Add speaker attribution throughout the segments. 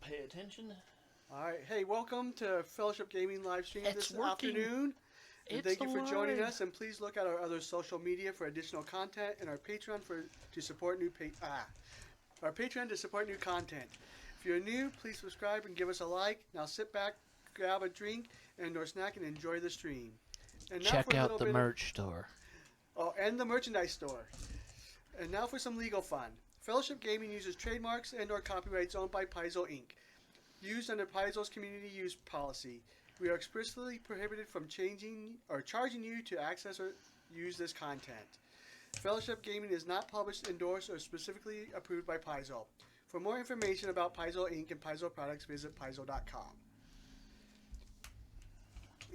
Speaker 1: Pay attention.
Speaker 2: All right. Hey, welcome to Fellowship Gaming live stream
Speaker 1: It's
Speaker 2: this
Speaker 1: working.
Speaker 2: afternoon. And
Speaker 1: It's
Speaker 2: thank you for joining
Speaker 1: alive.
Speaker 2: us. And please look at our other social media for additional content and our Patreon to support our Patreon to support new content. If you're new, please subscribe and give us a like. Now sit back, grab a drink and or snack and enjoy the stream. And now
Speaker 1: Check
Speaker 2: for a
Speaker 1: out
Speaker 2: little
Speaker 1: the
Speaker 2: bit
Speaker 1: merch store.
Speaker 2: and the merchandise store. And now for some legal fun. Fellowship Gaming uses trademarks and or copyrights owned by Paizo Inc. Used under Paizo's community use policy. We are explicitly prohibited from changing or charging you to access or use this content. Fellowship Gaming is not published, endorsed, or specifically approved by Paizo. For more information about Paizo Inc. and Paizo products, visit paizo.com.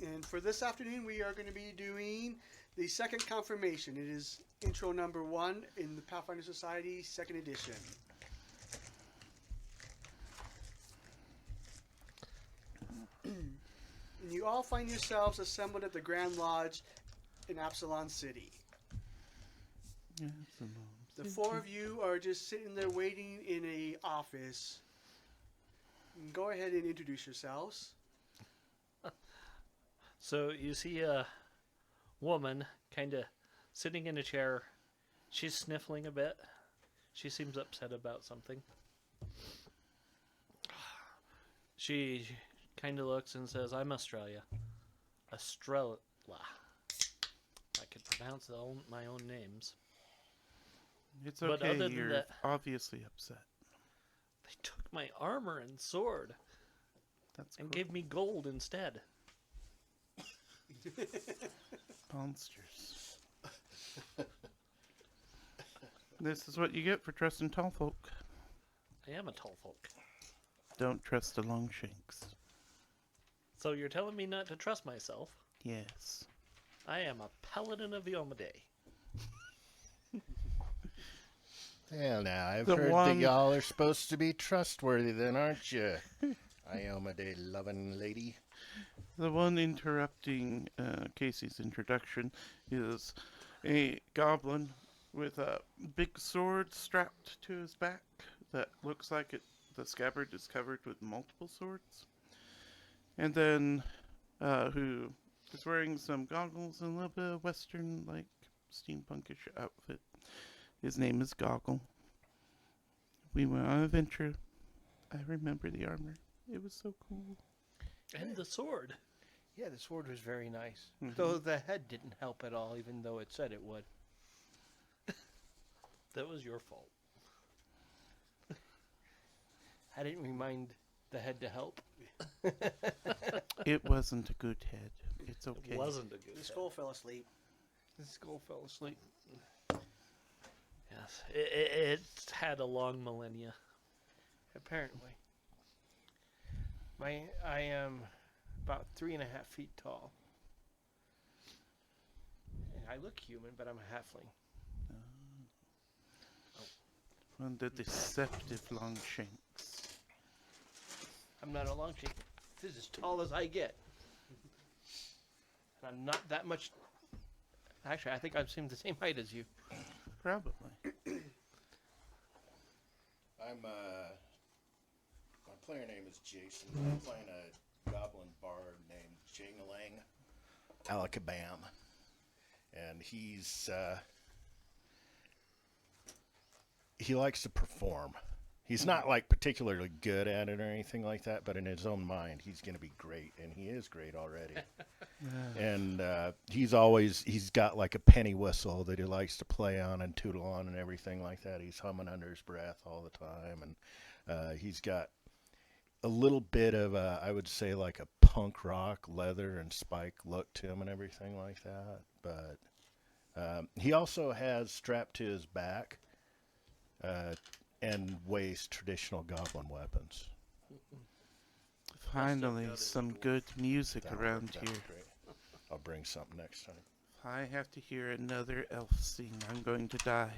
Speaker 2: And for this afternoon, we are going to be doing the second confirmation. It is intro number 1 in the Pathfinder Society 2nd edition. And you all find yourselves assembled at the Grand Lodge in Absalon City. The four of you are just sitting there waiting in a office. Go ahead and introduce yourselves.
Speaker 1: So you see a woman kind of sitting in a chair. She's sniffling a bit. She seems upset about something. She kind of looks and says, "I'm Australia. Estrella." I could pronounce my own names.
Speaker 3: It's
Speaker 1: But
Speaker 3: okay,
Speaker 1: other than
Speaker 3: you're
Speaker 1: that-
Speaker 3: obviously upset.
Speaker 1: They took my armor and sword
Speaker 3: That's
Speaker 1: and
Speaker 3: cool.
Speaker 1: gave me gold instead.
Speaker 3: Monsters. This is what you get for trusting tall folk.
Speaker 1: I am a tall folk.
Speaker 3: Don't trust the longshanks.
Speaker 1: So you're telling me not to trust myself?
Speaker 3: Yes.
Speaker 1: I am a paladin of Yomade.
Speaker 4: Well, now, I've
Speaker 3: The
Speaker 4: heard that
Speaker 3: one-
Speaker 4: y'all are supposed to be trustworthy then, aren't you? Iomade loving lady.
Speaker 3: The one interrupting Casey's introduction is a goblin with a big sword strapped to his back that looks like the scabbard is covered with multiple swords. And then who is wearing some goggles and a little bit of western, like, steampunkish outfit. His name is Goggle. We went on an adventure. I remember the armor. It was so cool.
Speaker 1: And the sword.
Speaker 5: Yeah, the sword was very nice.
Speaker 3: Mhm.
Speaker 5: Though the head didn't help at all, even though it said it would.
Speaker 1: That was your fault.
Speaker 5: I didn't remind the head to help.
Speaker 3: It wasn't a good head. It's okay.
Speaker 1: It wasn't a good
Speaker 2: The
Speaker 1: head.
Speaker 2: skull fell asleep.
Speaker 5: The skull fell asleep.
Speaker 1: Yes. It's had a long millennia.
Speaker 5: Apparently. I am about 3.5 feet tall. And I look human, but I'm a halfling.
Speaker 3: One of the deceptive longshanks.
Speaker 5: I'm not a longshank. This is as tall as I get. And I'm not that much. Actually, I think I'm the same height as you.
Speaker 3: Probably.
Speaker 4: My player name is Jason. I'm playing a goblin bard named Jingalang Alakabam. And he likes to perform. He's not like particularly good at it or anything like that, but in his own mind, he's going to be great, and he is great already. And he's got like a penny whistle that he likes to play on and tootle on and everything like that. He's humming under his breath all the time, and he's got a little bit of I would say like a punk rock leather and spike look to him and everything like that. But he also has strapped to his back and weighs traditional goblin weapons.
Speaker 3: Finally, some good music
Speaker 4: That
Speaker 3: around
Speaker 4: worked out
Speaker 3: here.
Speaker 4: great. I'll bring something next time.
Speaker 3: If I have to hear another elf sing, I'm going to die.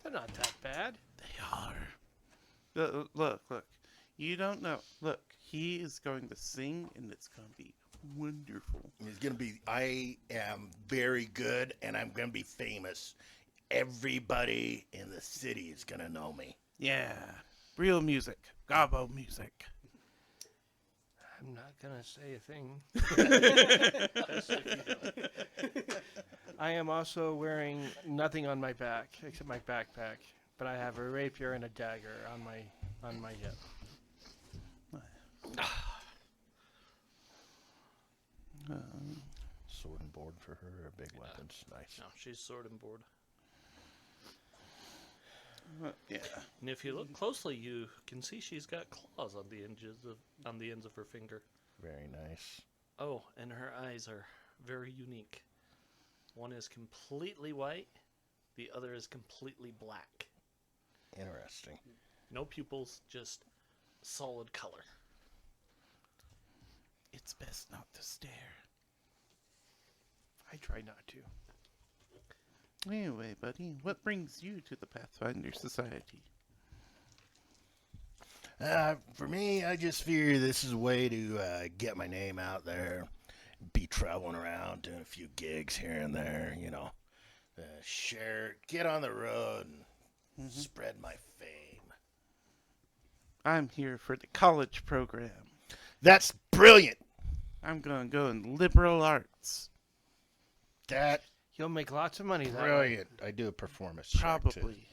Speaker 5: They're not that bad.
Speaker 3: They are. Look. You don't know. Look, he is going to sing, and it's going to be wonderful.
Speaker 4: He's going to be, I am very good, and I'm going to be famous. Everybody in the city is going to know me.
Speaker 3: Yeah. Real music. gobbo music.
Speaker 5: I'm not gonna say a thing.
Speaker 1: Best if you don't.
Speaker 5: I am also wearing nothing on my back except my backpack, but I have a rapier and a dagger on my hip.
Speaker 4: Sword and board for her, or big weapons. Nice.
Speaker 1: No, she's sword and board.
Speaker 3: Yeah.
Speaker 1: And if you look closely, you can see she's got claws on the ends of her finger.
Speaker 4: Very nice.
Speaker 1: Oh, and her eyes are very unique. One is completely white, the other is completely black.
Speaker 4: Interesting.
Speaker 1: No pupils, just solid color.
Speaker 3: It's best not to stare.
Speaker 5: I try not to.
Speaker 3: Anyway, buddy, what brings you to the Pathfinder Society?
Speaker 4: For me, I just figure this is a way to get my name out there, be traveling around, doing a few gigs here and there, you know. Share, get on the road and spread my fame.
Speaker 3: I'm here for the college program.
Speaker 4: That's brilliant.
Speaker 3: I'm gonna go in liberal arts.
Speaker 4: That
Speaker 5: You'll make lots of money that way.
Speaker 4: brilliant. I do a performance check, too.
Speaker 3: Probably.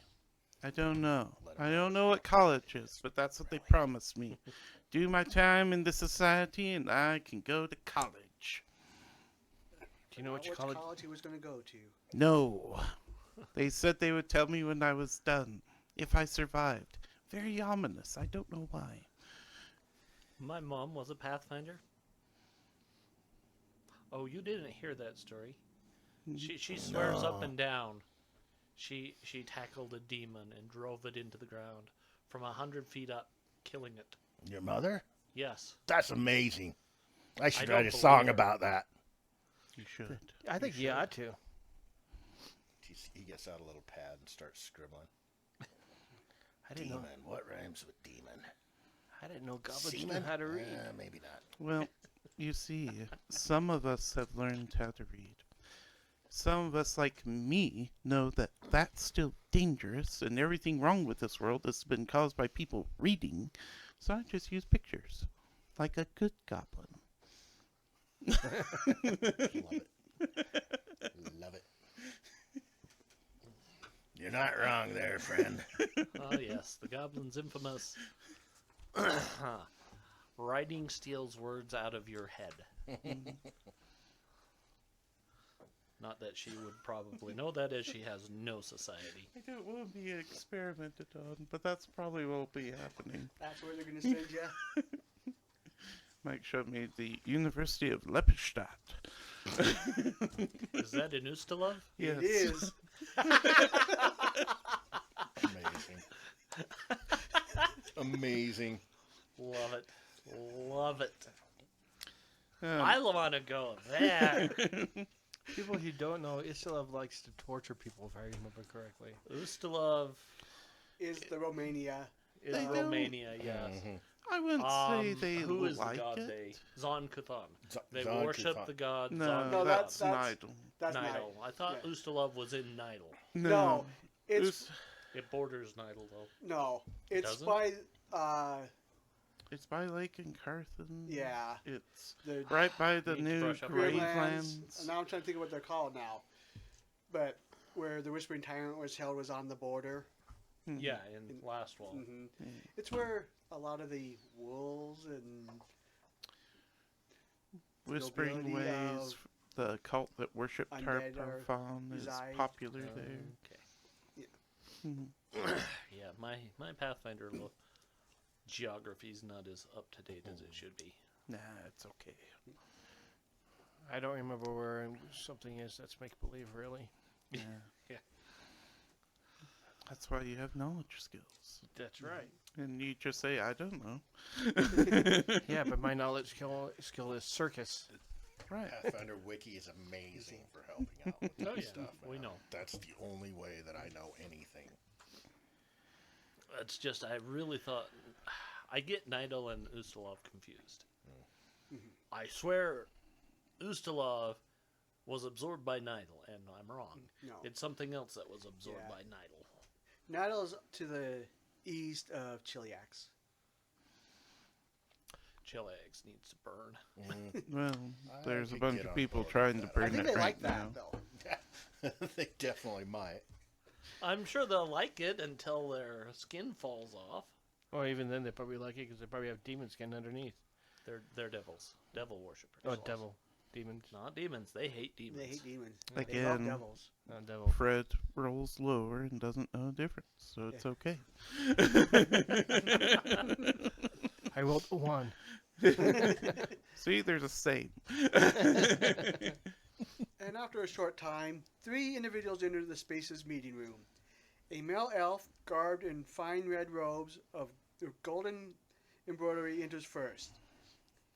Speaker 3: I don't know. I don't know what college is, but that's what they promised me. Do my time in the society, and I can go to college.
Speaker 5: Do you know which
Speaker 2: Which
Speaker 5: college?
Speaker 2: college he was going to go to.
Speaker 3: No. They said they would tell me when I was done, if I survived. Very ominous. I don't know why.
Speaker 1: My mom was a Pathfinder. Oh, you didn't hear that story. She swears up and down. She tackled a demon and drove it into the ground from 100 feet up, killing it.
Speaker 4: Your mother?
Speaker 1: Yes.
Speaker 4: That's amazing. I should
Speaker 1: I
Speaker 4: write
Speaker 1: don't
Speaker 4: a song
Speaker 1: believe her.
Speaker 4: about that.
Speaker 3: You should.
Speaker 5: I think you ought to.
Speaker 4: He gets out a little pad and starts scribbling.
Speaker 5: I didn't
Speaker 4: Demon.
Speaker 5: know.
Speaker 4: What rhymes with demon?
Speaker 5: I didn't know goblins knew
Speaker 4: Seaman?
Speaker 5: how to read.
Speaker 4: Maybe not.
Speaker 3: Well, you see, some of us have learned how to read. Some of us, like me, know that that's still dangerous, and everything wrong with this world has been caused by people reading, so I just use pictures, like a good goblin.
Speaker 4: Love it. Love it. You're not wrong there, friend.
Speaker 1: Oh, yes. The goblin's infamous. Writing steals words out of your head. Not that she would probably know that, as she has no society.
Speaker 3: I don't want to be experimented on, but that's probably what will be happening.
Speaker 2: That's where they're going to send you.
Speaker 3: Mike showed me the University of Lepstadt.
Speaker 1: Is that in Ustalov?
Speaker 3: Yes.
Speaker 2: It is.
Speaker 4: Amazing. Amazing.
Speaker 1: Love it. Love it.
Speaker 3: Um,
Speaker 1: I want to go there.
Speaker 5: People who don't know, Istilov likes to torture people, if I remember correctly.
Speaker 1: Ustalov
Speaker 2: Is the Romania.
Speaker 1: is
Speaker 3: They don't-
Speaker 1: Romania, yes.
Speaker 3: I wouldn't say they
Speaker 1: who is
Speaker 3: like
Speaker 1: the god
Speaker 3: it.
Speaker 1: they? Zon Cthulhu. They
Speaker 4: Zon
Speaker 1: worship
Speaker 4: Cthulhu.
Speaker 1: the god
Speaker 3: No,
Speaker 1: Zon
Speaker 2: No,
Speaker 1: Cthulhu.
Speaker 3: that's
Speaker 2: that's-
Speaker 3: Nidal.
Speaker 2: That's
Speaker 1: Nidal.
Speaker 2: not.
Speaker 1: I thought
Speaker 2: yeah.
Speaker 1: Ustalov was in Nidal.
Speaker 2: No, it's
Speaker 3: Us-
Speaker 1: It borders Nidal, though.
Speaker 2: no. It's
Speaker 1: Doesn't?
Speaker 2: by
Speaker 3: it's by Lake and Carthen.
Speaker 2: yeah.
Speaker 3: It's
Speaker 2: The
Speaker 3: right by the
Speaker 1: Need to
Speaker 3: new
Speaker 1: brush up on
Speaker 2: Gravelands.
Speaker 3: Gravelands.
Speaker 2: Now I'm trying to think of what they're called now. But where the Whispering Tyrant was held was on the border.
Speaker 3: Mhm.
Speaker 1: Yeah, in Last Wall.
Speaker 2: Hmm It's where a lot of the wolves and
Speaker 3: Whispering
Speaker 2: nobility
Speaker 3: Ways,
Speaker 2: of
Speaker 3: the cult that worshipped
Speaker 2: undead
Speaker 3: Tarpon is
Speaker 2: reside.
Speaker 3: popular there.
Speaker 1: Okay.
Speaker 3: Mhm.
Speaker 1: Yeah, my Pathfinder geography's not as up to date as it should be.
Speaker 3: Nah, it's okay.
Speaker 5: I don't remember where something is that's make-believe, really.
Speaker 3: Yeah.
Speaker 1: Yeah.
Speaker 3: That's why you have knowledge skills.
Speaker 5: That's right.
Speaker 3: And you just say, I don't know.
Speaker 5: Yeah, but my knowledge skill is circus.
Speaker 3: Right.
Speaker 4: Pathfinder Wiki is amazing for helping out with
Speaker 1: Oh,
Speaker 4: this
Speaker 1: yeah,
Speaker 4: stuff.
Speaker 1: we
Speaker 4: man.
Speaker 1: know.
Speaker 4: That's the only way that I know anything.
Speaker 1: It's just, I really thought, I get Nidal and Ustalov confused. I swear Ustalov was absorbed by Nidal, and I'm wrong.
Speaker 2: no.
Speaker 1: It's something else that was absorbed
Speaker 2: Yeah.
Speaker 1: by Nidal.
Speaker 2: Nidal's to the east of Chiliax.
Speaker 1: chill eggs needs to burn.
Speaker 3: Well,
Speaker 4: I
Speaker 3: there's a
Speaker 4: could
Speaker 3: bunch
Speaker 4: get
Speaker 3: of
Speaker 4: on
Speaker 3: people
Speaker 4: board
Speaker 3: trying
Speaker 4: with
Speaker 3: to
Speaker 4: that.
Speaker 2: I
Speaker 3: burn
Speaker 2: think
Speaker 3: it
Speaker 2: they
Speaker 3: right
Speaker 2: like that
Speaker 3: now.
Speaker 2: though.
Speaker 4: They definitely might.
Speaker 1: I'm sure they'll like it until their skin falls off.
Speaker 5: Or even then, they probably like it because they probably have demon skin underneath.
Speaker 1: They're devils, devil worshippers.
Speaker 5: Oh, devil. Demons.
Speaker 1: Not demons. They hate demons.
Speaker 2: They hate demons. They love
Speaker 3: Again,
Speaker 2: devils.
Speaker 5: Not devil.
Speaker 3: Fred rolls lower and doesn't know the difference, so it's okay.
Speaker 5: I rolled a 1.
Speaker 3: See, there's a same.
Speaker 2: And after a short time, 3 individuals enter the Space's meeting room. A male elf, garbed in fine red robes of golden embroidery, enters first.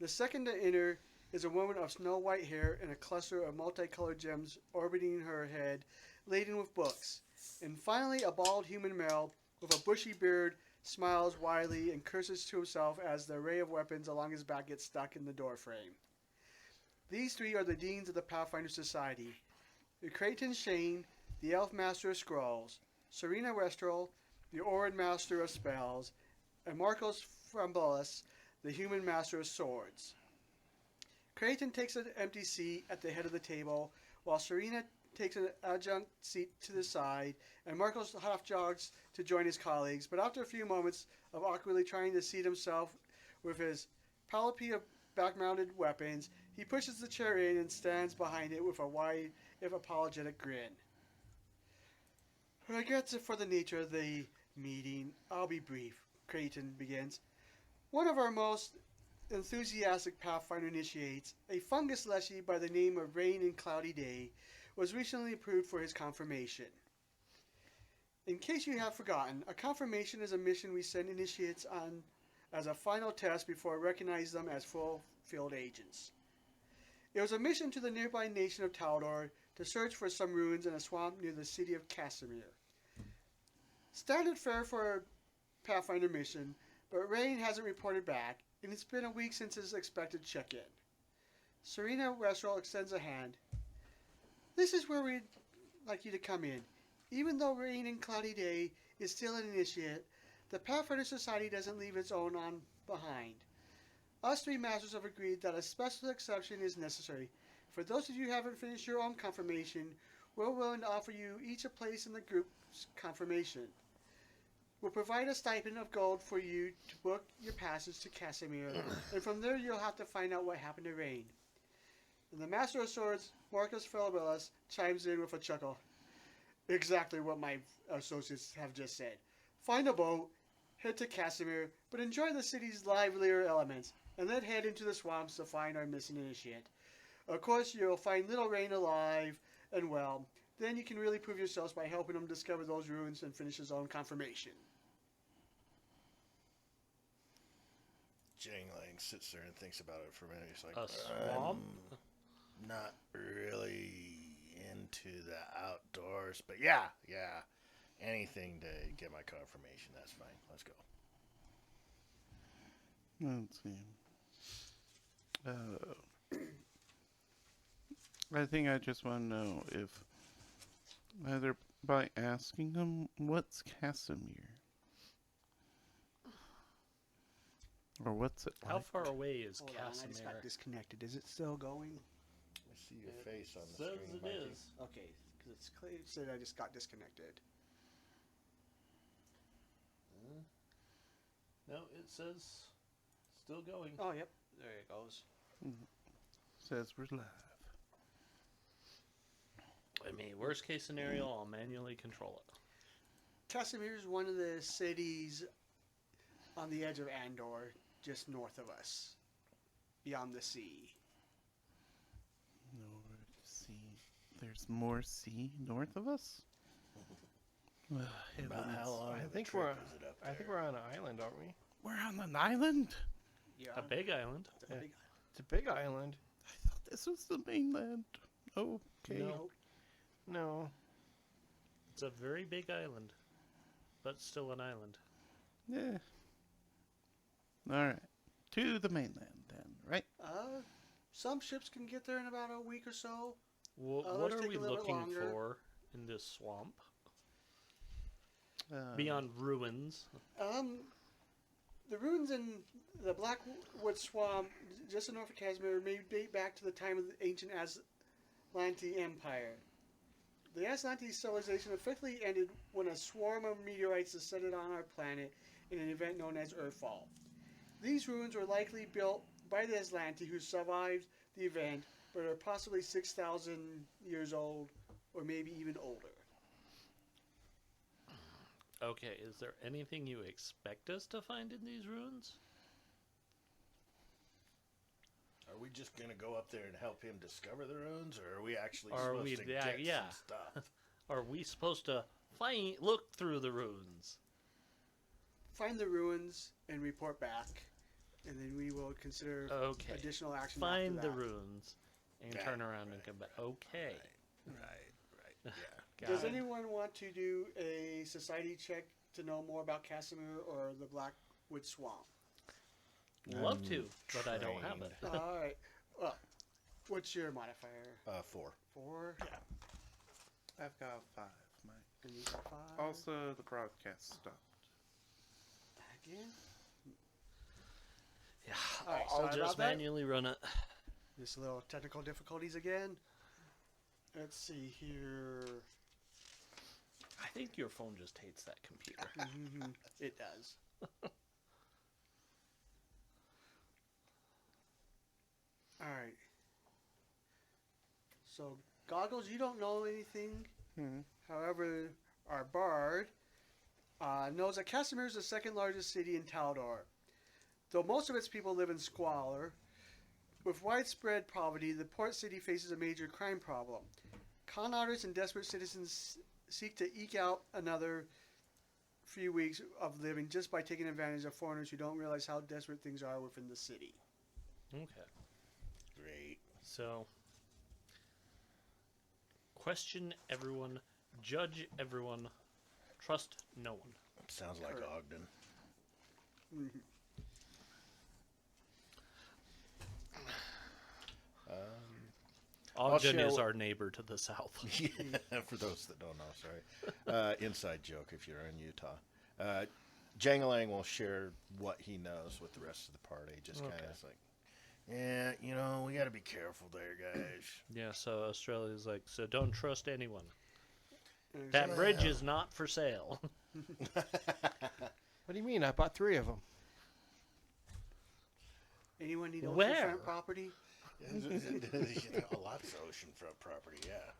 Speaker 2: The second to enter is a woman of snow white hair and a cluster of multicolored gems orbiting her head, laden with books. And finally, a bald human male with a bushy beard smiles widely and curses to himself as the array of weapons along his back gets stuck in the doorframe. These 3 are the deans of the Pathfinder Society: Creighton Shane, the Elf Master of Scrolls; Serena Westrel, the Orin Master of Spells; and Marcos Frambolas, the Human Master of Swords. Creighton takes an empty seat at the head of the table, while Serena takes an adjunct seat to the side, and Marcos half jogs to join his colleagues. But after a few moments of awkwardly trying to seat himself with his panoply of back-mounted weapons, he pushes the chair in and stands behind it with a wide, if apologetic, grin. Regrets for the nature of the meeting. I'll be brief. Creighton begins. One of our most enthusiastic Pathfinder initiates, a fungus leshy by the name of Rain and Cloudy Day, was recently approved for his confirmation. In case you have forgotten, a confirmation is a mission we send initiates on as a final test before recognizing them as full field agents. It was a mission to the nearby nation of Taldor to search for some ruins in a swamp near the city of Casimir. Standard fare for a Pathfinder mission, but Rain hasn't reported back, and it's been a week since his expected check-in. Serena Westrel extends a hand. This is where we'd like you to come in. Even though Rain and Cloudy Day is still an initiate, the Pathfinder Society doesn't leave its own on behind. Us 3 masters have agreed that a special exception is necessary. For those of you who haven't finished your own confirmation, we're willing to offer you each a place in the group's confirmation. We'll provide a stipend of gold for you to book your passage to Casimir, and from there you'll have to find out what happened to Rain. And the Master of Swords, Marcus Felibelis, chimes in with a chuckle. Exactly what my associates have just said. Find a boat, head to Casimir, but enjoy the city's livelier elements, and then head into the swamps to find our missing initiate. Of course, you'll find little Rain alive and well. Then you can really prove yourselves by helping him discover those ruins and finish his own confirmation.
Speaker 4: Jingling sits there and thinks about it for a minute. He's like,
Speaker 1: A swamp?
Speaker 4: I'm not really into the outdoors, but yeah, anything to get my confirmation, that's fine. Let's go.
Speaker 3: Let's see. I think I just want to know if either by asking them, what's Casimir? Or what's it
Speaker 1: How
Speaker 3: like?
Speaker 1: far away is
Speaker 2: Hold on, I just
Speaker 1: Casimir?
Speaker 2: got disconnected. Is it still going?
Speaker 4: I see your face on the
Speaker 1: Says
Speaker 4: screen.
Speaker 1: it
Speaker 4: Mikey.
Speaker 1: is.
Speaker 2: Okay, because it's clear. It said I just got disconnected.
Speaker 1: No, it says still going.
Speaker 2: Oh, yep. There it goes.
Speaker 3: Says we're live.
Speaker 1: I mean, worst case scenario, I'll manually control it.
Speaker 2: Casimir is one of the cities on the edge of Andor, just north of us, beyond the sea.
Speaker 3: North sea. There's more sea north of us?
Speaker 4: About
Speaker 3: Heavens.
Speaker 4: how long
Speaker 5: I
Speaker 4: of a
Speaker 5: think
Speaker 4: trip
Speaker 5: we're.
Speaker 4: is it up
Speaker 5: I think
Speaker 4: there?
Speaker 5: we're on an island, aren't we?
Speaker 3: We're on an island?
Speaker 2: Yeah.
Speaker 1: A big island.
Speaker 2: It's a big
Speaker 5: It's a big island.
Speaker 3: I thought this was the mainland. Okay.
Speaker 1: No.
Speaker 5: No.
Speaker 1: It's a very big island, but still an island.
Speaker 3: Yeah. Alright. To the mainland then, right?
Speaker 2: Some ships can get there in about a week or so.
Speaker 1: What
Speaker 2: Others
Speaker 1: are
Speaker 2: take
Speaker 1: we
Speaker 2: a little bit
Speaker 1: looking
Speaker 2: longer.
Speaker 1: for in this swamp?
Speaker 3: Uh,
Speaker 1: Beyond ruins.
Speaker 2: The ruins in the Blackwood Swamp, just north of Casimir, may date back to the time of the ancient Aslanti Empire. The Aslanti civilization effectively ended when a swarm of meteorites descended on our planet in an event known as Earthfall. These ruins were likely built by the Aslanti, who survived the event, but are possibly 6,000 years old, or maybe even older.
Speaker 1: Okay, is there anything you expect us to find in these ruins?
Speaker 4: Are we just gonna go up there and help him discover the ruins, or are we actually
Speaker 1: Are
Speaker 4: supposed
Speaker 1: we-
Speaker 4: to
Speaker 1: yeah,
Speaker 4: get
Speaker 1: yeah.
Speaker 4: some stuff?
Speaker 1: Are we supposed to look through the ruins?
Speaker 2: Find the ruins and report back, and then we will consider
Speaker 1: Okay.
Speaker 2: additional action.
Speaker 1: Find
Speaker 2: after
Speaker 1: the
Speaker 2: that.
Speaker 1: ruins and turn around and come back. Okay.
Speaker 4: Right. Yeah.
Speaker 1: Got
Speaker 2: Does
Speaker 1: it.
Speaker 2: anyone want to do a society check to know more about Casimir or the Blackwood Swamp?
Speaker 1: Love to, but I don't have it.
Speaker 2: All right. Well, what's your modifier?
Speaker 4: 4.
Speaker 2: 4.
Speaker 3: I've got 5, Mike.
Speaker 2: And you got 5.
Speaker 3: Also, the broadcast stopped.
Speaker 2: Again.
Speaker 1: Yeah,
Speaker 2: All right,
Speaker 1: I'll
Speaker 2: sorry about
Speaker 1: just
Speaker 2: that.
Speaker 1: manually run it.
Speaker 2: Just a little technical difficulties again. Let's see here.
Speaker 1: I think your phone just hates that computer.
Speaker 2: It does. All right. So, Goggles, you don't know anything. However, our bard knows that Casimir is the second largest city in Taldor. Though most of its people live in squalor, with widespread poverty, the port city faces a major crime problem. Con artists and desperate citizens seek to eke out another few weeks of living just by taking advantage of foreigners who don't realize how desperate things are within the city.
Speaker 1: Okay.
Speaker 4: Great.
Speaker 1: So, question everyone, judge everyone, trust no one.
Speaker 4: Sounds like
Speaker 2: Correct.
Speaker 4: Ogden.
Speaker 1: Ogden
Speaker 4: share
Speaker 1: is
Speaker 4: wh-
Speaker 1: our neighbor to the south.
Speaker 4: Yeah, for those that don't know, sorry. Inside joke if you're in Utah. Jangalang will share what he knows with the rest of the party. Just kind
Speaker 1: Okay.
Speaker 4: of like, yeah, we got to be careful there, guys.
Speaker 1: Yeah, so Australia's like, so don't trust anyone.
Speaker 2: And
Speaker 1: That
Speaker 2: so-
Speaker 1: bridge is not for sale.
Speaker 5: What do you mean? I bought 3 of them.
Speaker 2: Anyone need
Speaker 1: Where?
Speaker 2: oceanfront property?
Speaker 4: A lot of oceanfront property, yeah.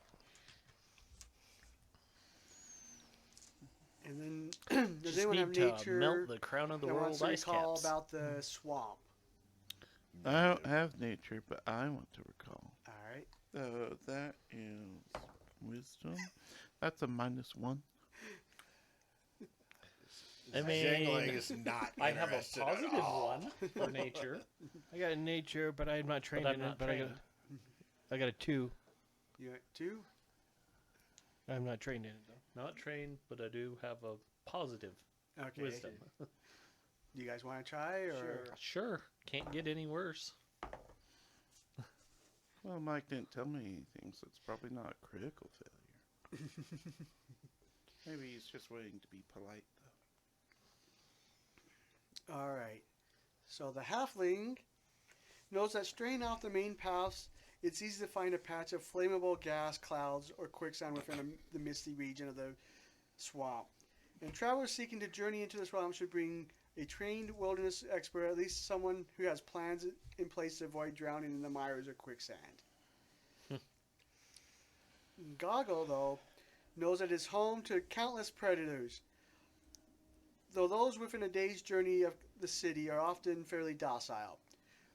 Speaker 2: And then, does
Speaker 1: Just
Speaker 2: anyone have
Speaker 1: need to
Speaker 2: nature
Speaker 1: melt the crown of the
Speaker 2: that wants
Speaker 1: world
Speaker 2: to
Speaker 1: ice
Speaker 2: recall
Speaker 1: caps.
Speaker 2: about the swamp?
Speaker 3: I don't have nature, but I want to recall.
Speaker 2: All right.
Speaker 3: That is wisdom. That's a -1.
Speaker 1: I
Speaker 4: Jangling
Speaker 1: mean,
Speaker 4: is not
Speaker 1: I have a
Speaker 4: interested at
Speaker 1: positive
Speaker 4: all.
Speaker 1: one for nature.
Speaker 5: I got a nature, but I'm not trained
Speaker 1: I'm
Speaker 5: in
Speaker 1: not
Speaker 5: it. But
Speaker 1: trained.
Speaker 5: I got a 2.
Speaker 2: You got 2?
Speaker 5: I'm not trained in it though.
Speaker 1: Not trained, but I do have a positive
Speaker 2: Okay.
Speaker 1: wisdom.
Speaker 2: Do you guys want to try? Or?
Speaker 1: Sure, can't get any worse.
Speaker 3: Well, Mike didn't tell me anything, so it's probably not a critical failure. Maybe he's just waiting to be polite, though.
Speaker 2: All right. So the halfling knows that straying off the main paths, it's easy to find a patch of flammable gas clouds or quicksand within the misty region of the swamp. And travelers seeking to journey into the swamp should bring a trained wilderness expert, at least someone who has plans in place to avoid drowning in the mires or quicksand. Goggle, though, knows that it's home to countless predators. Though those within a day's journey of the city are often fairly docile.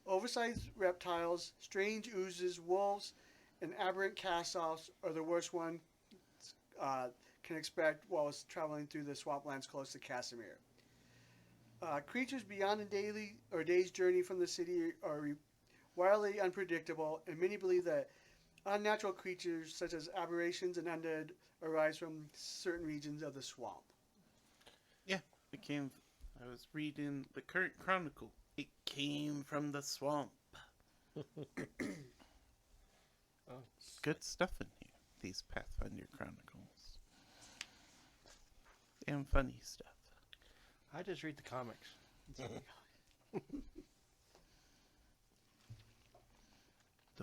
Speaker 2: Oversized reptiles, strange oozes, wolves, and aberrant cast-offs are the worst one can expect while traveling through the swamplands close to Casimir. Creatures beyond a day's journey from the city are wildly unpredictable, and many believe that unnatural creatures such as aberrations and undead arise from certain regions of the swamp.
Speaker 3: I was reading the current chronicle. It came from the swamp. Good stuff in here, these Pathfinder chronicles. And funny stuff.
Speaker 5: I just read the comics.
Speaker 3: The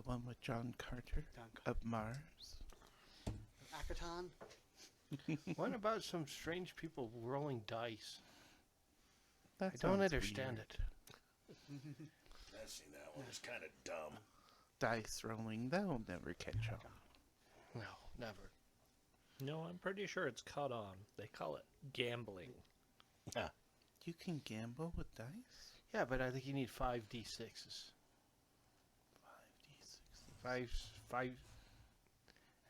Speaker 3: one with John Carter of Mars.
Speaker 2: Akaton.
Speaker 5: What about some strange people rolling dice?
Speaker 3: That
Speaker 5: I don't
Speaker 3: sounds
Speaker 5: understand
Speaker 3: weird.
Speaker 5: it.
Speaker 4: I've seen that one. It's kind of dumb.
Speaker 3: Dice rolling, that'll never catch on.
Speaker 5: No, never.
Speaker 1: No, I'm pretty sure it's caught on. They call it gambling.
Speaker 3: You can gamble with dice?
Speaker 5: Yeah, but I think you need 5d6s.
Speaker 3: 5d6.
Speaker 5: Five,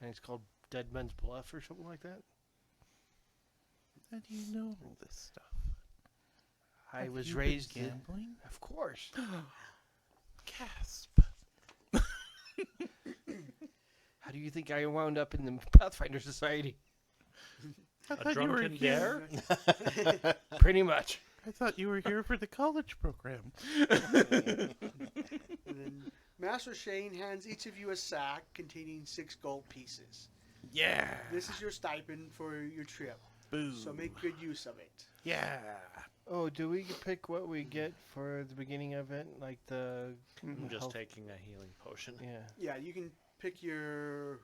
Speaker 5: and it's called Dead Man's Bluff or something like that.
Speaker 3: How do you know all this stuff?
Speaker 5: I
Speaker 3: Have
Speaker 5: was
Speaker 3: you been
Speaker 5: raised
Speaker 3: gambling.
Speaker 5: Of course.
Speaker 3: Gasp.
Speaker 5: How do you think I wound up in the Pathfinder Society?
Speaker 3: I
Speaker 1: A
Speaker 3: thought you were
Speaker 1: drunken
Speaker 3: here.
Speaker 1: dare?
Speaker 5: Pretty much.
Speaker 3: I thought you were here for the college program.
Speaker 2: And then Master Shane hands each of you a sack containing 6 gold pieces.
Speaker 3: Yeah.
Speaker 2: This is your stipend for your trip,
Speaker 3: Boo.
Speaker 2: so make good use of it.
Speaker 3: Yeah.
Speaker 5: Oh, do we pick what we get for the beginning of it? Like the...
Speaker 1: I'm just
Speaker 5: health-
Speaker 1: taking a healing potion.
Speaker 5: Yeah.
Speaker 2: Yeah, you can pick your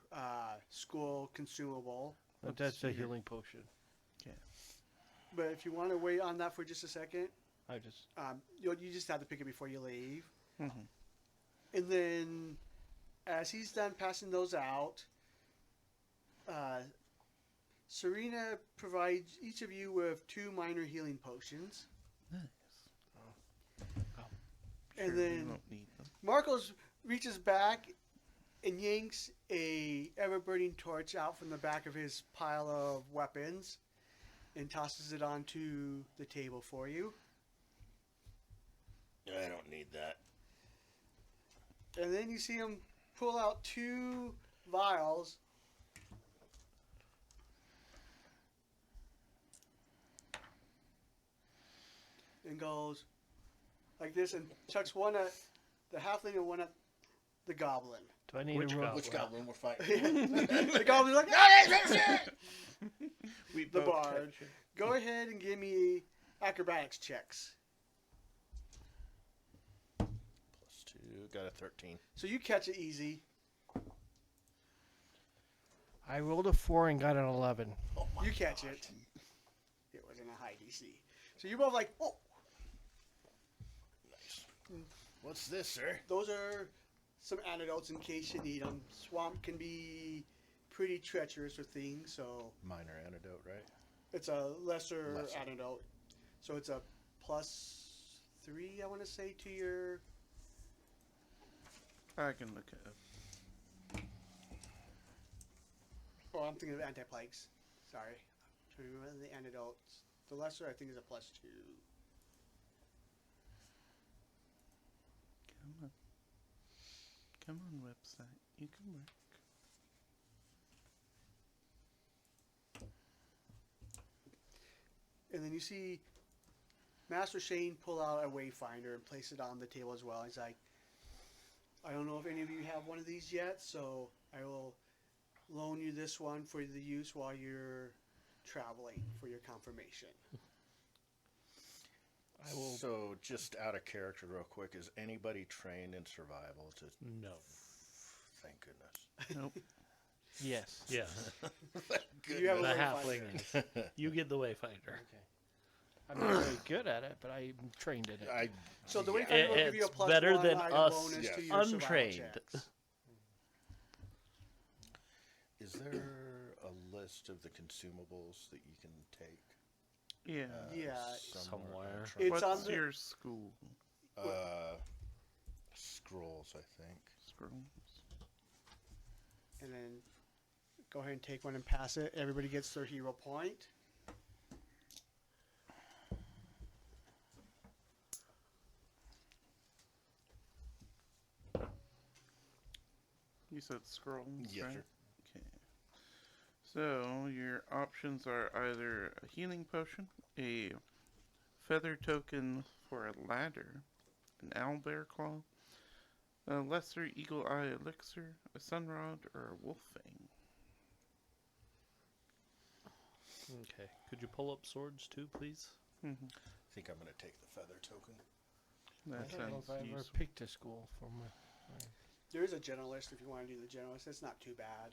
Speaker 2: school consumable,
Speaker 5: But that's a
Speaker 3: see here.
Speaker 5: healing potion.
Speaker 2: but if you want to wait on that for just a second,
Speaker 5: I just...
Speaker 2: you just have to pick it before you leave.
Speaker 3: Mhm.
Speaker 2: And then, as he's done passing those out, Serena provides each of you with 2 minor healing potions.
Speaker 3: Nice.
Speaker 2: And
Speaker 3: Sure, we
Speaker 2: then
Speaker 3: won't need them.
Speaker 2: Marcos reaches back and yanks a ever-burning torch out from the back of his pile of weapons and tosses it onto the table for you.
Speaker 4: I don't need that.
Speaker 2: And then you see him pull out 2 vials. And goes like this and chucks one at the halfling and one at the goblin.
Speaker 5: Do I need
Speaker 1: Which
Speaker 5: a roll?
Speaker 1: goblin?
Speaker 4: Which goblin we're fighting?
Speaker 2: The goblin's like, "Ah!"
Speaker 3: We
Speaker 2: The
Speaker 3: both
Speaker 2: bard.
Speaker 3: catch it.
Speaker 2: Go ahead and give me acrobatics checks.
Speaker 4: +2, got a 13.
Speaker 2: So you catch it easy.
Speaker 5: I rolled a 4 and got an 11.
Speaker 4: Oh my
Speaker 2: You catch
Speaker 4: gosh.
Speaker 2: it. It wasn't a high DC. So you're both like, oh,
Speaker 4: Nice. What's this, sir?
Speaker 2: those are some antidotes in case you need them. Swamp can be pretty treacherous with things, so
Speaker 4: Minor antidote, right?
Speaker 2: it's a lesser
Speaker 4: Lesser.
Speaker 2: antidote. So it's a +3, I want to say, to your...
Speaker 3: I can look it up.
Speaker 2: Oh, I'm thinking of anti-plagues. Sorry. I'm trying to remember the antidotes. The lesser, I think, is a +2.
Speaker 3: Come on. Come on, website. You can work.
Speaker 2: And then you see Master Shane pull out a wayfinder and place it on the table as well. He's like, I don't know if any of you have one of these yet, so I will loan you this one for the use while you're traveling for your confirmation.
Speaker 5: I will...
Speaker 4: So, just out of character, real quick, is anybody trained in survival?
Speaker 1: No.
Speaker 4: Thank goodness.
Speaker 3: Nope.
Speaker 5: Yes.
Speaker 1: Yeah.
Speaker 2: You have a
Speaker 1: The
Speaker 2: wayfinder.
Speaker 1: halfling is. You get the wayfinder.
Speaker 5: Okay. I'm not very good at it, but I'm trained in it.
Speaker 2: So the
Speaker 4: Yeah.
Speaker 2: wayfinder will give you a
Speaker 1: It's
Speaker 2: +1
Speaker 1: better than
Speaker 2: item
Speaker 1: us
Speaker 2: bonus to
Speaker 4: Yes.
Speaker 2: your survival
Speaker 1: untrained.
Speaker 2: checks.
Speaker 4: Is there a list of the consumables that you can take?
Speaker 3: Yeah.
Speaker 2: Yeah.
Speaker 1: Somewhere.
Speaker 4: I'm trying-
Speaker 2: It's
Speaker 3: What's
Speaker 2: on the-
Speaker 3: your school?
Speaker 4: Scrolls, I think.
Speaker 3: Scrolls.
Speaker 2: And then go ahead and take one and pass it. Everybody gets their hero point.
Speaker 3: You said scrolls,
Speaker 4: Yes,
Speaker 3: right?
Speaker 4: sir.
Speaker 3: Okay. So your options are either a healing potion, a feather token for a ladder, an owlbear claw, a lesser eagle eye elixir, a sunrod, or a wolf fang.
Speaker 1: Okay. Could you pull up swords too, please?
Speaker 3: Mm-hmm.
Speaker 4: think I'm gonna take the feather token.
Speaker 3: That
Speaker 5: I don't know
Speaker 3: sounds
Speaker 5: if I ever
Speaker 3: useful.
Speaker 5: picked a school for my.
Speaker 2: There is a generalist if you want to do the generalist. It's not too bad.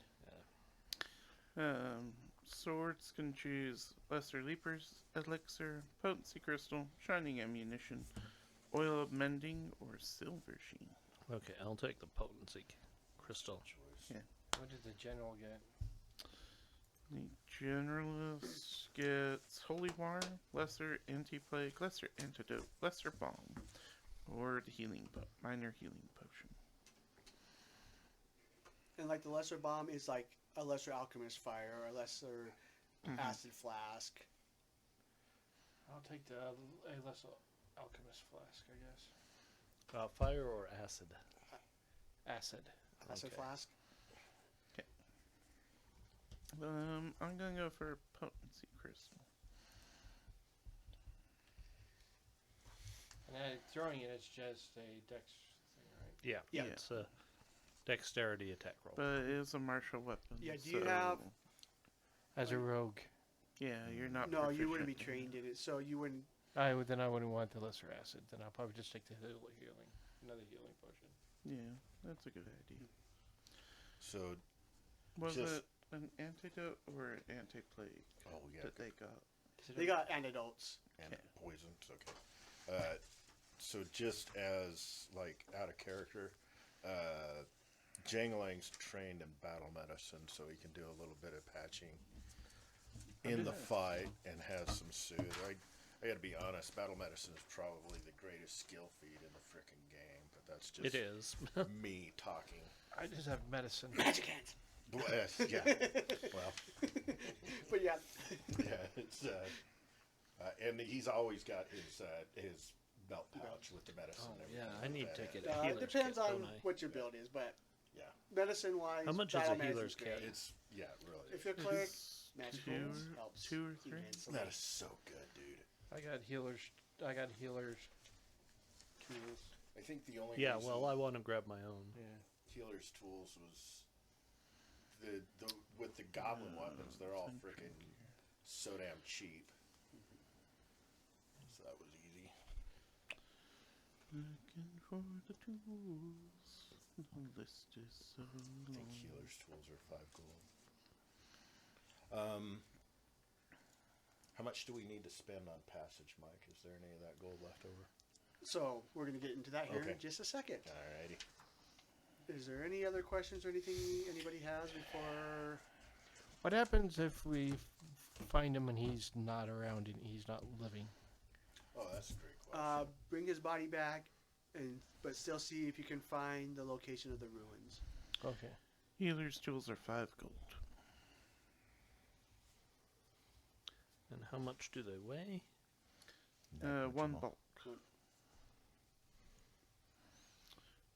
Speaker 3: Swords can choose Lesser Leapers, Elixir, Potency Crystal, Shining Ammunition, Oil of Mending, or Silver Sheen.
Speaker 1: Okay, I'll take the potency crystal.
Speaker 4: Choice.
Speaker 5: What did the general get?
Speaker 3: The Generalist gets Holy Water, Lesser Anti-Plague, Lesser Antidote, Lesser Balm, or the Minor Healing Potion.
Speaker 2: And like the lesser bomb is like a lesser alchemist fire or a lesser acid flask.
Speaker 5: I'll take the a less alchemist flask, I guess.
Speaker 1: Fire or acid?
Speaker 5: Acid.
Speaker 2: Acid
Speaker 1: Okay.
Speaker 2: flask.
Speaker 3: I'm gonna go for Potency Crystal.
Speaker 5: And throwing it, it's just a dex thing, right?
Speaker 1: Yeah.
Speaker 2: Yeah.
Speaker 1: It's a dexterity attack roll.
Speaker 3: But it is a martial weapon.
Speaker 2: Yeah, do you
Speaker 3: so-
Speaker 2: have-
Speaker 5: As a rogue.
Speaker 3: Yeah, you're not.
Speaker 2: No, you wouldn't be
Speaker 3: proficient in
Speaker 2: trained in it, so you wouldn't.
Speaker 5: Then I wouldn't want the lesser acid. Then I'll probably just take the healing. Another healing potion.
Speaker 3: Yeah, that's a good idea.
Speaker 4: So,
Speaker 3: Was
Speaker 4: Just-
Speaker 3: it an antidote or an anti-plague
Speaker 4: oh yeah,
Speaker 3: that they got?
Speaker 2: They got antidotes.
Speaker 4: and
Speaker 3: Okay.
Speaker 4: poisons. Okay. So just as like out of character, Janglang's trained in battle medicine, so he can do a little bit of patching in the fight and has some soothe. I got to be honest. Battle medicine is probably the greatest skill feat in the frickin' game, but that's just
Speaker 1: It is.
Speaker 4: me talking.
Speaker 5: I just have medicine.
Speaker 2: Magic hands.
Speaker 4: Yeah. Well,
Speaker 2: But yeah,
Speaker 4: yeah. It's and he's always got his belt pouch with the medicine.
Speaker 1: Oh,
Speaker 4: and everything
Speaker 1: yeah, I
Speaker 4: like
Speaker 1: need
Speaker 4: that
Speaker 1: to
Speaker 4: in.
Speaker 1: get a
Speaker 2: it
Speaker 1: healer's
Speaker 2: depends
Speaker 1: kit,
Speaker 2: on
Speaker 1: don't I?
Speaker 2: what your build is, but
Speaker 4: Yeah.
Speaker 2: medicine wise,
Speaker 1: How much is a healer's kit?
Speaker 4: It's really.
Speaker 2: If you're cleric,
Speaker 3: It's
Speaker 2: magic
Speaker 3: two,
Speaker 2: hands helps.
Speaker 3: two or three.
Speaker 2: immensely.
Speaker 4: That is so good, dude.
Speaker 5: I got healers tools.
Speaker 4: I think the only
Speaker 1: Yeah,
Speaker 4: reason
Speaker 1: well, I want to grab my own.
Speaker 5: Yeah.
Speaker 4: healer's tools was the with the goblin weapons. They're all freaking so damn cheap. So that was easy.
Speaker 3: Looking for the tools. The list is so
Speaker 4: I think
Speaker 3: long.
Speaker 4: healer's tools are 5 gold. How much do we need to spend on passage, Mike? Is there any of that gold left over?
Speaker 2: So we're going to get into that here
Speaker 4: Okay.
Speaker 2: in just a second.
Speaker 4: Alrighty.
Speaker 2: Is there any other questions or anything anybody has before?
Speaker 5: What happens if we find him and he's not around and he's not living?
Speaker 4: Oh, that's a great question.
Speaker 2: Bring his body back, but still see if you can find the location of the ruins.
Speaker 5: Okay.
Speaker 3: Healer's tools are 5 gold.
Speaker 1: And how much do they weigh?
Speaker 3: One
Speaker 4: Negligible.
Speaker 3: bulk.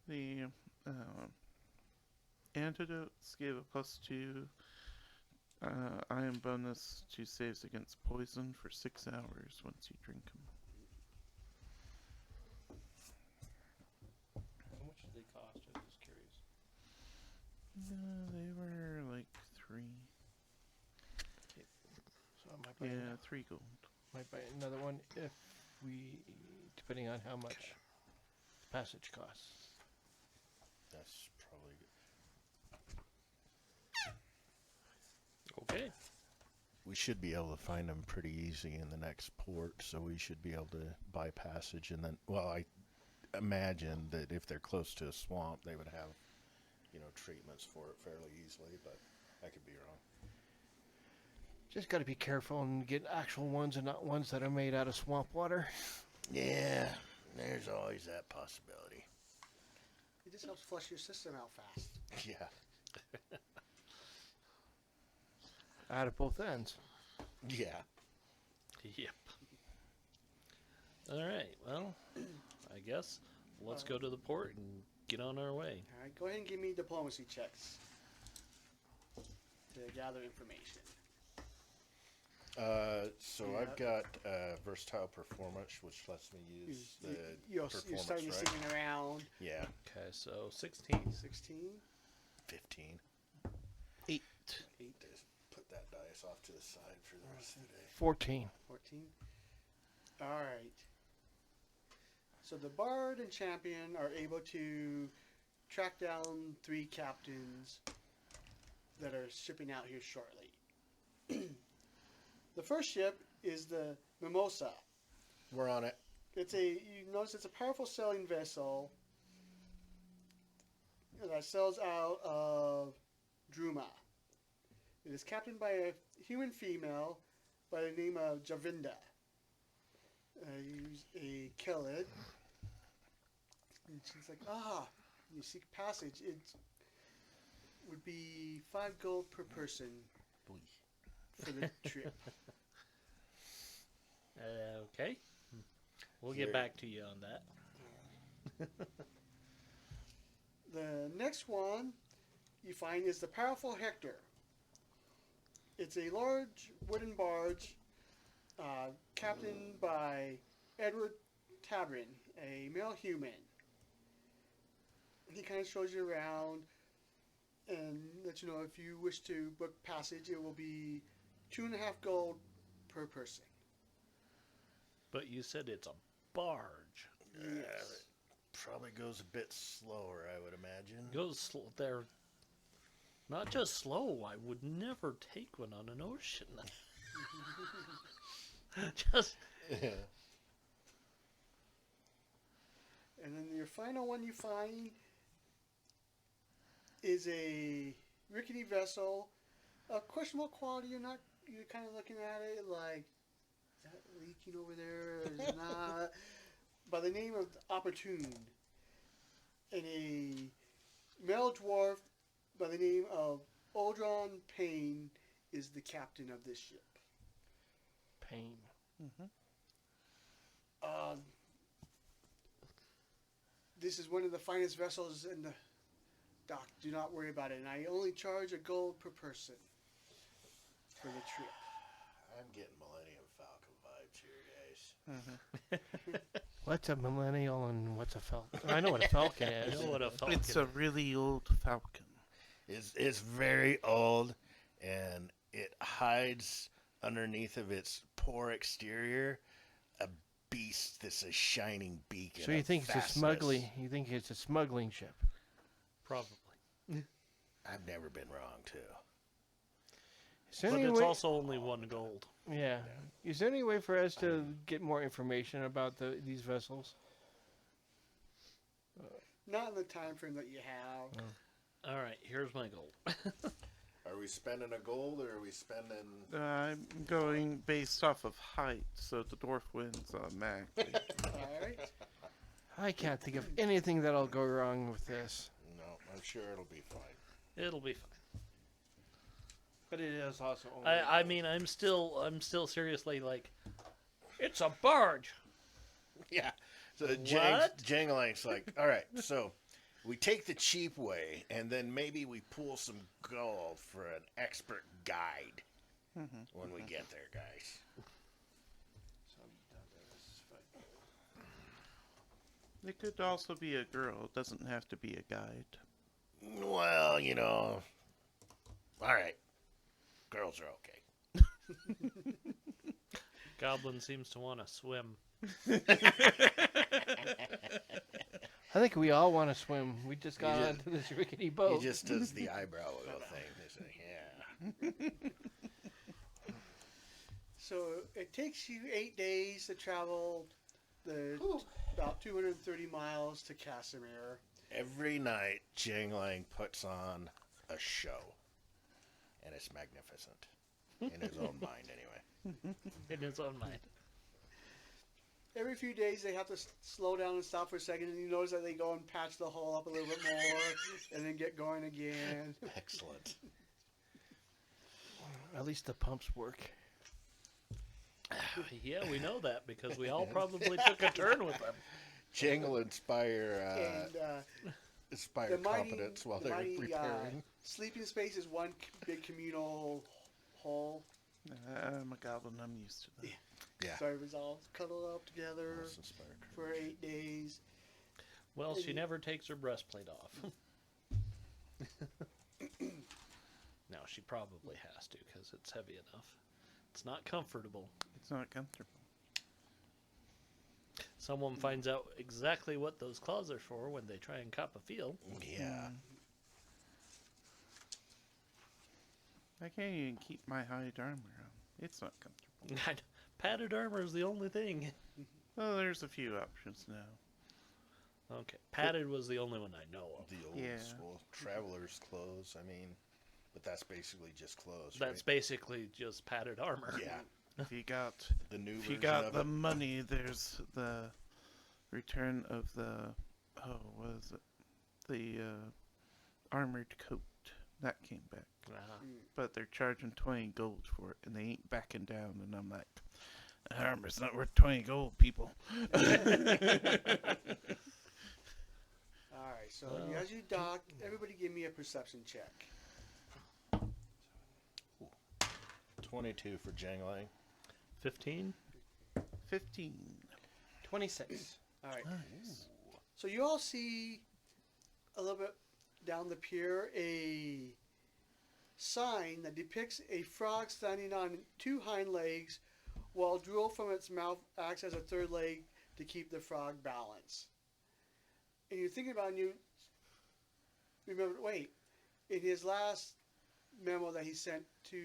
Speaker 3: The antidotes gave a +2 iron bonus to saves against poison for 6 hours once you drink them.
Speaker 5: How much did they cost? I'm just curious.
Speaker 3: They were like 3.
Speaker 5: So I might buy,
Speaker 3: Yeah, 3 gold.
Speaker 5: might buy another one if we, depending on how much the passage costs.
Speaker 4: That's probably good.
Speaker 1: Okay.
Speaker 4: We should be able to find them pretty easy in the next port, so we should be able to buy passage. And then, well, I imagine that if they're close to a swamp, they would have, treatments for it fairly easily, but I could be wrong.
Speaker 5: Just got to be careful and get actual ones and not ones that are made out of swamp water.
Speaker 4: Yeah, there's always that possibility.
Speaker 2: It just helps flush your system out fast.
Speaker 4: Yeah.
Speaker 5: Out of both ends.
Speaker 4: Yeah.
Speaker 1: Yep. All right. Well, I guess let's go to the port and get on our way.
Speaker 2: All right, go ahead and give me diplomacy checks to gather information.
Speaker 4: So
Speaker 2: Yeah.
Speaker 4: I've got versatile performance, which lets me use the
Speaker 2: You're
Speaker 4: performance,
Speaker 2: starting to
Speaker 4: right?
Speaker 2: sing around.
Speaker 4: Yeah,
Speaker 1: Okay, so 16.
Speaker 2: 16,
Speaker 4: 15.
Speaker 3: 8.
Speaker 2: 8,
Speaker 4: Just put that dice off to the side for the rest of the day.
Speaker 5: 14.
Speaker 2: 14. All right. So the Bard and Champion are able to track down 3 captains that are shipping out here shortly. The first ship is the Mimosa.
Speaker 4: We're on it.
Speaker 2: You notice it's a powerful sailing vessel that sails out of Druma. It is captained by a human female by the name of Javinda. Use a Kelid. And she's like, you seek passage. It would be 5 gold per person for the trip.
Speaker 1: Okay. We'll get back to you on that.
Speaker 2: The next one you find is the powerful Hector. It's a large wooden barge captained by Edward Tabrin, a male human. He kind of shows you around and lets you know if you wish to book passage, it will be 2.5 gold per person.
Speaker 1: But you said it's a barge.
Speaker 2: Yes.
Speaker 4: Probably goes a bit slower, I would imagine.
Speaker 1: Goes they're not just slow. I would never take one on an ocean. Just
Speaker 2: And then your final one you find is a rickety vessel of questionable quality. You're kind of looking at it like, is that leaking over there? Or is it not? By the name of Opportune. And a male dwarf by the name of Oldron Payne is the captain of this ship.
Speaker 5: Pain.
Speaker 2: This is one of the finest vessels in the dock. Do not worry about it. And I only charge a gold per person for the trip.
Speaker 4: I'm getting Millennium Falcon vibes here, guys.
Speaker 5: What's a millennial and what's a falcon? I know what a falcon
Speaker 1: I
Speaker 5: is.
Speaker 1: know what a falcon.
Speaker 3: It's a really old falcon.
Speaker 4: It's very old, and it hides underneath of its poor exterior a beast that's a shining beacon.
Speaker 5: So you
Speaker 4: of
Speaker 5: think it's a
Speaker 4: fastness.
Speaker 5: smuggling? You think it's a smuggling ship?
Speaker 1: Probably.
Speaker 4: I've never been wrong, too.
Speaker 5: Is there
Speaker 1: But
Speaker 5: any
Speaker 1: it's
Speaker 5: way?
Speaker 1: also only 1 gold.
Speaker 5: Yeah. Is there any way for us to get more information about these vessels?
Speaker 2: Not in the time frame that you have.
Speaker 1: All right, here's my gold.
Speaker 4: Are we spending a gold, or are we spending...
Speaker 3: I'm going based off of height, so the dwarf wins automatically.
Speaker 2: Alright.
Speaker 5: I can't think of anything that'll go wrong with this.
Speaker 4: No, I'm sure it'll be fine.
Speaker 1: It'll be fine.
Speaker 5: But it is also only.
Speaker 1: I mean, I'm still seriously like, it's a barge.
Speaker 4: Yeah. So
Speaker 1: What?
Speaker 4: Jangling's like, all right, so we take the cheap way, and then maybe we pull some gold for an expert guide when we get there, guys.
Speaker 3: It could also be a girl. It doesn't have to be a guide.
Speaker 4: Well, all right. Girls are okay.
Speaker 1: Goblin seems to want to swim.
Speaker 5: I think we all want to swim. We just got
Speaker 4: You
Speaker 5: onto this rickety
Speaker 4: He
Speaker 5: boat.
Speaker 4: just does the eyebrow wiggle thing. He's like, yeah.
Speaker 2: So it takes you 8 days to travel about 230 miles to Casimir.
Speaker 4: Every night, Jangling puts on a show. And it's magnificent. In his own mind, anyway.
Speaker 1: In his own mind.
Speaker 2: Every few days they have to slow down and stop for a second, and you notice that they go and patch the hull up a little bit more, and then get going again.
Speaker 4: Excellent.
Speaker 5: At least the pumps work.
Speaker 1: Yeah, we know that because we all probably took a turn with them.
Speaker 4: Jangle inspire
Speaker 2: The mighty-
Speaker 4: competence while
Speaker 2: the
Speaker 4: they're
Speaker 2: mighty,
Speaker 4: repairing.
Speaker 2: Sleeping space is one big communal hull.
Speaker 3: I'm a goblin. I'm used to that.
Speaker 4: Yeah.
Speaker 2: So it was all cuddled up together
Speaker 4: Let's inspire
Speaker 2: for
Speaker 4: courage.
Speaker 2: 8 days.
Speaker 1: Well, she never takes her breastplate off. Now, she probably has to because it's heavy enough. It's not comfortable.
Speaker 3: It's not comfortable.
Speaker 1: someone finds out exactly what those claws are for when they try and cop a field.
Speaker 4: Yeah.
Speaker 3: I can't even keep my hide armor on. It's not comfortable.
Speaker 1: Padded armor is the only thing.
Speaker 3: Well, there's a few options now.
Speaker 1: Okay, padded was the only one I know of.
Speaker 4: The old
Speaker 3: Yeah.
Speaker 4: school traveler's clothes. I mean, but that's basically just clothes.
Speaker 1: That's basically just padded armor.
Speaker 4: right? Yeah.
Speaker 3: If you got
Speaker 4: The new
Speaker 3: if you
Speaker 4: version
Speaker 3: got
Speaker 4: of
Speaker 3: the
Speaker 4: it.
Speaker 3: money, there's the return of the what is it? The armored coat that came back, but they're charging 20 gold for it, and they ain't backing down. And I'm like, armor's not worth 20 gold, people.
Speaker 2: All right, so
Speaker 1: Well,
Speaker 2: as you dock, everybody give me a perception check.
Speaker 4: 22 for Jangling.
Speaker 1: 15?
Speaker 3: 15.
Speaker 5: 26.
Speaker 2: All right. So you all see a little bit down the pier a sign that depicts a frog standing on two hind legs while drool from its mouth acts as a third leg to keep the frog balanced. And you're thinking about it and you remember, wait, in his last memo that he sent to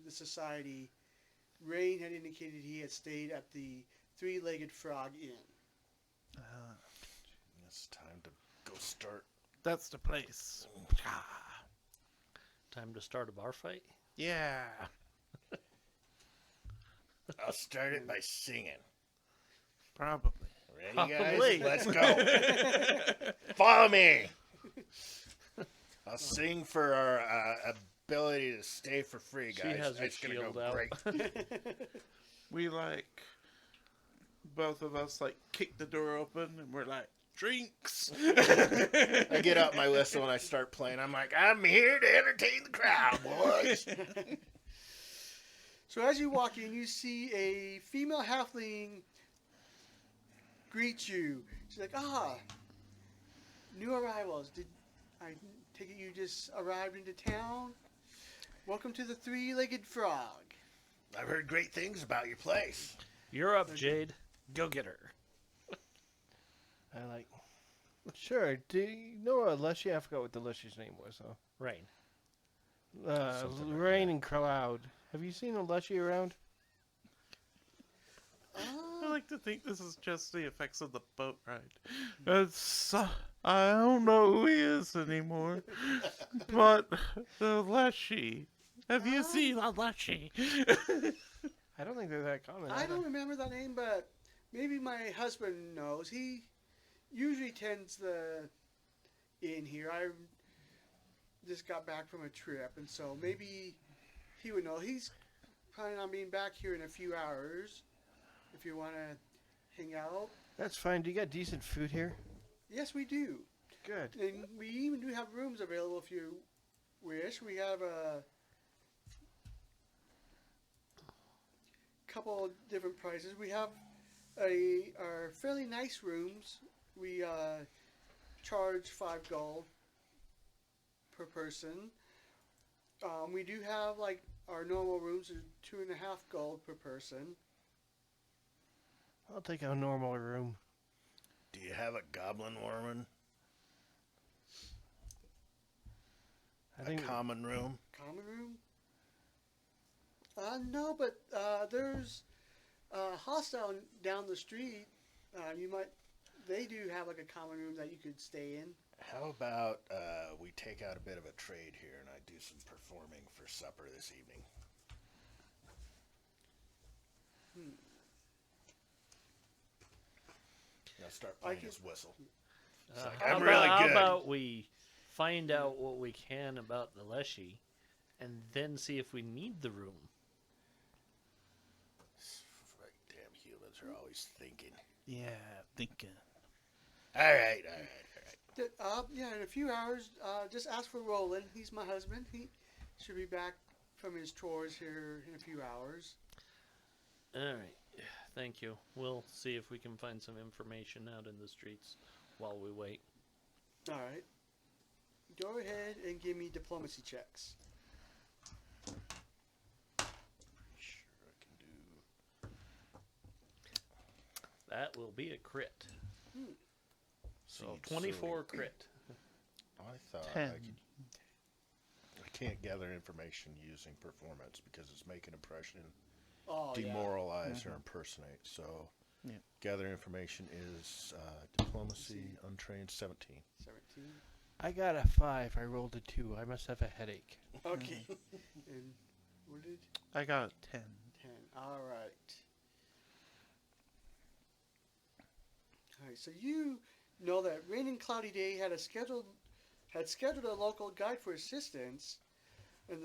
Speaker 2: the society, Rain had indicated he had stayed at the Three-Legged Frog Inn.
Speaker 4: It's time to go start.
Speaker 3: That's the place.
Speaker 1: Time to start a bar fight?
Speaker 3: Yeah.
Speaker 4: I'll start it by singing.
Speaker 3: Probably.
Speaker 4: Ready,
Speaker 1: Probably.
Speaker 4: guys? Let's go. Follow me. I'll sing for our ability to stay for free,
Speaker 1: She
Speaker 4: guys.
Speaker 1: has her
Speaker 4: It's gonna
Speaker 1: shield
Speaker 4: go
Speaker 1: out.
Speaker 4: great.
Speaker 3: We both of us kick the door open and we're like, drinks.
Speaker 4: I get out my whistle and I start playing. I'm like, I'm here to entertain the crowd, boys.
Speaker 2: So as you walk in, you see a female halfling greet you. She's like, new arrivals. Did I take it you just arrived into town? Welcome to the Three-Legged Frog.
Speaker 4: I've heard great things about your place.
Speaker 1: You're up, Jade. Go get her.
Speaker 5: I like. Sure. Do you know a Leshy? I forgot what the Leshy's name was, though.
Speaker 1: Rain.
Speaker 4: Something like
Speaker 5: Rain and Cloud. Have you seen a Leshy around?
Speaker 3: I like to think this is just the effects of the boat ride. I don't know who he is anymore. But the Leshy. Have you seen a Leshy?
Speaker 5: I don't think they're that common.
Speaker 2: I
Speaker 5: either.
Speaker 2: don't remember that name, but maybe my husband knows. He usually tends the inn here. I just got back from a trip, and so maybe he would know. He's planning on being back here in a few hours. If you want to hang out.
Speaker 5: That's fine. Do you got decent food here?
Speaker 2: Yes, we do.
Speaker 5: Good.
Speaker 2: And we even do have rooms available if you wish. We have a couple of different prices. We have our fairly nice rooms. We charge 5 gold per person. We do have our normal rooms are 2.5 gold per person.
Speaker 5: I'll take a normal room.
Speaker 4: Do you have a goblin woman?
Speaker 5: I
Speaker 4: A
Speaker 5: think
Speaker 4: common room?
Speaker 2: Common room? No, but there's a hostel down the street. They do have a common room that you could stay in.
Speaker 4: How about we take out a bit of a trade here and I do some performing for supper this evening? I'll start playing his whistle. It's like, I'm really
Speaker 1: How
Speaker 4: good.
Speaker 1: about we find out what we can about the Leshy and then see if we need the room?
Speaker 4: Damn humans are always thinking.
Speaker 3: Yeah, thinking.
Speaker 4: All right.
Speaker 2: Yeah, in a few hours, just ask for Roland. He's my husband. He should be back from his chores here in a few hours.
Speaker 1: All right. Thank you. We'll see if we can find some information out in the streets while we wait.
Speaker 2: All right. Go ahead and give me diplomacy checks.
Speaker 4: Sure, I can do.
Speaker 1: That will be a crit. So
Speaker 4: See,
Speaker 1: 24 crit.
Speaker 4: I thought
Speaker 3: 10.
Speaker 4: I can't gather information using performance because it's make an impression,
Speaker 2: Oh, yeah.
Speaker 4: demoralize, or impersonate. So,
Speaker 3: Yeah.
Speaker 4: gather information is diplomacy, untrained, 17.
Speaker 2: 17.
Speaker 5: I got a 5. I rolled a 2. I must have a headache.
Speaker 2: Okay. And what did
Speaker 3: I got a 10.
Speaker 2: 10? All right. All right. So you know that Rain and Cloudy Day had scheduled a local guide for assistance,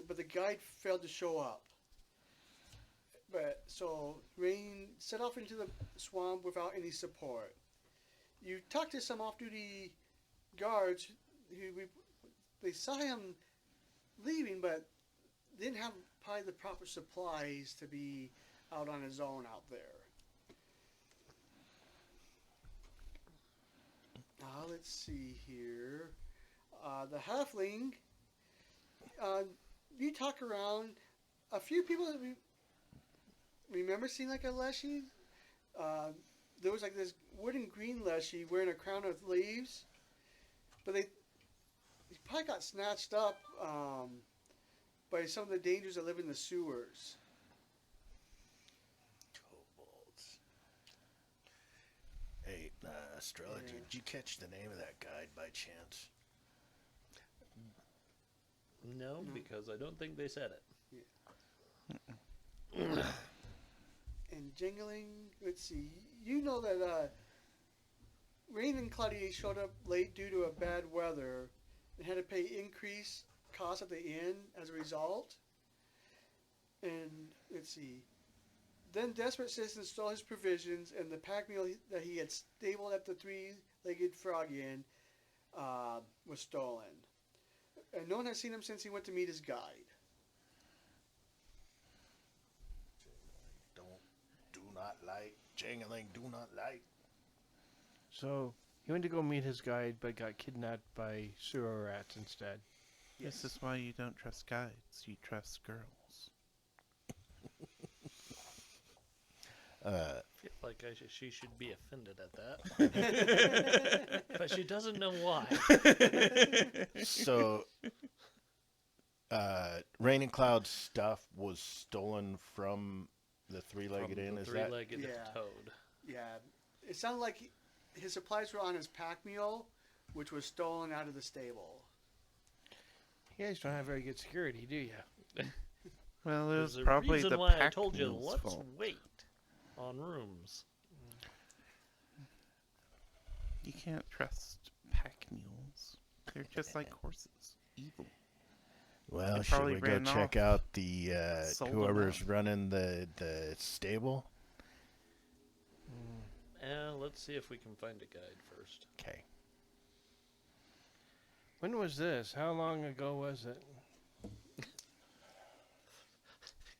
Speaker 2: but the guide failed to show up. But so Rain set off into the swamp without any support. You talked to some off-duty guards they saw him leaving, but didn't have probably the proper supplies to be out on his own out there. Let's see here. The halfling. You talk around. A few people that remember seeing like a leshy. There was like this wooden green leshy wearing a crown of leaves, but he probably got snatched up by some of the dangers that live in the sewers.
Speaker 4: Kobolds. Hey, Estrella,
Speaker 2: Yeah.
Speaker 4: did you catch the name of that guide by chance?
Speaker 1: No, because I don't think they said it.
Speaker 2: And jingling, let's see. You know that Rain and Cloudy showed up late due to a bad weather and had to pay increased costs at the inn as a result. And let's see. Then desperate citizens stole his provisions, and the pack mule that he had stabled at the three-legged frog inn was stolen. And no one has seen him since he went to meet his guide.
Speaker 4: Do not like. Jangling, do not like.
Speaker 5: So he went to go meet his guide, but got kidnapped by sewer rats instead.
Speaker 3: This is why you don't trust guides. You trust girls.
Speaker 1: I feel like she should be offended at that. But she doesn't know why.
Speaker 4: So, Rain and Cloud's stuff was stolen from the three-legged inn. Is that?
Speaker 1: Three-legged
Speaker 2: Yeah.
Speaker 1: toad.
Speaker 2: Yeah, it sounded like his supplies were on his pack mule, which was stolen out of the stable.
Speaker 5: You guys don't have very good security, do you?
Speaker 3: Well, it
Speaker 1: There's
Speaker 3: was
Speaker 1: a
Speaker 3: probably
Speaker 1: reason
Speaker 3: the
Speaker 1: why I
Speaker 3: pack
Speaker 1: told you,
Speaker 3: mule's
Speaker 1: let's
Speaker 3: fault.
Speaker 1: wait on rooms.
Speaker 3: You can't trust pack mules. They're just like horses. Evil.
Speaker 4: Well,
Speaker 3: They
Speaker 4: should
Speaker 3: probably
Speaker 4: we go
Speaker 3: ran
Speaker 4: check
Speaker 3: off,
Speaker 4: out the
Speaker 3: sold them
Speaker 4: whoever's
Speaker 3: out.
Speaker 4: running the stable?
Speaker 1: And let's see if we can find a guide first.
Speaker 4: Okay.
Speaker 5: When was this? How long ago was it?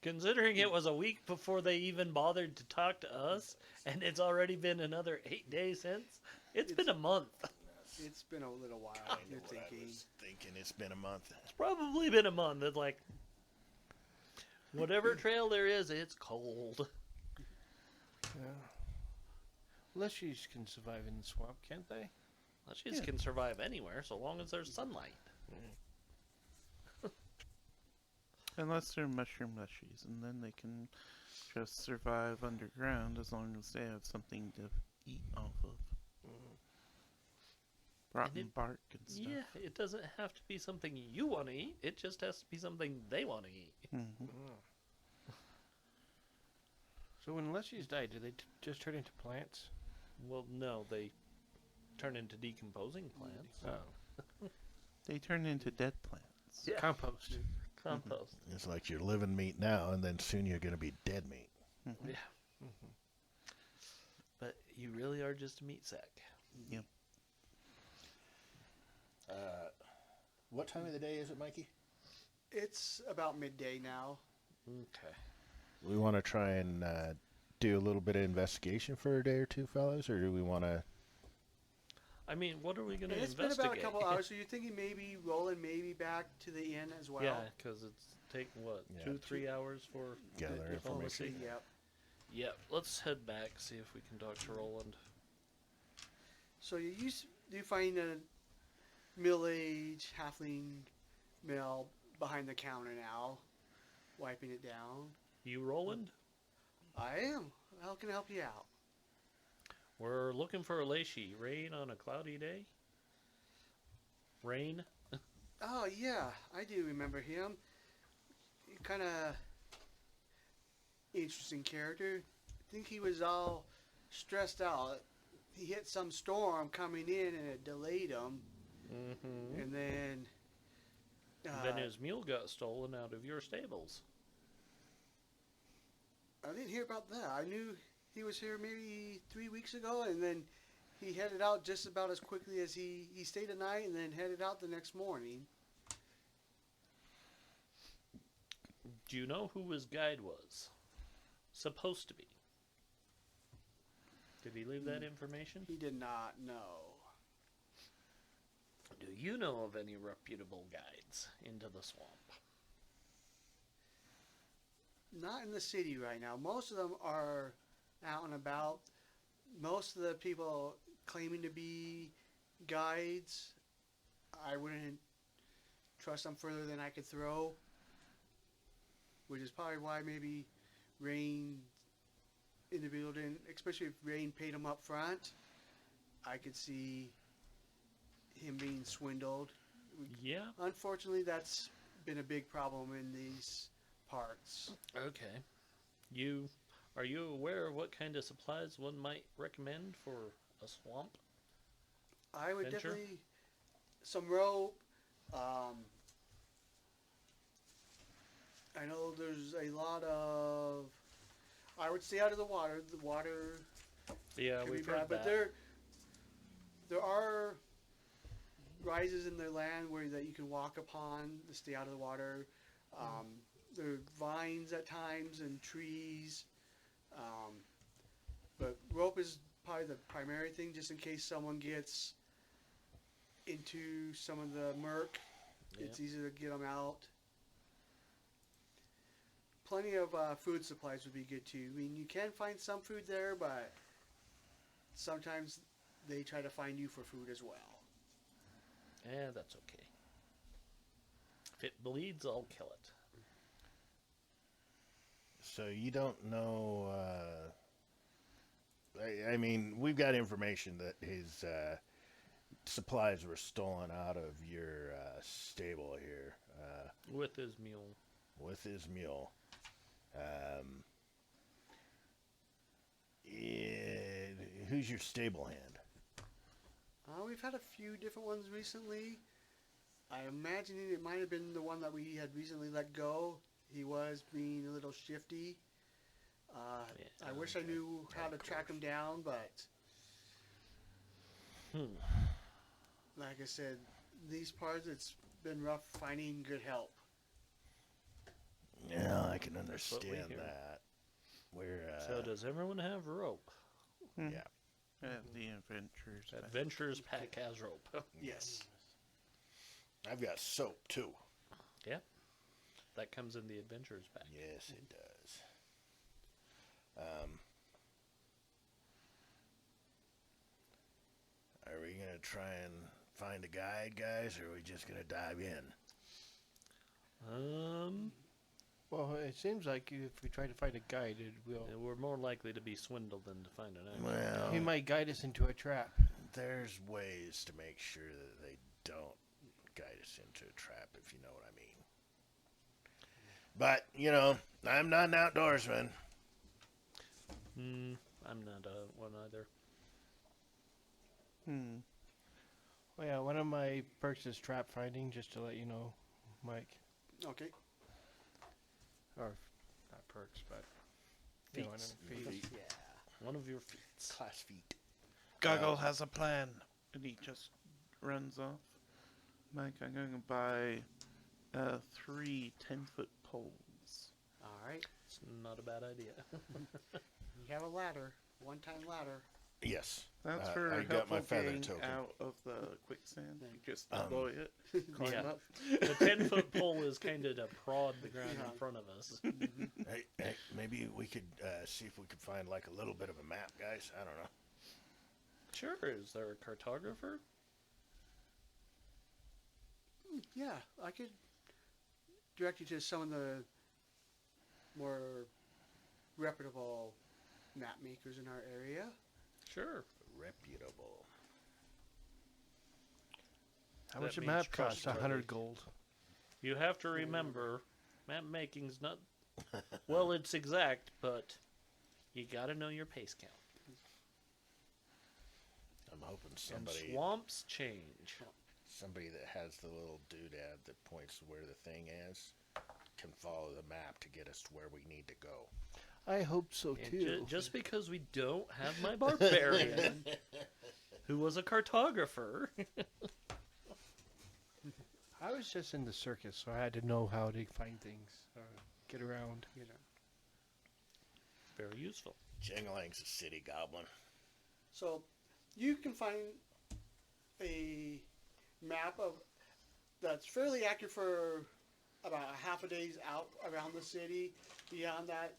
Speaker 1: Considering it was a week before they even bothered to talk to us, and it's already been another 8 days since, it's been a month.
Speaker 2: It's been a little while.
Speaker 4: I
Speaker 2: You're
Speaker 4: know what I
Speaker 2: thinking.
Speaker 4: was thinking. It's been a month.
Speaker 1: It's probably been a month. It's like, whatever trail there is, it's cold.
Speaker 5: Yeah. Leshies can survive in the swamp, can't they?
Speaker 1: Leshies
Speaker 3: Yeah.
Speaker 1: can survive anywhere so long as there's sunlight.
Speaker 3: Unless they're mushroom mushies, and then they can just survive underground as long as they have something to eat off of. Rotten
Speaker 1: it-
Speaker 3: bark and stuff.
Speaker 1: Yeah, it doesn't have to be something you want to eat. It just has to be something they want to eat.
Speaker 3: Mhm.
Speaker 5: So when leshies die, do they just turn into plants?
Speaker 1: Well, no, they turn into decomposing plants.
Speaker 5: Oh,
Speaker 3: They turn into dead plants.
Speaker 1: Yeah.
Speaker 5: compost.
Speaker 1: Compost.
Speaker 4: It's like you're living meat now, and then soon you're going to be dead meat.
Speaker 1: Yeah. But you really are just a meat sack.
Speaker 3: Yep.
Speaker 4: What time of the day is it, Mikey?
Speaker 2: It's about midday now.
Speaker 1: Okay.
Speaker 4: We want to try and do a little bit of investigation for a day or two, fellas, or do we want to?
Speaker 1: I mean, what are we going to
Speaker 2: And it's been
Speaker 1: investigate?
Speaker 2: about a couple hours, so you're thinking maybe rolling maybe back to the inn as well.
Speaker 1: Yeah, because it's taking, what,
Speaker 4: Yeah.
Speaker 1: 2-3 hours for
Speaker 4: Gather
Speaker 1: diplomacy?
Speaker 4: information.
Speaker 2: Yep.
Speaker 1: Yep, let's head back, see if we can talk to Roland.
Speaker 2: So you find a middle-aged halfling male behind the counter now, wiping it down.
Speaker 1: You Roland?
Speaker 2: I am. How can I help you out?
Speaker 1: We're looking for a Lacey. Rain on a cloudy day? Rain?
Speaker 2: Oh yeah, I do remember him. Kind of interesting character. I think he was all stressed out. He hit some storm coming in and it delayed him.
Speaker 1: Mm-hmm.
Speaker 2: And then
Speaker 1: Then his mule got stolen out of your stables.
Speaker 2: I didn't hear about that. I knew he was here maybe 3 weeks ago, and then he headed out just about as quickly as he stayed a night and then headed out the next morning.
Speaker 1: Do you know who his guide was? Supposed to be. Did he leave that information?
Speaker 2: He did not know.
Speaker 1: Do you know of any reputable guides into the swamp?
Speaker 2: Not in the city right now. Most of them are out and about. Most of the people claiming to be guides, I wouldn't trust them further than I could throw. Which is probably why maybe Rain individual didn't, especially if Rain paid him up front. I could see him being swindled.
Speaker 1: Yeah.
Speaker 2: Unfortunately, that's been a big problem in these parts.
Speaker 1: Okay. Are you aware of what kind of supplies one might recommend for a swamp?
Speaker 2: I would
Speaker 1: Venture?
Speaker 2: definitely some rope. I know there's a lot of. I would stay out of the water. The water
Speaker 1: Yeah,
Speaker 2: can be
Speaker 1: we've
Speaker 2: bad,
Speaker 1: heard
Speaker 2: but
Speaker 1: that.
Speaker 2: there are rises in the land where that you can walk upon to stay out of the water. There are vines at times and trees, but rope is probably the primary thing, just in case someone gets into some of the murk.
Speaker 1: Yeah.
Speaker 2: It's easier to get them out. Plenty of food supplies would be good too. I mean, you can find some food there, but sometimes they try to find you for food as well.
Speaker 1: That's okay. If it bleeds, I'll kill it.
Speaker 4: So you don't know. I mean, we've got information that his supplies were stolen out of your stable here
Speaker 1: With his mule.
Speaker 4: with his mule. Who's your stable hand?
Speaker 2: We've had a few different ones recently. I'm imagining it might have been the one that we had recently let go. He was being a little shifty.
Speaker 1: Yeah,
Speaker 2: I wish I knew how to track him down, but like I said, these parts, it's been rough finding good help.
Speaker 4: Yeah, I can
Speaker 1: what we
Speaker 4: understand
Speaker 1: hear.
Speaker 4: that. We're
Speaker 1: So does everyone have rope?
Speaker 3: Hmm.
Speaker 4: yeah.
Speaker 3: And the adventures. pack.
Speaker 1: Adventurers pack has rope.
Speaker 2: Yes.
Speaker 4: I've got soap too.
Speaker 1: That comes in the adventurers pack.
Speaker 4: Yes, it does. Are we gonna try and find a guide, guys, or are we just gonna dive in?
Speaker 5: Well, it seems like if we try to find a guide,
Speaker 1: We're more likely to be swindled than to find an actual.
Speaker 4: Well,
Speaker 5: he might guide us into a trap.
Speaker 4: there's ways to make sure that they don't guide us into a trap, if you know what I mean. But, you know, I'm not an outdoorsman.
Speaker 1: I'm not one either.
Speaker 5: Well, yeah, one of my perks is trap finding, just to let you know, Mike.
Speaker 2: Okay.
Speaker 5: Or not perks, but you know what I mean, feats.
Speaker 2: Yeah.
Speaker 1: One of your feats.
Speaker 4: Class feet.
Speaker 3: Goggle has a plan, and he just runs off. Mike, I'm going to buy 3 10-foot poles.
Speaker 2: All right.
Speaker 1: It's not a bad idea.
Speaker 2: You have a ladder. One-time ladder.
Speaker 4: Yes.
Speaker 3: That's
Speaker 4: I
Speaker 3: for
Speaker 4: got my
Speaker 3: helpful
Speaker 4: feather
Speaker 3: getting
Speaker 4: token.
Speaker 3: out of the quick quicksand.
Speaker 2: Yeah.
Speaker 3: You just deploy it, climb
Speaker 1: Yeah.
Speaker 3: up.
Speaker 1: The 10-foot pole is kind of to prod the ground
Speaker 2: Yeah.
Speaker 1: in front of us.
Speaker 4: Hey, maybe we could see if we could find like a little bit of a map, guys. I don't know.
Speaker 1: Sure, is there a cartographer?
Speaker 2: Yeah, I could direct you to some of the more reputable map makers in our area.
Speaker 1: Sure.
Speaker 4: Reputable.
Speaker 5: How
Speaker 1: That
Speaker 5: much a
Speaker 1: means
Speaker 5: map costs?
Speaker 1: trustworthy.
Speaker 5: 100 gold.
Speaker 1: You have to remember, map making's not... Well, it's exact, but you gotta know your pace count.
Speaker 4: I'm hoping
Speaker 1: And
Speaker 4: somebody
Speaker 1: swamps change.
Speaker 4: that has the little doodad that points to where the thing is can follow the map to get us to where we need to go.
Speaker 5: I hope so
Speaker 1: And
Speaker 5: too.
Speaker 1: just because we don't have my barbarian, who was a cartographer.
Speaker 5: I was just in the circus, so I had to know how to find things, or get around.
Speaker 2: You know.
Speaker 1: Very useful.
Speaker 4: Jingling's a city goblin.
Speaker 2: So you can find a map of that's fairly accurate for about a half a day's out around the city. Beyond that,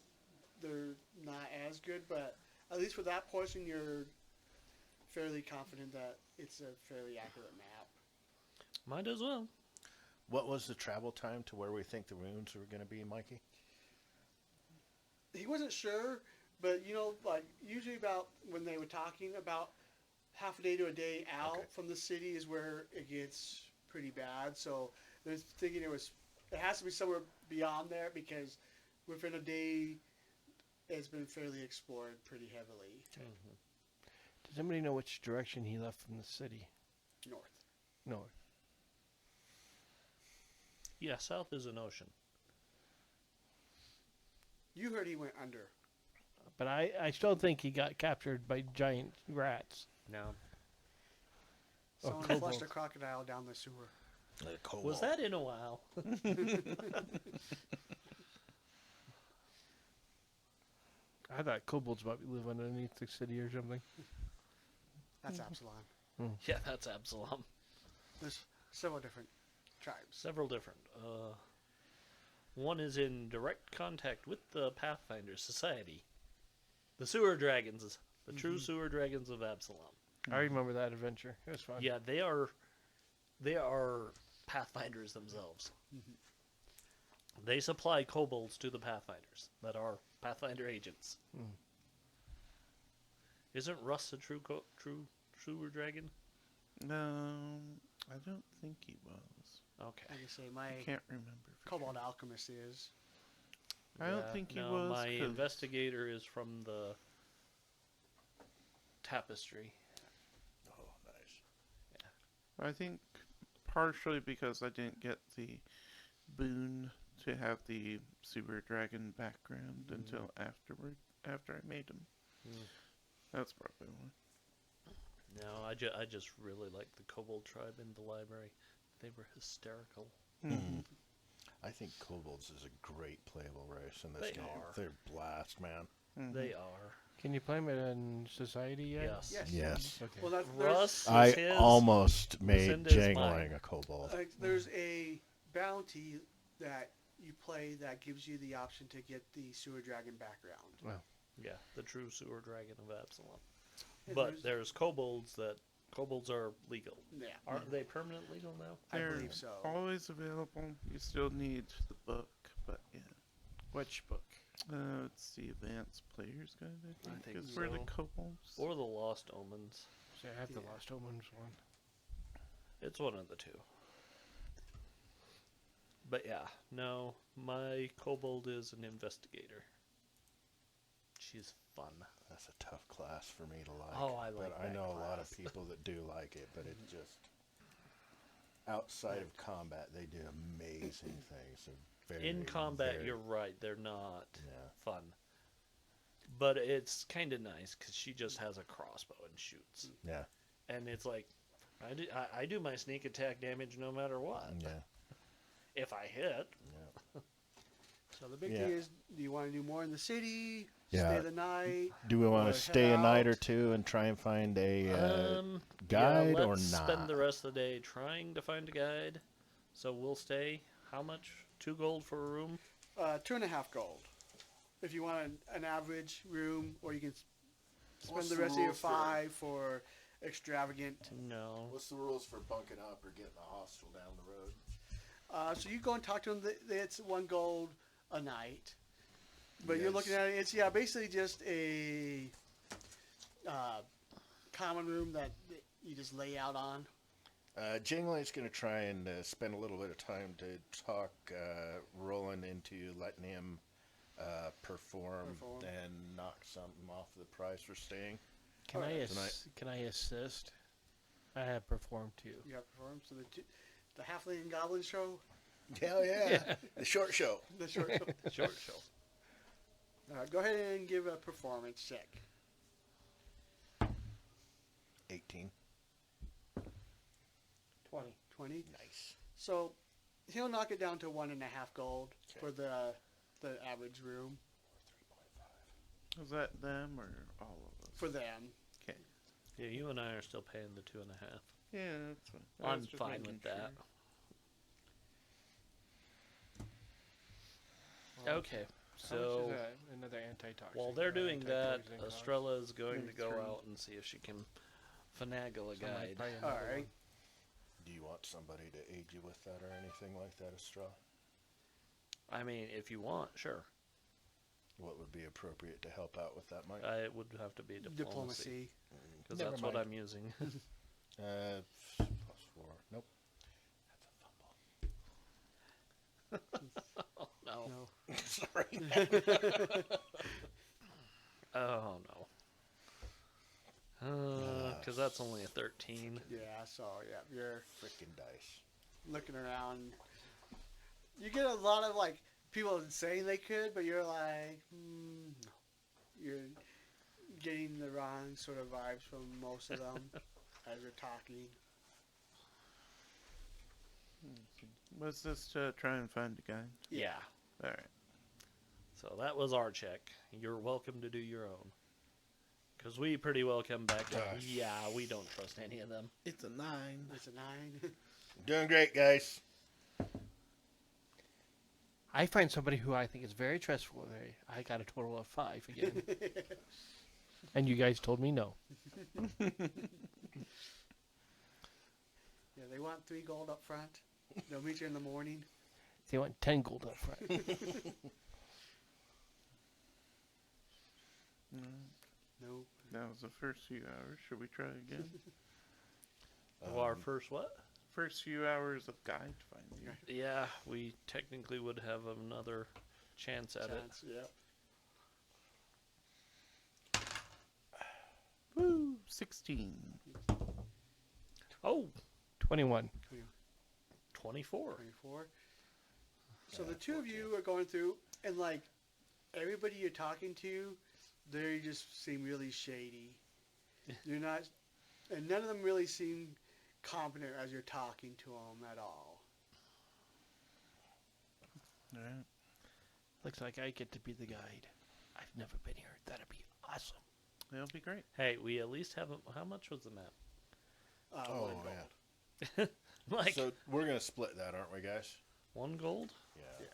Speaker 2: they're not as good, but at least for that portion, you're fairly confident that it's a fairly accurate map.
Speaker 1: Might as well.
Speaker 4: What was the travel time to where we think the ruins were going to be, Mikey?
Speaker 2: He wasn't sure, but like usually about when they were talking about half a day to a day out
Speaker 4: Okay.
Speaker 2: from the city is where it gets pretty bad. So they're thinking it has to be somewhere beyond there because within a day it's been fairly explored pretty heavily
Speaker 5: Does anybody know which direction he left from the city?
Speaker 2: north.
Speaker 5: North.
Speaker 1: Yeah, south is an ocean.
Speaker 2: You heard he went under.
Speaker 5: But I still think he got captured by giant rats.
Speaker 1: No.
Speaker 5: Oh,
Speaker 2: Someone
Speaker 5: kobolds.
Speaker 2: flushed a crocodile down the sewer.
Speaker 1: Was that in a while?
Speaker 5: I thought kobolds might live underneath the city or something.
Speaker 2: That's Absalom.
Speaker 1: Yeah, that's Absalom.
Speaker 2: There's several different tribes.
Speaker 1: Several different. One is in direct contact with the Pathfinder Society. The sewer dragons. The true sewer dragons of Absalom.
Speaker 5: I remember that adventure. It was fun.
Speaker 1: Yeah, they are Pathfinders themselves. They supply kobolds to the Pathfinders that are Pathfinder agents. Isn't Russ a true sewer dragon?
Speaker 3: No, I don't think he was.
Speaker 1: Okay.
Speaker 2: Like I say, my
Speaker 3: Can't remember. for
Speaker 2: Cobalt
Speaker 3: sure.
Speaker 2: Alchemist is.
Speaker 3: I don't think he
Speaker 1: no,
Speaker 3: was.
Speaker 1: My
Speaker 3: 'cause
Speaker 1: investigator is from the tapestry.
Speaker 4: Oh, nice.
Speaker 3: I think partially because I didn't get the boon to have the super dragon background until afterward, after I made him.
Speaker 1: Mm.
Speaker 3: That's probably why.
Speaker 1: No, I just really liked the kobold tribe in the library. They were hysterical.
Speaker 4: I think kobolds is a great playable race in this
Speaker 1: They
Speaker 4: game.
Speaker 1: are.
Speaker 4: They're blast, man.
Speaker 1: They are.
Speaker 5: Can you play them in society yet?
Speaker 1: Yes.
Speaker 2: Yes.
Speaker 4: Yes.
Speaker 5: Okay.
Speaker 2: Well, that's
Speaker 1: Russ
Speaker 4: I
Speaker 1: is his.
Speaker 4: almost made
Speaker 1: Lucinda's
Speaker 4: jangling
Speaker 1: mine.
Speaker 4: a kobold.
Speaker 2: there's a bounty that you play that gives you the option to get the sewer dragon background.
Speaker 1: Yeah, the true sewer dragon of Absalom.
Speaker 2: And
Speaker 1: But there's kobolds that kobolds are legal.
Speaker 2: yeah,
Speaker 1: Aren't they permanent legal now?
Speaker 2: I
Speaker 3: They're
Speaker 2: believe so.
Speaker 3: always available. You still need the book, but yeah.
Speaker 5: Which book?
Speaker 3: It's the Advanced Player's Guide, I think,
Speaker 1: think
Speaker 3: is where the
Speaker 1: so.
Speaker 3: kobolds.
Speaker 1: Or the Lost Omens.
Speaker 5: See, I have the
Speaker 2: Yeah.
Speaker 5: Lost Omens one.
Speaker 1: It's one of the two. But yeah, no, my kobold is an investigator. She's fun.
Speaker 4: That's a tough class for me to like.
Speaker 1: Oh, I like
Speaker 4: But I
Speaker 1: that
Speaker 4: know a lot
Speaker 1: class.
Speaker 4: of people that do like it, but it just outside of combat, they do amazing things. They're very,
Speaker 1: In combat,
Speaker 4: very-
Speaker 1: you're right. They're not
Speaker 4: Yeah.
Speaker 1: fun. But it's kind of nice because she just has a crossbow and shoots.
Speaker 4: Yeah.
Speaker 1: And it's like, I do my sneak attack damage no matter what.
Speaker 4: Yeah.
Speaker 1: If I hit.
Speaker 4: Yeah.
Speaker 2: So the big
Speaker 4: Yeah.
Speaker 2: thing is, do you want to do more in the city, stay the night?
Speaker 4: Do we want
Speaker 2: or
Speaker 4: to stay
Speaker 2: head
Speaker 4: a night or
Speaker 2: out?
Speaker 4: two and try and find a
Speaker 1: yeah,
Speaker 4: guide or
Speaker 1: let's
Speaker 4: not?
Speaker 1: spend the rest of the day trying to find a guide. So we'll stay. How much? 2 gold for a room?
Speaker 2: 2.5 gold. If you want an average room, or you can spend
Speaker 6: What's
Speaker 2: the
Speaker 6: the
Speaker 2: rest of your
Speaker 6: rules for-
Speaker 2: 5 for extravagant.
Speaker 1: No.
Speaker 6: What's the rules for bunking up or getting a hostel down the road?
Speaker 2: So you go and talk to them. It's 1 gold a night. But you're
Speaker 6: Yes.
Speaker 2: looking at it. It's basically just a common room that you just lay out on.
Speaker 4: Jinglei's going to try and spend a little bit of time to talk Roland into letting him perform and knock something off the price for staying.
Speaker 5: Can I
Speaker 4: Tonight.
Speaker 5: can I assist? I have performed too.
Speaker 2: You have performed. So the Halfling and Goblin show,
Speaker 4: Hell yeah. The short show.
Speaker 2: the short show.
Speaker 1: Short show.
Speaker 2: Go ahead and give a performance check.
Speaker 4: 18.
Speaker 5: 20.
Speaker 2: 20.
Speaker 4: Nice.
Speaker 2: So he'll knock it down to 1.5 gold
Speaker 4: Okay.
Speaker 2: for the average room
Speaker 3: Is that them or all of us?
Speaker 2: for them.
Speaker 3: Okay.
Speaker 1: Yeah, you and I are still paying the 2.5.
Speaker 3: Yeah, that's fine. I
Speaker 1: I'm
Speaker 3: was just
Speaker 1: fine
Speaker 3: making
Speaker 1: with that.
Speaker 5: Well,
Speaker 1: Okay,
Speaker 5: how much
Speaker 1: so
Speaker 5: is that? Another antitoxin.
Speaker 1: while they're doing that,
Speaker 5: anti-poison cost?
Speaker 1: Estrella is going to
Speaker 3: Maybe
Speaker 1: go
Speaker 3: 3.
Speaker 1: out and see if she can finagle a
Speaker 5: So I might
Speaker 1: guide.
Speaker 5: buy another
Speaker 2: All right.
Speaker 5: one.
Speaker 4: Do you want somebody to aid you with that or anything like that, Estrella?
Speaker 1: I mean, if you want, sure.
Speaker 4: What would be appropriate to help out with that, Mike?
Speaker 1: It would have to be diplomacy. Because
Speaker 5: Never
Speaker 1: that's what
Speaker 5: mind.
Speaker 1: I'm using.
Speaker 4: +4. Nope.
Speaker 1: Oh, no.
Speaker 2: No.
Speaker 4: Sorry.
Speaker 1: Oh, no. Because that's only a 13.
Speaker 2: Yeah. So you're
Speaker 4: Frickin' dice.
Speaker 2: looking around. You get a lot of people saying they could, but you're like, no. You're getting the wrong sort of vibes from most of them as you're talking.
Speaker 3: Was this to try and find a guide?
Speaker 1: Yeah.
Speaker 3: All right.
Speaker 1: So that was our check. You're welcome to do your own. Because we pretty well come back and,
Speaker 4: Gosh.
Speaker 1: yeah, we don't trust any of them.
Speaker 3: It's a 9.
Speaker 2: It's a 9.
Speaker 4: Doing great, guys.
Speaker 5: I find somebody who I think is very trustworthy. I got a total of 5 again. And you guys told me no.
Speaker 2: Yeah, they want 3 gold up front. They'll meet you in the morning.
Speaker 5: They want 10 gold up front.
Speaker 2: No.
Speaker 3: That was the first few hours. Should we try again?
Speaker 1: Our first what?
Speaker 3: First few hours of guide finding.
Speaker 1: Yeah, we technically would have another chance at it.
Speaker 2: Chance, yep.
Speaker 3: Woo! 16.
Speaker 1: Oh,
Speaker 5: 21.
Speaker 1: 24.
Speaker 2: 24. So the two of you are going through, and everybody you're talking to, they just seem really shady. You're not, and none of them really seem competent as you're talking to them at all.
Speaker 3: All right.
Speaker 5: Looks like I get to be the guide. I've never been here. That'd be awesome.
Speaker 3: That'll be great.
Speaker 1: Hey, we at least have a, how much was the map?
Speaker 4: Oh,
Speaker 2: 1 gold.
Speaker 4: yeah.
Speaker 1: Like
Speaker 4: So we're going to split that, aren't we, guys?
Speaker 1: 1 gold?
Speaker 4: Yeah.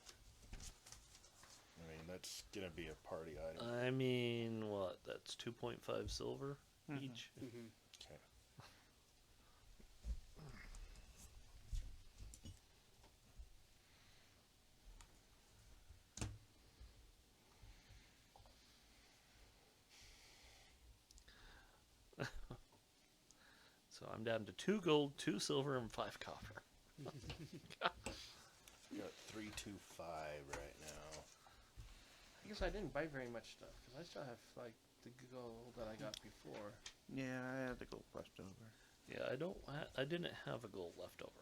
Speaker 4: I mean, that's going to be a party item.
Speaker 1: I mean, what? That's 2.5 silver each.
Speaker 2: Mhm.
Speaker 4: Okay.
Speaker 1: So I'm down to 2 gold, 2 silver, and 5 copper.
Speaker 4: Got 325 right now.
Speaker 5: I guess I didn't buy very much stuff because I still have the gold that I got before.
Speaker 3: Yeah, I had the gold left over.
Speaker 1: Yeah, I didn't have a gold left over.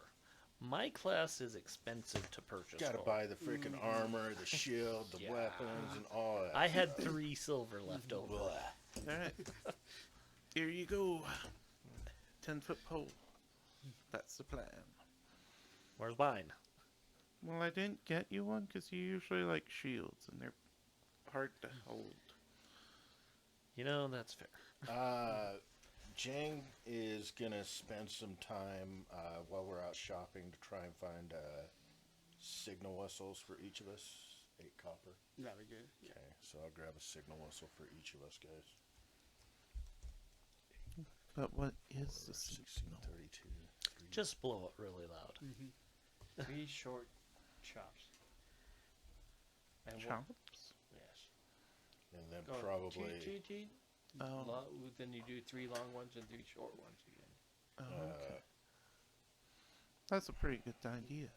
Speaker 1: My class is expensive to purchase.
Speaker 4: Got to
Speaker 1: gold.
Speaker 4: buy the freaking armor, the shield, the
Speaker 1: Yeah.
Speaker 4: weapons, and all that.
Speaker 1: I had 3 silver left over.
Speaker 3: All right. Here you go. 10-foot pole. That's the plan.
Speaker 1: Where's mine?
Speaker 3: Well, I didn't get you one because you usually like shields and they're hard to hold.
Speaker 1: That's fair.
Speaker 4: Jang is gonna spend some time while we're out shopping to try and find signal whistles for each of us. 8 copper.
Speaker 2: That'd be good.
Speaker 4: Okay, so I'll grab a signal whistle for each of us, guys.
Speaker 3: But what is the signal?
Speaker 4: 1632.
Speaker 1: Just blow it really loud.
Speaker 5: 3 short chops. And
Speaker 3: Chops?
Speaker 5: yes.
Speaker 4: And then
Speaker 5: Go
Speaker 4: probably
Speaker 5: toot, toot, toot.
Speaker 3: Oh,
Speaker 5: Then you do 3 long ones and 3 short ones again.
Speaker 3: okay. That's a pretty good idea.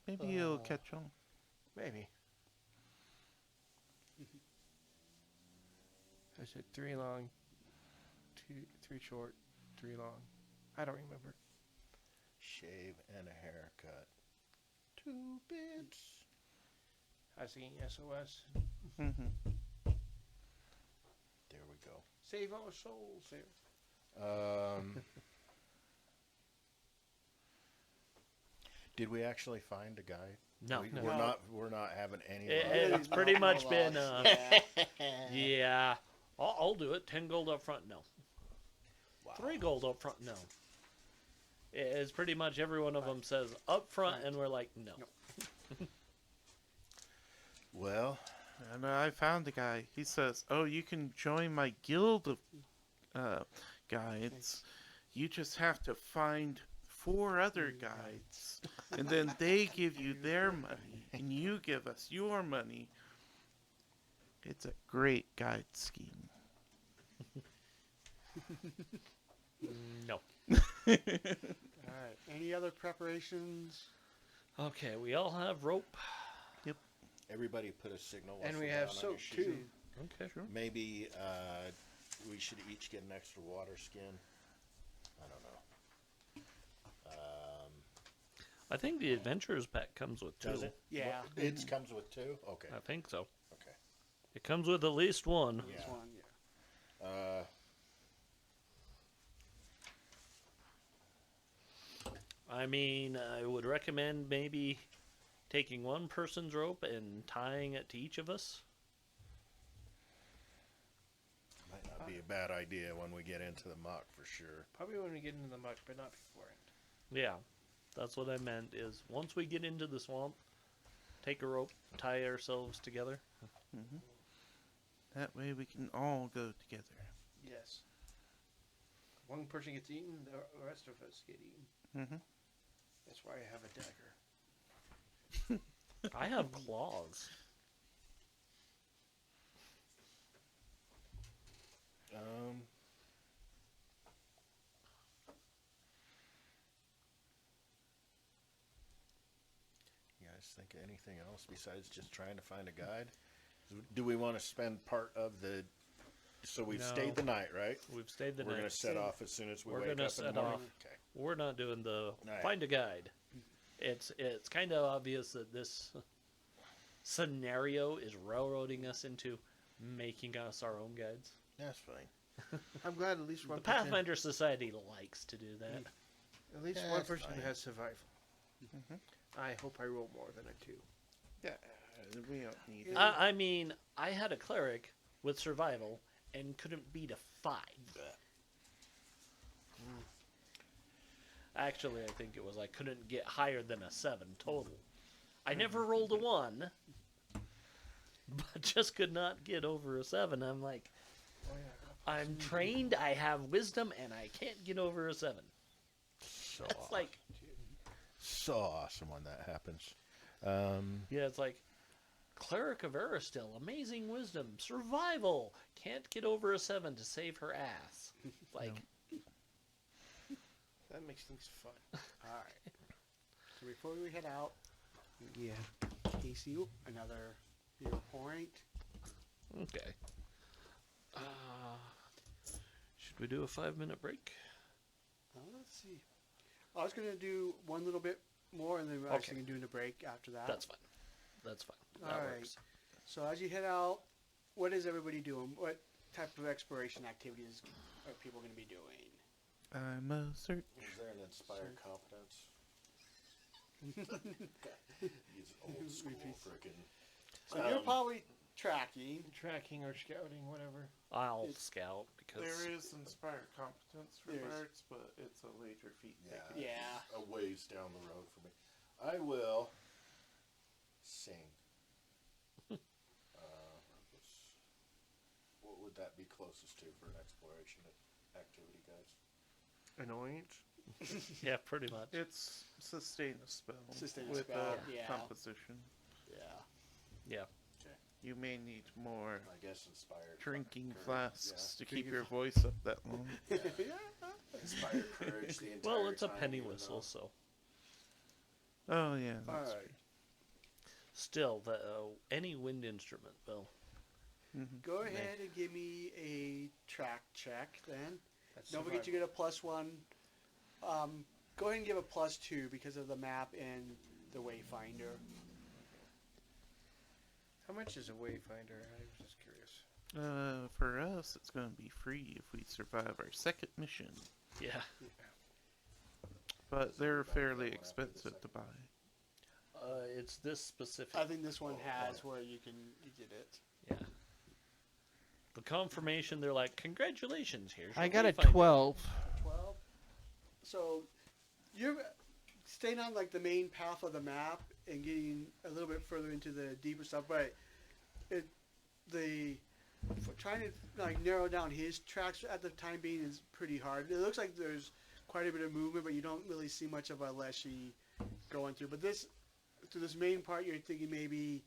Speaker 3: Maybe you'll catch on.
Speaker 5: Maybe. I said 3 long, 3 short, 3 long. I don't remember.
Speaker 4: shave and a haircut. 2 bits.
Speaker 5: I was thinking SOS.
Speaker 3: Mm-hmm.
Speaker 4: There we go.
Speaker 5: Save our souls there.
Speaker 4: Did we actually find a guy?
Speaker 1: No.
Speaker 4: We,
Speaker 1: No.
Speaker 4: We're not having any.
Speaker 1: It-
Speaker 4: luck.
Speaker 1: it's pretty much been.
Speaker 2: Yeah.
Speaker 1: Yeah. I'll do it. 10 gold up front, no.
Speaker 4: Wow.
Speaker 1: 3 gold up front, no. It's pretty much every one of them says up front, and we're like, no.
Speaker 4: Well,
Speaker 3: And I found the guy. He says, "Oh, you can join my guild of guides. You just have to find 4 other guides, and then they give you their money, and you give us your money." It's a great guide scheme.
Speaker 1: No.
Speaker 2: Alright. Any other preparations?
Speaker 1: Okay, we all have rope.
Speaker 4: everybody put a signal.
Speaker 5: And we
Speaker 4: whistle
Speaker 5: have
Speaker 4: down on
Speaker 5: soap
Speaker 4: your sheet.
Speaker 5: too.
Speaker 1: Okay.
Speaker 3: Sure.
Speaker 4: Maybe we should each get an extra water skin. I don't know.
Speaker 1: I think the adventurers pack comes with 2.
Speaker 4: Does it?
Speaker 2: Yeah.
Speaker 4: It comes with 2. Okay.
Speaker 1: I think so.
Speaker 4: Okay.
Speaker 1: It comes with at least 1.
Speaker 4: Yeah.
Speaker 2: This one, yeah.
Speaker 1: I mean, I would recommend maybe taking one person's rope and tying it to each of us.
Speaker 4: Might not be a bad idea when we get into the muck for sure.
Speaker 5: Probably when we get into the muck, but not beforehand.
Speaker 1: Yeah, that's what I meant. Is once we get into the swamp, take a rope, tie ourselves together.
Speaker 3: Mm-hmm. That way we can all go together.
Speaker 5: Yes. One person gets eaten, the rest of us get eaten.
Speaker 3: Mm-hmm.
Speaker 5: That's why I have a dagger.
Speaker 1: I have claws.
Speaker 4: You guys think of anything else besides just trying to find a guide? Do we want to spend part of the? So we've
Speaker 1: No.
Speaker 4: stayed the night, right?
Speaker 1: We've stayed the
Speaker 4: We're
Speaker 1: night.
Speaker 4: gonna set off as soon as we
Speaker 1: We're
Speaker 4: wake
Speaker 1: gonna
Speaker 4: up in the
Speaker 1: set
Speaker 4: morning.
Speaker 1: off.
Speaker 4: Okay.
Speaker 1: We're not doing the
Speaker 4: Right.
Speaker 1: find a guide. It's kind of obvious that this scenario is railroading us into making us our own guides.
Speaker 4: That's fine.
Speaker 5: I'm glad at least one
Speaker 1: The
Speaker 5: person,
Speaker 1: Pathfinder Society likes to do that.
Speaker 5: at least
Speaker 4: Yeah,
Speaker 5: one
Speaker 4: that's
Speaker 5: person
Speaker 4: fine.
Speaker 5: has survival.
Speaker 3: Mhm.
Speaker 5: I hope I roll more than a 2.
Speaker 3: Yeah, we don't need it.
Speaker 1: I mean, I had a cleric with survival and couldn't beat a 5. Actually, I think it was I couldn't get higher than a 7 total. I never rolled a 1, but just could not get over a 7. I'm like,
Speaker 5: Oh yeah.
Speaker 1: I'm trained, I have wisdom, and I can't get over a 7.
Speaker 4: So
Speaker 1: That's like,
Speaker 4: so awesome when that happens.
Speaker 1: yeah, it's like, Cleric of Aristil, amazing wisdom, survival, can't get over a 7 to save her ass. Like,
Speaker 5: That makes things fun.
Speaker 2: Alright. So before we head out, yeah, Casey, another hero point.
Speaker 1: okay. Should we do a 5-minute break?
Speaker 2: Let's see. I was gonna do one little bit more, and then we're actually
Speaker 1: Okay.
Speaker 2: gonna do the break after that.
Speaker 1: That's fine. That's fine. That
Speaker 2: All right.
Speaker 1: works.
Speaker 2: So as you head out, what is everybody doing? What type of exploration activities are people gonna be doing?
Speaker 3: I'm a search.
Speaker 4: Is there an inspired competence? He's old school freaking.
Speaker 2: So you're probably tracking.
Speaker 5: Tracking or scouting, whatever.
Speaker 1: I'll
Speaker 2: It's-
Speaker 1: scout because
Speaker 3: There is inspired competence for
Speaker 2: There's-
Speaker 3: bards, but it's a later feat. they
Speaker 6: Yeah.
Speaker 3: can
Speaker 2: Yeah.
Speaker 6: A ways down the road for me. I will sing. What would that be closest to for an exploration activity, guys?
Speaker 5: Annoyance.
Speaker 1: yeah, pretty much.
Speaker 3: It's sustain a spell
Speaker 2: Sustain a
Speaker 3: with
Speaker 2: spell,
Speaker 3: a
Speaker 2: yeah.
Speaker 3: composition.
Speaker 2: Yeah.
Speaker 1: Yeah.
Speaker 3: You may need more
Speaker 6: I guess inspired
Speaker 3: drinking
Speaker 6: courage,
Speaker 3: flasks to keep
Speaker 2: Drinking
Speaker 3: your voice up that long.
Speaker 6: Yeah. Inspired courage the entire
Speaker 1: Well, it's a
Speaker 6: time,
Speaker 1: penny
Speaker 6: even
Speaker 1: whistle,
Speaker 6: though-
Speaker 1: so
Speaker 3: Oh yeah,
Speaker 2: All
Speaker 3: that's
Speaker 2: right.
Speaker 1: still any wind instrument will.
Speaker 3: true. Mhm.
Speaker 2: Go ahead and give me a track check then.
Speaker 5: That's
Speaker 2: Don't forget you get a +1. Go ahead and give a +2 because of the map and the wayfinder.
Speaker 5: How much is a wayfinder? I was just curious.
Speaker 3: For us, it's going to be free if we survive our second mission,
Speaker 1: Yeah.
Speaker 3: but they're fairly expensive to buy.
Speaker 1: It's this specific.
Speaker 2: I think this one has where you get it.
Speaker 1: Yeah. The confirmation, they're like, congratulations, here's
Speaker 5: I
Speaker 1: your
Speaker 5: got a
Speaker 1: wayfinder."
Speaker 5: 12.
Speaker 2: 12. So you're staying on like the main path of the map and getting a little bit further into the deeper stuff, but trying to like narrow down his tracks at the time being is pretty hard. It looks like there's quite a bit of movement, but you don't really see much of a leshy going through. But through this main part, you're thinking maybe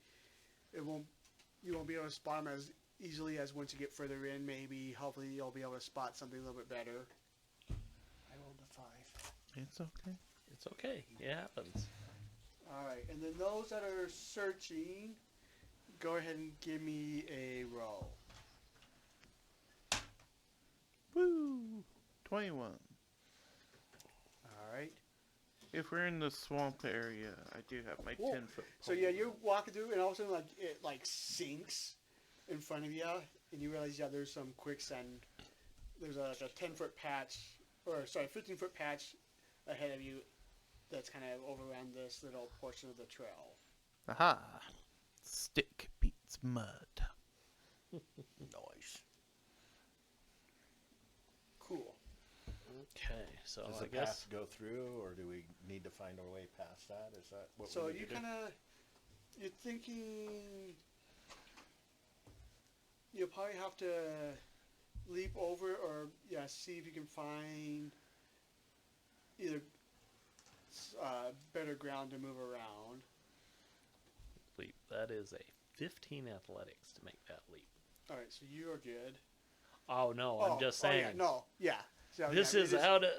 Speaker 2: you won't be able to spot him as easily as once you get further in. Maybe hopefully you'll be able to spot something a little bit better.
Speaker 5: I rolled a 5.
Speaker 3: It's okay.
Speaker 1: It's okay. It happens.
Speaker 2: All right, and then those that are searching, go ahead and give me a roll.
Speaker 3: Woo! 21.
Speaker 2: All right.
Speaker 3: If we're in the swamp area, I do have my
Speaker 2: Whoa.
Speaker 3: 10-foot
Speaker 2: So yeah, you're walking through, and all of a sudden, like it like sinks in front of you, and you realize there's some quicksand. There's a 10-foot patch, or sorry, 15-foot patch ahead of you. That's kind of overran this little portion of the trail.
Speaker 3: Aha! Stick beats mud.
Speaker 1: Nice.
Speaker 2: Cool.
Speaker 1: Okay, so
Speaker 4: Does
Speaker 1: I
Speaker 4: the path
Speaker 1: guess
Speaker 4: go through, or do we need to find our way past that? Is that what
Speaker 2: So
Speaker 4: we need
Speaker 2: you
Speaker 4: to do?
Speaker 2: kind of you're thinking you'll probably have to leap over or see if you can find either better ground to move around.
Speaker 1: leap. That is a 15 athletics to make that leap.
Speaker 2: All right, so you are good.
Speaker 1: Oh no, I'm just saying.
Speaker 2: So,
Speaker 1: This
Speaker 2: it
Speaker 1: is out of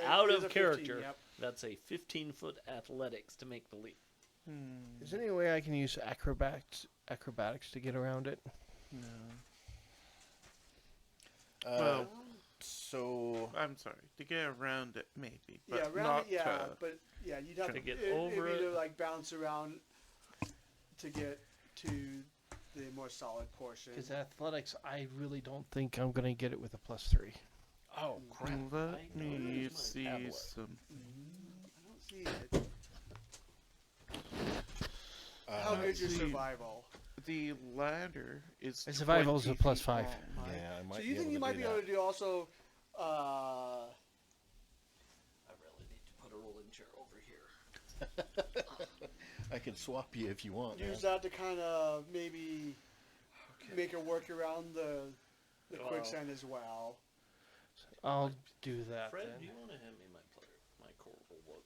Speaker 1: out
Speaker 2: it is
Speaker 1: of
Speaker 2: a 15,
Speaker 1: character.
Speaker 2: yep.
Speaker 1: That's a 15-foot athletics to make the leap.
Speaker 5: Is there any way I can use acrobatics to get around it?
Speaker 3: No.
Speaker 4: Uh, so
Speaker 3: I'm sorry. To get around it, maybe. But
Speaker 2: Yeah, around
Speaker 3: not
Speaker 2: it,
Speaker 3: to,
Speaker 2: but you'd have
Speaker 1: To
Speaker 2: to
Speaker 1: get
Speaker 2: it'd
Speaker 1: over
Speaker 2: be
Speaker 1: it.
Speaker 2: to like bounce around to get to the more solid portion.
Speaker 5: Because athletics, I really don't think I'm going to get it with a +3.
Speaker 1: Oh crap!
Speaker 3: let
Speaker 1: I
Speaker 3: me
Speaker 1: know there's my
Speaker 3: see
Speaker 1: tablet.
Speaker 3: some.
Speaker 2: I don't see it. How good's your
Speaker 3: see.
Speaker 2: survival?
Speaker 3: The ladder is.
Speaker 5: My survival is a
Speaker 3: 20
Speaker 5: +5.
Speaker 3: feet long.
Speaker 4: yeah, I might
Speaker 2: So
Speaker 4: be
Speaker 2: you think
Speaker 4: able
Speaker 2: you
Speaker 4: to
Speaker 2: might
Speaker 4: do
Speaker 2: be
Speaker 4: that.
Speaker 2: able to do also?
Speaker 1: I really need to put a rolling chair over here.
Speaker 4: I can swap you if you want.
Speaker 2: Use
Speaker 4: man.
Speaker 2: that to kind of maybe make it work around the
Speaker 1: Wow.
Speaker 2: quicksand as well.
Speaker 5: I'll do that
Speaker 1: Fred,
Speaker 5: then.
Speaker 1: do you want to hand me my core book?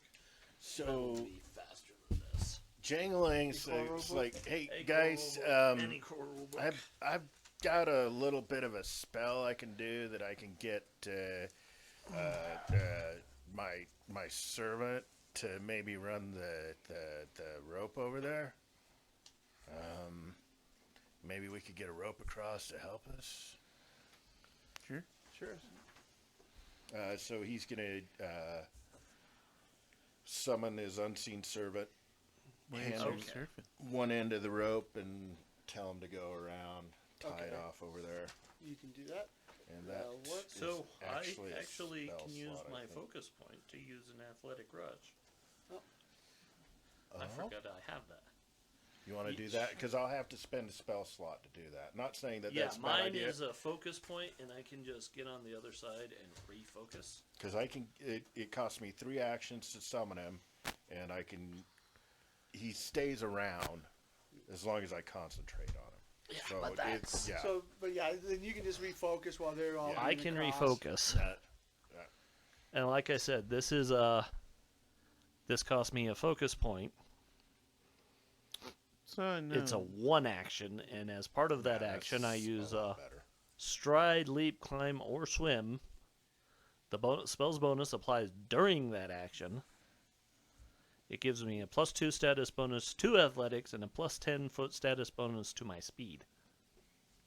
Speaker 4: So
Speaker 1: That'll be faster than this.
Speaker 4: jangling,
Speaker 2: The
Speaker 4: so
Speaker 2: core
Speaker 4: it's
Speaker 2: book?
Speaker 4: like, hey
Speaker 1: A
Speaker 4: guys,
Speaker 1: core book, any core book.
Speaker 4: I've got a little bit of a spell I can do that I can get my servant to maybe run the rope over there. Maybe we could get a rope across to help us.
Speaker 3: Sure.
Speaker 5: Sure.
Speaker 4: So he's gonna summon his unseen servant,
Speaker 3: Where's
Speaker 4: hand
Speaker 3: your
Speaker 4: him
Speaker 3: servant?
Speaker 4: one end of the rope, and tell him to go around, tie it
Speaker 2: Okay.
Speaker 4: off over there.
Speaker 2: You can do that.
Speaker 4: And
Speaker 2: That'll
Speaker 4: that
Speaker 2: work.
Speaker 4: is
Speaker 1: So
Speaker 4: actually
Speaker 1: I
Speaker 4: a
Speaker 1: actually
Speaker 4: spell
Speaker 1: can use
Speaker 4: slot, I
Speaker 1: my
Speaker 4: think.
Speaker 1: focus point to use an athletic rush. I
Speaker 4: Oh.
Speaker 1: forgot I have that.
Speaker 4: You want to do that? Because I'll have to spend a spell slot to do that. Not saying that
Speaker 1: Yeah,
Speaker 4: that's a bad
Speaker 1: mine
Speaker 4: idea.
Speaker 1: is a focus point, and I can just get on the other side and refocus.
Speaker 4: Because I can, it costs me 3 actions to summon him, and I can. He stays around as long as I concentrate on him.
Speaker 1: Yeah,
Speaker 4: So
Speaker 1: but that's
Speaker 4: it's yeah.
Speaker 2: So, but yeah, then you can just refocus while they're all.
Speaker 4: Yeah.
Speaker 1: I
Speaker 2: doing
Speaker 1: can
Speaker 2: the cross.
Speaker 1: refocus.
Speaker 4: That-
Speaker 1: And like I said, this cost me a focus point.
Speaker 3: So I know.
Speaker 1: It's a 1 action, and as part of that
Speaker 4: yeah,
Speaker 1: action, I
Speaker 4: that's
Speaker 1: use
Speaker 4: a lot better.
Speaker 1: stride, leap, climb, or swim. The spell's bonus applies during that action. It gives me a +2 status bonus to athletics and a +10 foot status bonus to my speed.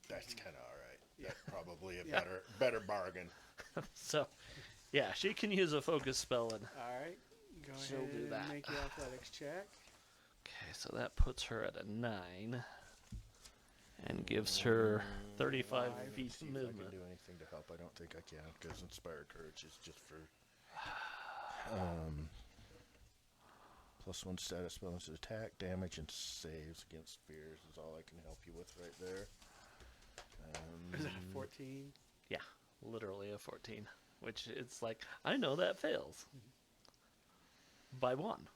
Speaker 4: That's kind of all right. That's probably a
Speaker 2: Yeah.
Speaker 4: better bargain.
Speaker 1: So, yeah, she can use a focus spell. And
Speaker 2: All right, go
Speaker 1: She'll
Speaker 2: ahead
Speaker 1: do
Speaker 2: and
Speaker 1: that.
Speaker 2: make your athletics check.
Speaker 1: okay, so that puts her at a 9 and gives her 35
Speaker 2: Five.
Speaker 1: feet
Speaker 4: See
Speaker 1: of
Speaker 4: if I
Speaker 1: movement.
Speaker 4: can do anything to help. I don't think I can because Inspire Courage is just for +1 status bonus to attack, damage, and saves against fears is all I can help you with right there.
Speaker 2: Is that 14?
Speaker 1: Yeah, literally a 14, which it's like, I know that fails. By 1.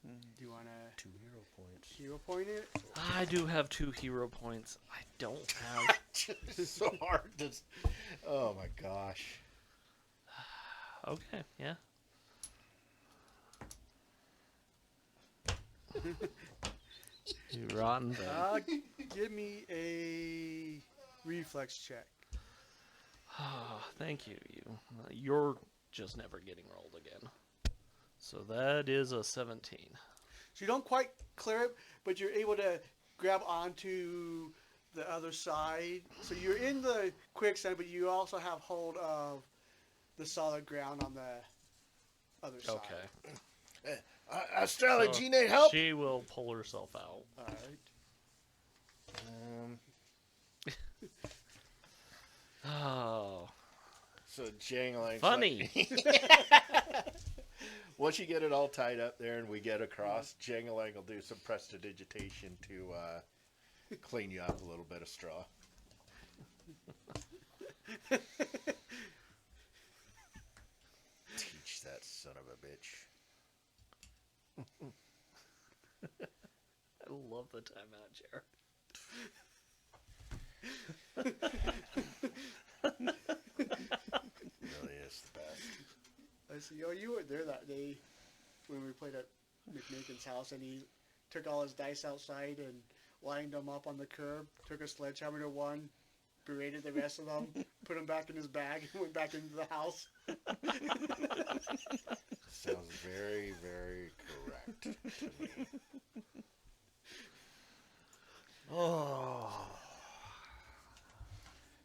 Speaker 2: Do you want to
Speaker 4: 2 hero points.
Speaker 2: hero point it?
Speaker 1: I do have 2 hero points. I don't have.
Speaker 4: It's so hard to. Oh my gosh.
Speaker 1: Okay, yeah. You rotten thing.
Speaker 2: Give me a reflex check.
Speaker 1: Ah, thank you. You're just never getting rolled again. So that is a 17.
Speaker 2: So you don't quite clear it, but you're able to grab onto the other side. So you're in the quicksand, but you also have hold of the solid ground on the other side.
Speaker 1: Okay.
Speaker 4: Estrella,
Speaker 1: So
Speaker 4: do you need help?
Speaker 1: She will pull herself out.
Speaker 2: All right.
Speaker 1: Oh,
Speaker 4: So Jangling's
Speaker 1: funny.
Speaker 4: Once you get it all tied up there and we get across, Jangling will do some prestidigitation to clean you up a little bit of straw. Teach that son of a bitch.
Speaker 1: I love the timeout, Jared.
Speaker 4: Really is the best.
Speaker 2: I see. Oh, you were there that day when we played at McNaken's house, and he took all his dice outside and lined them up on the curb. Took a sledgehammer to one, berated the rest of them, put them back in his bag, and went back into the house.
Speaker 4: Sounds very, very correct to me.
Speaker 1: Oh.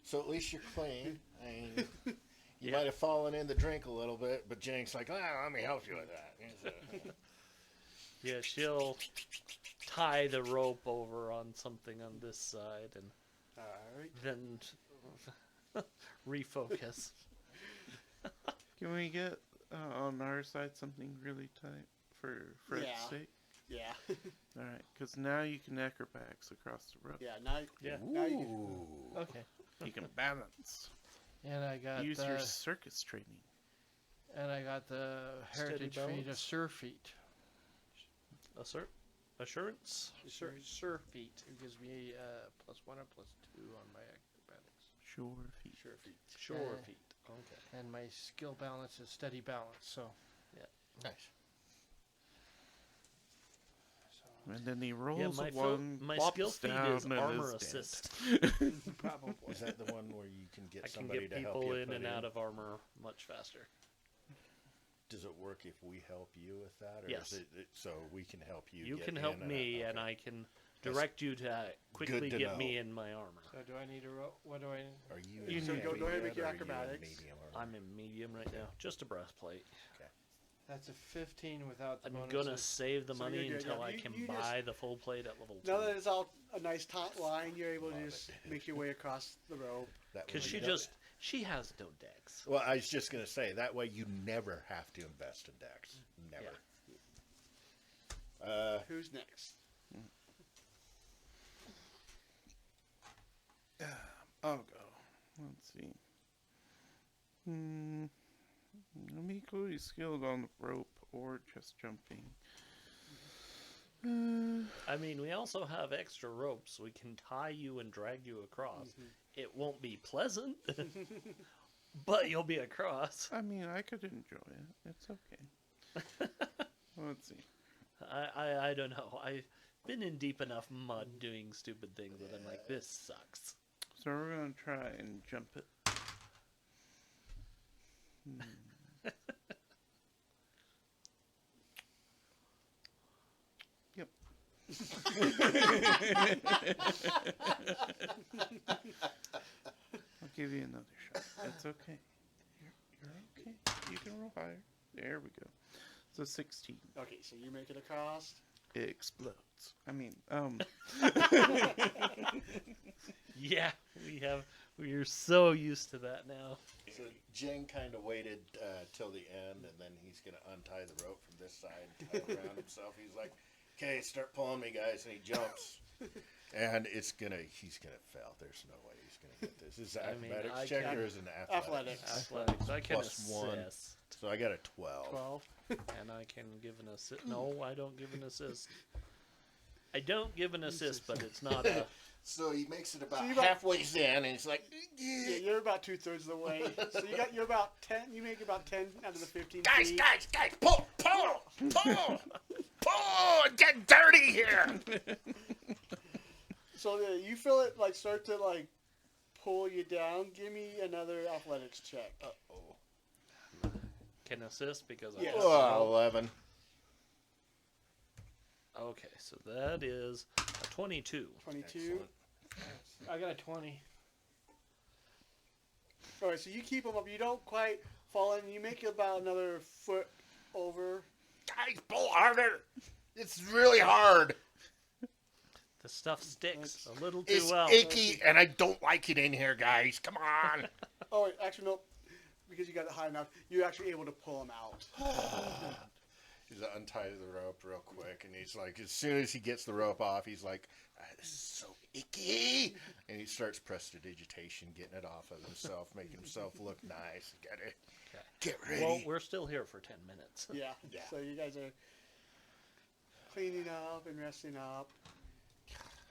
Speaker 4: So at least you're clean. I mean, you
Speaker 1: Yeah.
Speaker 4: might have fallen in the drink a little bit, but Jank's like, let me help you with that.
Speaker 1: Yeah, she'll tie the rope over on something on this side and
Speaker 2: All right.
Speaker 1: then refocus.
Speaker 3: Can we get on our side something really tight for Fred's
Speaker 2: Yeah.
Speaker 3: sake?
Speaker 2: Yeah.
Speaker 3: All right, because now you can acrobatics across the rope.
Speaker 2: Yeah. Now.
Speaker 1: Yeah.
Speaker 2: Now you can.
Speaker 4: Ooh.
Speaker 5: Okay.
Speaker 3: You can balance.
Speaker 5: And I got
Speaker 3: Use
Speaker 5: the,
Speaker 3: your circus training.
Speaker 5: and I got the heritage feat of
Speaker 1: balance.
Speaker 5: Sir Feet.
Speaker 1: Assurance?
Speaker 5: Sir Feet. It gives me +1 or +2 on my acrobatics.
Speaker 3: Sure feet.
Speaker 2: Sure. Feet.
Speaker 1: Sure
Speaker 5: Uh,
Speaker 1: feet. Okay.
Speaker 5: And my skill balance is steady balance. So,
Speaker 4: Nice.
Speaker 3: And then he rolls
Speaker 1: Yeah,
Speaker 3: a one,
Speaker 1: my
Speaker 3: plops
Speaker 1: skill feat
Speaker 3: down,
Speaker 1: is
Speaker 3: and
Speaker 1: armor
Speaker 3: is dead.
Speaker 1: assist.
Speaker 2: Probably.
Speaker 4: Is that the one where you can get
Speaker 1: I can
Speaker 4: somebody
Speaker 1: get
Speaker 4: to help
Speaker 1: people
Speaker 4: you
Speaker 1: in
Speaker 4: put
Speaker 1: and out of armor much faster.
Speaker 4: Does it work if we help you with that? Or
Speaker 1: Yes.
Speaker 4: Is it so we can help you?
Speaker 1: You
Speaker 4: get
Speaker 1: can
Speaker 4: in
Speaker 1: help
Speaker 4: and
Speaker 1: me,
Speaker 4: out?
Speaker 1: and
Speaker 4: Okay.
Speaker 1: I can direct you to quickly
Speaker 4: to
Speaker 1: get
Speaker 4: know.
Speaker 1: me in my armor.
Speaker 5: so do I need to roll? What do I?
Speaker 4: Are you?
Speaker 3: You
Speaker 4: in
Speaker 3: So
Speaker 2: go
Speaker 4: heavy
Speaker 2: ahead and make
Speaker 4: yet,
Speaker 2: your
Speaker 4: or are you in
Speaker 2: acrobatics.
Speaker 4: medium armor?
Speaker 1: I'm in medium right now. Just a breastplate.
Speaker 5: That's a 15 without the
Speaker 1: I'm
Speaker 5: bonuses.
Speaker 1: gonna save the
Speaker 2: So
Speaker 1: money
Speaker 2: you're good,
Speaker 1: until
Speaker 2: yeah.
Speaker 1: I
Speaker 2: You-
Speaker 1: can
Speaker 2: you just-
Speaker 1: buy the full plate at level 2.
Speaker 2: Now that it's all a nice taut line, you're able to
Speaker 4: Love
Speaker 2: just
Speaker 4: it.
Speaker 2: make your way across the rope.
Speaker 4: That
Speaker 1: Because
Speaker 4: way
Speaker 1: she has no decks.
Speaker 4: Well, I was just gonna say that way you never have to invest in decks. Never.
Speaker 2: Who's next?
Speaker 3: I'll go. Let's see. I'm equally skilled on the rope or just jumping.
Speaker 1: I mean, we also have extra ropes. We can tie you and drag you across. It won't be pleasant, but you'll be across.
Speaker 3: I mean, I could enjoy it. It's okay. Let's see.
Speaker 1: I don't know. I've been in deep enough mud doing stupid things that I'm like, this sucks.
Speaker 3: So we're gonna try and jump it. Yep. I'll give you another shot. It's okay. You're okay. You can roll higher. There we go. So 16.
Speaker 2: Okay, so you make it across.
Speaker 3: It explodes. I mean,
Speaker 1: Yeah, we're so used to that now.
Speaker 6: So Jen kind of waited till the end, and then he's going to untie the rope from this side, tie it around himself. He's like, okay, start pulling me, guys. And he jumps. And he's going to fail. There's no way he's going to get this. Is it
Speaker 1: I mean,
Speaker 6: acrobatics
Speaker 1: I
Speaker 6: check
Speaker 1: can-
Speaker 6: or is it an athletics?
Speaker 1: Athletics. I can
Speaker 6: Plus one.
Speaker 1: assist.
Speaker 6: So I got a 12.
Speaker 2: 12.
Speaker 1: And I can give an assist. No, I don't give an assist. I don't give an assist, but it's not a...
Speaker 6: So he makes it about
Speaker 2: So you got-
Speaker 6: halfway in, and he's like,
Speaker 2: Yeah, you're about 2/3 of the way. So you're about 10. You make about 10 out of the 15
Speaker 6: guys,
Speaker 2: feet.
Speaker 6: guys, pull, get dirty here.
Speaker 2: So you feel it like start to like pull you down. Give me another athletics check.
Speaker 1: Can assist because I...
Speaker 2: Yes.
Speaker 6: Oh, 11.
Speaker 1: Okay, so that is a 22.
Speaker 2: 22.
Speaker 6: Excellent.
Speaker 5: I got a 20.
Speaker 2: All right, so you keep them up. You don't quite fall in. You make it about another foot over.
Speaker 6: Guys, pull harder. It's really hard.
Speaker 1: The stuff sticks a little too
Speaker 6: It's
Speaker 1: well.
Speaker 6: icky, and I don't like it in here, guys. Come on.
Speaker 2: Oh, wait, actually, no. Because you got it high enough, you're actually able to pull them out.
Speaker 6: He's untie the rope real quick, and he's like, as soon as he gets the rope off, he's like, this is so icky. And he starts prestidigitation, getting it off of himself, making himself look nice. Get ready.
Speaker 1: Well, we're still here for 10 minutes.
Speaker 2: Yeah.
Speaker 6: Yeah.
Speaker 2: So you guys are cleaning up and resting up.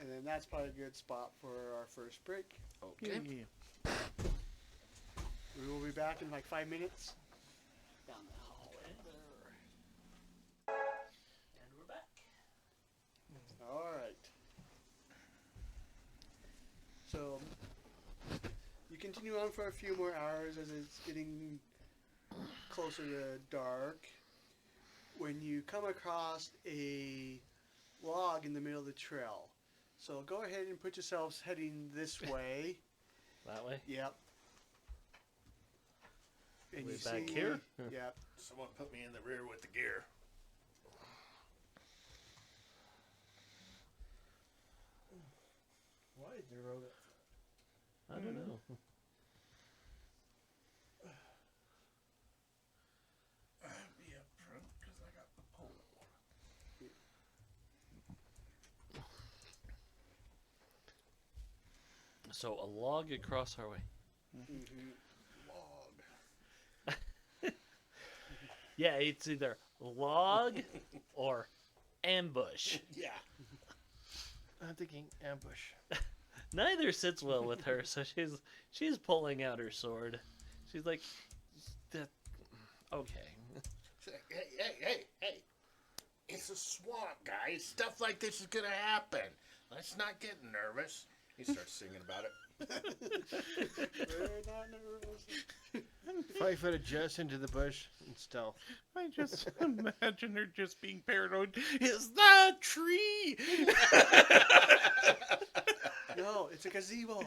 Speaker 2: And then that's probably a good spot for our first break.
Speaker 1: Okay.
Speaker 3: yeah.
Speaker 2: We will be back in like 5 minutes. Down the hallway there.
Speaker 1: And we're back.
Speaker 2: All right. So you continue on for a few more hours as it's getting closer to dark. When you come across a log in the middle of the trail. So go ahead and put yourselves heading this way.
Speaker 1: That way?
Speaker 2: Yep. And
Speaker 1: Way
Speaker 2: you
Speaker 1: back
Speaker 2: see,
Speaker 1: here?
Speaker 2: Yep.
Speaker 6: Someone put me in the rear with the gear.
Speaker 5: Why is the road?
Speaker 1: I don't know.
Speaker 3: Be up front because I got the pole.
Speaker 1: So a log across our way.
Speaker 2: Mm-hmm.
Speaker 6: Log.
Speaker 1: Yeah, it's either log or ambush.
Speaker 6: Yeah.
Speaker 5: I'm thinking ambush.
Speaker 1: Neither sits well with her, so she's pulling out her sword. She's like, that. Okay.
Speaker 6: Hey. It's a swamp, guys. Stuff like this is going to happen. Let's not get nervous. He starts singing about it.
Speaker 2: We're not nervous.
Speaker 5: 5 foot adjust into the bush and stealth.
Speaker 3: I just imagine her just being paranoid. Is that a tree?
Speaker 2: No, it's a gazebo.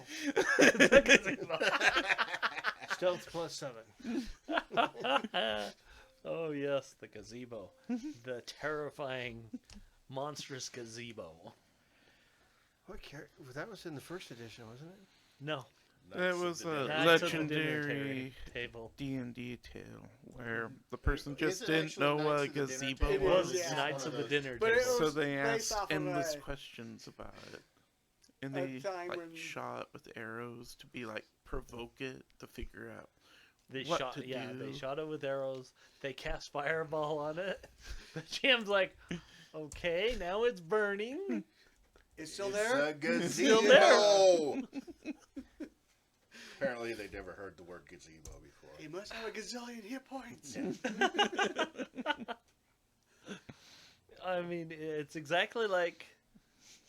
Speaker 5: Stealth plus 7.
Speaker 1: Oh yes, the gazebo, the terrifying, monstrous gazebo.
Speaker 5: What character? That was in the first edition, wasn't it?
Speaker 1: No,
Speaker 3: It was a
Speaker 1: Knights of the dinner
Speaker 3: legendary
Speaker 1: table.
Speaker 3: D&D tale where the person
Speaker 6: Is
Speaker 3: just
Speaker 6: it
Speaker 3: didn't
Speaker 6: actually
Speaker 3: know
Speaker 6: Knights
Speaker 3: what a
Speaker 6: of the Dinner
Speaker 3: gazebo
Speaker 2: It
Speaker 1: It was
Speaker 2: is,
Speaker 3: was.
Speaker 2: yeah.
Speaker 1: Knights of the dinner
Speaker 2: But it
Speaker 1: table.
Speaker 3: So
Speaker 2: was
Speaker 3: they
Speaker 2: based
Speaker 3: asked
Speaker 2: off of
Speaker 3: endless
Speaker 2: a-
Speaker 3: questions about it. And
Speaker 2: a
Speaker 3: they
Speaker 2: time
Speaker 3: like
Speaker 2: when
Speaker 3: shot with arrows to be like provoke it to figure out
Speaker 1: They
Speaker 3: what
Speaker 1: shot,
Speaker 3: to
Speaker 1: yeah,
Speaker 3: do.
Speaker 1: they shot it with arrows. They cast fireball on it. The GM's like, okay, now it's burning.
Speaker 2: it's still
Speaker 6: It's
Speaker 2: there.
Speaker 6: a gazebo.
Speaker 1: still there.
Speaker 6: Apparently, they'd never heard the word gazebo before.
Speaker 2: He must have a gazillion hit points.
Speaker 1: I mean, it's exactly like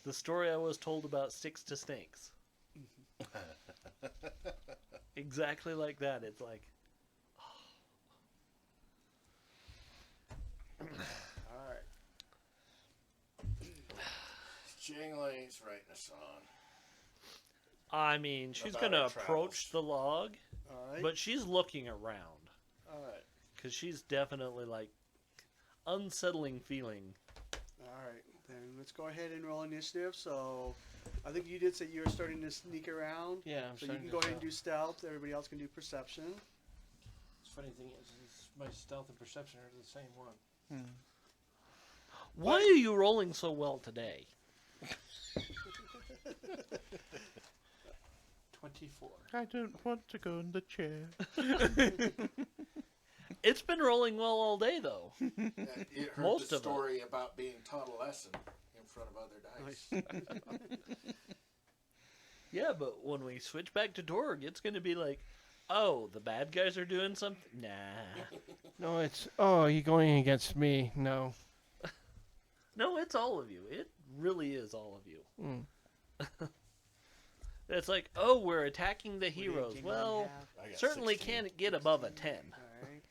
Speaker 1: the story I was told about sticks to snakes. Exactly like that. It's like,
Speaker 2: All right.
Speaker 6: Jinglei's writing a song.
Speaker 1: I mean, she's
Speaker 6: About
Speaker 1: going to
Speaker 6: her
Speaker 1: approach
Speaker 6: travels.
Speaker 1: the log,
Speaker 2: All right.
Speaker 1: but she's looking around.
Speaker 2: all right.
Speaker 1: Because she's definitely like unsettling feeling.
Speaker 2: All right. Then let's go ahead and roll initiative. So, I think you did say you were starting to sneak around.
Speaker 5: Yeah, I'm
Speaker 2: So you
Speaker 5: starting
Speaker 2: can
Speaker 5: to
Speaker 2: go ahead and
Speaker 5: tell.
Speaker 2: do stealth. Everybody else can do perception.
Speaker 5: The funny thing is my stealth and perception are the same one.
Speaker 1: Why are you rolling so well today?
Speaker 5: 24.
Speaker 3: I don't want to go in the chair.
Speaker 1: It's been rolling well all day, though.
Speaker 6: It heard
Speaker 1: Most
Speaker 6: the
Speaker 1: of it.
Speaker 6: story about being taught a lesson in front of other dice.
Speaker 1: Yeah, but when we switch back to Dorg, it's going to be like, oh, the bad guys are doing something? Nah.
Speaker 5: No, it's, oh, you going against me? No.
Speaker 1: No, it's all of you. It really is all of you.
Speaker 5: Mm.
Speaker 1: It's like, oh, we're attacking the
Speaker 2: What do you
Speaker 1: heroes.
Speaker 2: think
Speaker 1: Well,
Speaker 2: you
Speaker 6: I got
Speaker 1: certainly
Speaker 6: 16.
Speaker 1: can't get above a 10.
Speaker 2: have? All right.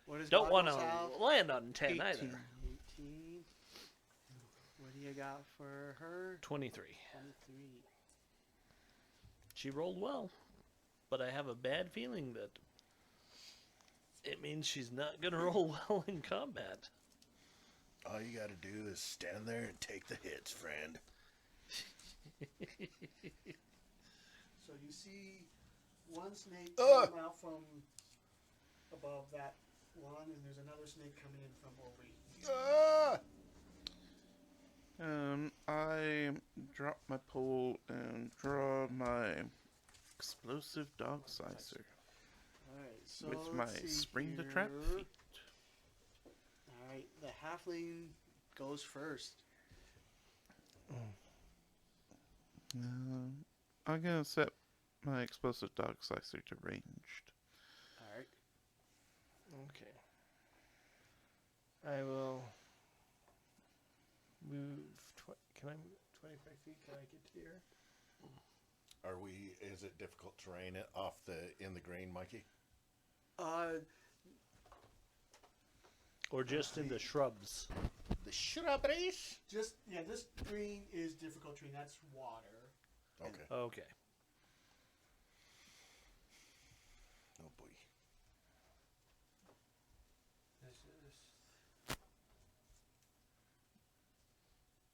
Speaker 2: What does
Speaker 1: Don't want
Speaker 2: Goggles have?
Speaker 1: to land on 10 either.
Speaker 3: 18.
Speaker 2: 18. What do you got for her?
Speaker 1: 23.
Speaker 2: 23.
Speaker 1: She rolled well, but I have a bad feeling that it means she's not going to roll well in combat.
Speaker 4: All you got to do is stand there and take the hits, friend.
Speaker 2: So you see one snake
Speaker 4: Ugh.
Speaker 2: come out from above that one, and there's another snake coming in from over here.
Speaker 3: I drop my pole and draw my explosive dog slicer
Speaker 2: Alright, so
Speaker 3: with my
Speaker 2: let's see
Speaker 3: spring to trap
Speaker 2: here.
Speaker 3: feet.
Speaker 2: Alright, the halfling goes first.
Speaker 3: I'm gonna set my explosive dog slicer to ranged.
Speaker 2: Alright.
Speaker 5: Okay. I will move. Can I move 25 feet? Can I get to here?
Speaker 6: Are we? Is it difficult terrain off in the green, Mikey?
Speaker 1: Or just in the shrubs.
Speaker 6: The shrubberies.
Speaker 2: Just, yeah, this green is difficult terrain. That's water.
Speaker 6: Okay.
Speaker 1: Okay.
Speaker 6: Oh boy.
Speaker 5: This is.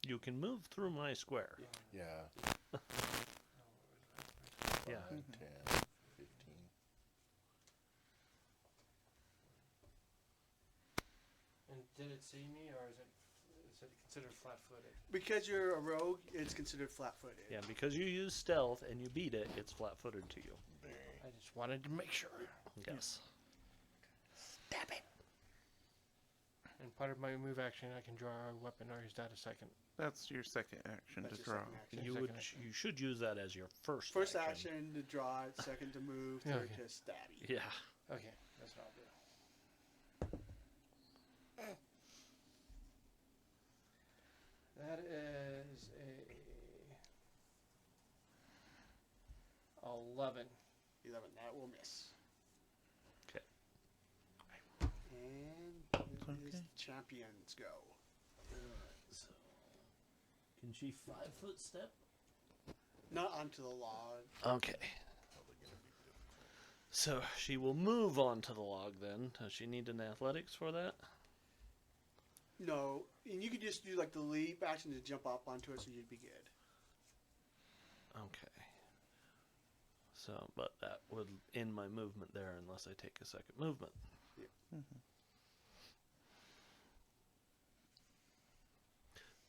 Speaker 1: You can move through my square.
Speaker 6: Yeah.
Speaker 1: Yeah.
Speaker 6: 5, 10, 15.
Speaker 5: And did it see me, or is it considered flat-footed?
Speaker 2: Because you're a rogue, it's considered flat-footed.
Speaker 1: Yeah, because you use stealth and you beat it, it's flat-footed to you.
Speaker 5: I just wanted to make sure.
Speaker 1: Yes.
Speaker 6: Stab it.
Speaker 5: And part of my move action, I can draw a weapon, or is that a second?
Speaker 3: That's your second action
Speaker 2: That's
Speaker 3: to
Speaker 2: your
Speaker 3: draw.
Speaker 2: second action.
Speaker 1: You
Speaker 5: Second
Speaker 1: would.
Speaker 5: action.
Speaker 1: You should use that as your first.
Speaker 2: First action to draw it, second to move,
Speaker 5: Yeah,
Speaker 2: third
Speaker 5: okay.
Speaker 2: to stab you.
Speaker 1: Yeah.
Speaker 5: Okay, that's what I'll do. That is a 11.
Speaker 2: 11, that will miss.
Speaker 1: 'Kay.
Speaker 2: And it is
Speaker 3: Okay.
Speaker 2: champions go.
Speaker 1: So, can she 5-foot step?
Speaker 2: Not onto the log.
Speaker 1: Okay. So she will move onto the log then. Does she need an athletics for that?
Speaker 2: No, and you could just do like the leap action to jump up onto it, so you'd be good.
Speaker 1: Okay. So, but that would end my movement there unless I take a second movement.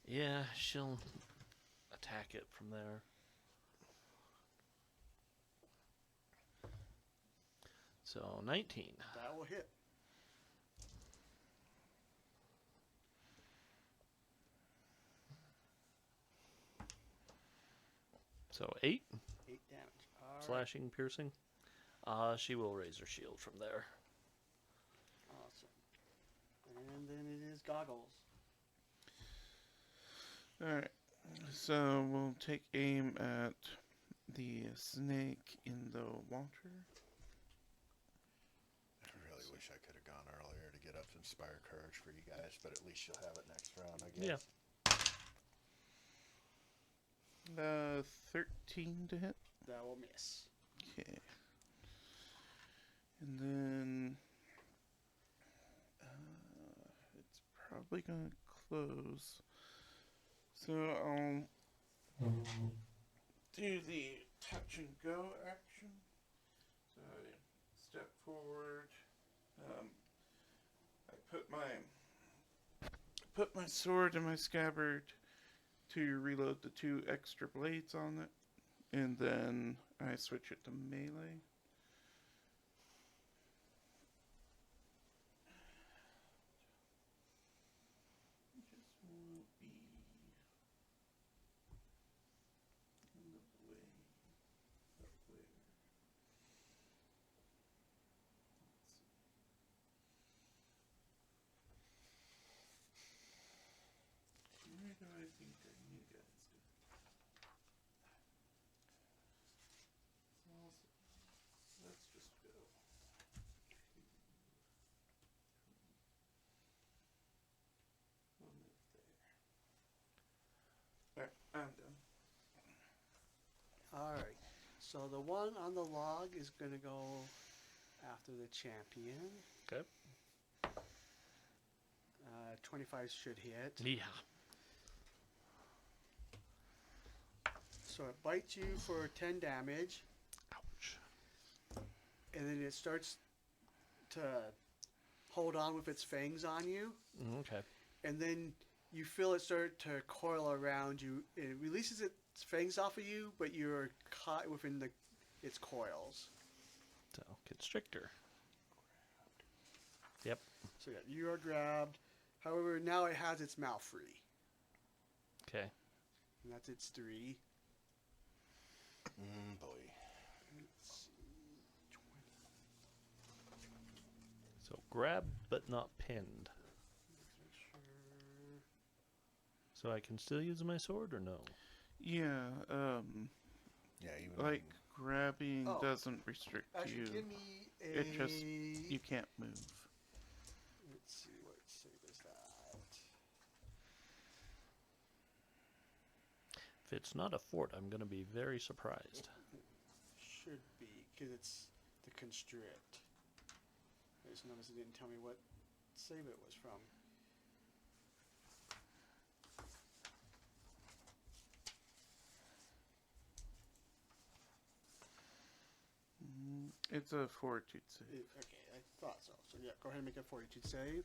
Speaker 1: Yeah, she'll attack it from there. So 19.
Speaker 2: That will hit.
Speaker 1: So 8
Speaker 2: 8 damage. All right.
Speaker 1: slashing, piercing. She will raise her shield from there.
Speaker 2: Awesome. And then it is Goggles.
Speaker 3: Alright, so we'll take aim at the snake in the water.
Speaker 6: I really wish I could have gone earlier to get up to Inspire Courage for you guys, but at least you'll have it next round, I guess.
Speaker 3: 13 to hit.
Speaker 2: That will miss.
Speaker 3: Okay. And then it's probably gonna close. So I'll do the touch and go action. So I step forward. I put my sword in my scabbard to reload the 2 extra blades on it, and then I switch it to melee. Just won't be in the way up there. Let's see. Where do I think I need guys to? Let's just go. I'll move there. Alright, I'm done.
Speaker 2: All right. So the one on the log is going to go after the champion.
Speaker 1: Okay.
Speaker 2: 25 should hit.
Speaker 1: Yeah.
Speaker 2: So it bites you for 10 damage,
Speaker 1: Ouch.
Speaker 2: and then it starts to hold on with its fangs on you,
Speaker 1: Okay.
Speaker 2: and then you feel it start to coil around you. It releases its fangs off of you, but you're caught within its coils.
Speaker 1: So constrictor. Yep.
Speaker 2: So yeah, you are grabbed. However, now it has its mouth free,
Speaker 1: Okay.
Speaker 2: and that's its 3.
Speaker 6: Boy.
Speaker 2: Let's see, 20.
Speaker 1: So grab but not pinned.
Speaker 2: Make sure.
Speaker 1: So I can still use my sword or no?
Speaker 3: Yeah,
Speaker 6: Yeah, even
Speaker 3: like grabbing
Speaker 2: Oh.
Speaker 3: doesn't restrict
Speaker 2: Actually,
Speaker 3: you.
Speaker 2: give me a.
Speaker 3: It just you can't move.
Speaker 2: Let's see what save is that.
Speaker 1: If it's not a fort, I'm going to be very surprised.
Speaker 2: Should be, because it's the constrict. I just noticed it didn't tell me what save it was from.
Speaker 3: It's a fortitude save.
Speaker 2: Okay, I thought so. So yeah, go ahead and make a fortitude save.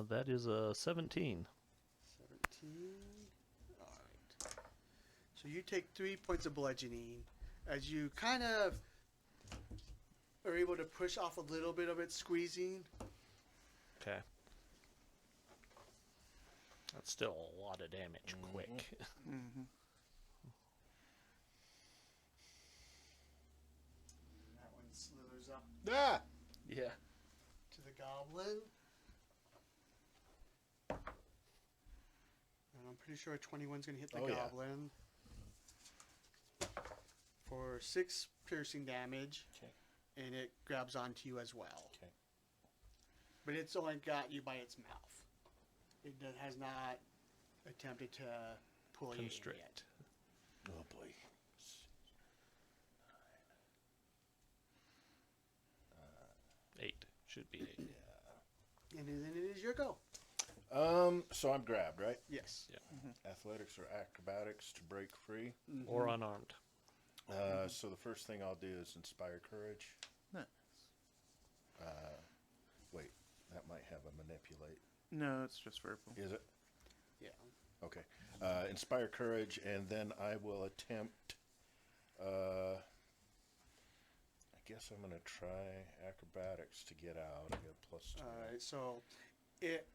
Speaker 1: That is a 17.
Speaker 2: 17. Alright. So you take 3 points of bludgeoning as you kind of are able to push off a little bit of it squeezing.
Speaker 1: Okay. That's still a lot of damage quick.
Speaker 3: Mm-hmm.
Speaker 2: That one slithers up
Speaker 6: Ah!
Speaker 1: Yeah.
Speaker 2: to the goblin. And I'm pretty sure a 21's going to hit the
Speaker 6: Oh, yeah.
Speaker 2: goblin. For 6 piercing damage.
Speaker 6: Okay.
Speaker 2: And it grabs onto you as well.
Speaker 6: Okay.
Speaker 2: But it's only got you by its mouth. It has not attempted to pull you in yet.
Speaker 1: Constrict.
Speaker 6: Oh boy.
Speaker 1: 8. Should be 8.
Speaker 2: And then it is your go.
Speaker 6: So I'm grabbed, right?
Speaker 2: Yes.
Speaker 6: Athletics or acrobatics to break free.
Speaker 1: Or unarmed.
Speaker 6: So the first thing I'll do is Inspire Courage.
Speaker 3: Nice.
Speaker 6: Wait, that might have a manipulate.
Speaker 3: No, it's just verbal.
Speaker 6: Is it?
Speaker 2: Yeah.
Speaker 6: Okay. Inspire Courage, and then I will attempt guess I'm gonna try acrobatics to get out. I get +2.
Speaker 2: All right, so it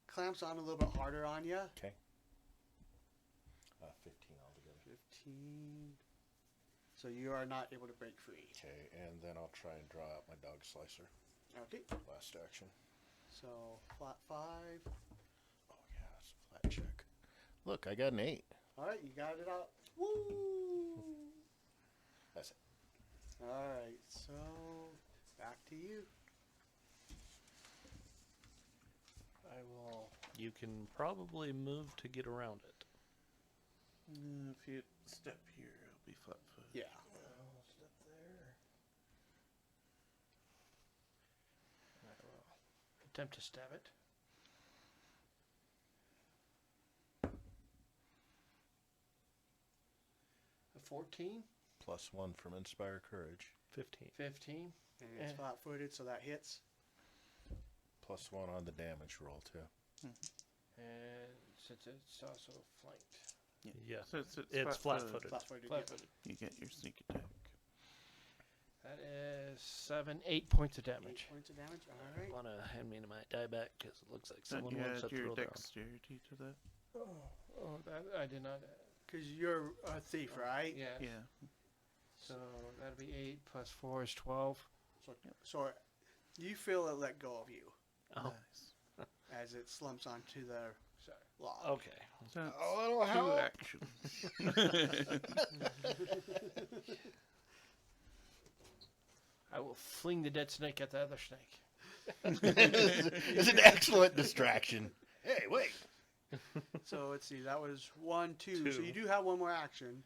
Speaker 2: clamps on a little bit harder on you.
Speaker 6: Okay. 15 altogether.
Speaker 2: 15. So you are not able to break free.
Speaker 6: Okay, and then I'll try and draw out my dog slicer.
Speaker 2: Okay.
Speaker 6: Last action.
Speaker 2: So flat 5.
Speaker 6: Oh yeah, it's a flat check. Look, I got an 8.
Speaker 2: All right, you got it out. Woo!
Speaker 6: That's it.
Speaker 2: All right, so back to you.
Speaker 5: I will.
Speaker 1: You can probably move to get around it.
Speaker 3: If you step here, it'll be flat-footed.
Speaker 2: Yeah.
Speaker 5: I'll step there. I will attempt to stab it. A 14,
Speaker 6: +1 from Inspire Courage.
Speaker 1: 15.
Speaker 5: 15,
Speaker 2: And it's flat-footed, so that hits.
Speaker 6: +1 on the damage roll too.
Speaker 5: and since it's also flanked.
Speaker 1: Yeah.
Speaker 3: Since
Speaker 1: It's flat-footed.
Speaker 2: Flat-footed.
Speaker 5: Flat-footed.
Speaker 3: you get your sneak attack.
Speaker 5: That is 8 points of
Speaker 2: 8
Speaker 5: damage.
Speaker 2: points of damage. All right.
Speaker 1: Want to hand me my die back because it looks like
Speaker 3: Then
Speaker 1: someone
Speaker 3: you
Speaker 1: wants to
Speaker 3: add your
Speaker 1: throw down.
Speaker 3: dexterity to that.
Speaker 5: Oh, that I did not.
Speaker 2: Because you're a thief, right?
Speaker 5: Yeah.
Speaker 3: Yeah.
Speaker 5: So that'd be 8 plus 4 is 12.
Speaker 2: So you feel it let go of you
Speaker 1: Oh,
Speaker 3: Nice.
Speaker 2: as it slumps onto the
Speaker 5: Sorry.
Speaker 2: log.
Speaker 1: okay.
Speaker 3: So that's
Speaker 6: A little
Speaker 3: 2
Speaker 6: help.
Speaker 3: actions.
Speaker 5: I will fling the dead snake at the other snake.
Speaker 6: It's an excellent distraction. Hey, wait.
Speaker 2: So let's see. That was 1, 2. So
Speaker 1: 2.
Speaker 2: you do have one more action.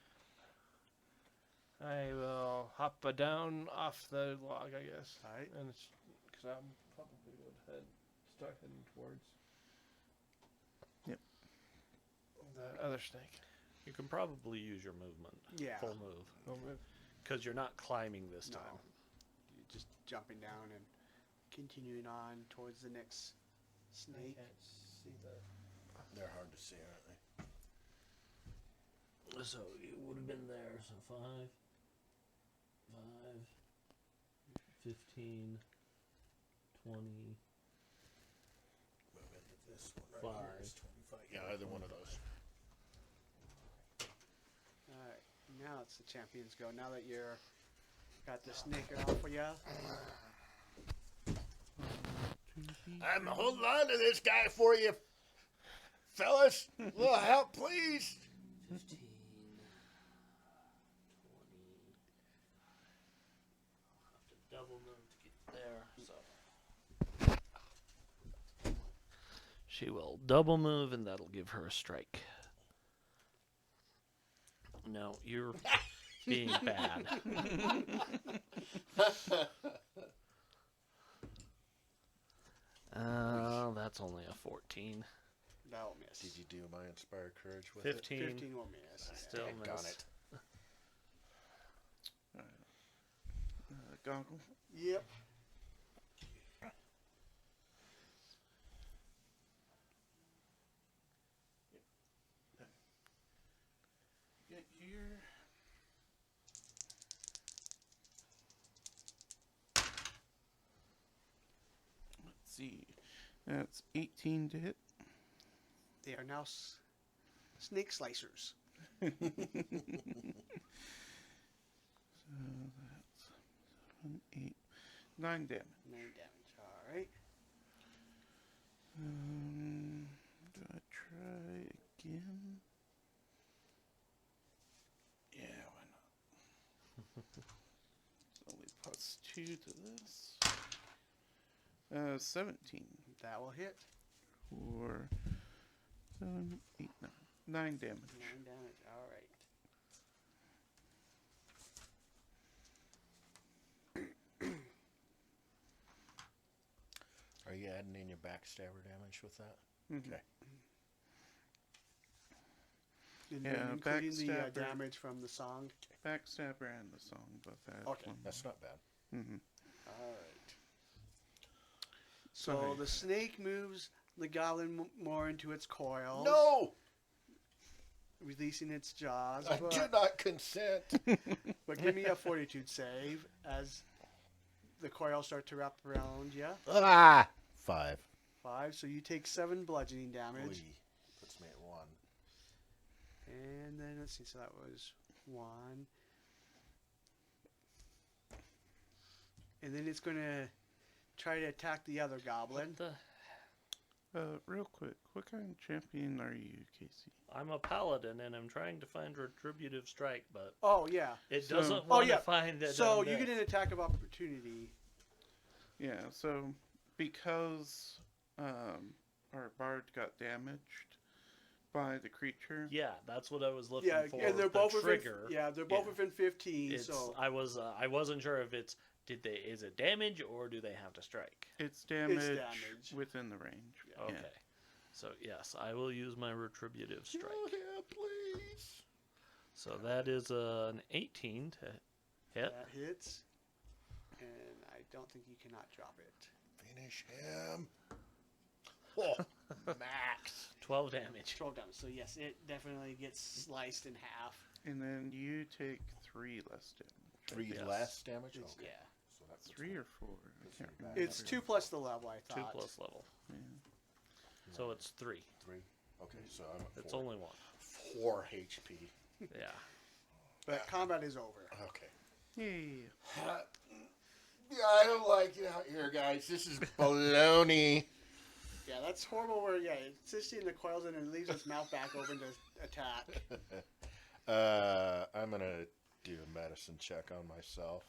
Speaker 5: I will hop down off the log, I guess.
Speaker 2: All right.
Speaker 5: And it's because I'm probably would start heading towards.
Speaker 3: Yep.
Speaker 5: The other snake.
Speaker 1: You can probably use your movement.
Speaker 2: Yeah.
Speaker 1: Full move.
Speaker 5: Don't move.
Speaker 1: Because you're not climbing this
Speaker 2: No.
Speaker 1: time.
Speaker 2: You're just jumping down and continuing on towards the next
Speaker 5: I
Speaker 2: snake.
Speaker 5: can't see the.
Speaker 6: They're hard to see, aren't they?
Speaker 1: So it would have been there. So 5, 15, 20.
Speaker 6: Move into this one right here.
Speaker 1: Five.
Speaker 6: Is 25. Yeah, either one of those.
Speaker 2: All right. Now it's the champions go. Now that you're got the snake off for you.
Speaker 6: I'm holding on to this guy for you, fellas. A little help, please.
Speaker 1: 15, 20. I'll have to double move to get there. So she will double move, and that'll give her a strike. No, you're being bad. That's only a 14.
Speaker 2: That'll miss.
Speaker 6: Did you do my Inspire Courage with
Speaker 1: 15.
Speaker 2: 15 will miss.
Speaker 1: Still
Speaker 6: it?
Speaker 1: miss.
Speaker 6: Got it.
Speaker 3: Goggle.
Speaker 2: Yep.
Speaker 3: Get here. Let's see. That's 18 to hit.
Speaker 2: They are now snake slicers.
Speaker 3: So that's 7, 8, 9 damage.
Speaker 2: 9 damage. All right.
Speaker 3: Do I try again? Yeah, why not? It's only +2 to this. 17
Speaker 2: That will hit.
Speaker 3: for 7, 8, 9. 9 damage.
Speaker 2: 9 damage. All right.
Speaker 6: Are you adding in your backstabber damage with that?
Speaker 3: Mhm.
Speaker 6: Okay.
Speaker 2: And
Speaker 3: Yeah,
Speaker 2: then including the
Speaker 3: backstabber.
Speaker 2: damage from the song.
Speaker 3: Backstabber and the song, but that
Speaker 2: Okay.
Speaker 3: one.
Speaker 6: That's not bad.
Speaker 3: Mm-hmm.
Speaker 2: All right. So
Speaker 3: Sorry.
Speaker 2: the snake moves the goblin more into its coils.
Speaker 6: No!
Speaker 2: releasing its jaws.
Speaker 6: I do not consent.
Speaker 2: But give me a fortitude save as the coils start to wrap around you.
Speaker 4: Ah, 5.
Speaker 2: 5, so you take 7 bludgeoning damage.
Speaker 6: Oy. Puts me at 1.
Speaker 2: And then, let's see, so that was 1. And then it's going to try to attack the other goblin.
Speaker 3: Real quick, what kind of champion are you, Casey?
Speaker 1: I'm a paladin and I'm trying to find retributive strike, but
Speaker 2: Oh, yeah.
Speaker 1: it
Speaker 3: So-
Speaker 1: doesn't
Speaker 2: Oh,
Speaker 1: want
Speaker 2: yeah.
Speaker 1: to find it.
Speaker 2: So
Speaker 1: on
Speaker 2: you
Speaker 1: this.
Speaker 2: get an attack of opportunity.
Speaker 3: Yeah, so because our bard got damaged by the creature,
Speaker 1: Yeah, that's what I was looking
Speaker 2: Yeah,
Speaker 1: for.
Speaker 2: and they're
Speaker 1: the
Speaker 2: both
Speaker 1: trigger.
Speaker 2: within. Yeah, they're both
Speaker 1: Yeah.
Speaker 2: within 15.
Speaker 1: It's,
Speaker 2: So
Speaker 1: I wasn't sure if it's is it damage or do they have to strike?
Speaker 3: it's damage,
Speaker 2: damage.
Speaker 3: within the range.
Speaker 1: Okay.
Speaker 3: Yeah.
Speaker 1: So yes, I will use my retributive strike.
Speaker 6: Kill him, please.
Speaker 1: So that is an 18 to hit.
Speaker 2: that hits, and I don't think you cannot drop it.
Speaker 6: Finish him. Oh, max.
Speaker 1: 12 damage.
Speaker 2: 12 damage. So yes, it definitely gets sliced in half.
Speaker 3: And then you take 3 less damage.
Speaker 6: 3
Speaker 1: Yes.
Speaker 6: less damage?
Speaker 2: It's,
Speaker 6: Okay.
Speaker 2: Yeah,
Speaker 6: So that's
Speaker 3: 3 or 4? I can't
Speaker 6: pretty
Speaker 3: remember.
Speaker 6: bad.
Speaker 2: it's 2 plus the level. I
Speaker 1: 2
Speaker 2: thought.
Speaker 1: plus level.
Speaker 3: Yeah.
Speaker 1: So it's 3.
Speaker 6: 3. Okay, so I'm at 4.
Speaker 1: It's only 1.
Speaker 6: 4 HP.
Speaker 1: Yeah.
Speaker 2: But combat is over.
Speaker 6: Okay.
Speaker 3: Yay.
Speaker 6: Yeah, I don't like it out here, guys. This is baloney.
Speaker 2: Yeah, that's horrible. Where it's just in the coils and it leaves its mouth back open to attack.
Speaker 6: I'm gonna do a medicine check on myself,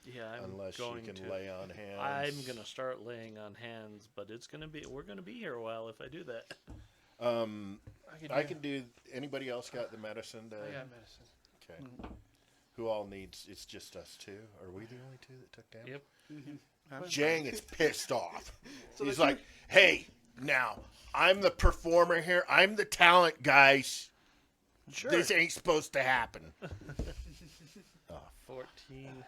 Speaker 1: Yeah, I'm
Speaker 6: unless you
Speaker 1: going
Speaker 6: can
Speaker 1: to.
Speaker 6: lay on hands.
Speaker 1: I'm gonna start laying on hands, but we're gonna be here a while if I do that.
Speaker 6: I can do. Anybody else got the medicine?
Speaker 5: I got medicine.
Speaker 6: Okay. Who all needs? It's just us two. Are we the only two that took damage?
Speaker 1: Yep.
Speaker 6: Jang is pissed off.
Speaker 2: So
Speaker 6: He's
Speaker 2: the
Speaker 6: like, "Hey, now I'm the performer here. I'm the talent, guys.
Speaker 1: Sure.
Speaker 6: This ain't supposed to happen."
Speaker 1: 14.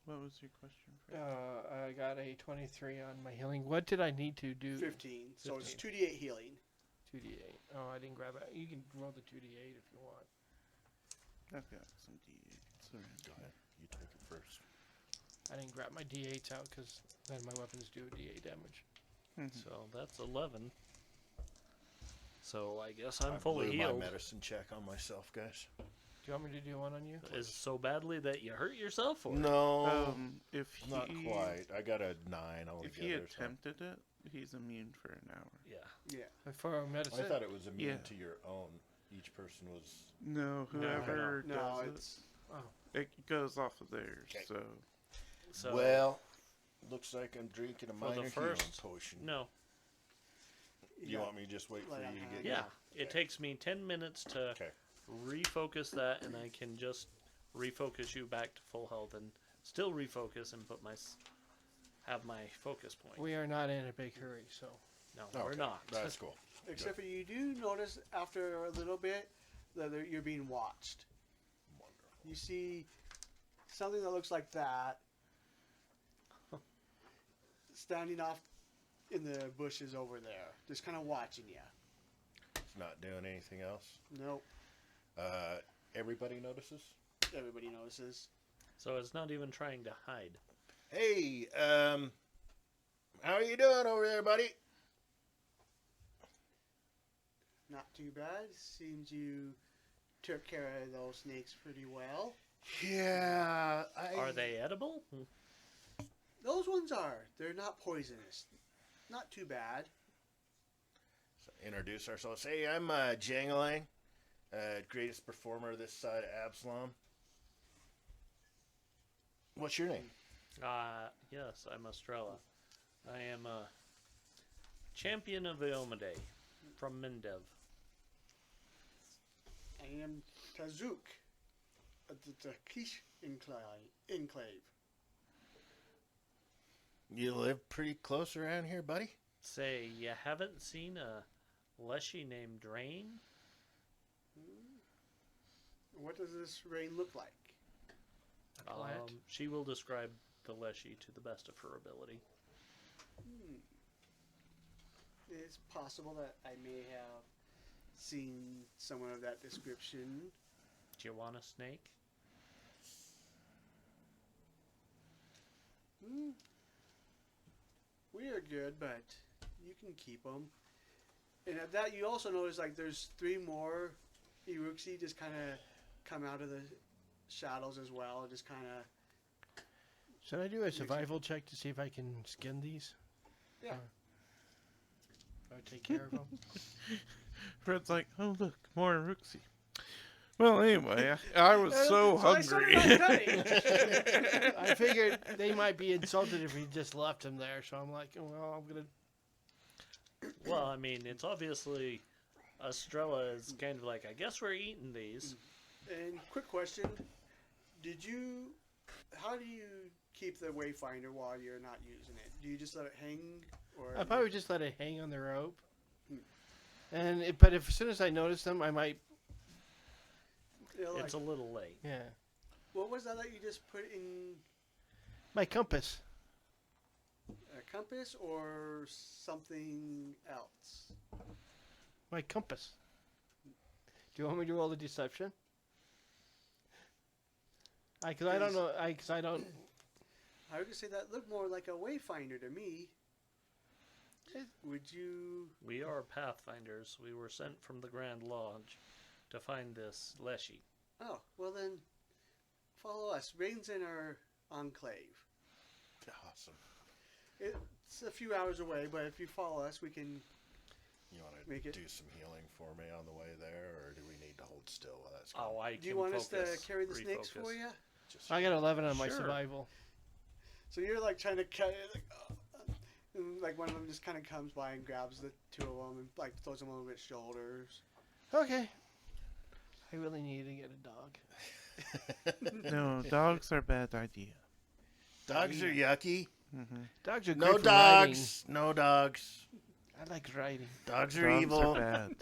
Speaker 3: What was your question? Fred?
Speaker 5: I got a 23 on my healing. What did I need to do?
Speaker 2: 15. So it's
Speaker 5: 15.
Speaker 2: 2d8 healing.
Speaker 5: 2d8. Oh, I didn't grab it. You can roll the 2d8 if you want.
Speaker 3: I've got some D8s around.
Speaker 6: Go ahead. You take it first.
Speaker 5: I didn't grab my d8s out because then my weapons do d8 damage.
Speaker 1: So that's 11. So I guess I'm
Speaker 6: I
Speaker 1: fully
Speaker 6: blew
Speaker 1: healed.
Speaker 6: my medicine check on myself, guys.
Speaker 5: Do you want me to do one on you?
Speaker 1: Is so badly that you hurt yourself, or
Speaker 6: No,
Speaker 3: If he,
Speaker 6: not quite. I got a 9 altogether.
Speaker 3: If he
Speaker 6: so-
Speaker 3: attempted it, he's immune for an hour.
Speaker 1: yeah.
Speaker 2: Yeah.
Speaker 5: For medicine?
Speaker 6: I thought it was immune
Speaker 3: Yeah.
Speaker 6: to your own. Each person was.
Speaker 3: No, whoever
Speaker 2: No,
Speaker 3: does
Speaker 2: it's.
Speaker 3: it goes off of theirs.
Speaker 6: Okay.
Speaker 3: So
Speaker 1: So
Speaker 6: Well, looks like I'm drinking a
Speaker 1: For the
Speaker 6: minor healing
Speaker 1: first-
Speaker 6: potion.
Speaker 1: no,
Speaker 6: You want me to just wait for
Speaker 2: Lay
Speaker 6: you
Speaker 2: on
Speaker 6: to get?
Speaker 2: hands.
Speaker 1: yeah.
Speaker 6: Okay.
Speaker 1: It takes me 10 minutes to
Speaker 6: Okay.
Speaker 1: refocus that, and I can just refocus you back to full health, and still refocus and have my focus point.
Speaker 5: We are not in a big hurry, so.
Speaker 1: No, we're
Speaker 6: Okay,
Speaker 1: not.
Speaker 6: That's cool.
Speaker 2: Except for you do notice after a little bit that you're being watched.
Speaker 6: Wonderful.
Speaker 2: You see something that looks like that standing off in the bushes over there, just kind of watching you.
Speaker 6: It's not doing anything else.
Speaker 2: Nope.
Speaker 6: Everybody notices.
Speaker 2: Everybody notices.
Speaker 1: So it's not even trying to hide.
Speaker 6: Hey, how are you doing over there, buddy?
Speaker 2: Not too bad. Seems you took care of those snakes pretty well.
Speaker 6: Yeah.
Speaker 1: Are they edible?
Speaker 2: Those ones are. They're not poisonous. Not too bad.
Speaker 6: So introduce ourselves. Hey, I'm Jangalang, greatest performer this side of Absalom. What's your name?
Speaker 1: Yes, I'm Estrella. I am a champion of Eomade from Mendev.
Speaker 2: I am Tazuk of the Takish Enclave.
Speaker 6: You live pretty close around here, buddy?
Speaker 1: Say, you haven't seen a Leshy named Drain?
Speaker 2: What does this rain look like?
Speaker 5: A plant?
Speaker 1: She will describe the Leshy to the best of her ability.
Speaker 2: It's possible that I may have seen someone of that description.
Speaker 1: Do you want a snake?
Speaker 2: We are good, but you can keep them. And at that, you also notice like there's 3 more Iruxi just kind of come out of the shadows as well. Just kind of.
Speaker 5: Should I do a survival check to see if I can skin these?
Speaker 2: Yeah.
Speaker 5: Or take care of them?
Speaker 3: Fred's like, oh look, more Rooksy. Well, anyway, I was so
Speaker 2: I started
Speaker 3: hungry.
Speaker 2: by cutting.
Speaker 5: I figured they might be insulted if we just left them there, so I'm like, well, I'm gonna.
Speaker 1: Well, I mean, it's obviously Estrella is kind of like, I guess we're eating these.
Speaker 2: And quick question: How do you keep the Wayfinder while you're not using it? Do you just let it hang, or?
Speaker 5: I probably just let it hang on the rope.
Speaker 2: Hmm.
Speaker 5: But if as soon as I notice them, I might.
Speaker 2: Like,
Speaker 1: It's a little late.
Speaker 5: Yeah.
Speaker 2: what was that you just put in?
Speaker 5: My compass.
Speaker 2: A compass or something else?
Speaker 5: My compass. Do you want me to roll the deception? Because I don't know. Because I don't.
Speaker 2: I would just say that looked more like a Wayfinder to me. Would you?
Speaker 1: We are pathfinders. We were sent from the Grand Lodge to find this Leshy.
Speaker 2: Oh, well then, follow us. Rain's in our enclave.
Speaker 6: Awesome.
Speaker 2: It's a few hours away, but if you follow us, we can.
Speaker 6: You want
Speaker 2: Make
Speaker 6: to
Speaker 2: it-
Speaker 6: do some healing for me on the way there, or do we need to hold still while that's going?
Speaker 1: Oh, I
Speaker 2: Do you want us to carry the snakes
Speaker 1: refocus.
Speaker 2: for you?
Speaker 6: Just
Speaker 5: I got 11 on my
Speaker 1: Sure.
Speaker 5: survival.
Speaker 2: So you're like trying to cut it, like, and like one of them just kind of comes by and grabs the 2 of them and like throws them over his shoulders.
Speaker 5: Okay. I really need to get a dog.
Speaker 3: No, dogs are a bad idea.
Speaker 4: Dogs are yucky.
Speaker 5: Dogs are
Speaker 4: No
Speaker 5: great for riding.
Speaker 4: dogs. No dogs.
Speaker 5: I like riding.
Speaker 4: Dogs are
Speaker 3: Dogs
Speaker 4: evil.
Speaker 3: are bad.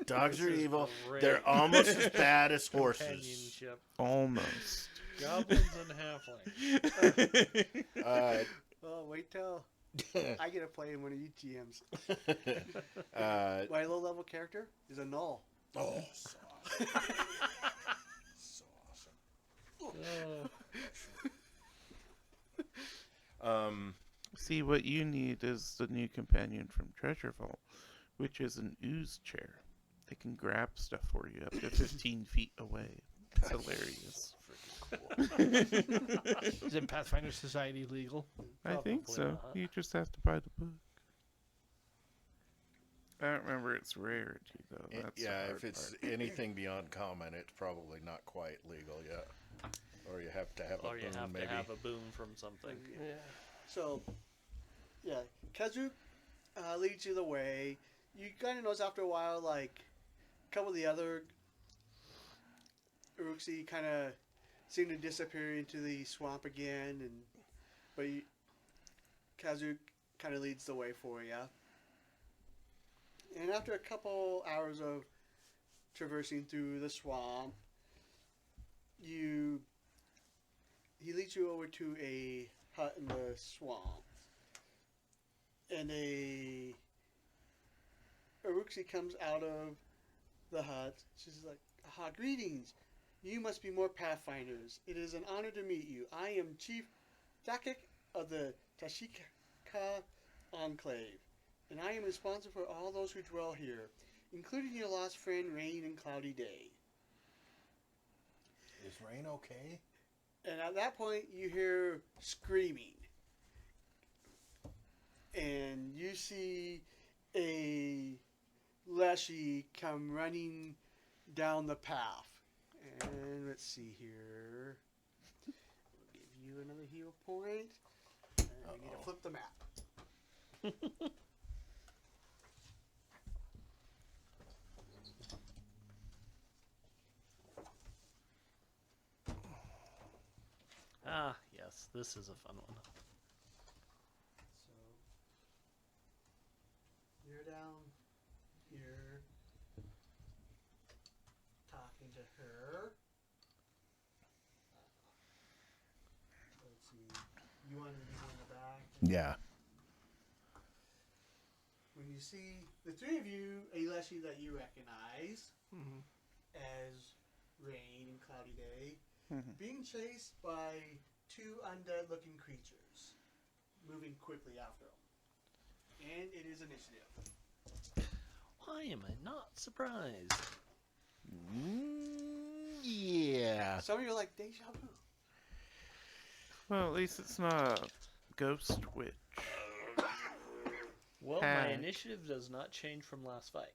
Speaker 4: Dogs are
Speaker 1: This is
Speaker 4: evil.
Speaker 1: great.
Speaker 4: They're almost as bad as horses.
Speaker 1: Companionship.
Speaker 3: Almost.
Speaker 1: Goblins and halflings.
Speaker 2: Oh, wait till I get to play in one of you GMs. My low level character is a null.
Speaker 6: Oh, so awesome. So awesome.
Speaker 3: See, what you need is the new companion from Treasure Vault, which is an ooze chair. They can grab stuff for you up to 15 feet away. It's hilarious.
Speaker 5: Is it Pathfinder Society legal?
Speaker 3: I think
Speaker 1: Probably
Speaker 3: so.
Speaker 1: not.
Speaker 3: You just have to buy the book. I don't remember its rarity, though. That's the
Speaker 6: Yeah,
Speaker 3: hard
Speaker 6: if it's
Speaker 3: part.
Speaker 6: anything beyond common, it's probably not quite legal yet. Or you have to have
Speaker 1: Or
Speaker 6: a
Speaker 1: you
Speaker 6: boon,
Speaker 1: have
Speaker 6: maybe.
Speaker 1: to have a boon from something.
Speaker 5: Yeah.
Speaker 2: So, yeah, Kazu leads you the way. You kind of notice after a while, like, a couple of the other Uruxi kind of seem to disappear into the swamp again, but Kazu kind of leads the way for you. And after a couple hours of traversing through the swamp, he leads you over to a hut in the swamp. And a Uruxi comes out of the hut. She's like, "Aha, greetings. You must be more Pathfinders. It is an honor to meet you. I am Chief Dakik of the Tashika Enclave, and I am responsible for all those who dwell here, including your lost friend Rain and Cloudy Day."
Speaker 6: Is Rain okay?
Speaker 2: And at that point, you hear screaming. And you see a Leshy come running down the path. And let's see here. We'll give you another hero point. And we need to flip the map.
Speaker 1: Ah, yes, this is a fun one.
Speaker 2: So you're down here talking to her. Let's see. You want to be in the back?
Speaker 4: Yeah.
Speaker 2: When you you see the three of you, a Leshy that you recognize
Speaker 5: Mm-hmm.
Speaker 2: as rain and cloudy day,
Speaker 3: Mhm.
Speaker 2: being chased by two undead-looking creatures, moving quickly after them. And it is initiative.
Speaker 1: Why am I not surprised?
Speaker 4: Yeah.
Speaker 2: Some of you are like, deja vu.
Speaker 3: Well, at least it's not a ghost witch.
Speaker 1: Well, my
Speaker 3: Heck.
Speaker 1: initiative does not change from last fight.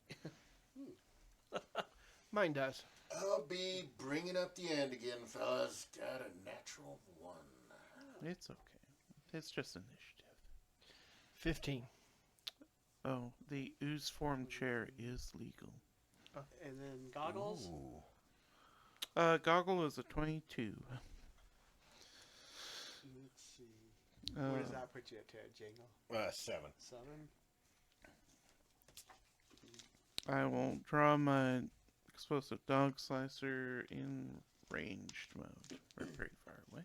Speaker 5: Mine does.
Speaker 6: I'll be bringing up the end again, fellas. Got a natural 1.
Speaker 3: It's okay. It's just initiative.
Speaker 5: 15.
Speaker 3: Oh, the ooze form chair is legal.
Speaker 2: And then goggles.
Speaker 6: Ooh.
Speaker 3: Goggle is a 22.
Speaker 2: Let's see. What does that put you at, Jangle?
Speaker 6: 7.
Speaker 2: 7?
Speaker 3: I will draw my explosive dog slicer in ranged mode. Or very far away.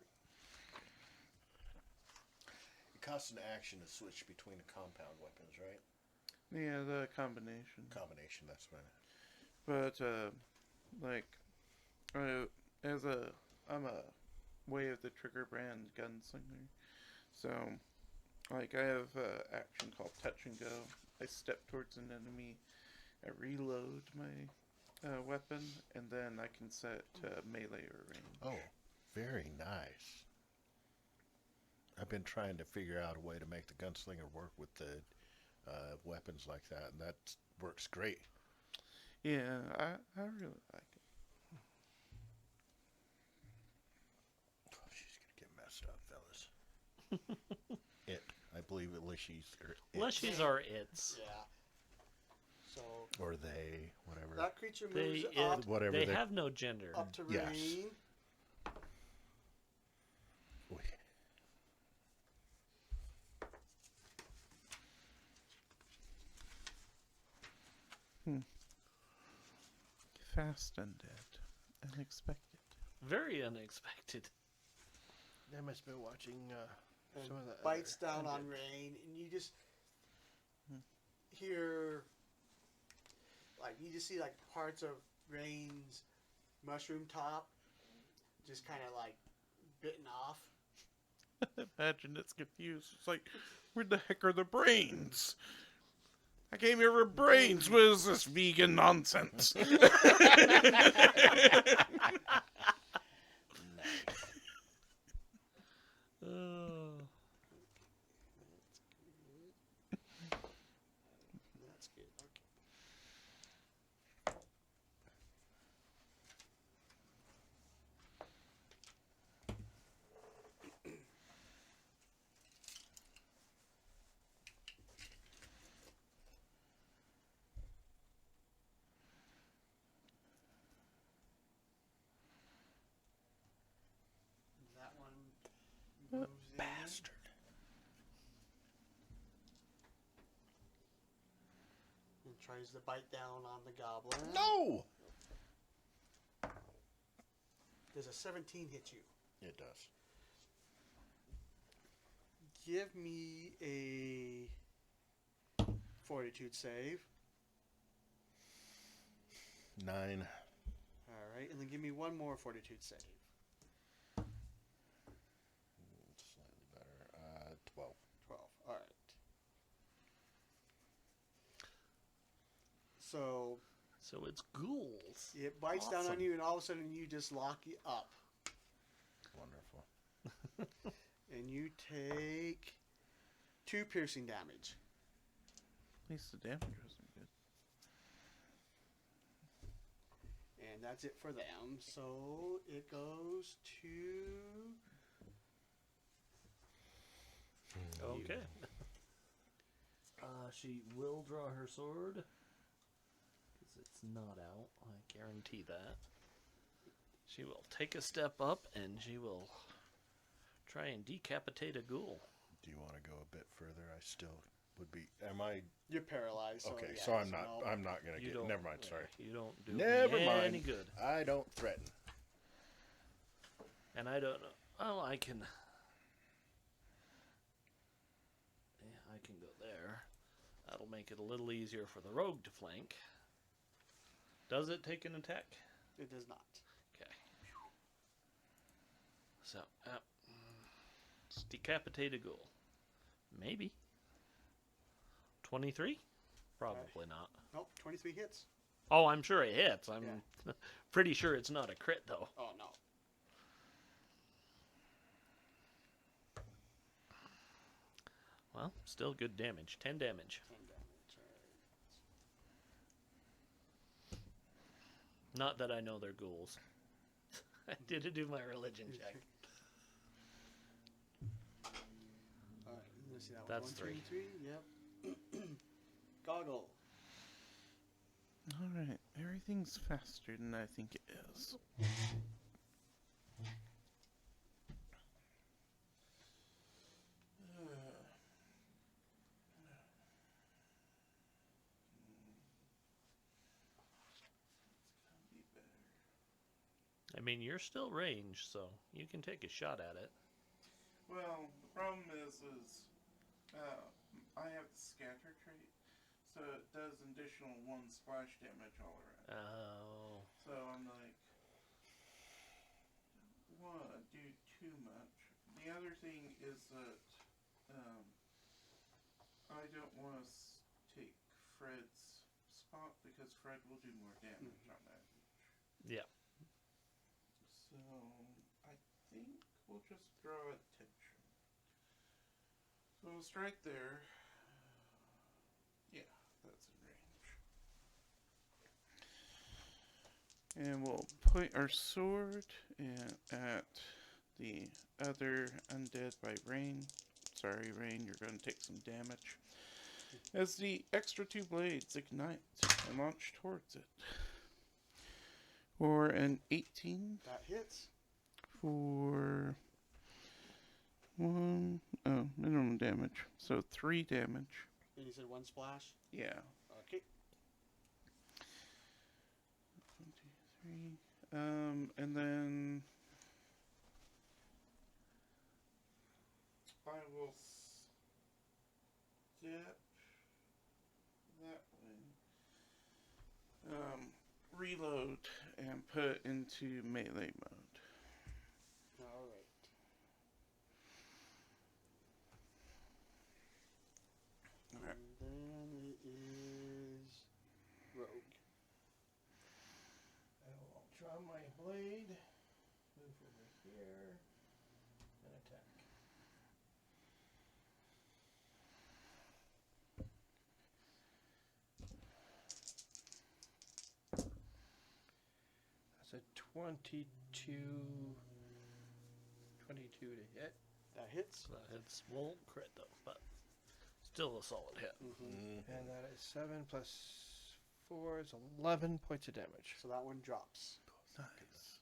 Speaker 6: It costs an action to switch between the compound weapons, right?
Speaker 3: Yeah, the combination.
Speaker 6: Combination, that's what I meant.
Speaker 3: But, I'm a Way of the Trigger brand gunslinger. So, like, I have an action called Touch and Go. I step towards an enemy, I reload my weapon, and then I can set melee or range.
Speaker 4: Oh, very nice. I've been trying to figure out a way to make the gunslinger work with the weapons like that, and that works great.
Speaker 3: Yeah, I really like it.
Speaker 4: Oh, she's gonna get messed up, fellas. I believe at least she's
Speaker 1: Leshies are its.
Speaker 2: Yeah. So
Speaker 4: or they, whatever.
Speaker 2: that creature
Speaker 1: They,
Speaker 2: moves up,
Speaker 4: Whatever
Speaker 1: they
Speaker 4: they-
Speaker 1: have no gender.
Speaker 2: up to
Speaker 4: Yes.
Speaker 2: rain.
Speaker 3: Fast undead. Unexpected.
Speaker 1: Very unexpected.
Speaker 5: They must have been watching
Speaker 2: And
Speaker 5: some of the
Speaker 2: bites
Speaker 5: other
Speaker 2: down on
Speaker 5: undead.
Speaker 2: Rain, and you just hear, like, you just see, like, parts of Rain's mushroom top just kind of, like, bitten off.
Speaker 3: Imagine it's confused. It's like, where the heck are the brains? I came here for brains. What is this vegan nonsense?
Speaker 1: Oh.
Speaker 2: That's good. Okay. That one moves in
Speaker 4: Bastard.
Speaker 2: and tries to bite down on the goblin.
Speaker 4: No!
Speaker 2: Does a 17 hit you?
Speaker 4: It does.
Speaker 2: Give me a fortitude save.
Speaker 4: 9.
Speaker 2: Alright, and then give me one more fortitude save.
Speaker 4: Slightly better. 12.
Speaker 2: 12. Alright. So
Speaker 1: So it's ghouls.
Speaker 2: it bites down on
Speaker 4: Awesome.
Speaker 2: you, and all of a sudden you just lock it up.
Speaker 4: Wonderful.
Speaker 2: And you take 2 piercing damage.
Speaker 3: At least the damage wasn't good.
Speaker 2: And that's it for them. So it goes to
Speaker 1: Okay. She will draw her sword. Because it's not out. I guarantee that. She will take a step up and she will try and decapitate a ghoul.
Speaker 4: Do you want to go a bit further? I still would be. Am I
Speaker 2: you're paralyzed. So
Speaker 4: okay?
Speaker 2: yeah,
Speaker 4: So I'm not.
Speaker 2: no.
Speaker 4: I'm not gonna
Speaker 1: You
Speaker 4: get.
Speaker 1: don't.
Speaker 4: Never mind. Sorry.
Speaker 1: You don't do
Speaker 4: Never
Speaker 1: me
Speaker 4: mind.
Speaker 1: any good.
Speaker 4: I don't threaten.
Speaker 1: And I don't know. Oh, I can. Yeah, I can go there. That'll make it a little easier for the rogue to flank. Does it take an attack?
Speaker 2: It does not.
Speaker 1: Okay. So, let's decapitate a ghoul. Maybe. 23? Probably not.
Speaker 2: Nope, 23 hits.
Speaker 1: Oh, I'm sure it hits. I'm pretty sure it's not a crit, though.
Speaker 2: Oh, no.
Speaker 1: Well, still good damage. 10 damage.
Speaker 2: 10 damage. All
Speaker 1: Not that I know they're ghouls. I didn't do my religion check.
Speaker 2: right, let's see that
Speaker 1: That's
Speaker 2: one,
Speaker 1: 3.
Speaker 2: 3. Yep. Goggle.
Speaker 3: All right, everything's faster than I think it is.
Speaker 1: I mean, you're still ranged, so you can take a shot at it.
Speaker 3: Well, the problem is I have the scatter trait, so it does an additional 1 splash damage all around.
Speaker 1: Oh.
Speaker 3: So I'm like, don't want to do too much. The other thing is that I don't want to take Fred's spot because Fred will do more damage on that.
Speaker 1: Yeah.
Speaker 3: So I think we'll just draw attention. So it's right there. Yeah, that's in range. And we'll point our sword at the other undead by Rain. Sorry, Rain, you're going to take some damage. As the extra 2 blades ignite and launch towards it. For an 18.
Speaker 2: That hits.
Speaker 3: For minimum damage. So 3 damage.
Speaker 2: And you said 1 splash?
Speaker 3: Yeah.
Speaker 2: Okay.
Speaker 3: 1, 2, 3. And then I will step that way. Reload and put into melee mode.
Speaker 2: Alright.
Speaker 3: Okay.
Speaker 2: And then it is Rogue.
Speaker 5: I will draw my blade, move over here, and attack. That's a 22 to hit.
Speaker 2: That hits.
Speaker 1: It's won't crit, though, but still a solid hit.
Speaker 5: And that is 7 plus 4 is 11 points of damage.
Speaker 2: So that one drops.
Speaker 3: Nice.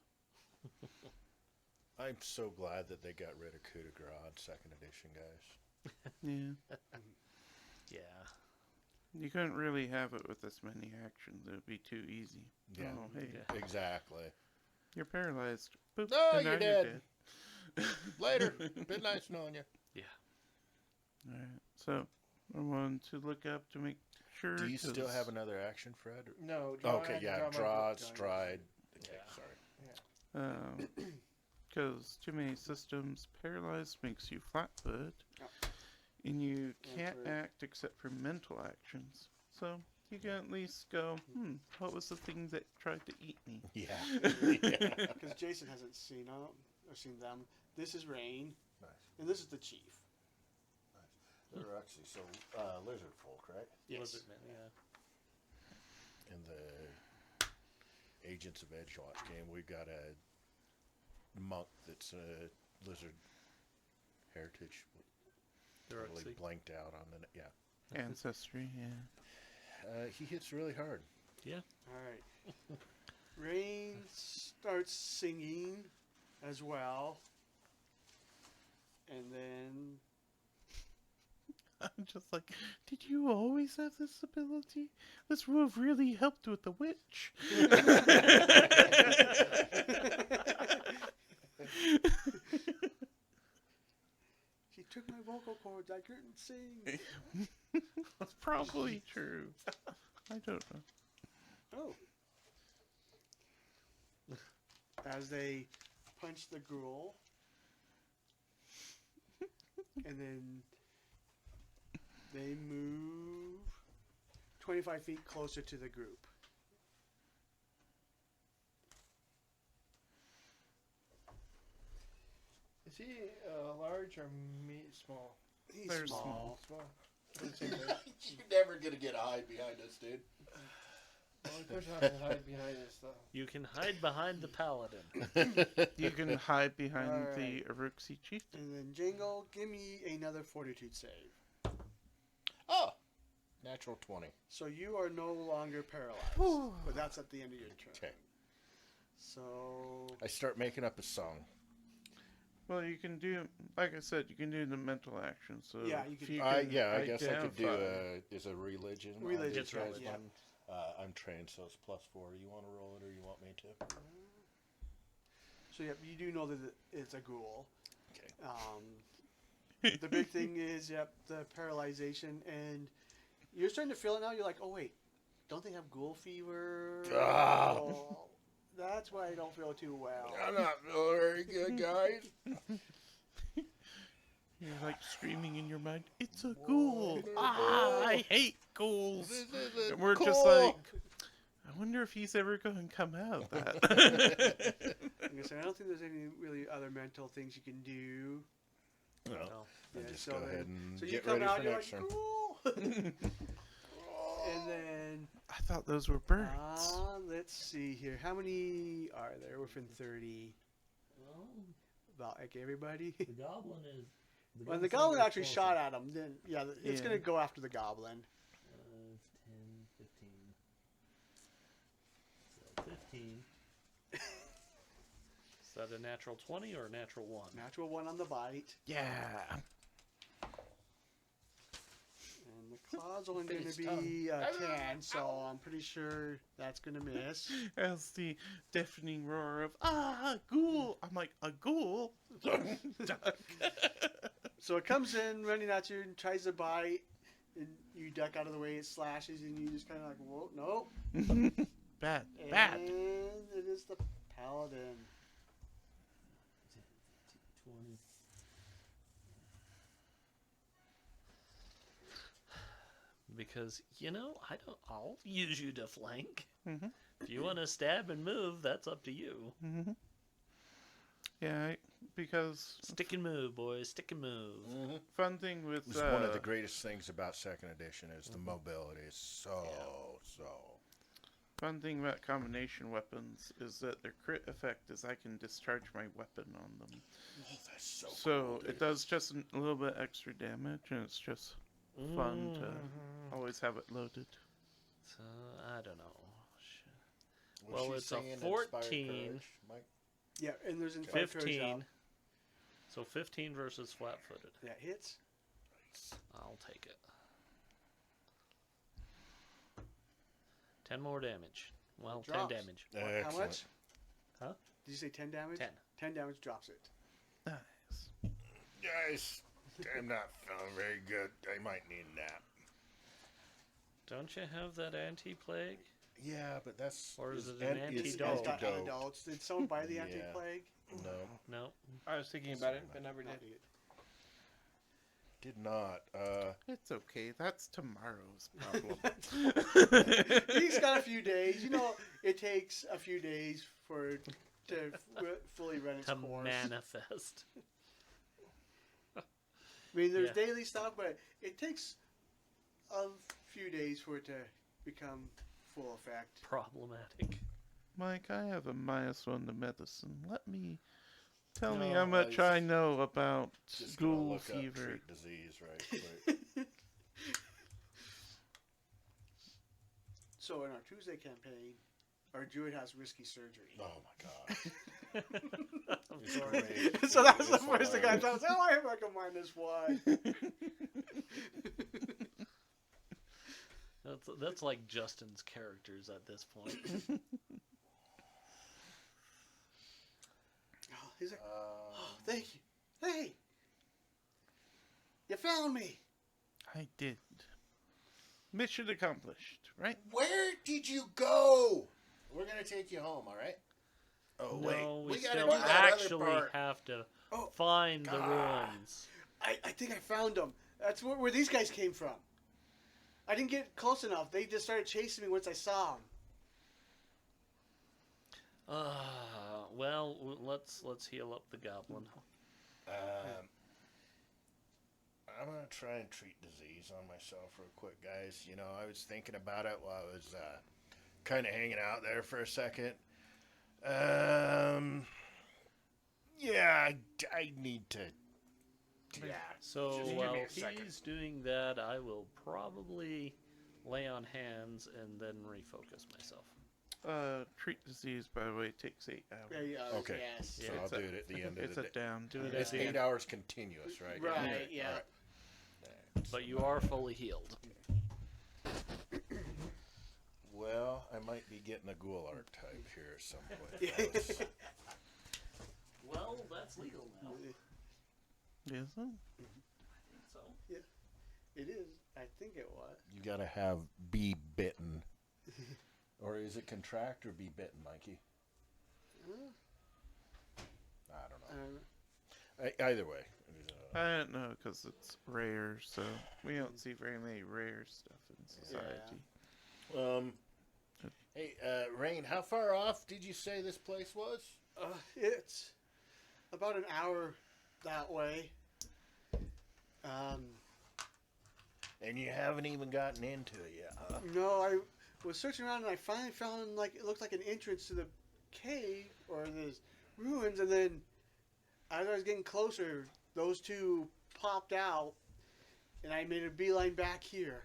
Speaker 4: I'm so glad that they got rid of coup de grace in 2nd edition, guys.
Speaker 3: Yeah.
Speaker 1: Yeah.
Speaker 3: You couldn't really have it with this many actions. It would be too easy.
Speaker 4: Yeah.
Speaker 3: Oh, hey.
Speaker 1: Yeah.
Speaker 4: Exactly.
Speaker 3: You're paralyzed. Boop.
Speaker 4: No,
Speaker 3: and now
Speaker 4: you're dead. Later. Been nice knowing you.
Speaker 1: Yeah.
Speaker 3: Alright, so I want to look up to make sure.
Speaker 4: Do you still
Speaker 3: 'cause,
Speaker 4: have another action, Fred?
Speaker 5: No,
Speaker 4: Okay, yeah.
Speaker 5: my
Speaker 4: Draw,
Speaker 5: blade.
Speaker 4: stride. Okay,
Speaker 1: Yeah.
Speaker 4: sorry.
Speaker 3: Because too many systems, paralyzed makes you flat-footed,
Speaker 2: Yep.
Speaker 3: and you
Speaker 2: And
Speaker 3: can't
Speaker 2: for-
Speaker 3: act except for mental actions. So you can at least go, what was the thing that tried to eat me?
Speaker 4: Yeah.
Speaker 2: Because Jason hasn't seen them or seen them. This is Rain,
Speaker 4: Nice.
Speaker 2: and this is the Chief.
Speaker 4: They're actually lizard folk, right?
Speaker 2: Yes.
Speaker 1: Lizardmen, yeah.
Speaker 4: In the Agents of Edgewatch game, we've got a monk that's a lizard heritage.
Speaker 1: They're
Speaker 4: Totally blanked out on the yeah.
Speaker 3: Ancestry, yeah.
Speaker 4: He hits really hard.
Speaker 1: Yeah.
Speaker 2: All right. Rain starts singing as well, and then
Speaker 3: I'm just like, did you always have this ability? This would have really helped with the witch.
Speaker 2: she took my vocal cords. I couldn't sing.
Speaker 3: That's probably true. I don't know.
Speaker 2: Oh. As they punch the ghoul. And then they move 25 feet closer to the group.
Speaker 5: Is he large or small?
Speaker 2: He's
Speaker 3: They're
Speaker 2: small.
Speaker 5: Small. We're the same height.
Speaker 6: You're never gonna get a hide behind us, dude.
Speaker 5: The only person I can hide behind is the.
Speaker 1: You can hide behind the paladin.
Speaker 3: You can hide behind the
Speaker 2: Alright.
Speaker 3: Aruxi chief.
Speaker 2: And then Jingle, give me another fortitude save.
Speaker 6: Oh, natural 20.
Speaker 2: So you are no longer paralyzed. But that's at the end of your turn.
Speaker 6: Okay.
Speaker 2: So
Speaker 6: I start making up a song.
Speaker 3: Well, you can do, like I said, you can do the mental action. So
Speaker 2: Yeah, you
Speaker 3: if
Speaker 2: can-
Speaker 6: I guess I could do
Speaker 3: identify-
Speaker 6: is a religion. on
Speaker 2: Religion,
Speaker 6: these
Speaker 2: right,
Speaker 6: guys'
Speaker 2: yeah.
Speaker 6: one. I'm trained, so it's +4. You want to roll it, or you want me to?
Speaker 2: So yep, you do know that it's a ghoul.
Speaker 6: Okay.
Speaker 2: The big thing is, yep, the paralyzation, and you're starting to feel it now. You're like, oh wait, don't they have ghoul fever?
Speaker 6: Ah.
Speaker 2: Oh, that's why I don't feel too well.
Speaker 6: I'm not feeling very good, guys.
Speaker 3: You're like screaming in your mind, it's a ghoul. Ah, I hate ghouls.
Speaker 6: This isn't
Speaker 3: And we're just
Speaker 6: cool.
Speaker 3: like, I wonder if he's ever going to come out of that.
Speaker 2: I'm gonna say, I don't think there's any really other mental things you can do.
Speaker 6: No.
Speaker 1: No.
Speaker 6: I'll
Speaker 2: Yeah,
Speaker 6: just
Speaker 2: so
Speaker 6: go
Speaker 2: then-
Speaker 6: ahead and
Speaker 2: So you
Speaker 6: get
Speaker 2: come
Speaker 6: ready
Speaker 2: out,
Speaker 6: for
Speaker 2: you're
Speaker 6: next
Speaker 2: like,
Speaker 6: turn.
Speaker 2: ghoul. And then,
Speaker 3: I thought those were birds.
Speaker 2: let's see here. How many are there within 30? About like everybody.
Speaker 1: The goblin is.
Speaker 2: When the goblin actually shot at him, then yeah, it's
Speaker 3: Yeah.
Speaker 2: gonna go after the goblin.
Speaker 1: 10, 15. So 15. Is that a natural 20 or a natural 1?
Speaker 2: Natural 1 on the bite,
Speaker 3: Yeah.
Speaker 2: and the claw's only gonna
Speaker 5: Face
Speaker 2: be 10, so I'm pretty sure that's gonna miss.
Speaker 3: As the deafening roar of, ah, ghoul. I'm like, a ghoul? Duck.
Speaker 2: So it comes in, running at you, and tries to bite, and you duck out of the way. It slashes, and you just kind of like, whoa, nope.
Speaker 3: Bad.
Speaker 2: And
Speaker 3: Bad.
Speaker 2: it is the paladin.
Speaker 1: 20. Because, I'll use you to flank.
Speaker 3: Mhm.
Speaker 1: If you want to stab and move, that's up to you.
Speaker 3: Hmm. Yeah, because
Speaker 1: Stick and move, boys. Stick and move.
Speaker 6: Mhm.
Speaker 3: fun thing with
Speaker 6: It was one of the greatest things about second edition is the mobility. It's so.
Speaker 3: fun thing about combination weapons is that their crit effect is I can discharge my weapon on them.
Speaker 6: Oh, that's so.
Speaker 3: So
Speaker 6: cool, dude.
Speaker 3: it does just a little bit extra damage, and it's just fun to always have it loaded.
Speaker 1: So, I don't know.
Speaker 6: Was
Speaker 1: well,
Speaker 6: she
Speaker 1: it's a
Speaker 6: singing Inspired
Speaker 1: 14.
Speaker 6: Courage, Mike?
Speaker 2: Yeah, and there's inspired courage
Speaker 1: 15.
Speaker 2: out.
Speaker 1: So 15 versus flat-footed.
Speaker 2: That hits.
Speaker 1: I'll take it. 10 more damage. Well, 10
Speaker 2: Drops.
Speaker 1: damage.
Speaker 2: How
Speaker 6: Excellent.
Speaker 2: much?
Speaker 1: Huh?
Speaker 2: Did you say 10 damage?
Speaker 1: 10.
Speaker 2: 10 damage drops it.
Speaker 3: Nice.
Speaker 6: Guys, I'm not feeling very good. I might need a nap.
Speaker 1: Don't you have that anti-plague?
Speaker 6: Yeah, but that's.
Speaker 1: Or is it
Speaker 6: an-
Speaker 1: an
Speaker 6: it's
Speaker 2: It's
Speaker 1: antidote?
Speaker 2: got
Speaker 6: antidote.
Speaker 2: antidotes. Did someone buy the
Speaker 6: Yeah.
Speaker 2: anti-plague?
Speaker 6: No,
Speaker 1: No.
Speaker 5: I was thinking about it, but never did.
Speaker 6: did not.
Speaker 3: It's okay. That's tomorrow's problem.
Speaker 2: He's got a few days. It takes a few days for it to fully run its
Speaker 1: To
Speaker 2: course.
Speaker 1: manifest.
Speaker 2: I mean, there's
Speaker 1: Yeah.
Speaker 2: daily stuff, but it takes a few days for it to become full effect.
Speaker 1: Problematic.
Speaker 3: Mike, I have a -1 to medicine. Let me tell me
Speaker 6: No,
Speaker 3: how much
Speaker 6: I
Speaker 3: I know about
Speaker 6: Just gonna
Speaker 3: ghoul
Speaker 6: look
Speaker 3: fever.
Speaker 6: up treat disease right quick.
Speaker 2: So in our Tuesday campaign, our druid has risky surgery.
Speaker 6: Oh my god.
Speaker 1: I'm
Speaker 6: It's
Speaker 1: sorry.
Speaker 6: great.
Speaker 2: So that was the
Speaker 6: It's
Speaker 2: first thing I
Speaker 6: hilarious.
Speaker 2: thought. I was like, oh, I have like a -1.
Speaker 1: That's like Justin's characters at this point.
Speaker 2: Oh, he's like, oh, thank you. Hey, you found me.
Speaker 3: I did. Mission accomplished, right?
Speaker 6: Where did you go? We're gonna take you home, all right? Oh wait,
Speaker 1: No, we
Speaker 6: gotta
Speaker 1: still
Speaker 6: do that other
Speaker 1: actually
Speaker 6: part.
Speaker 1: have to
Speaker 2: Oh,
Speaker 1: find the
Speaker 6: God.
Speaker 1: ruins.
Speaker 2: I think I found them. That's where these guys came from. I didn't get close enough. They just started chasing me once I saw them.
Speaker 1: Well, let's heal up the goblin.
Speaker 6: I'm gonna try and treat disease on myself real quick, guys. You know, I was thinking about it while I was kind of hanging out there for a second. Yeah, I need to. Yeah.
Speaker 1: So
Speaker 6: Just give
Speaker 1: while
Speaker 6: me a second.
Speaker 1: he's doing that, I will probably lay on hands and then refocus myself.
Speaker 3: Treat disease, by the way, takes 8 hours.
Speaker 6: Okay.
Speaker 2: Yes.
Speaker 6: So
Speaker 1: Yeah.
Speaker 6: I'll do it at the end
Speaker 3: It's
Speaker 6: of
Speaker 3: a
Speaker 6: the day.
Speaker 3: down. Do it
Speaker 6: It's
Speaker 3: at the
Speaker 6: 8
Speaker 3: end.
Speaker 6: hours continuous, right?
Speaker 2: Right, yeah.
Speaker 6: All right.
Speaker 1: But you are fully healed.
Speaker 6: Well, I might be getting a ghoul archetype here at some point. fellas.
Speaker 1: Well, that's legal now.
Speaker 3: Yes, sir.
Speaker 1: So
Speaker 2: It is. I think it was.
Speaker 6: You gotta have be bitten. Or is it contract or be bitten, Mikey? I don't know. Either way.
Speaker 3: I don't know because it's rare, so we don't see very many rare stuff in society.
Speaker 6: Hey, Rain, how far off did you say this place was?
Speaker 2: It's about an hour that way.
Speaker 6: And you haven't even gotten into it yet, huh?
Speaker 2: No, I was searching around and I finally found it looked like an entrance to the cave or the ruins, and then as I was getting closer, those two popped out, and I made a beeline back here.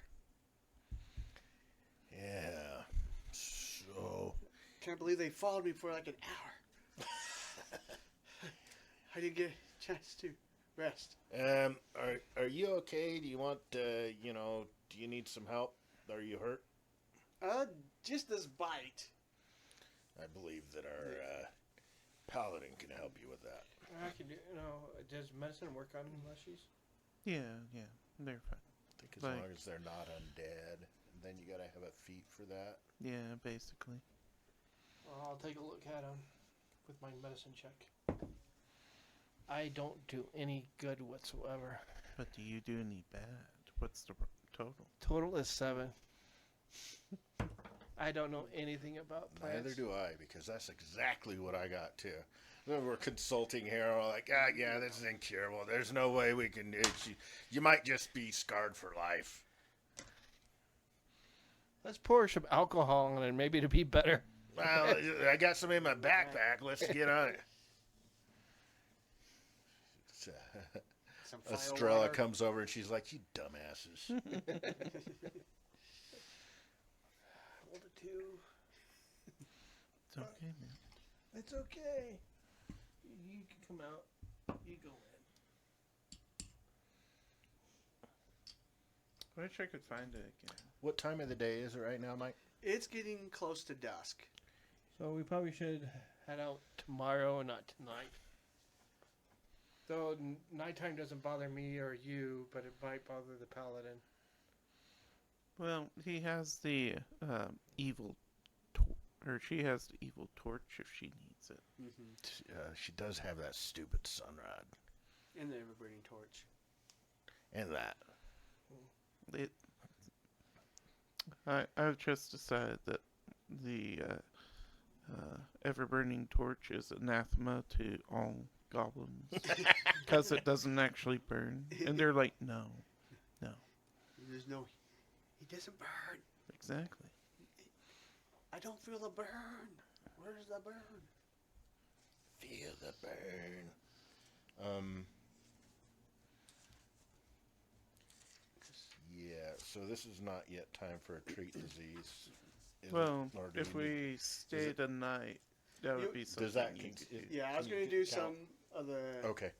Speaker 6: Yeah. So,
Speaker 2: Can't believe they followed me for like an hour. I didn't get a chance to rest.
Speaker 6: are you okay? Do you want, do you need some help? Are you hurt?
Speaker 2: Just this bite.
Speaker 6: I believe that our paladin can help you with that.
Speaker 5: I can do. Does medicine work on mushies?
Speaker 3: Yeah, they're fine.
Speaker 6: I think as
Speaker 3: Like-
Speaker 6: long as they're not undead, then you gotta have a feat for that.
Speaker 3: Yeah, basically.
Speaker 5: Well, I'll take a look at them with my medicine check. I don't do any good whatsoever.
Speaker 3: But do you do any bad? What's the total?
Speaker 5: Total is 7. I don't know anything about plants.
Speaker 6: Neither do I, because that's exactly what I got too. When we're consulting here, we're like, yeah, this is incurable. There's no way we can. You might just be scarred for life.
Speaker 5: Let's pour some alcohol on it, maybe to be better.
Speaker 6: Well, I got some in my backpack. Let's get on it.
Speaker 2: Some fire
Speaker 6: Estrella
Speaker 2: water.
Speaker 6: comes over and she's like, "You dumbasses."
Speaker 5: Rolled a 2.
Speaker 3: It's okay, man.
Speaker 5: It's okay. You can come out. You go in.
Speaker 3: I wish I could find it again.
Speaker 6: What time of the day is it right now, Mike?
Speaker 2: It's getting close to dusk.
Speaker 5: So we probably should head out tomorrow and not tonight. Though nighttime doesn't bother me or you, but it might bother the paladin.
Speaker 3: Well, he has the evil, or she has the evil torch if she needs it.
Speaker 6: She does have that stupid sun rod
Speaker 2: And the ever-burning torch.
Speaker 6: and that.
Speaker 3: I've just decided that the ever-burning torch is anathema to all goblins because it doesn't actually burn, and they're like, no.
Speaker 2: There's no. He doesn't burn.
Speaker 3: Exactly.
Speaker 2: I don't feel the burn. Where's the burn?
Speaker 6: Feel the burn. Yeah. So this is not yet time for a treat disease. is it?
Speaker 3: Well,
Speaker 6: Or do
Speaker 3: if
Speaker 6: we need-
Speaker 3: we stayed a night, that would be something
Speaker 6: does that
Speaker 3: you could do.
Speaker 2: Yeah, I was
Speaker 6: Can
Speaker 2: going to
Speaker 6: you
Speaker 2: do
Speaker 6: count?
Speaker 2: some of the.
Speaker 6: Okay.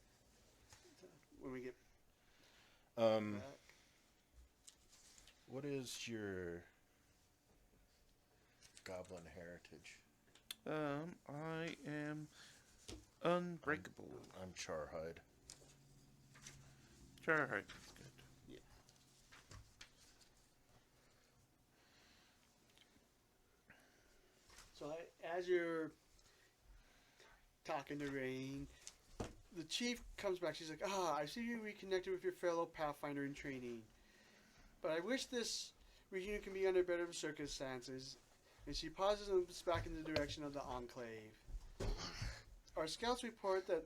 Speaker 2: When we get
Speaker 6: Um,
Speaker 2: back.
Speaker 6: what is your goblin heritage?
Speaker 3: I am unbreakable.
Speaker 6: I'm Charhide.
Speaker 3: Charhide is good.
Speaker 2: as you're talking to Rain, the chief comes back. She's like, I see you reconnected with your fellow Pathfinder in training. But I wish this reunion can be under better circumstances. And she pauses and looks back in the direction of the Enclave. Our scouts report that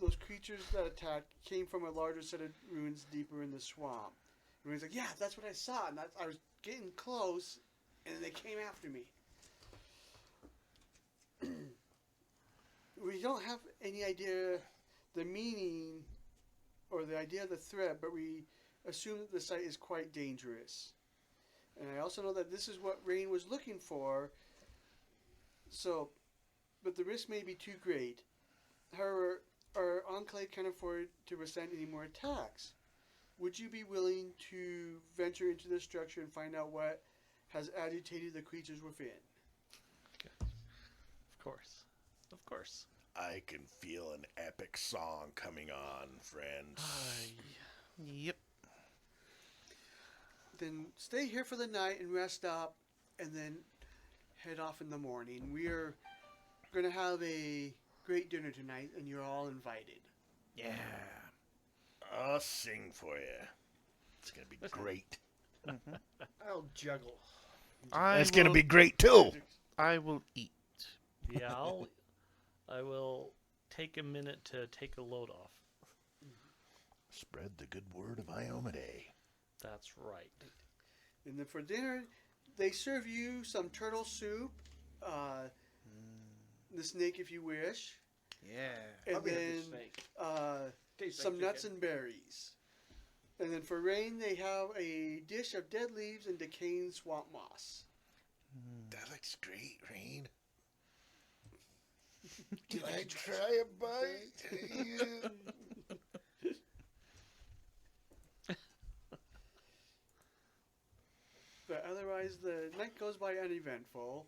Speaker 2: those creatures that attacked came from a larger set of ruins deeper in the swamp. And Rain's like, yeah, that's what I saw. And I was getting close, and they came after me. We don't have any idea the meaning or the idea of the threat, but we assume that the site is quite dangerous. And I also know that this is what Rain was looking for. So, but the risk may be too great. However, our Enclave can't afford to withstand any more attacks. Would you be willing to venture into this structure and find out what has agitated the creatures within?
Speaker 1: Of course. Of course.
Speaker 4: I can feel an epic song coming on, friends.
Speaker 3: Yep.
Speaker 2: Then stay here for the night and rest up, and then head off in the morning. We are going to have a great dinner tonight, and you're all invited.
Speaker 4: Yeah. I'll sing for you. It's going to be great.
Speaker 5: I'll juggle.
Speaker 4: It's going to be great, too.
Speaker 3: I will eat.
Speaker 1: Yeah, I will take a minute to take a load off.
Speaker 4: Spread the good word of Iomade.
Speaker 1: That's right.
Speaker 2: And then for dinner, they serve you some turtle soup, the snake if you wish,
Speaker 3: Yeah.
Speaker 2: and
Speaker 5: be
Speaker 2: then
Speaker 5: the snake. Tastes
Speaker 2: some
Speaker 5: like
Speaker 2: nuts
Speaker 5: chicken.
Speaker 2: and berries. And then for Rain, they have a dish of dead leaves and decaying swamp moss.
Speaker 4: That looks great, Rain. Can I try a bite?
Speaker 2: But otherwise, the night goes by uneventful.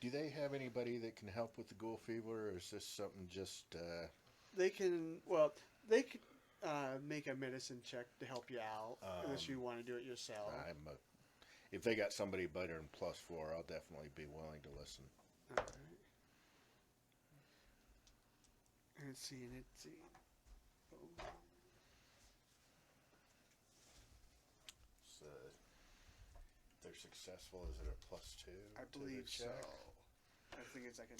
Speaker 6: Do they have anybody that can help with the ghoul fever, or is this something just?
Speaker 2: They can, make a medicine check to help you out, unless you want to do it yourself.
Speaker 6: If they got somebody better than +4, I'll definitely be willing to listen.
Speaker 2: All right. Let's see. Oh.
Speaker 6: So, if they're successful, is it a +2?
Speaker 2: I
Speaker 6: to the
Speaker 2: believe so.
Speaker 6: check?
Speaker 2: I think it's like an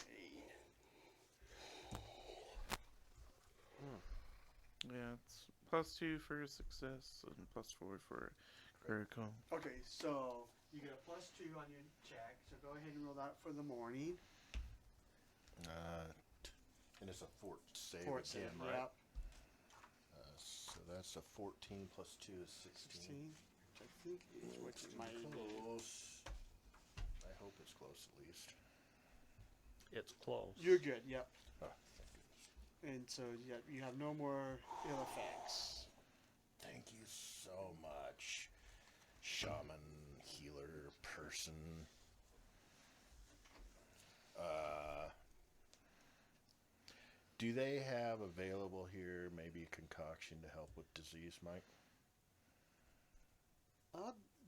Speaker 2: 8.
Speaker 3: Yeah, it's +2 for success and +4 for critical.
Speaker 2: Okay, so you get a +2 on your check. So go ahead and roll that for the morning.
Speaker 6: And it's a fort save
Speaker 2: Fort
Speaker 6: again,
Speaker 2: save,
Speaker 6: right?
Speaker 2: yep.
Speaker 6: So that's a 14 +2 is 16.
Speaker 2: 16, which I think is what you might be.
Speaker 6: Close. I hope it's close at least.
Speaker 1: It's close.
Speaker 2: You're good, yep.
Speaker 6: Oh, thank goodness.
Speaker 2: And so you have no more ill effects.
Speaker 6: Thank you so much, shaman, healer, person. Do they have available here maybe a concoction to help with disease, Mike?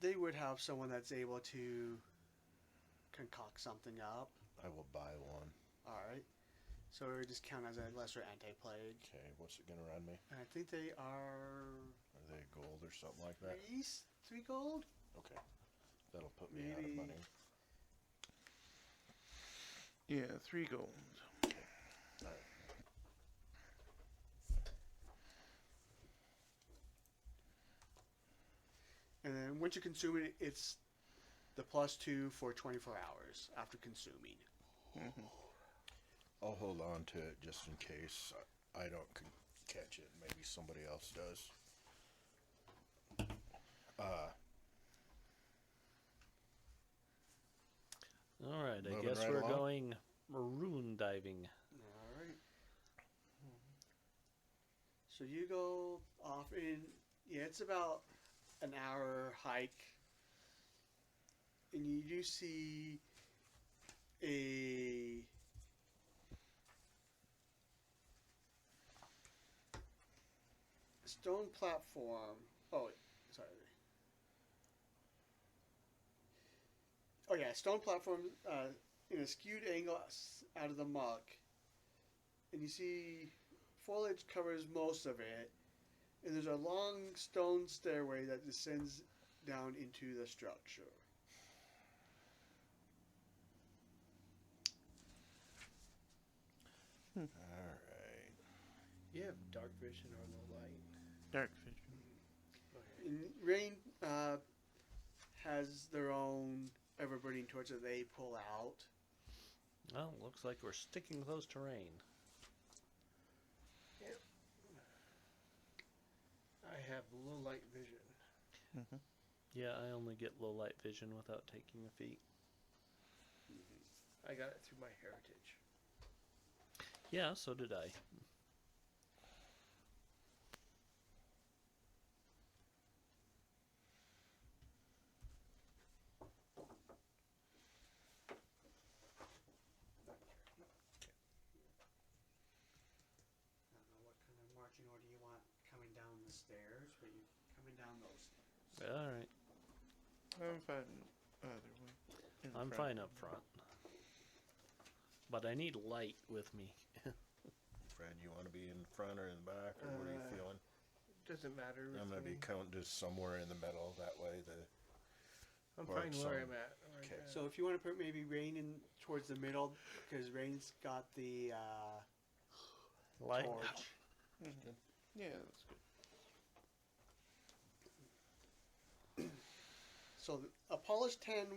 Speaker 2: They would have someone that's able to concoct something up.
Speaker 6: I will buy one.
Speaker 2: All right. So it would just count as a lesser anti-plague.
Speaker 6: Okay, what's it gonna run me?
Speaker 2: And I think they are
Speaker 6: Are they gold or something like that?
Speaker 2: three gold.
Speaker 6: Okay, that'll put me out of
Speaker 2: Maybe-
Speaker 6: money.
Speaker 3: Yeah, 3 gold.
Speaker 6: All right.
Speaker 2: And then once you consume it, it's the +2 for 24 hours after consuming.
Speaker 6: I'll hold on to it just in case I don't catch it. Maybe somebody else does.
Speaker 1: All right, I
Speaker 6: Moving
Speaker 1: guess
Speaker 6: right
Speaker 1: we're
Speaker 6: along.
Speaker 1: going maroon diving.
Speaker 2: All right. So you go off in, it's about an hour hike. And you do see a stone platform. Oh, wait, sorry. Oh yeah, stone platform in a skewed angle out of the muck, and you see foliage covers most of it, and there's a long stone stairway that descends down into the structure.
Speaker 6: All right.
Speaker 5: You have dark vision or low light.
Speaker 3: Dark vision.
Speaker 5: Okay.
Speaker 2: And Rain has their own ever-burning torch that they pull out.
Speaker 1: Well, looks like we're sticking close to rain.
Speaker 5: I have low light vision.
Speaker 3: Mm-hmm.
Speaker 1: Yeah, I only get low light vision without taking a feat.
Speaker 5: I got it through my heritage.
Speaker 1: Yeah, so did I.
Speaker 2: I don't know what kind of marching order you want coming down the stairs, but you're coming down those stairs.
Speaker 1: All right.
Speaker 3: I'm fine either way. In
Speaker 1: I'm
Speaker 3: front.
Speaker 1: fine up front. But I need light with me.
Speaker 6: Fred, you want to be in front or in the back, or what are you feeling?
Speaker 5: Doesn't matter.
Speaker 6: I'm
Speaker 5: with
Speaker 6: gonna be
Speaker 5: me.
Speaker 6: just somewhere in the middle. That way,
Speaker 5: I'm
Speaker 6: or
Speaker 5: fine where I'm at. Right
Speaker 6: Okay.
Speaker 5: now.
Speaker 2: So if you want to put maybe Rain in towards the middle, because Rain's got the
Speaker 1: Light.
Speaker 2: torch.
Speaker 3: Mhm. Yeah, that's good.
Speaker 2: So a polished tan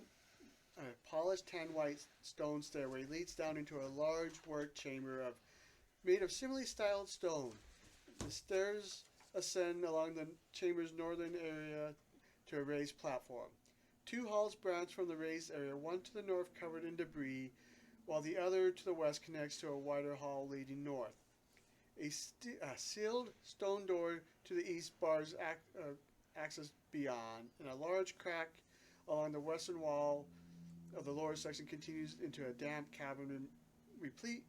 Speaker 2: white stone stairway leads down into a large work chamber made of similarly styled stone. The stairs ascend along the chamber's northern area to a raised platform. Two halls branch from the raised area, one to the north covered in debris, while the other to the west connects to a wider hall leading north. A sealed stone door to the east bars access beyond, and a large crack along the western wall of the lower section continues into a damp cavern replete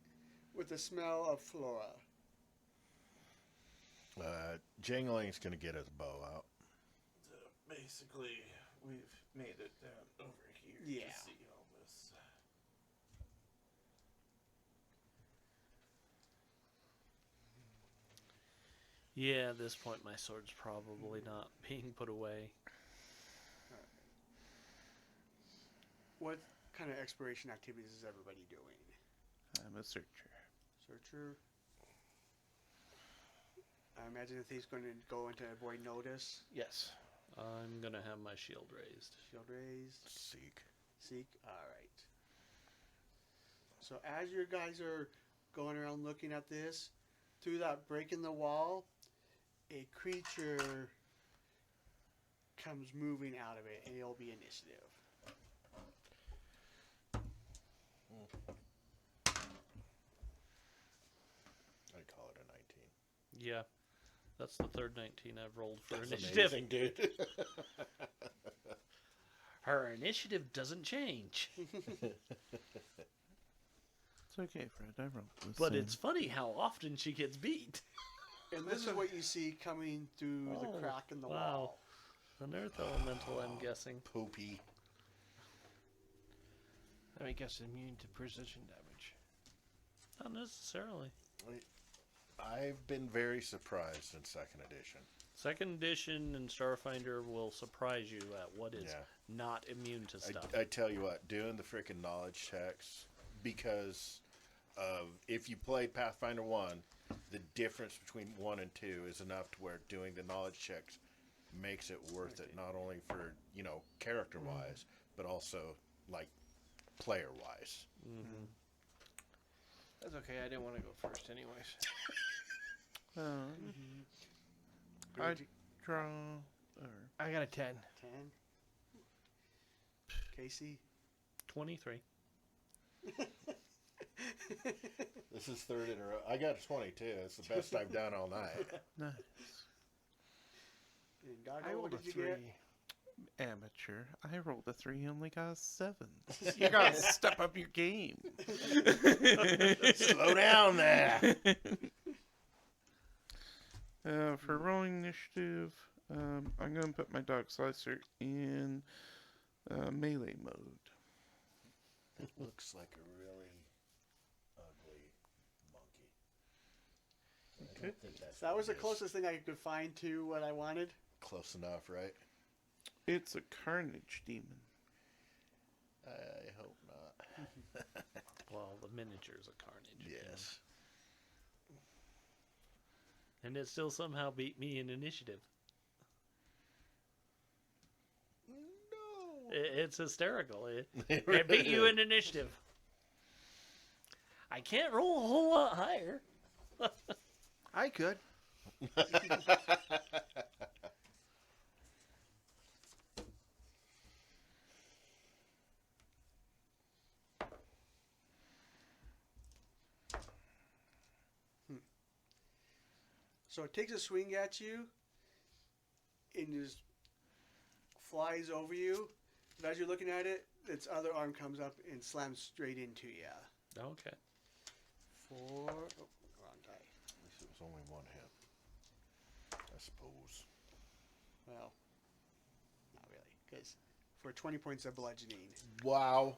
Speaker 2: with the smell of flora.
Speaker 6: Jangling's gonna get his bow out.
Speaker 3: So basically, we've made it down over here
Speaker 2: Yeah.
Speaker 3: to see all this.
Speaker 1: Yeah, at this point my sword's probably not being put away.
Speaker 2: What kind of exploration activities is everybody doing?
Speaker 3: I'm a searcher.
Speaker 2: Searcher. I imagine that he's going to go into avoid notice.
Speaker 3: Yes.
Speaker 1: I'm gonna have my shield raised.
Speaker 2: Shield raised.
Speaker 6: Seek.
Speaker 2: Seek. Alright. So as your guys are going around looking at this, through that break in the wall, a creature comes moving out of it, and it'll be initiative.
Speaker 6: I call it a 19.
Speaker 1: Yeah, that's the third 19 I've rolled for
Speaker 6: That's
Speaker 1: initiative.
Speaker 6: amazing, dude.
Speaker 1: Her initiative doesn't change.
Speaker 3: It's okay, Fred. I rolled this.
Speaker 1: But it's funny how often she gets beat.
Speaker 2: And this is what you see coming through the
Speaker 1: Oh,
Speaker 2: crack in the
Speaker 1: wow.
Speaker 2: wall.
Speaker 1: An earth elemental, I'm guessing.
Speaker 6: Poopy.
Speaker 5: I guess immune to precision damage.
Speaker 1: Not necessarily.
Speaker 6: I've been very surprised in second edition.
Speaker 1: Second edition and Starfinder will surprise you at what is
Speaker 6: Yeah.
Speaker 1: not immune to stuff.
Speaker 6: I tell you what, doing the freaking knowledge checks, because of if you play Pathfinder 1, the difference between 1 and 2 is enough to where doing the knowledge checks makes it worth it, not only for, character wise, but also like player wise.
Speaker 1: Mm-hmm.
Speaker 5: That's okay. I didn't want to go first, anyways.
Speaker 3: I draw. Or
Speaker 5: I got a 10.
Speaker 2: 10. Casey.
Speaker 1: 23.
Speaker 6: This is third in a row. I got a 22. It's the best I've done all night.
Speaker 3: nice.
Speaker 2: And
Speaker 5: I
Speaker 2: Gago,
Speaker 5: rolled
Speaker 2: what
Speaker 5: a
Speaker 2: did
Speaker 5: 3.
Speaker 2: you get?
Speaker 3: Amateur. I rolled a 3, only got a 7. You gotta step up your game.
Speaker 6: Slow down there.
Speaker 3: For rolling initiative, I'm gonna put my dog slicer in melee mode.
Speaker 6: That looks like a really ugly monkey. I don't think that's
Speaker 2: So that
Speaker 6: what
Speaker 2: was the
Speaker 6: it is.
Speaker 2: closest thing I could find to what I wanted.
Speaker 6: Close enough, right?
Speaker 3: It's a carnage demon.
Speaker 6: I hope not.
Speaker 1: Well, the miniature's a carnage.
Speaker 6: Yes.
Speaker 1: And it still somehow beat me in initiative.
Speaker 6: No.
Speaker 1: It's hysterical. It beat you in initiative. I can't roll a whole lot higher.
Speaker 5: I could.
Speaker 2: So it takes a swing at you and just flies over you. But as you're looking at it, its other arm comes up and slams straight into you.
Speaker 1: Okay.
Speaker 2: Wrong die.
Speaker 6: At least it was only one hit. I suppose.
Speaker 2: Well, not really. Because for 20 points of bludgeoning,
Speaker 6: Wow.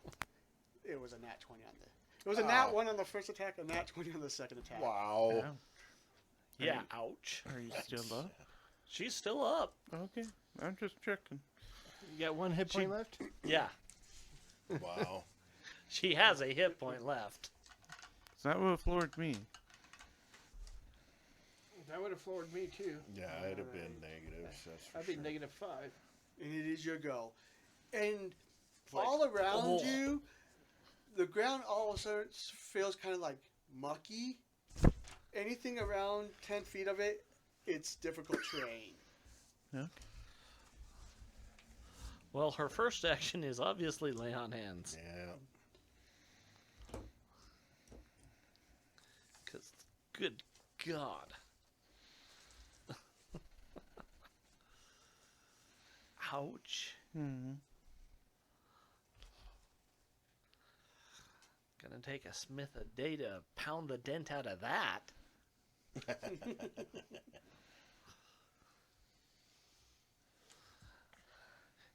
Speaker 2: it was a nat 20 on the... It was a nat 1 on the first attack, a nat 20 on the second attack.
Speaker 6: Wow.
Speaker 1: Yeah, ouch.
Speaker 3: Are you still up?
Speaker 1: She's still up.
Speaker 3: Okay, I'm just checking.
Speaker 5: You got one hit point left?
Speaker 1: Yeah,
Speaker 6: Wow.
Speaker 1: she has a hit point left.
Speaker 3: That would have floored me.
Speaker 5: That would have floored me too.
Speaker 6: Yeah, I'd have been negative. That's for
Speaker 5: I'd be
Speaker 6: sure.
Speaker 5: -5.
Speaker 2: And it is your go. And
Speaker 1: Like,
Speaker 2: all around
Speaker 1: oh.
Speaker 2: you, the ground all of a sudden feels kind of like mucky. Anything around 10 feet of it, it's difficult terrain.
Speaker 3: Okay.
Speaker 1: Well, her first action is obviously lay on hands.
Speaker 6: Yeah.
Speaker 1: Because, good God. Ouch.
Speaker 3: Hmm.
Speaker 1: Gonna take a Smith a day to pound the dent out of that.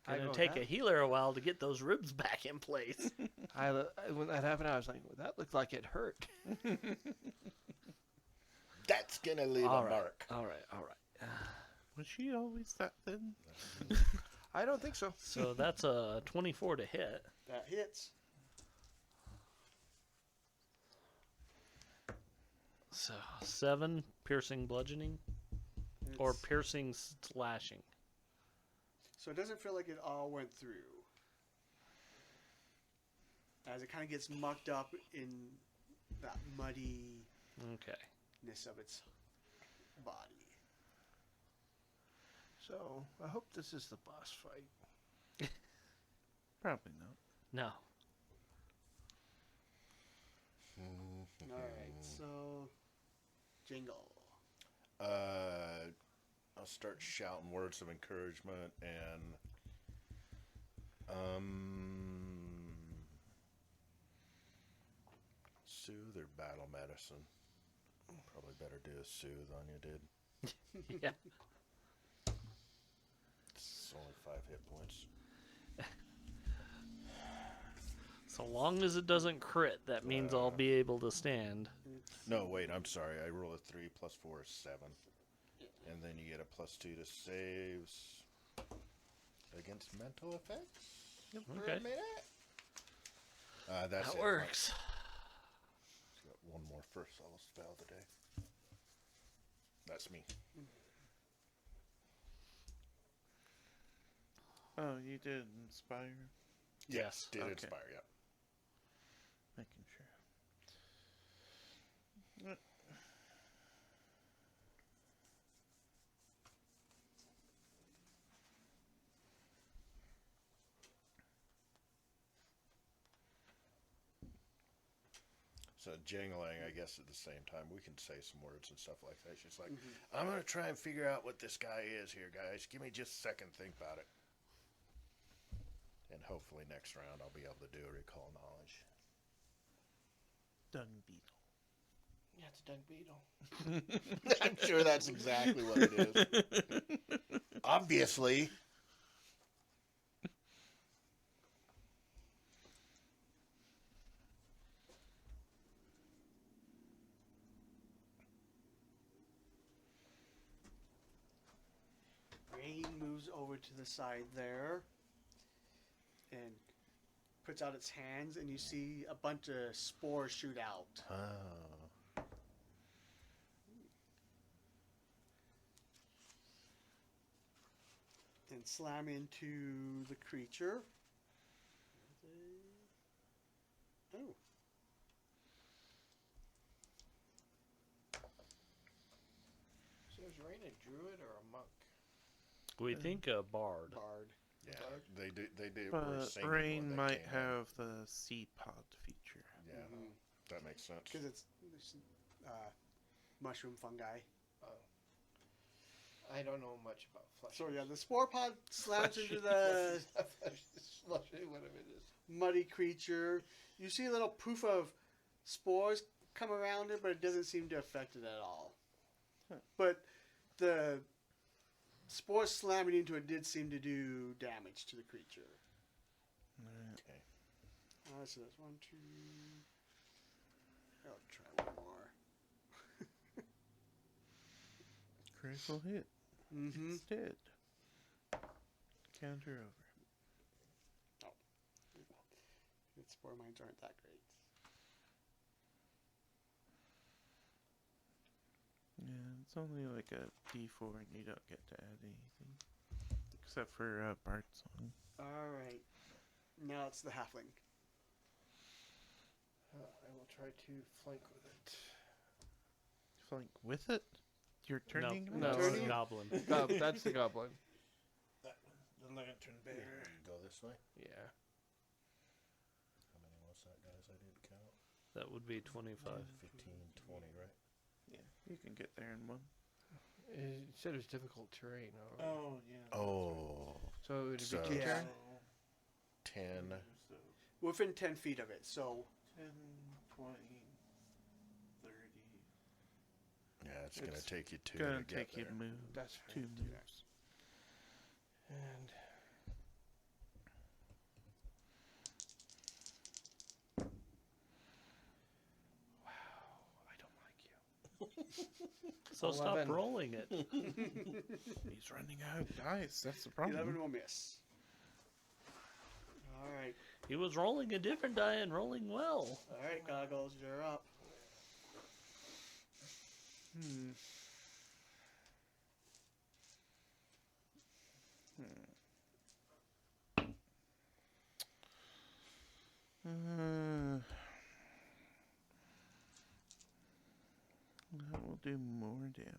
Speaker 5: I
Speaker 1: Gonna
Speaker 5: go
Speaker 1: take
Speaker 5: that.
Speaker 1: a healer a while to get those ribs back in place.
Speaker 5: When that happened, I was like, well, that looked like it hurt.
Speaker 6: That's gonna leave
Speaker 1: All
Speaker 6: a
Speaker 1: right,
Speaker 6: mark.
Speaker 1: all right.
Speaker 3: Was she always that thin?
Speaker 5: I don't think so.
Speaker 1: So that's a 24 to hit.
Speaker 2: That hits.
Speaker 1: So 7 piercing bludgeoning or
Speaker 2: It's-
Speaker 1: piercing slashing.
Speaker 2: So it doesn't feel like it all went through. As it kind of gets mucked up in that muddiness
Speaker 1: Okay.
Speaker 2: of its body.
Speaker 5: So I hope this is the boss fight.
Speaker 3: Probably not.
Speaker 1: No.
Speaker 2: Alright, so Jingle.
Speaker 6: I'll start shouting words of encouragement and soothe or battle medicine. Probably better do a soothe on you, dude.
Speaker 1: Yeah.
Speaker 6: It's only 5 hit points.
Speaker 1: So long as it doesn't crit, that means I'll be able to stand.
Speaker 6: No, wait, I'm sorry. I roll a 3 plus 4 is 7. And then you get a +2 to saves against mental effects. For
Speaker 1: Okay.
Speaker 6: a minute. That's
Speaker 1: That
Speaker 6: it.
Speaker 1: works.
Speaker 6: Got one more first level spell today. That's me.
Speaker 3: Oh, you did inspire.
Speaker 1: Yes.
Speaker 6: Did
Speaker 3: Okay.
Speaker 6: inspire, yeah.
Speaker 3: Making sure.
Speaker 6: So jingling, I guess at the same time, we can say some words and stuff like that. She's like, I'm going to try and figure out what this guy is here, guys. Give me just a second to think about it. And hopefully next round I'll be able to do a recall knowledge.
Speaker 3: Dung beetle.
Speaker 5: Yeah, it's a dung beetle.
Speaker 6: I'm sure that's exactly what it is. Obviously.
Speaker 2: to the side there and puts out its hands, and you see a bunch of spores shoot out.
Speaker 4: Oh.
Speaker 2: And slam into the creature. Oh.
Speaker 5: So is Rain a druid or a monk?
Speaker 1: We think a bard.
Speaker 2: Bard.
Speaker 6: Yeah,
Speaker 5: Bard.
Speaker 6: they were
Speaker 3: But
Speaker 6: singing
Speaker 3: Rain
Speaker 6: when that
Speaker 3: might
Speaker 6: came out.
Speaker 3: have the sea pod feature.
Speaker 6: Yeah, that makes sense.
Speaker 2: Because it's mushroom fungi.
Speaker 5: I don't know much about flesh.
Speaker 2: So yeah, the spore pod slams into the
Speaker 5: Slushy, whatever it is.
Speaker 2: muddy creature. You see a little poof of spores come around it, but it doesn't seem to affect it at all.
Speaker 3: Huh.
Speaker 2: But the spores slamming into it did seem to do damage to the creature.
Speaker 3: Alright.
Speaker 6: Okay.
Speaker 2: So that's 1, 2. I'll try one more.
Speaker 3: Critical hit.
Speaker 2: Mm-hmm.
Speaker 3: It's dead. Counter over.
Speaker 2: Its spore mines aren't that great.
Speaker 3: Yeah, it's only like a D4 and you don't get to add anything. Except for Bard Song.
Speaker 2: All right. Now it's the halfling.
Speaker 5: I will try to flank with it.
Speaker 3: Flank with it? You're turning him?
Speaker 5: No.
Speaker 1: it's
Speaker 2: Turning?
Speaker 1: a goblin.
Speaker 5: That's the goblin.
Speaker 3: That one. The lantern bearer.
Speaker 6: Go this way.
Speaker 5: Yeah.
Speaker 6: How many was that, guys? I didn't count.
Speaker 1: That would be 25.
Speaker 6: 15, 20, right?
Speaker 3: Yeah, you can get there in one.
Speaker 5: It said it was difficult terrain.
Speaker 3: Oh, yeah.
Speaker 6: Oh,
Speaker 5: So it would
Speaker 6: So-
Speaker 5: be two
Speaker 2: Yeah.
Speaker 5: turn?
Speaker 6: 10.
Speaker 3: So
Speaker 2: Within 10 feet of it. So
Speaker 3: 10, 20, 30.
Speaker 6: Yeah, it's going to
Speaker 3: It's
Speaker 6: take you 2
Speaker 3: Gonna
Speaker 6: to get
Speaker 3: take you
Speaker 6: there.
Speaker 3: a move.
Speaker 5: That's
Speaker 3: Two
Speaker 5: right.
Speaker 3: moves.
Speaker 5: And wow, I don't like you.
Speaker 1: So stop
Speaker 5: 11.
Speaker 1: rolling it.
Speaker 3: He's running out of dice. That's the problem.
Speaker 2: 11 will miss. All right.
Speaker 1: He was rolling a different die and rolling well.
Speaker 2: All right, Goggles, you're up.
Speaker 3: Hmm. That will do more damage.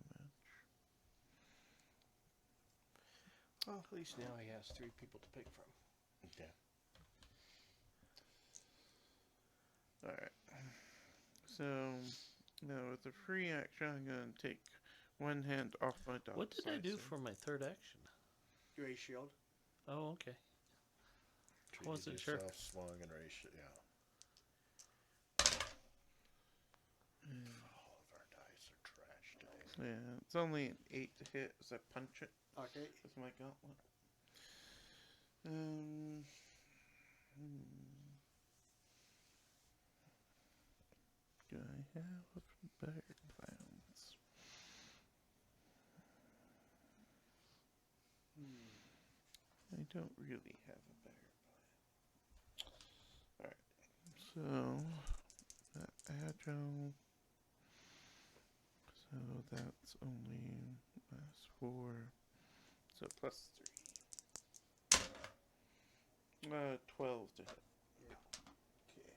Speaker 5: Well, at least now he has 3 people to pick from.
Speaker 6: Yeah.
Speaker 3: Alright. So, now with the free action, I'm going to take one hand off my dog.
Speaker 1: What did I do for my third action?
Speaker 2: Your A shield.
Speaker 1: Oh, okay.
Speaker 6: Treated
Speaker 1: Wasn't sure.
Speaker 6: yourself, swung and ratio. Yeah. All of our dice are trash today.
Speaker 3: Yeah, it's only an 8 to hit as I punch it
Speaker 2: Okay.
Speaker 3: with my gauntlet. Hmm. Do I have better plans? I don't really have a better plan. Alright, so that agile. So that's only +4. So +3. 12 to hit.
Speaker 2: Yeah.
Speaker 3: Okay.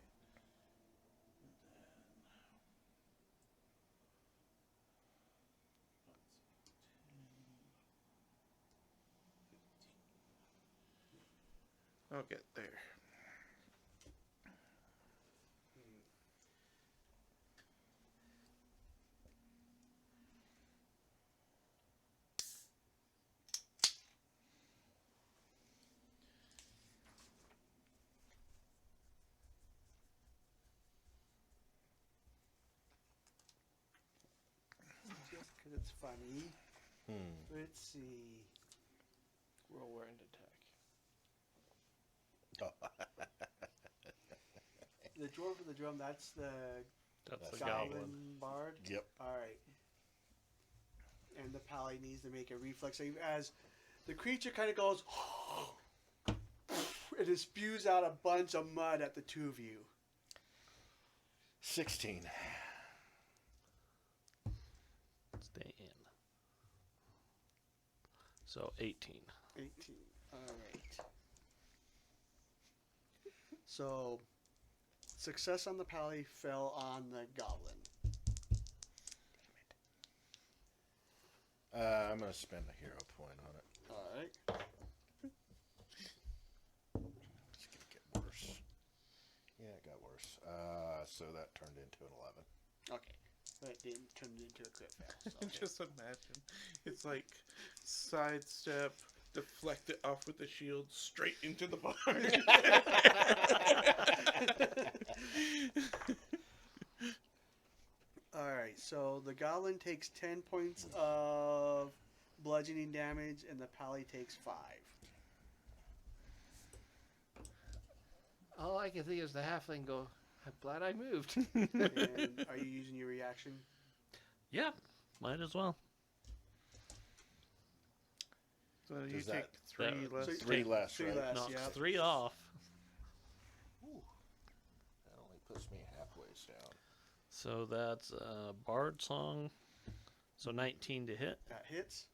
Speaker 3: I'll get there.
Speaker 2: Just because it's funny.
Speaker 6: Hmm.
Speaker 2: Let's see.
Speaker 5: Whirlwind attack.
Speaker 2: The dwarf with the drum, that's the
Speaker 1: That's the
Speaker 6: Goblin.
Speaker 1: goblin.
Speaker 2: bard.
Speaker 6: Yep.
Speaker 2: All right. And the pally needs to make a reflex save as The creature kind of goes, and it spews out a bunch of mud at the two of you.
Speaker 6: 16.
Speaker 1: Stay in. So 18.
Speaker 2: 18. All right. So, success on the pally fell on the goblin.
Speaker 6: I'm going to spend a hero point on it.
Speaker 2: All right.
Speaker 6: It's going to get worse. Yeah, it got worse. So that turned into an 11.
Speaker 2: Okay. That didn't turn into a crit fail. So.
Speaker 3: Just imagine. It's like sidestep, deflect it off with the shield, straight into the barn.
Speaker 2: Alright, so the goblin takes 10 points of bludgeoning damage, and the pally takes 5.
Speaker 5: All I can think is the halfling go, I'm glad I moved.
Speaker 2: And are you using your reaction?
Speaker 1: Yeah, might as well.
Speaker 3: So you
Speaker 6: Does
Speaker 3: take
Speaker 6: that-
Speaker 3: 3
Speaker 1: that-
Speaker 3: less.
Speaker 2: So-
Speaker 6: 3 less,
Speaker 2: Three
Speaker 6: right?
Speaker 2: less.
Speaker 1: Knocks
Speaker 2: yeah.
Speaker 1: 3 off.
Speaker 6: That only puts me halfway down.
Speaker 1: So that's Bard Song. So 19 to hit.
Speaker 2: That hits.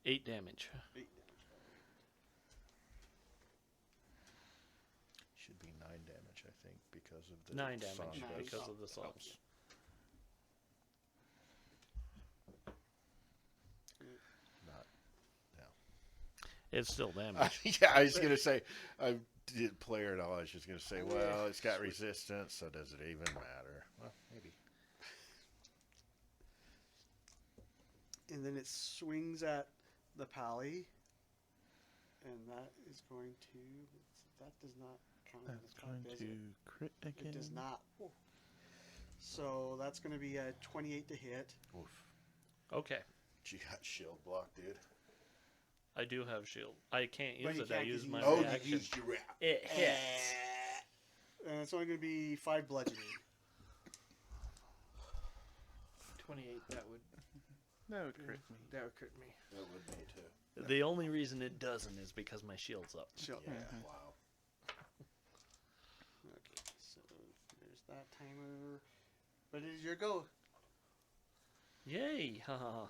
Speaker 1: 8 damage.
Speaker 2: 8 damage.
Speaker 6: Should be 9 damage, I think, because of the
Speaker 1: 9
Speaker 6: song
Speaker 1: damage
Speaker 2: Nine.
Speaker 6: does.
Speaker 1: because of the songs.
Speaker 6: Not.
Speaker 1: It's still damage.
Speaker 6: Yeah, I was going to say, I didn't play it all. I was just going to say, well, it's got resistance, so does it even matter? Well, maybe.
Speaker 2: And then it swings at the pally. And that is going to. That does not count as
Speaker 3: That's
Speaker 2: an
Speaker 3: going
Speaker 2: attack, does
Speaker 3: to
Speaker 2: it?
Speaker 3: crit again.
Speaker 2: It does not. So that's going to be a 28 to hit.
Speaker 6: Oof.
Speaker 1: Okay.
Speaker 6: You got shield block, dude.
Speaker 1: I do have shield. I can't
Speaker 2: But
Speaker 1: use
Speaker 2: you
Speaker 1: it. I
Speaker 2: can't
Speaker 1: use
Speaker 2: 'cause you
Speaker 1: my
Speaker 2: used-
Speaker 1: reaction.
Speaker 6: you used your reaction.
Speaker 1: It hits.
Speaker 2: And it's only going to be 5 bludgeoning.
Speaker 5: 28, that would
Speaker 3: crit me.
Speaker 5: that would crit me.
Speaker 6: That would me, too.
Speaker 1: The only reason it doesn't is because my shield's up.
Speaker 2: So,
Speaker 6: Yeah, wow.
Speaker 2: Okay, so there's that timer. But it is your go.
Speaker 1: Yay! Haha.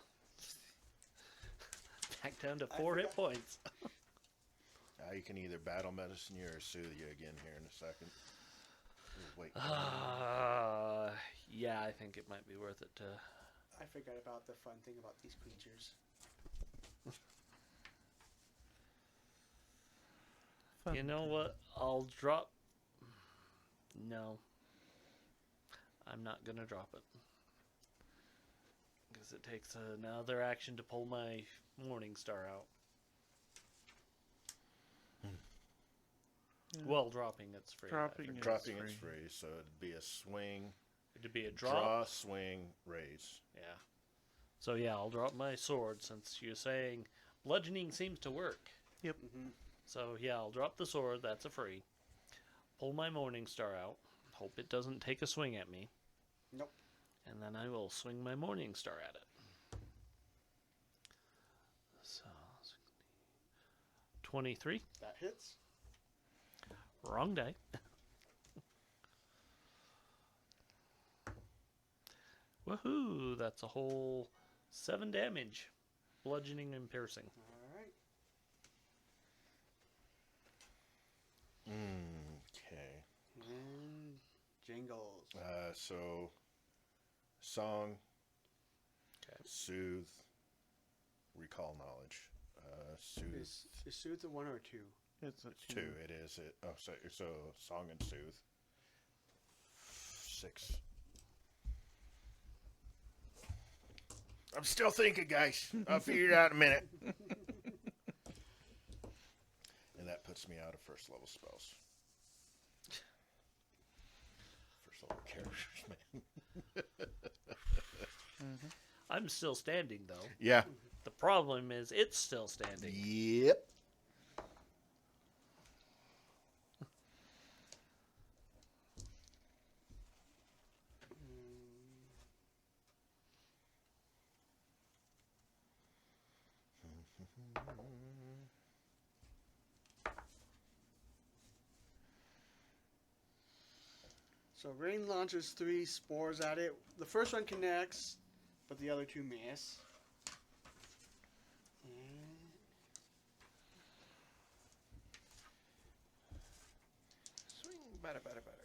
Speaker 1: Back down to
Speaker 2: I
Speaker 1: 4 hit
Speaker 2: forgot.
Speaker 1: points.
Speaker 6: Now you can either battle medicine you or soothe you again here in a second. Wait.
Speaker 1: Yeah, I think it might be worth it to.
Speaker 2: I forgot about the fun thing about these creatures.
Speaker 3: Fun.
Speaker 1: You know what? I'll drop. No. I'm not gonna drop it. Because it takes another action to pull my Morning Star out.
Speaker 3: Yeah.
Speaker 1: Well, dropping it's free.
Speaker 3: Dropping
Speaker 1: I
Speaker 3: it.
Speaker 1: forgot.
Speaker 6: Dropping
Speaker 3: It's
Speaker 6: is free, so it'd be a swing,
Speaker 1: It'd be a drop.
Speaker 6: draw, swing, raise.
Speaker 1: Yeah. So yeah, I'll drop my sword since you're saying bludgeoning seems to work.
Speaker 2: Mm-hmm.
Speaker 1: So yeah, I'll drop the sword. That's a free. Pull my Morning Star out. Hope it doesn't take a swing at me.
Speaker 2: Nope.
Speaker 1: And then I will swing my Morning Star at it. So 23.
Speaker 2: That hits.
Speaker 1: Wrong die. Woohoo! That's a whole 7 damage. Bludgeoning and piercing.
Speaker 2: Alright.
Speaker 6: Okay.
Speaker 2: And jingles.
Speaker 6: So, song,
Speaker 1: Okay.
Speaker 6: soothe, recall knowledge. Soothe.
Speaker 2: Is soothe a 1 or a 2?
Speaker 3: It's a
Speaker 6: 2, it is. So song and soothe. 6. I'm still thinking, guys. I'll figure it out in a minute. And that puts me out of first level spells. First level characters, man.
Speaker 1: I'm still standing though.
Speaker 6: Yeah.
Speaker 1: The problem is it's still standing.
Speaker 6: Yep.
Speaker 2: So Rain launches 3 spores at it. The first one connects, but the other 2 miss. And
Speaker 5: Swing, batter, batter, batter.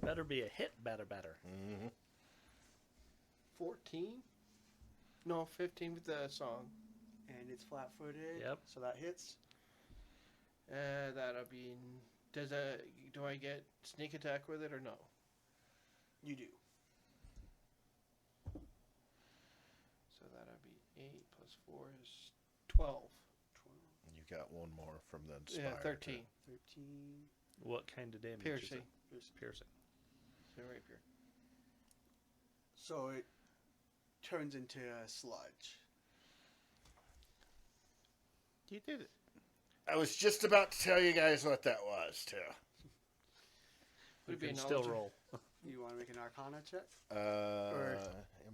Speaker 1: Better be a hit, better.
Speaker 6: Mm-hmm.
Speaker 5: 14? No, 15 with the song.
Speaker 2: and it's flat-footed.
Speaker 1: Yep.
Speaker 2: So that hits.
Speaker 5: That'll be. Do I get sneak attack with it or no?
Speaker 2: You do.
Speaker 5: So that'll be 8 plus 4 is 12.
Speaker 6: You got one more from the Inspire.
Speaker 5: Yeah, 13.
Speaker 2: 13.
Speaker 1: What kind of damage
Speaker 5: Piercing.
Speaker 1: is it? Piercing.
Speaker 5: So rapier.
Speaker 2: So it turns into a sludge.
Speaker 3: You did it.
Speaker 6: I was just about to tell you guys what that was, too.
Speaker 1: You
Speaker 5: Would it be
Speaker 1: can
Speaker 5: a
Speaker 1: still
Speaker 5: knowledge?
Speaker 1: roll.
Speaker 2: You want to make an Arcana check?
Speaker 6: Am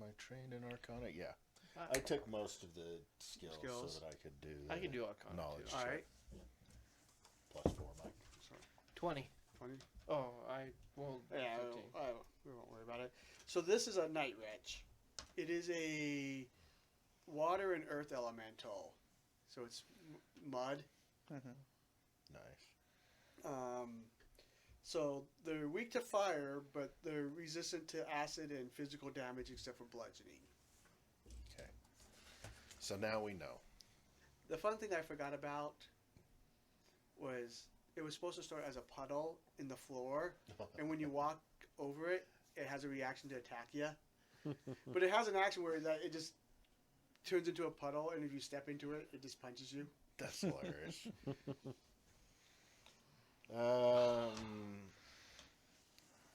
Speaker 6: I trained in Arcana? Yeah. I took most of the skills
Speaker 2: Skills.
Speaker 6: so that I could do
Speaker 5: I
Speaker 6: the
Speaker 5: can do Arcana.
Speaker 6: knowledge
Speaker 5: Too.
Speaker 2: All
Speaker 6: check.
Speaker 2: right.
Speaker 6: Plus 4, Mike.
Speaker 5: 20.
Speaker 2: 20.
Speaker 5: Oh, I won't.
Speaker 2: Yeah,
Speaker 5: 15.
Speaker 2: we won't worry about it. So this is a night wretch. It is a water and earth elemental. So it's mud.
Speaker 6: Nice.
Speaker 2: So they're weak to fire, but they're resistant to acid and physical damage except for bludgeoning.
Speaker 6: Okay. So now we know.
Speaker 2: The fun thing I forgot about was it was supposed to start as a puddle in the floor, and when you walk over it, it has a reaction to attack you. But it has an action where it just turns into a puddle, and if you step into it, it just punches you.
Speaker 6: That's hilarious.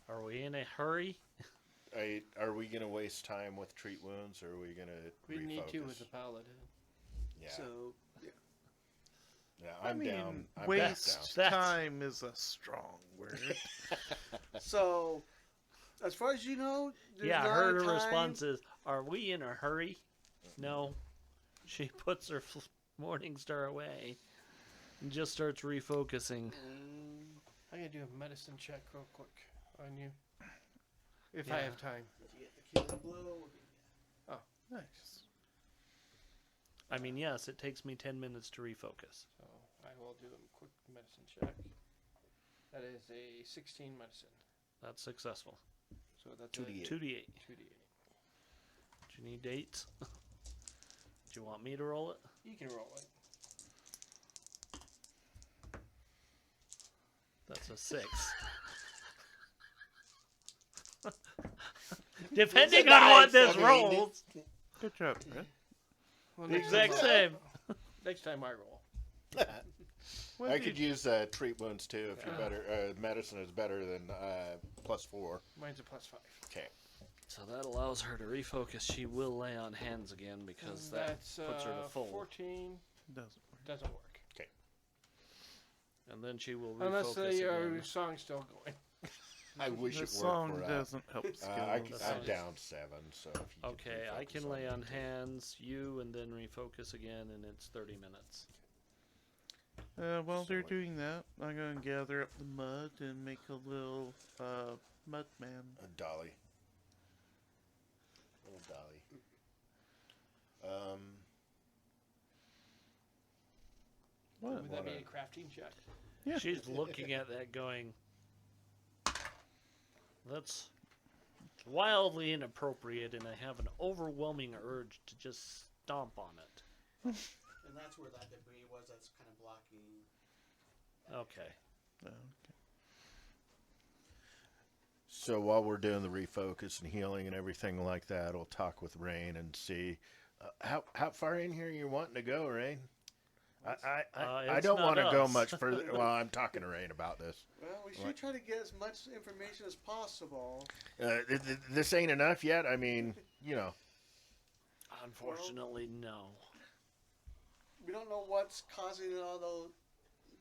Speaker 1: Are we in a hurry?
Speaker 6: Are we going to waste time with treat wounds, or are we going to
Speaker 5: We need to
Speaker 6: refocus?
Speaker 5: with the paladin.
Speaker 6: Yeah.
Speaker 2: So
Speaker 6: Yeah,
Speaker 3: I
Speaker 6: I'm
Speaker 3: mean,
Speaker 6: down. I'm
Speaker 3: waste
Speaker 6: down.
Speaker 3: time is a strong word.
Speaker 2: So, as far as you know, there's
Speaker 1: Yeah,
Speaker 2: not
Speaker 1: her
Speaker 2: a time.
Speaker 1: response is, "Are we in a hurry?" No. She puts her morning star away and just starts refocusing.
Speaker 5: I'm gonna do a medicine check real quick on you, if
Speaker 1: Yeah.
Speaker 5: I have time.
Speaker 2: You get the key of the blow.
Speaker 3: Nice.
Speaker 1: I mean, yes, it takes me 10 minutes to refocus.
Speaker 5: So I will do a quick medicine check. That is a 16 medicine.
Speaker 1: That's successful.
Speaker 5: So that's
Speaker 6: 2d8.
Speaker 1: 2d8.
Speaker 5: 2d8.
Speaker 1: Do you need dates? Do you want me to roll it?
Speaker 5: You can roll it.
Speaker 1: That's a 6. Depending
Speaker 6: It's a
Speaker 1: on what
Speaker 6: nice,
Speaker 1: this
Speaker 6: I mean,
Speaker 1: rolls.
Speaker 3: Good job, Brett.
Speaker 5: Well,
Speaker 1: The
Speaker 5: next
Speaker 1: exact
Speaker 5: time-
Speaker 1: same.
Speaker 5: Next time I roll.
Speaker 3: What
Speaker 6: I
Speaker 3: did
Speaker 6: could use treat wounds too if you're better. Medicine is better than plus 4.
Speaker 5: Mine's a plus 5.
Speaker 6: Okay.
Speaker 1: So that allows her to refocus. She will lay on hands again because that
Speaker 5: That's
Speaker 1: puts her to full.
Speaker 5: 14
Speaker 3: doesn't work.
Speaker 5: doesn't work.
Speaker 1: And then she will refocus
Speaker 5: Unless the
Speaker 1: again.
Speaker 5: song's still going.
Speaker 6: I wish
Speaker 3: The
Speaker 6: it
Speaker 3: song
Speaker 6: worked for
Speaker 3: doesn't help skills.
Speaker 6: I'm down 7, so if you could
Speaker 1: Okay, I
Speaker 6: refocus
Speaker 1: can lay
Speaker 6: me
Speaker 1: on
Speaker 6: too.
Speaker 1: hands, you, and then refocus again, and it's 30 minutes.
Speaker 3: While they're
Speaker 6: So-
Speaker 3: doing that, I'm going to gather up the mud and make a little mud man.
Speaker 6: A dolly. Little dolly.
Speaker 3: What?
Speaker 5: Would that be
Speaker 6: Wanna-
Speaker 5: a crafting check?
Speaker 3: Yeah.
Speaker 1: She's looking at that going, that's wildly inappropriate, and I have an overwhelming urge to just stomp on it.
Speaker 2: And that's where that debris was. That's kind of blocking.
Speaker 1: Okay.
Speaker 3: Okay.
Speaker 6: So while we're doing the refocus and healing and everything like that, we'll talk with Rain and see how far in here you're wanting to go, Rain. I
Speaker 1: It's
Speaker 6: don't
Speaker 1: not
Speaker 6: want to go
Speaker 1: us.
Speaker 6: much further. Well, I'm talking to Rain about this.
Speaker 2: Well, we should
Speaker 6: What?
Speaker 2: try to get as much information as possible.
Speaker 6: This ain't enough yet. I mean, you know.
Speaker 1: Unfortunately, no.
Speaker 2: We don't know what's causing all those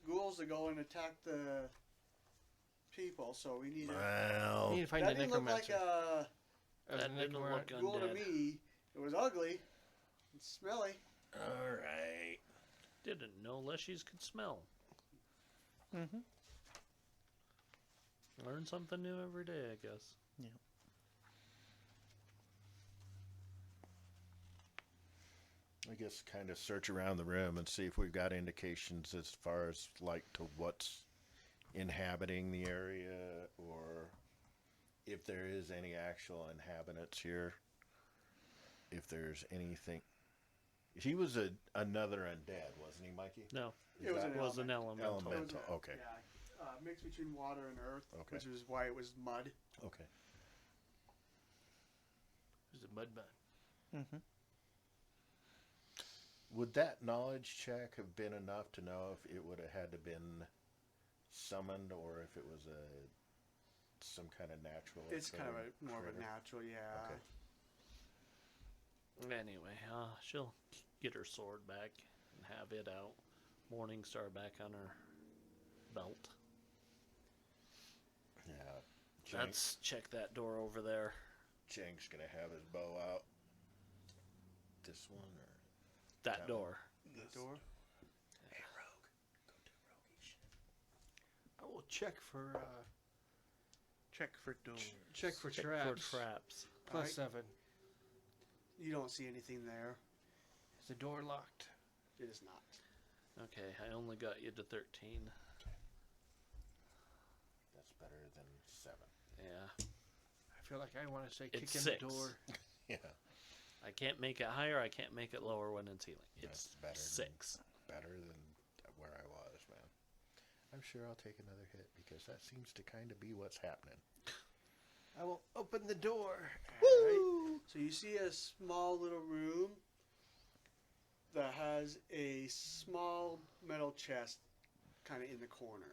Speaker 2: ghouls to go and attack the people, so we need to.
Speaker 6: Well,
Speaker 5: You need to find
Speaker 2: That
Speaker 5: a
Speaker 2: didn't look like
Speaker 5: necromancer.
Speaker 1: That didn't look
Speaker 2: ghoul to
Speaker 1: undead.
Speaker 2: me. It was ugly and smelly.
Speaker 6: all right.
Speaker 1: Didn't know Leshies could smell.
Speaker 3: Mm-hmm.
Speaker 1: Learn something new every day, I guess.
Speaker 4: I guess kind of search around the room and see if we've got indications as far as like to what's inhabiting the area or if there is any actual inhabitants here. If there's anything. He was another undead, wasn't he, Mikey?
Speaker 1: No,
Speaker 2: It was
Speaker 1: that
Speaker 2: an
Speaker 1: was an elemental.
Speaker 4: Elemental. Okay.
Speaker 2: Yeah, mixed between water and earth,
Speaker 4: Okay.
Speaker 2: which is why it was mud.
Speaker 4: Okay.
Speaker 5: It was a mud man.
Speaker 3: Mm-hmm.
Speaker 4: Would that knowledge check have been enough to know if it would have had to been summoned or if it was some kind of natural?
Speaker 2: It's kind of
Speaker 4: occurring
Speaker 2: more of a
Speaker 4: trigger?
Speaker 2: natural, yeah.
Speaker 4: Okay.
Speaker 1: Anyway, she'll get her sword back and have it out. Morningstar back on her belt.
Speaker 4: Yeah.
Speaker 1: Let's check that door over there.
Speaker 4: Chang's gonna have his bow out. This one or
Speaker 1: That
Speaker 4: That
Speaker 1: door.
Speaker 2: The door.
Speaker 4: hey rogue, go do roguish.
Speaker 5: I will check for
Speaker 3: Check for doors.
Speaker 5: check for
Speaker 1: Check
Speaker 5: traps.
Speaker 1: for traps.
Speaker 5: Plus
Speaker 2: Alright.
Speaker 5: 7.
Speaker 2: You don't see anything there.
Speaker 5: Is the door locked?
Speaker 2: It is not.
Speaker 1: Okay, I only got you to 13.
Speaker 4: That's better than 7.
Speaker 1: Yeah.
Speaker 5: I feel like I want to say kick
Speaker 1: It's
Speaker 5: in
Speaker 1: 6.
Speaker 5: the door.
Speaker 4: Yeah.
Speaker 1: I can't make it higher, I can't make it lower when it's healing. It's
Speaker 4: That's better
Speaker 1: 6.
Speaker 4: Better than where I was, man. I'm sure I'll take another hit because that seems to kind of be what's happening.
Speaker 5: I will open the door.
Speaker 2: Alright. So you see a small little room that has a small metal chest kind of in the corner.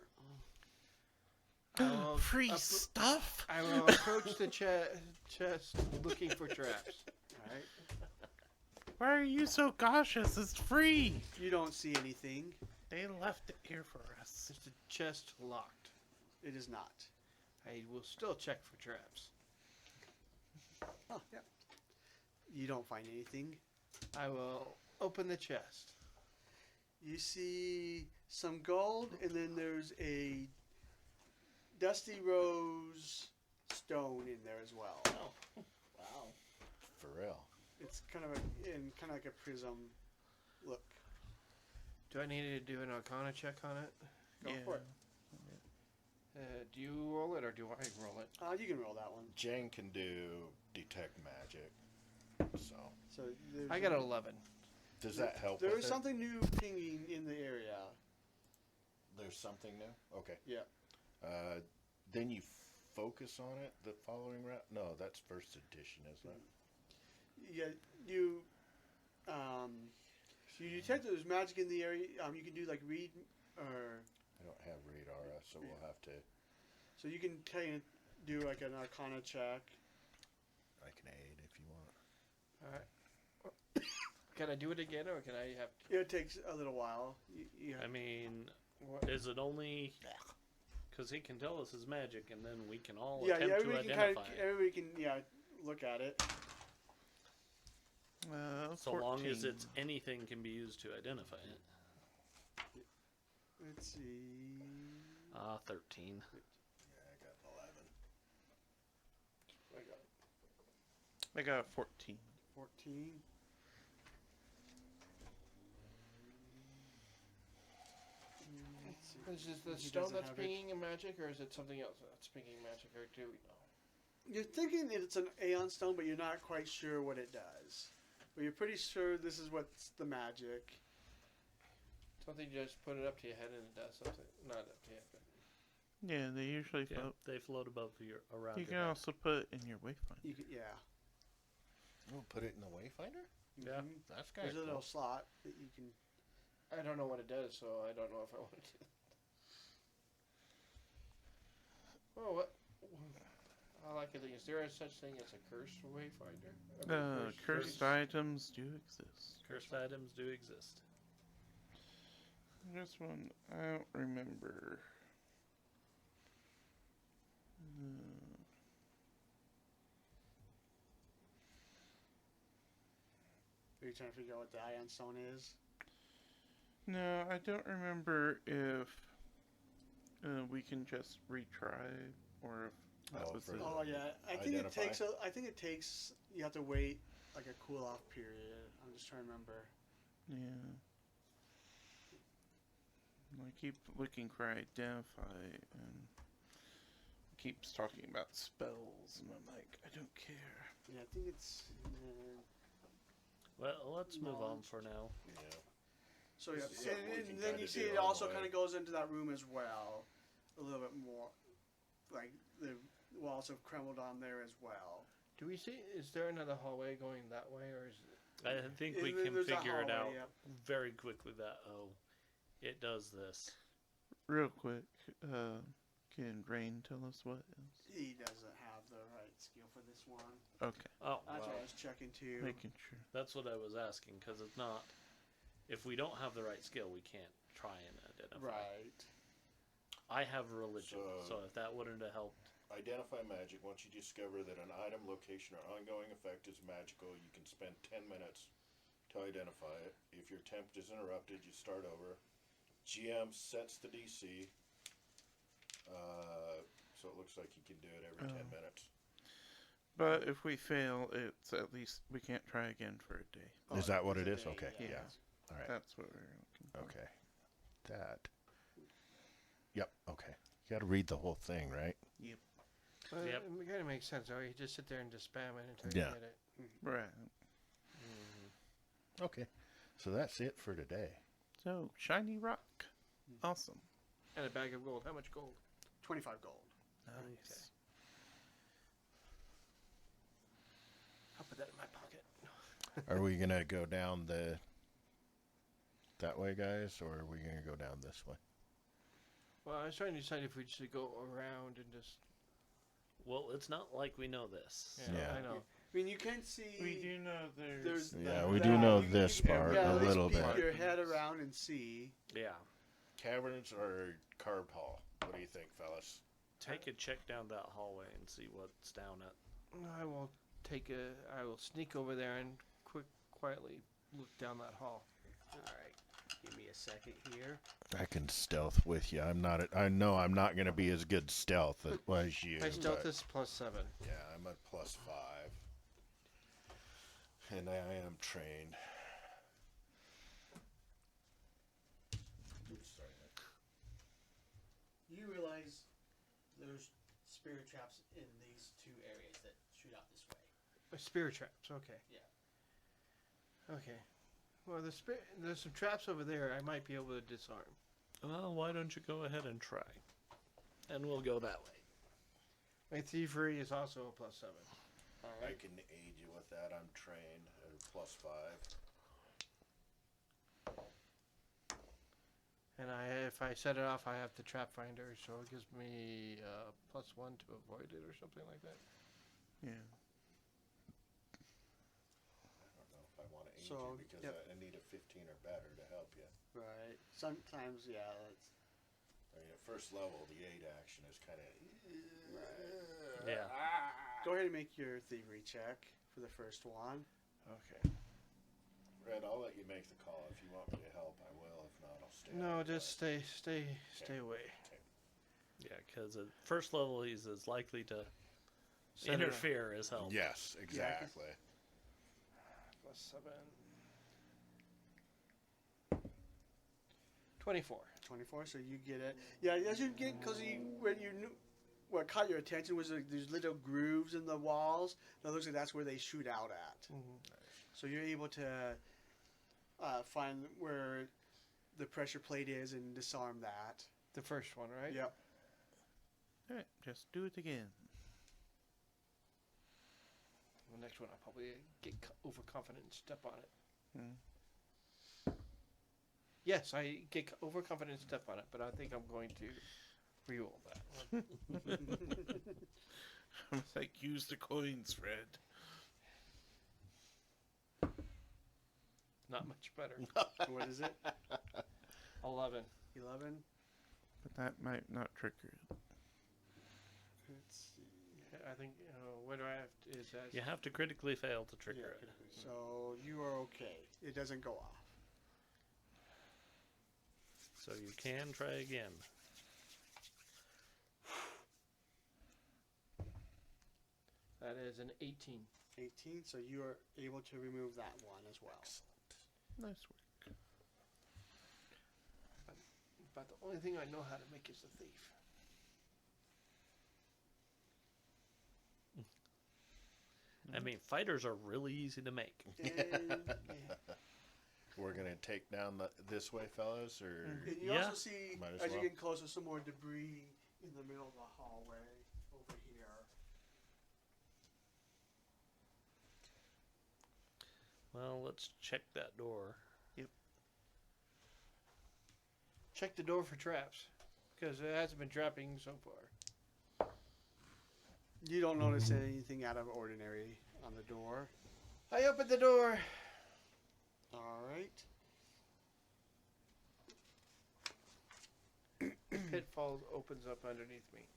Speaker 5: I will
Speaker 3: Free
Speaker 5: appro-
Speaker 3: stuff.
Speaker 5: I will approach the chest looking for traps.
Speaker 2: Alright.
Speaker 3: Why are you so cautious? It's free.
Speaker 2: You don't see anything.
Speaker 3: They left it here for us.
Speaker 5: Is the chest locked?
Speaker 2: It is not.
Speaker 5: I will still check for traps.
Speaker 2: Oh, yeah. You don't find anything.
Speaker 5: I will open the chest.
Speaker 2: You see some gold, and then there's a dusty rose stone in there as well.
Speaker 1: Oh. Wow.
Speaker 4: For real.
Speaker 2: It's kind of like a prism look.
Speaker 5: Do I need to do an Arcana check on it?
Speaker 2: Go for it.
Speaker 5: Do you roll it or do I roll it?
Speaker 2: You can roll that one.
Speaker 4: Jane can do detect magic. So
Speaker 2: So there's
Speaker 5: I got an 11.
Speaker 4: does that help?
Speaker 2: There
Speaker 4: with
Speaker 2: is
Speaker 4: it?
Speaker 2: something new pinging in the area.
Speaker 4: There's something new. Okay.
Speaker 2: Yeah.
Speaker 4: Then you focus on it the following round. No, that's first edition, isn't it?
Speaker 2: Yeah. You detect that there's magic in the area. You can do like read, or
Speaker 4: I don't have read aura, so we'll have to.
Speaker 2: so you can kind of do like an Arcana check.
Speaker 4: I can aid if you want.
Speaker 5: Alright. Can I do it again or can I have to?
Speaker 2: It takes a little while. You
Speaker 1: I mean,
Speaker 5: What?
Speaker 1: is it only because he can tell us his magic, and then we can all
Speaker 2: yeah,
Speaker 1: attempt to
Speaker 2: everybody can
Speaker 1: identify it.
Speaker 2: everybody can look at it.
Speaker 1: So long as
Speaker 3: 14.
Speaker 1: it's anything can be used to identify it.
Speaker 2: Let's see.
Speaker 1: 13.
Speaker 4: Yeah, I got 11.
Speaker 2: I got
Speaker 3: I got a 14.
Speaker 2: 14. Let's see.
Speaker 5: Is this the
Speaker 2: He
Speaker 5: stone
Speaker 2: doesn't
Speaker 5: that's
Speaker 2: have it.
Speaker 5: pinging a magic or is it something else that's pinging magic or do we know?
Speaker 2: You're thinking that it's an Aeon stone, but you're not quite sure what it does. But you're pretty sure this is what's the magic.
Speaker 5: Something you just put it up to your head and it does something. Not up to your head.
Speaker 3: Yeah, they usually
Speaker 1: Yeah,
Speaker 3: float.
Speaker 1: they float above your around
Speaker 3: You
Speaker 1: your
Speaker 3: can
Speaker 1: head.
Speaker 3: also put it in your wayfinder.
Speaker 2: You could, yeah.
Speaker 4: We'll put it in the wayfinder.
Speaker 1: Yeah.
Speaker 2: Mhm.
Speaker 4: That's kind
Speaker 2: There's
Speaker 4: of
Speaker 2: a
Speaker 4: cool.
Speaker 2: little slot that you can.
Speaker 5: I don't know what it does, so I don't know if I want to. Oh, what? All I can think is there is such thing as a cursed wayfinder? I mean,
Speaker 3: Cursed items do exist.
Speaker 1: Cursed items do exist.
Speaker 3: This one, I don't remember.
Speaker 2: Are you trying to figure out what the Ion Stone is?
Speaker 3: No, I don't remember if we can just retry or if that
Speaker 6: Oh,
Speaker 3: was
Speaker 6: for
Speaker 3: it.
Speaker 2: Oh yeah, I think
Speaker 6: Identify?
Speaker 2: I think it takes. You have to wait like a cool off period. I'm just trying to remember.
Speaker 3: Yeah. I keep looking for identify, and it keeps talking about spells, and I'm like, I don't care.
Speaker 2: Yeah, I think it's.
Speaker 1: Well, let's move on
Speaker 2: Knowledge.
Speaker 1: for now.
Speaker 6: Yeah.
Speaker 2: So yeah,
Speaker 6: This is something we
Speaker 2: and
Speaker 6: can
Speaker 2: then
Speaker 6: kinda
Speaker 2: you see
Speaker 6: do
Speaker 2: it
Speaker 6: on the
Speaker 2: also
Speaker 6: way.
Speaker 2: kind of goes into that room as well, a little bit more, like the walls have crumbled on there as well.
Speaker 5: Do we see? Is there another hallway going that way, or is it?
Speaker 1: I think we
Speaker 2: And then
Speaker 1: can
Speaker 2: there's a
Speaker 1: figure it out
Speaker 2: hallway, yep.
Speaker 1: very quickly that, it does this.
Speaker 3: Real quick, can Rain tell us what is?
Speaker 2: He doesn't have the right skill for this one.
Speaker 3: Okay,
Speaker 1: Oh,
Speaker 2: That's
Speaker 1: well,
Speaker 2: what I was checking too.
Speaker 3: making sure.
Speaker 1: that's what I was asking, because it's not. If we don't have the right skill, we can't try and identify.
Speaker 2: Right.
Speaker 1: I have religion,
Speaker 6: So-
Speaker 1: so if that wouldn't have helped.
Speaker 6: Identify magic. Once you discover that an item, location, or ongoing effect is magical, you can spend 10 minutes to identify it. If your attempt is interrupted, you start over. GM sets the DC. So it looks like you can do it every 10 minutes.
Speaker 3: But if we fail, it's at least we can't try again for a day.
Speaker 4: Is that what
Speaker 2: it's
Speaker 4: it
Speaker 2: a
Speaker 4: is?
Speaker 2: day,
Speaker 4: Okay.
Speaker 3: yeah.
Speaker 4: Yeah. All right.
Speaker 3: That's what we're looking for.
Speaker 4: Okay. That. Yep. Okay. You got to read the whole thing, right?
Speaker 5: Well,
Speaker 1: Yep.
Speaker 5: It kind of makes sense. Or you just sit there and just spam it until
Speaker 4: Yeah.
Speaker 5: you get it.
Speaker 3: Right.
Speaker 4: Okay. So that's it for today.
Speaker 3: So, shiny rock. Awesome.
Speaker 5: And a bag of gold. How much gold?
Speaker 2: 25 gold.
Speaker 3: Nice.
Speaker 5: I'll put that in my pocket.
Speaker 4: Are we gonna go down that way, guys, or are we gonna go down this way?
Speaker 5: Well, I was trying to decide if we should go around and just.
Speaker 1: Well, it's not like we know this.
Speaker 5: Yeah,
Speaker 4: Yeah.
Speaker 5: I know.
Speaker 2: I mean, you can see.
Speaker 3: We do know
Speaker 2: There's
Speaker 4: Yeah,
Speaker 2: that-
Speaker 4: we do know
Speaker 2: you-
Speaker 4: this
Speaker 2: you-
Speaker 4: part
Speaker 2: yeah,
Speaker 4: a
Speaker 2: at least
Speaker 4: little
Speaker 2: peek
Speaker 4: bit.
Speaker 2: your head around and see.
Speaker 1: Yeah.
Speaker 6: Caverns or carved hall? What do you think, fellas?
Speaker 1: Take a check down that hallway and see what's down it.
Speaker 5: I will I will sneak over there and quietly look down that hall.
Speaker 7: Alright, give me a second here.
Speaker 4: I can stealth with you. I know I'm not gonna be as good stealth as you.
Speaker 5: My stealth
Speaker 4: but-
Speaker 5: is +7.
Speaker 6: Yeah, I'm at +5. And I am trained. Oops, sorry.
Speaker 7: You realize there's spirit traps in these two areas that shoot out this way.
Speaker 5: Spirit traps. Okay.
Speaker 7: Yeah.
Speaker 5: Okay. Well, there's some traps over there. I might be able to disarm.
Speaker 1: Well, why don't you go ahead and try? And we'll go that way.
Speaker 5: My thievery is also a +7.
Speaker 6: I can aid you with that. I'm trained at a +5.
Speaker 5: And if I set it off, I have the trap finder, so it gives me +1 to avoid it or something like that.
Speaker 3: Yeah.
Speaker 6: I don't know if I want to aid
Speaker 2: So,
Speaker 6: you because
Speaker 2: yep.
Speaker 6: I need a 15 or better to help you.
Speaker 2: Right. Sometimes, yeah. That's,
Speaker 6: I mean, at first level, the aid action is kind of.
Speaker 1: Yeah.
Speaker 2: go ahead and make your thievery check for the first one.
Speaker 5: Okay.
Speaker 6: Red, I'll let you make the call. If you want me to help, I will. If not, I'll stay. out
Speaker 5: No,
Speaker 6: of the
Speaker 5: just
Speaker 6: way.
Speaker 5: stay away.
Speaker 1: Yeah, because at first level, he's as likely to
Speaker 5: Set it off.
Speaker 1: interfere as help.
Speaker 6: Yes, exactly.
Speaker 5: +7. 24.
Speaker 2: 24, so you get it. Yeah, as you get, because when you knew, what caught your attention was like these little grooves in the walls. That looks like that's where they shoot out at. So you're able to find where the pressure plate is and disarm that.
Speaker 5: The first one, right?
Speaker 2: Yep.
Speaker 3: Alright, just do it again.
Speaker 5: The next one, I'll probably get overconfident and step on it. Yes, I get overconfident and step on it, but I think I'm going to re-roll that one.
Speaker 3: I was like, use the coins, Fred.
Speaker 5: Not much better.
Speaker 2: What is it?
Speaker 5: 11.
Speaker 2: 11.
Speaker 3: But that might not trigger it.
Speaker 2: Let's see.
Speaker 5: I think, what do I have to, is that...
Speaker 1: You have to critically fail to trigger it.
Speaker 2: So you are okay. It doesn't go off.
Speaker 1: So you can try again.
Speaker 5: That is an 18.
Speaker 2: 18. So you are able to remove that one as well.
Speaker 3: Nice work.
Speaker 5: But the only thing I know how to make is a thief.
Speaker 1: I mean, fighters are really easy to make.
Speaker 2: And,
Speaker 6: We're gonna take down this way, fellas, or
Speaker 2: and you
Speaker 1: Yeah.
Speaker 2: also see,
Speaker 6: Might as
Speaker 2: as you
Speaker 6: well.
Speaker 2: get closer, some more debris in the middle of the hallway over here.
Speaker 1: Well, let's check that door.
Speaker 5: Check the door for traps, because it hasn't been trapping so far.
Speaker 2: You don't notice anything out of ordinary on the door.
Speaker 5: I opened the door.
Speaker 2: All right.
Speaker 5: The pitfall opens up underneath me.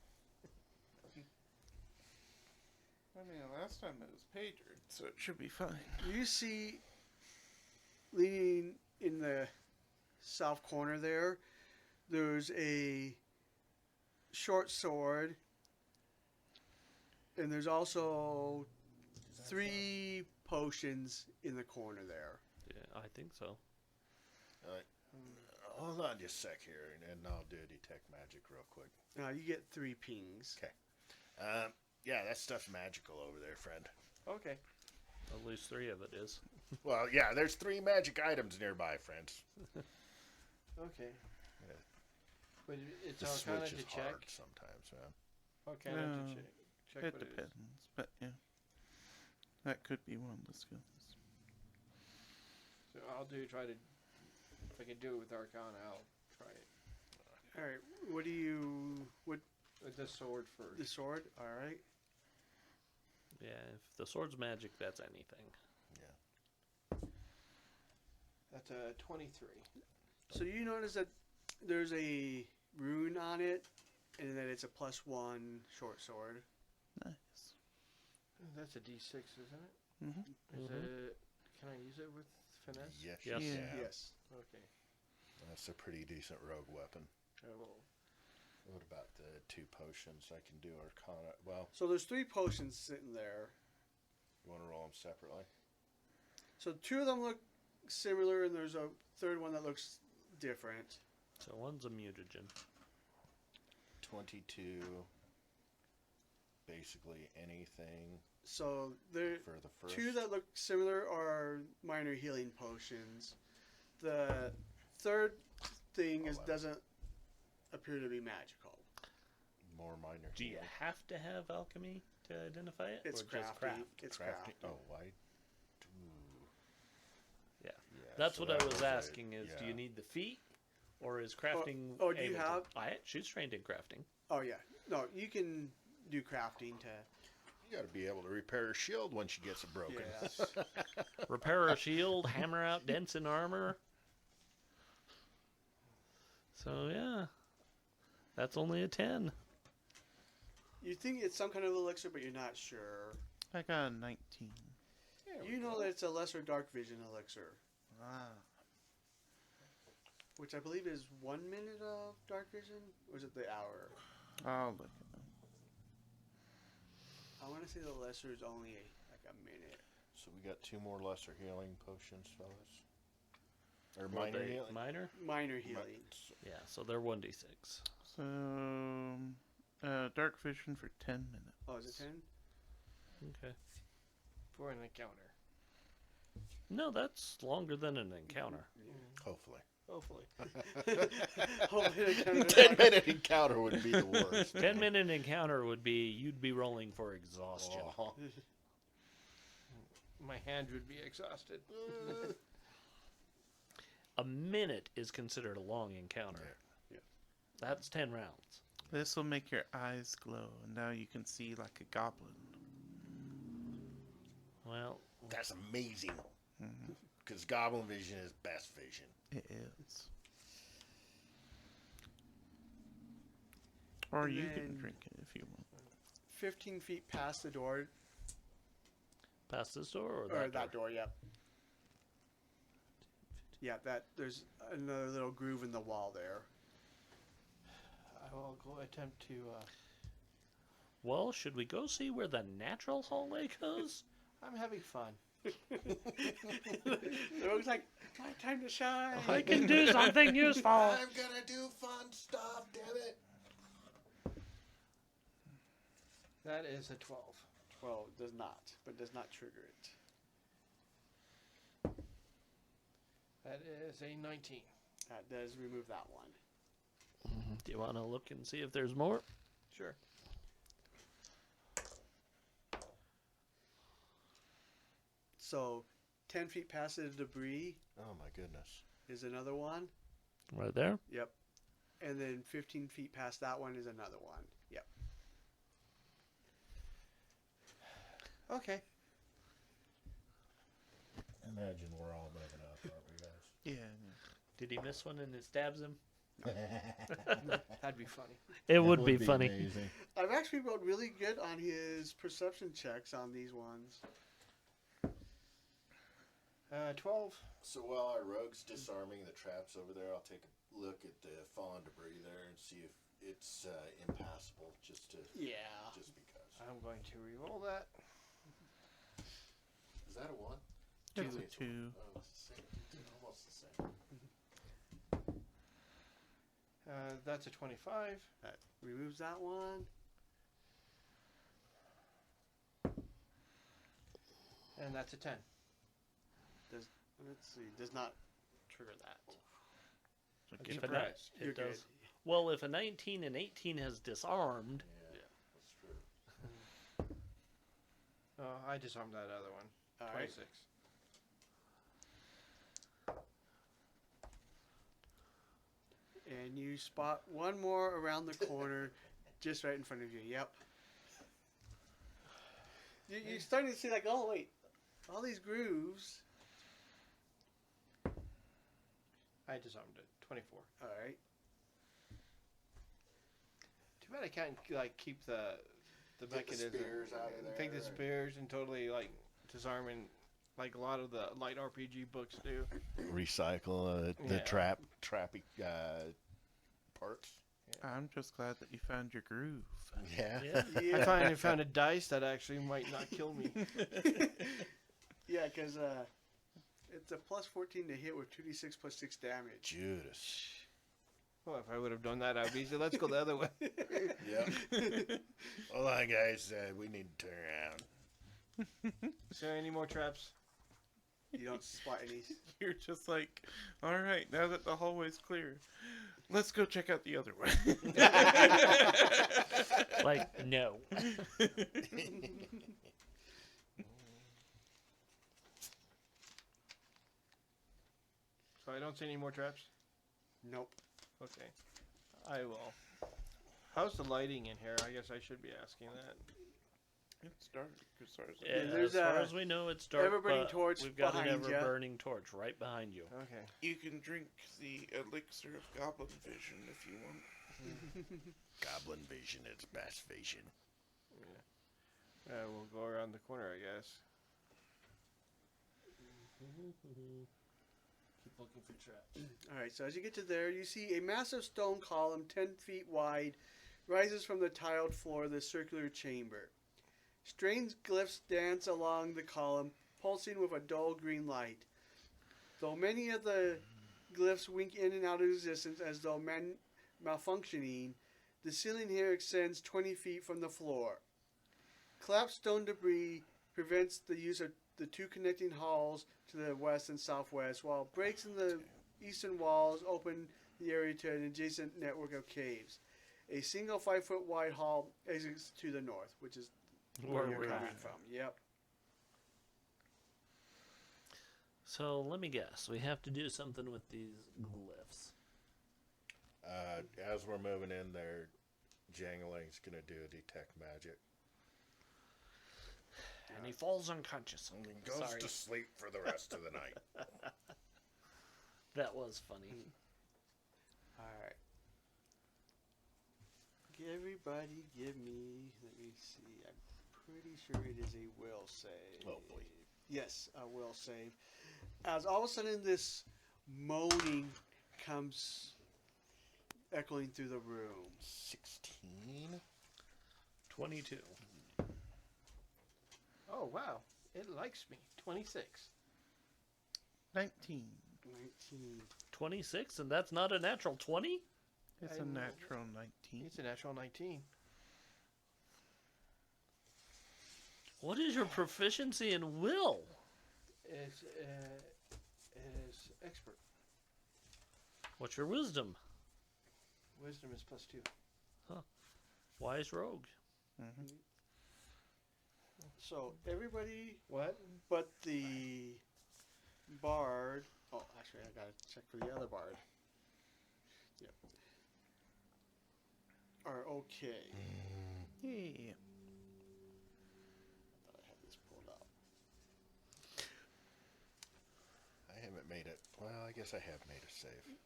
Speaker 3: I mean, last time it was pagered, so it should be fine.
Speaker 2: You see, leaning in the south corner there, there's a short sword, and there's also 3 potions in the corner there.
Speaker 1: Yeah, I think so.
Speaker 6: hold on just a sec here, and I'll do a detect magic real quick.
Speaker 2: You get 3 pings.
Speaker 6: Yeah, that stuff's magical over there, friend.
Speaker 5: Okay.
Speaker 1: At least 3 of it is.
Speaker 6: Well, yeah, there's 3 magic items nearby, friends.
Speaker 5: Okay.
Speaker 6: Yeah.
Speaker 5: But it's
Speaker 6: The
Speaker 5: all kind of
Speaker 6: switch
Speaker 5: to
Speaker 6: is
Speaker 5: check.
Speaker 6: hard sometimes, man.
Speaker 5: All kind of
Speaker 3: No,
Speaker 5: to check
Speaker 3: It
Speaker 5: what
Speaker 3: depends, but yeah. That could be one of the skills.
Speaker 5: So I'll try to, if I can do it with Arcana, I'll try it.
Speaker 2: All right. What do you? What
Speaker 5: With the sword first.
Speaker 2: the sword? All right.
Speaker 1: Yeah, if the sword's magic, that's anything.
Speaker 5: That's a 23.
Speaker 2: So you notice that there's a rune on it, and that it's a +1 short sword.
Speaker 3: Nice.
Speaker 5: That's a D6, isn't it?
Speaker 3: Mm-hmm.
Speaker 5: Is
Speaker 1: Mhm.
Speaker 5: it? Can I use it with finesse?
Speaker 6: Yes,
Speaker 1: Yes.
Speaker 6: you
Speaker 3: Yeah.
Speaker 6: can.
Speaker 2: Yes.
Speaker 5: Okay.
Speaker 6: That's a pretty decent rogue weapon.
Speaker 5: I will.
Speaker 6: What about the 2 potions? I can do Arcana. Well,
Speaker 2: So there's 3 potions sitting there.
Speaker 6: you want to roll them separately?
Speaker 2: So 2 of them look similar, and there's a third one that looks different.
Speaker 1: So one's a mutagen.
Speaker 6: 22. Basically anything
Speaker 2: So there,
Speaker 6: for the first.
Speaker 2: 2 that look similar are minor healing potions. The third thing is
Speaker 6: 11.
Speaker 2: doesn't appear to be magical.
Speaker 6: More minor.
Speaker 1: Do you
Speaker 6: healing.
Speaker 1: have to have alchemy to identify it?
Speaker 2: It's
Speaker 1: or just
Speaker 2: crafty.
Speaker 1: craft?
Speaker 2: It's
Speaker 6: Crafting?
Speaker 2: crafty.
Speaker 6: Oh, why?
Speaker 1: Yeah.
Speaker 6: Yeah,
Speaker 1: That's
Speaker 6: so
Speaker 1: what
Speaker 6: that
Speaker 1: I was
Speaker 6: a-
Speaker 1: asking is, do
Speaker 6: yeah.
Speaker 1: you need the feat? Or is crafting
Speaker 2: oh, do you
Speaker 1: able
Speaker 2: have-
Speaker 1: to... She's trained in crafting.
Speaker 2: Oh yeah. No, you can do crafting to.
Speaker 6: You got to be able to repair her shield when she gets it broken.
Speaker 2: Yes.
Speaker 1: Repair a shield, hammer out dents in armor. So, yeah. That's only a 10.
Speaker 2: You think it's some kind of elixir, but you're not sure.
Speaker 3: I got a 19.
Speaker 2: You know that it's a lesser dark vision elixir,
Speaker 3: Ah.
Speaker 2: which I believe is 1 minute of dark vision, or is it the hour?
Speaker 3: I'll look it up.
Speaker 2: I want to say the lesser is only like a minute.
Speaker 6: So we got 2 more lesser healing potions, fellas. Or
Speaker 1: Were
Speaker 6: minor
Speaker 1: they
Speaker 6: healing.
Speaker 1: Minor?
Speaker 2: Minor healing.
Speaker 1: Yeah, so they're 1d6.
Speaker 3: So, dark vision for 10 minutes.
Speaker 2: Oh, is it 10?
Speaker 1: Okay.
Speaker 5: For an encounter.
Speaker 1: No, that's longer than an encounter.
Speaker 6: Hopefully.
Speaker 5: Hopefully.
Speaker 2: Hopefully they can
Speaker 6: 10-minute encounter would be the worst.
Speaker 1: 10-minute encounter would be you'd be rolling for exhaustion.
Speaker 6: Oh.
Speaker 5: My hand would be exhausted.
Speaker 1: A minute is considered a long encounter.
Speaker 2: Yeah.
Speaker 1: That's 10 rounds.
Speaker 3: This will make your eyes glow, and now you can see like a goblin.
Speaker 1: Well,
Speaker 6: That's amazing.
Speaker 3: Mhm.
Speaker 6: Because goblin vision is best vision.
Speaker 3: It is. Or
Speaker 2: And
Speaker 3: you
Speaker 2: then-
Speaker 3: can drink it if you want.
Speaker 2: 15 feet past the door,
Speaker 1: past this door or
Speaker 2: or
Speaker 1: that,
Speaker 2: that
Speaker 1: door?
Speaker 2: door, yep. Yeah, there's another little groove in the wall there.
Speaker 5: I will go attempt to
Speaker 1: Well, should we go see where the natural hallway goes?
Speaker 5: I'm having fun.
Speaker 2: The rogue's like, my time to shine.
Speaker 1: I can do something useful.
Speaker 6: I'm gonna do fun stuff, damn it.
Speaker 5: That is a 12.
Speaker 2: 12 does not, but does not trigger it.
Speaker 5: That is a 19.
Speaker 2: That does remove that one.
Speaker 1: Do you want to look and see if there's more?
Speaker 5: Sure.
Speaker 2: So, 10 feet past the debris
Speaker 6: Oh my goodness.
Speaker 2: is another one.
Speaker 1: Right there.
Speaker 2: Yep. And then 15 feet past that one is another one. Yep.
Speaker 5: Okay.
Speaker 6: Imagine we're all moving up, aren't we, guys?
Speaker 3: Yeah.
Speaker 1: Did he miss one and it stabs him?
Speaker 5: That'd be funny.
Speaker 1: It would be funny.
Speaker 6: Amazing.
Speaker 2: I've actually rolled really good on his perception checks on these ones.
Speaker 5: 12.
Speaker 6: So while our rogue's disarming the traps over there, I'll take a look at the fallen debris there and see if it's impassable, just
Speaker 2: Yeah.
Speaker 6: because.
Speaker 5: I'm going to re-roll that.
Speaker 6: Is that a 1?
Speaker 3: It's a
Speaker 6: It's
Speaker 3: 2.
Speaker 6: Oh, it's the same. It's almost the same.
Speaker 5: That's a 25.
Speaker 2: That removes that one.
Speaker 5: And that's a 10.
Speaker 2: Let's see. Does not trigger that.
Speaker 5: I'm
Speaker 1: If a
Speaker 5: surprised.
Speaker 1: it
Speaker 2: You're
Speaker 1: does.
Speaker 2: good.
Speaker 1: Well, if a 19 and 18 has disarmed,
Speaker 6: Yeah, that's true.
Speaker 5: Oh, I disarmed that other one.
Speaker 2: All right.
Speaker 5: 26.
Speaker 2: And you spot one more around the corner, just right in front of you. Yep. You're starting to see like, oh wait, all these grooves.
Speaker 5: I disarmed it. 24.
Speaker 2: All right.
Speaker 5: Too bad I can't like keep the
Speaker 6: Get the
Speaker 5: mechanism.
Speaker 6: spears out of
Speaker 5: Take the
Speaker 6: there.
Speaker 5: spears and totally like disarming, like a lot of the light RPG books do.
Speaker 4: Recycle the
Speaker 5: Yeah.
Speaker 4: trappy parts.
Speaker 3: I'm just glad that you found your groove.
Speaker 4: Yeah.
Speaker 1: yeah.
Speaker 5: I finally found a dice that actually might not kill me.
Speaker 2: Yeah, because it's a plus 14 to hit with 2d6 plus 6 damage.
Speaker 4: Judas.
Speaker 5: Well, if I would have done that, I'd be. So let's go the other way.
Speaker 6: Yep.
Speaker 4: Hold on, guys. We need to turn around.
Speaker 5: Is there any more traps?
Speaker 2: You don't spot any.
Speaker 3: You're just like, all right, now that the hallway's clear, let's go check out the other one.
Speaker 1: Like, no.
Speaker 5: So I don't see any more traps.
Speaker 2: Nope.
Speaker 5: Okay, I will. How's the lighting in here? I guess I should be asking that.
Speaker 3: It's dark as far as I
Speaker 1: Yeah,
Speaker 3: know.
Speaker 2: there's
Speaker 1: as far
Speaker 2: a
Speaker 1: as we know, it's dark.
Speaker 2: ever-burning
Speaker 1: but
Speaker 2: torch
Speaker 1: we've got an
Speaker 2: behind ya.
Speaker 1: ever-burning torch right behind you.
Speaker 5: Okay.
Speaker 3: You can drink the elixir of goblin vision if you want.
Speaker 4: Goblin vision is best vision.
Speaker 5: We'll go around the corner, I guess. Keep looking for traps.
Speaker 2: All right, so as you get to there, you see a massive stone column 10 feet wide rises from the tiled floor of the circular chamber. Strange glyphs dance along the column, pulsing with a dull green light. Though many of the glyphs wink in and out of existence as though malfunctioning, the ceiling here extends 20 feet from the floor. Collapsed stone debris prevents the use of the two connecting halls to the west and southwest, while breaks in the eastern walls open the area to an adjacent network of caves. A single 5-foot wide hall exits to the north, which is where you're
Speaker 1: we're
Speaker 2: coming
Speaker 1: at.
Speaker 2: from. Yep.
Speaker 1: So let me guess. We have to do something with these glyphs.
Speaker 6: As we're moving in there, Jangling's gonna do a detect magic.
Speaker 1: And he falls unconscious.
Speaker 6: And then goes
Speaker 1: Sorry.
Speaker 6: to sleep for the rest of the night.
Speaker 1: That was funny.
Speaker 2: All right. Everybody give me, let me see, I'm pretty sure it is a will save.
Speaker 6: Oh, boy.
Speaker 2: Yes, a will save. As all of a sudden this moaning comes echoing through the room.
Speaker 6: 16?
Speaker 1: 22.
Speaker 5: Oh, wow. It likes me. 26.
Speaker 3: 19.
Speaker 2: 19.
Speaker 1: 26, and that's not a natural 20?
Speaker 3: It's
Speaker 5: I
Speaker 3: a
Speaker 5: know.
Speaker 3: natural 19.
Speaker 5: It's a natural 19.
Speaker 1: What is your proficiency in will?
Speaker 5: It's, it is expert.
Speaker 1: What's your wisdom?
Speaker 5: Wisdom is +2.
Speaker 1: Wise rogue.
Speaker 3: Mm-hmm.
Speaker 2: So everybody
Speaker 5: What?
Speaker 2: but the bard. Oh, actually, I gotta check for the other bard. Yep. Are okay.
Speaker 3: Yeah.
Speaker 2: I thought I had this pulled up.
Speaker 6: I haven't made it. Well, I guess I have made a save.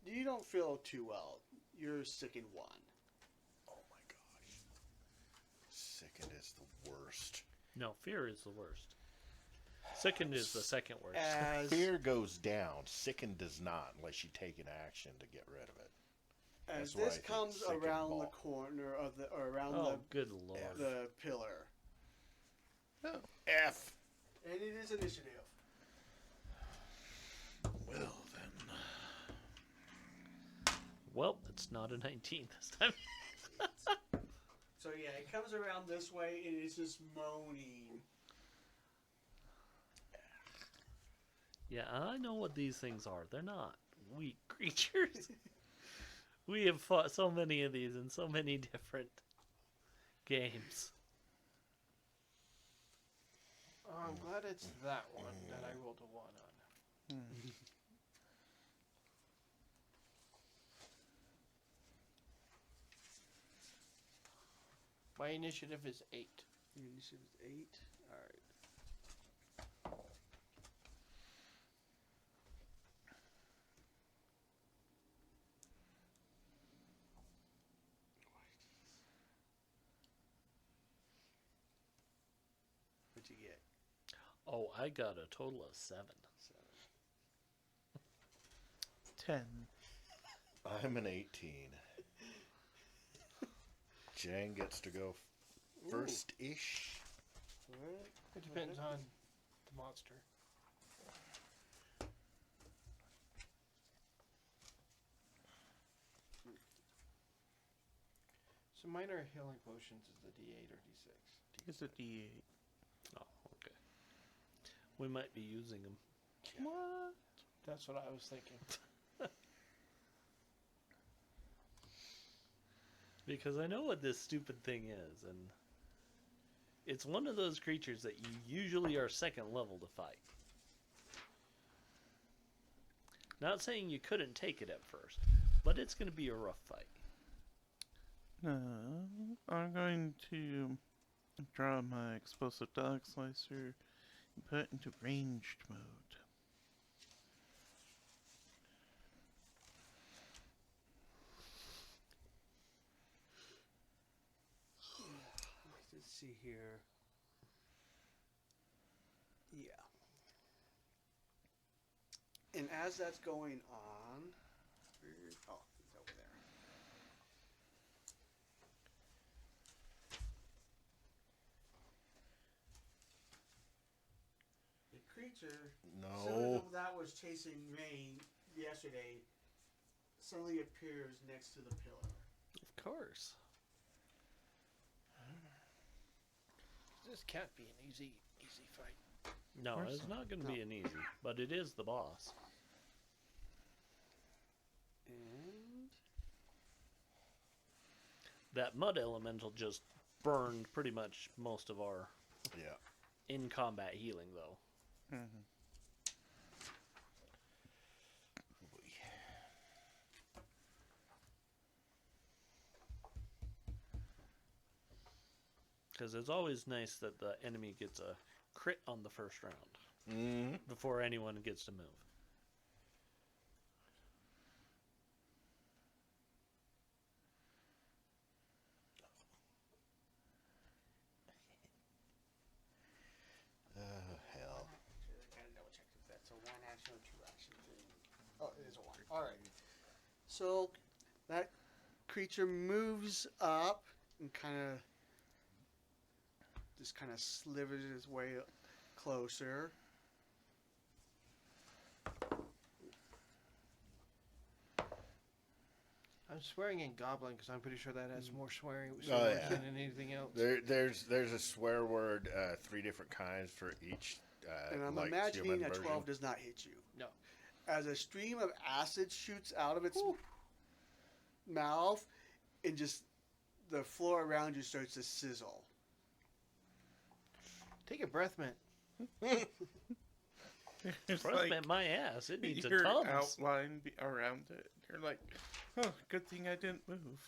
Speaker 2: You don't feel too well. You're sick in 1.
Speaker 6: Oh my gosh. Sickened is the worst.
Speaker 1: No, fear is the worst. Sickened is the second worst.
Speaker 2: As
Speaker 6: Fear goes down. Sicken does not unless you take an action to get rid of it.
Speaker 2: as
Speaker 6: That's why I
Speaker 2: this
Speaker 6: think
Speaker 2: comes
Speaker 6: sick and
Speaker 2: around the
Speaker 6: ball.
Speaker 2: corner of the or around
Speaker 1: Oh, good lord.
Speaker 2: the pillar,
Speaker 6: F.
Speaker 2: and it is initiative.
Speaker 3: Well, then.
Speaker 1: Well, it's not a 19 this time.
Speaker 2: So yeah, it comes around this way and it's just moaning.
Speaker 1: Yeah, I know what these things are. They're not weak creatures. We have fought so many of these in so many different games.
Speaker 5: Oh, I'm glad it's that one that I rolled a 1 on.
Speaker 3: Hmm.
Speaker 5: My initiative is 8.
Speaker 2: Your initiative is 8. All right. What'd you get?
Speaker 1: Oh, I got a total of 7.
Speaker 3: 10.
Speaker 6: I'm an 18. Jan gets to go first-ish.
Speaker 2: Alright.
Speaker 5: It depends on the monster. So minor healing potions is the D8 or D6.
Speaker 3: It's a D8.
Speaker 1: Oh, okay. We might be using them.
Speaker 5: What? That's what I was thinking.
Speaker 1: Because I know what this stupid thing is, and it's one of those creatures that you usually are second level to fight. Not saying you couldn't take it at first, but it's going to be a rough fight.
Speaker 3: I'm going to draw my explosive dog slicer and put it into ranged mode.
Speaker 2: Let's see here. Yeah. And as that's going on, oh, he's over there. The creature similar
Speaker 6: No.
Speaker 2: to that was chasing Rain yesterday suddenly appears next to the pillar.
Speaker 1: Of course.
Speaker 5: This can't be an easy fight.
Speaker 1: No,
Speaker 3: course
Speaker 1: it's not going to
Speaker 2: No.
Speaker 1: be an easy, but it is the boss.
Speaker 2: And
Speaker 1: That mud elemental just burned pretty much most of our
Speaker 6: Yeah.
Speaker 1: in-combat healing, though.
Speaker 3: Mm-hmm.
Speaker 1: Because it's always nice that the enemy gets a crit on the first round
Speaker 6: Mm-hmm.
Speaker 1: before anyone gets to move.
Speaker 6: Oh, hell.
Speaker 2: actually, I gotta double check if that's a 1 action or 2 action thing. Oh, it is a 1. Alright. So that creature moves up and kind of just kind of slithers his way closer.
Speaker 5: I'm swearing in Goblin because I'm pretty sure that has more swearing
Speaker 6: Oh, yeah.
Speaker 5: than anything else.
Speaker 6: There's a swear word, 3 different kinds for each.
Speaker 2: And I'm
Speaker 6: like,
Speaker 2: imagining
Speaker 6: human
Speaker 2: a
Speaker 6: version.
Speaker 2: 12 does not hit you.
Speaker 5: No.
Speaker 2: As a stream of acid shoots out of its mouth, and just the floor around you starts to sizzle.
Speaker 5: Take a breath, mint.
Speaker 3: It's
Speaker 1: Breath
Speaker 3: like
Speaker 1: meant my ass. It needs a
Speaker 3: your
Speaker 1: Tums.
Speaker 3: outline around it. You're like, oh, good thing I didn't move.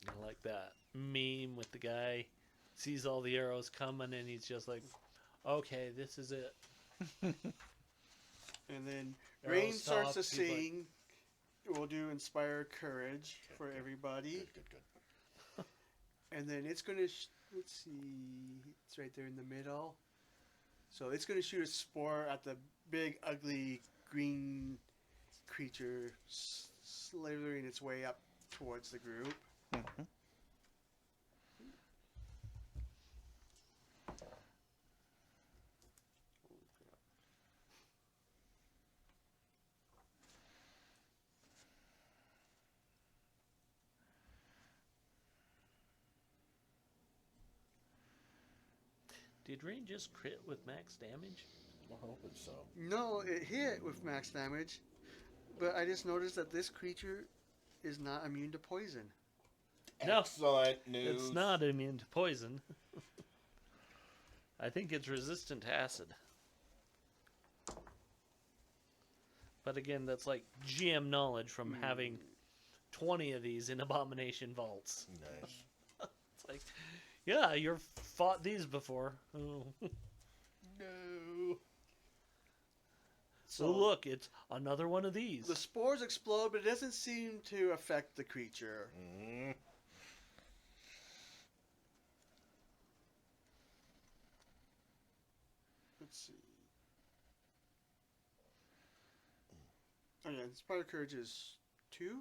Speaker 1: I like that meme with the guy sees all the arrows coming and he's just like, okay, this is it.
Speaker 2: And then
Speaker 1: Arrows
Speaker 2: Rain starts to
Speaker 1: stop, he's like-
Speaker 2: sing. We'll do Inspire Courage for everybody.
Speaker 6: Good.
Speaker 2: And then it's going to, let's see, it's right there in the middle. So it's going to shoot a spore at the big, ugly, green creature slithering its way up towards the group.
Speaker 3: Mhm.
Speaker 1: Did Rain just crit with max damage?
Speaker 6: I'm hoping so.
Speaker 2: No, it hit with max damage, but I just noticed that this creature is not immune to poison.
Speaker 1: No.
Speaker 6: Excellent news.
Speaker 1: It's not immune to poison. I think it's resistant to acid. But again, that's like GM knowledge from having 20 of these in Abomination Vaults.
Speaker 6: Nice.
Speaker 1: It's like, yeah, you've fought these before. Oh.
Speaker 6: No.
Speaker 1: So look, it's another one of these.
Speaker 2: The spores explode, but it doesn't seem to affect the creature.
Speaker 6: Mm.
Speaker 2: Let's see. Oh yeah, Inspire Courage is 2?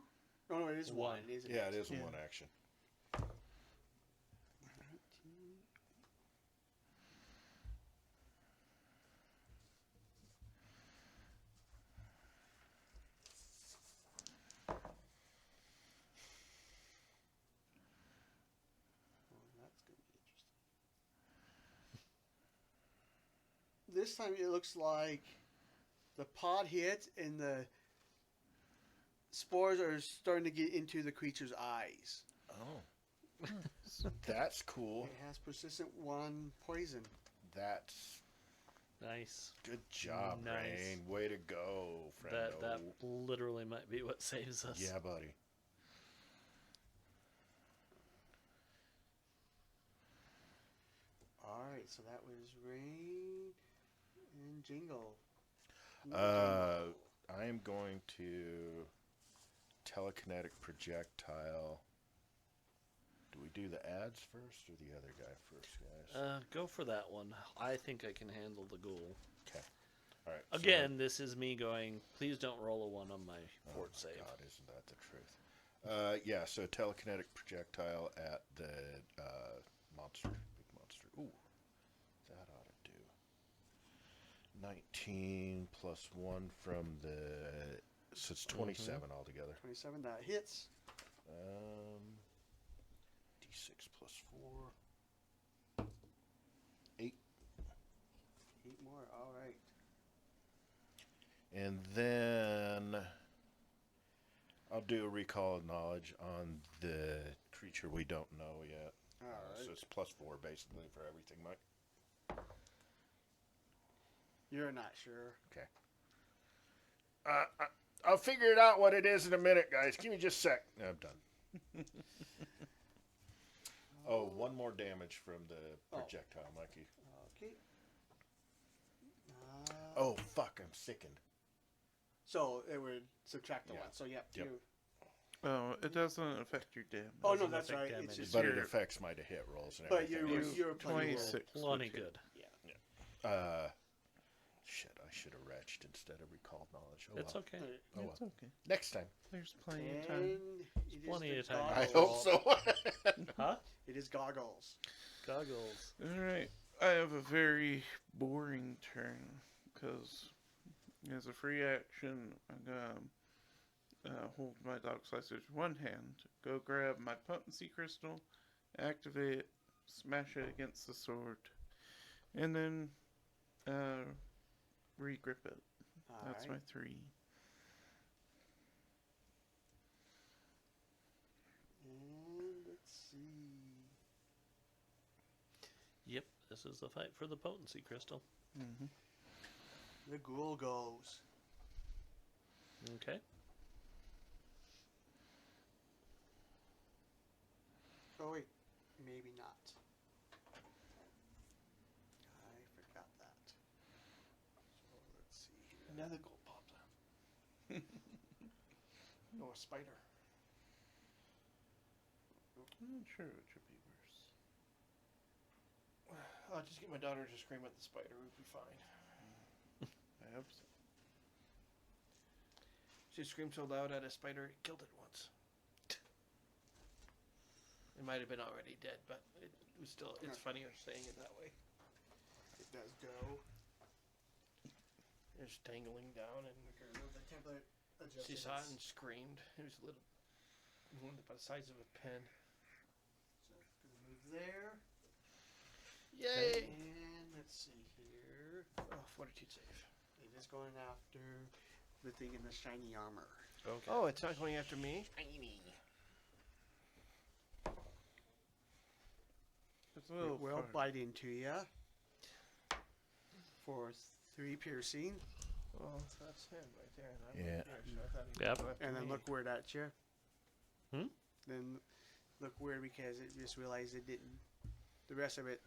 Speaker 2: Oh no, it is 1.
Speaker 1: One.
Speaker 2: It is an
Speaker 6: Yeah,
Speaker 2: eight.
Speaker 6: it is
Speaker 3: Yeah.
Speaker 6: one action.
Speaker 2: 19. Oh, that's gonna be interesting. This time it looks like the pod hits and the spores are starting to get into the creature's eyes.
Speaker 6: Oh. That's cool.
Speaker 2: It has persistent 1 poison.
Speaker 6: That's
Speaker 1: Nice.
Speaker 6: good job,
Speaker 1: Nice.
Speaker 6: Rain. Way to go, friendo.
Speaker 1: That literally might be what saves us.
Speaker 6: Yeah, buddy.
Speaker 2: Alright, so that was Rain and Jingle.
Speaker 6: I am going to telekinetic projectile. Do we do the ads first or the other guy first, guys?
Speaker 1: Go for that one. I think I can handle the ghoul.
Speaker 6: Okay. All right. so-
Speaker 1: Again, this is me going, please don't roll a 1 on my fort save.
Speaker 6: God, isn't that the truth? Yeah, so telekinetic projectile at the monster, big monster. Ooh, that ought to do. 19 plus 1 from the, so it's 27 altogether.
Speaker 2: 27, that hits.
Speaker 6: D6 plus 4. 8.
Speaker 2: 8 more, alright.
Speaker 6: And then I'll do a recall of knowledge on the creature we don't know yet. So
Speaker 2: Alright.
Speaker 6: it's plus 4 basically for everything, Mike.
Speaker 2: You're not sure.
Speaker 6: Okay. I'll figure it out what it is in a minute, guys. Give me just a sec. No, I'm done. Oh, 1 more damage from the projectile, Mikey.
Speaker 2: Okay.
Speaker 6: Oh, fuck, I'm sickened.
Speaker 2: So it would subtract the
Speaker 6: Yeah.
Speaker 2: 1. So yep.
Speaker 6: Yep.
Speaker 2: You,
Speaker 3: Oh, it doesn't affect your damage.
Speaker 2: oh no,
Speaker 1: Doesn't
Speaker 2: that's
Speaker 1: affect
Speaker 2: right.
Speaker 1: damage.
Speaker 2: It's just
Speaker 6: But it
Speaker 3: your-
Speaker 6: affects my to hit rolls and
Speaker 2: but
Speaker 6: everything.
Speaker 2: you're
Speaker 3: You-
Speaker 2: you're plenty
Speaker 3: 26.
Speaker 1: Plenty
Speaker 3: would you?
Speaker 1: good.
Speaker 6: Shit, I I should have retched instead of recalled knowledge. Oh,
Speaker 1: It's
Speaker 6: well.
Speaker 1: okay.
Speaker 6: Oh,
Speaker 3: It's
Speaker 6: well.
Speaker 3: okay.
Speaker 6: Next time.
Speaker 3: There's plenty of
Speaker 2: And
Speaker 3: time.
Speaker 2: it is
Speaker 1: plenty
Speaker 2: the
Speaker 1: of time.
Speaker 6: I
Speaker 2: goggles.
Speaker 6: hope so.
Speaker 1: Huh?
Speaker 2: It is goggles.
Speaker 1: Goggles.
Speaker 3: All right. I have a very boring turn because as a free action, I'm gonna hold my dog slicer with one hand, go grab my potency crystal, activate it, smash it against the sword, and then re-grip it. That's
Speaker 2: Alright.
Speaker 3: my 3.
Speaker 2: And let's see.
Speaker 1: Yep, this is the fight for the potency crystal.
Speaker 3: Mm-hmm.
Speaker 2: The ghoul goes.
Speaker 1: Okay.
Speaker 2: Oh wait, maybe not. I forgot that. So let's see here.
Speaker 5: Another gold popped up. Or a spider.
Speaker 3: I'm not sure it should be worse.
Speaker 5: I'll just get my daughter to scream at the spider. We'll be fine.
Speaker 3: I hope so.
Speaker 5: She screamed so loud at a spider, it killed it once. It might have been already dead, but it was still, it's funnier saying it that way.
Speaker 2: It does go.
Speaker 5: It's dangling down, and
Speaker 7: The template adjusted.
Speaker 5: she saw it and screamed. It was a little, about the size of a pen.
Speaker 7: So gonna move there.
Speaker 5: Yay!
Speaker 2: And let's see here.
Speaker 5: Oh, fortitude save.
Speaker 2: It is going after the thing in the shiny armor.
Speaker 1: Okay.
Speaker 5: Oh, it's not going after me?
Speaker 3: It's a little
Speaker 2: It will
Speaker 3: far.
Speaker 2: bite into you for 3 piercing,
Speaker 5: Well, that's him right there. And I'm
Speaker 6: Yeah.
Speaker 5: right here, so I thought he
Speaker 1: Yep.
Speaker 5: would go after
Speaker 2: and then
Speaker 5: me.
Speaker 2: look weird at you.
Speaker 1: Hmm?
Speaker 2: Then look weird because it just realized it didn't. The rest of it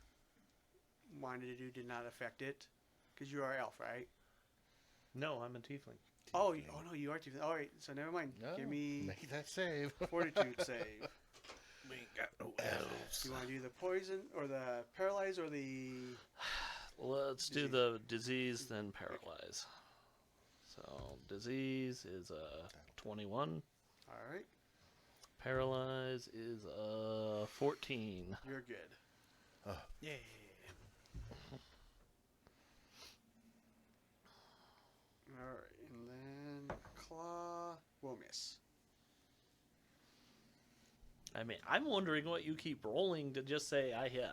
Speaker 2: wanted to do did not affect it, because you are elf, right?
Speaker 1: No, I'm a tiefling.
Speaker 2: Oh, oh no, you are too. All right, so never mind.
Speaker 6: No,
Speaker 2: Give me
Speaker 6: make that save.
Speaker 2: fortitude save.
Speaker 3: We ain't got no elves.
Speaker 2: You want to do the poison or the paralyze or the?
Speaker 1: Let's do
Speaker 2: Disease.
Speaker 1: the disease, then paralyze. So, disease is a 21.
Speaker 2: All right,
Speaker 1: Paralyze is a 14.
Speaker 2: you're good.
Speaker 3: Yeah.
Speaker 2: All right, and then claw will miss.
Speaker 1: I mean, I'm wondering what you keep rolling to just say I hit.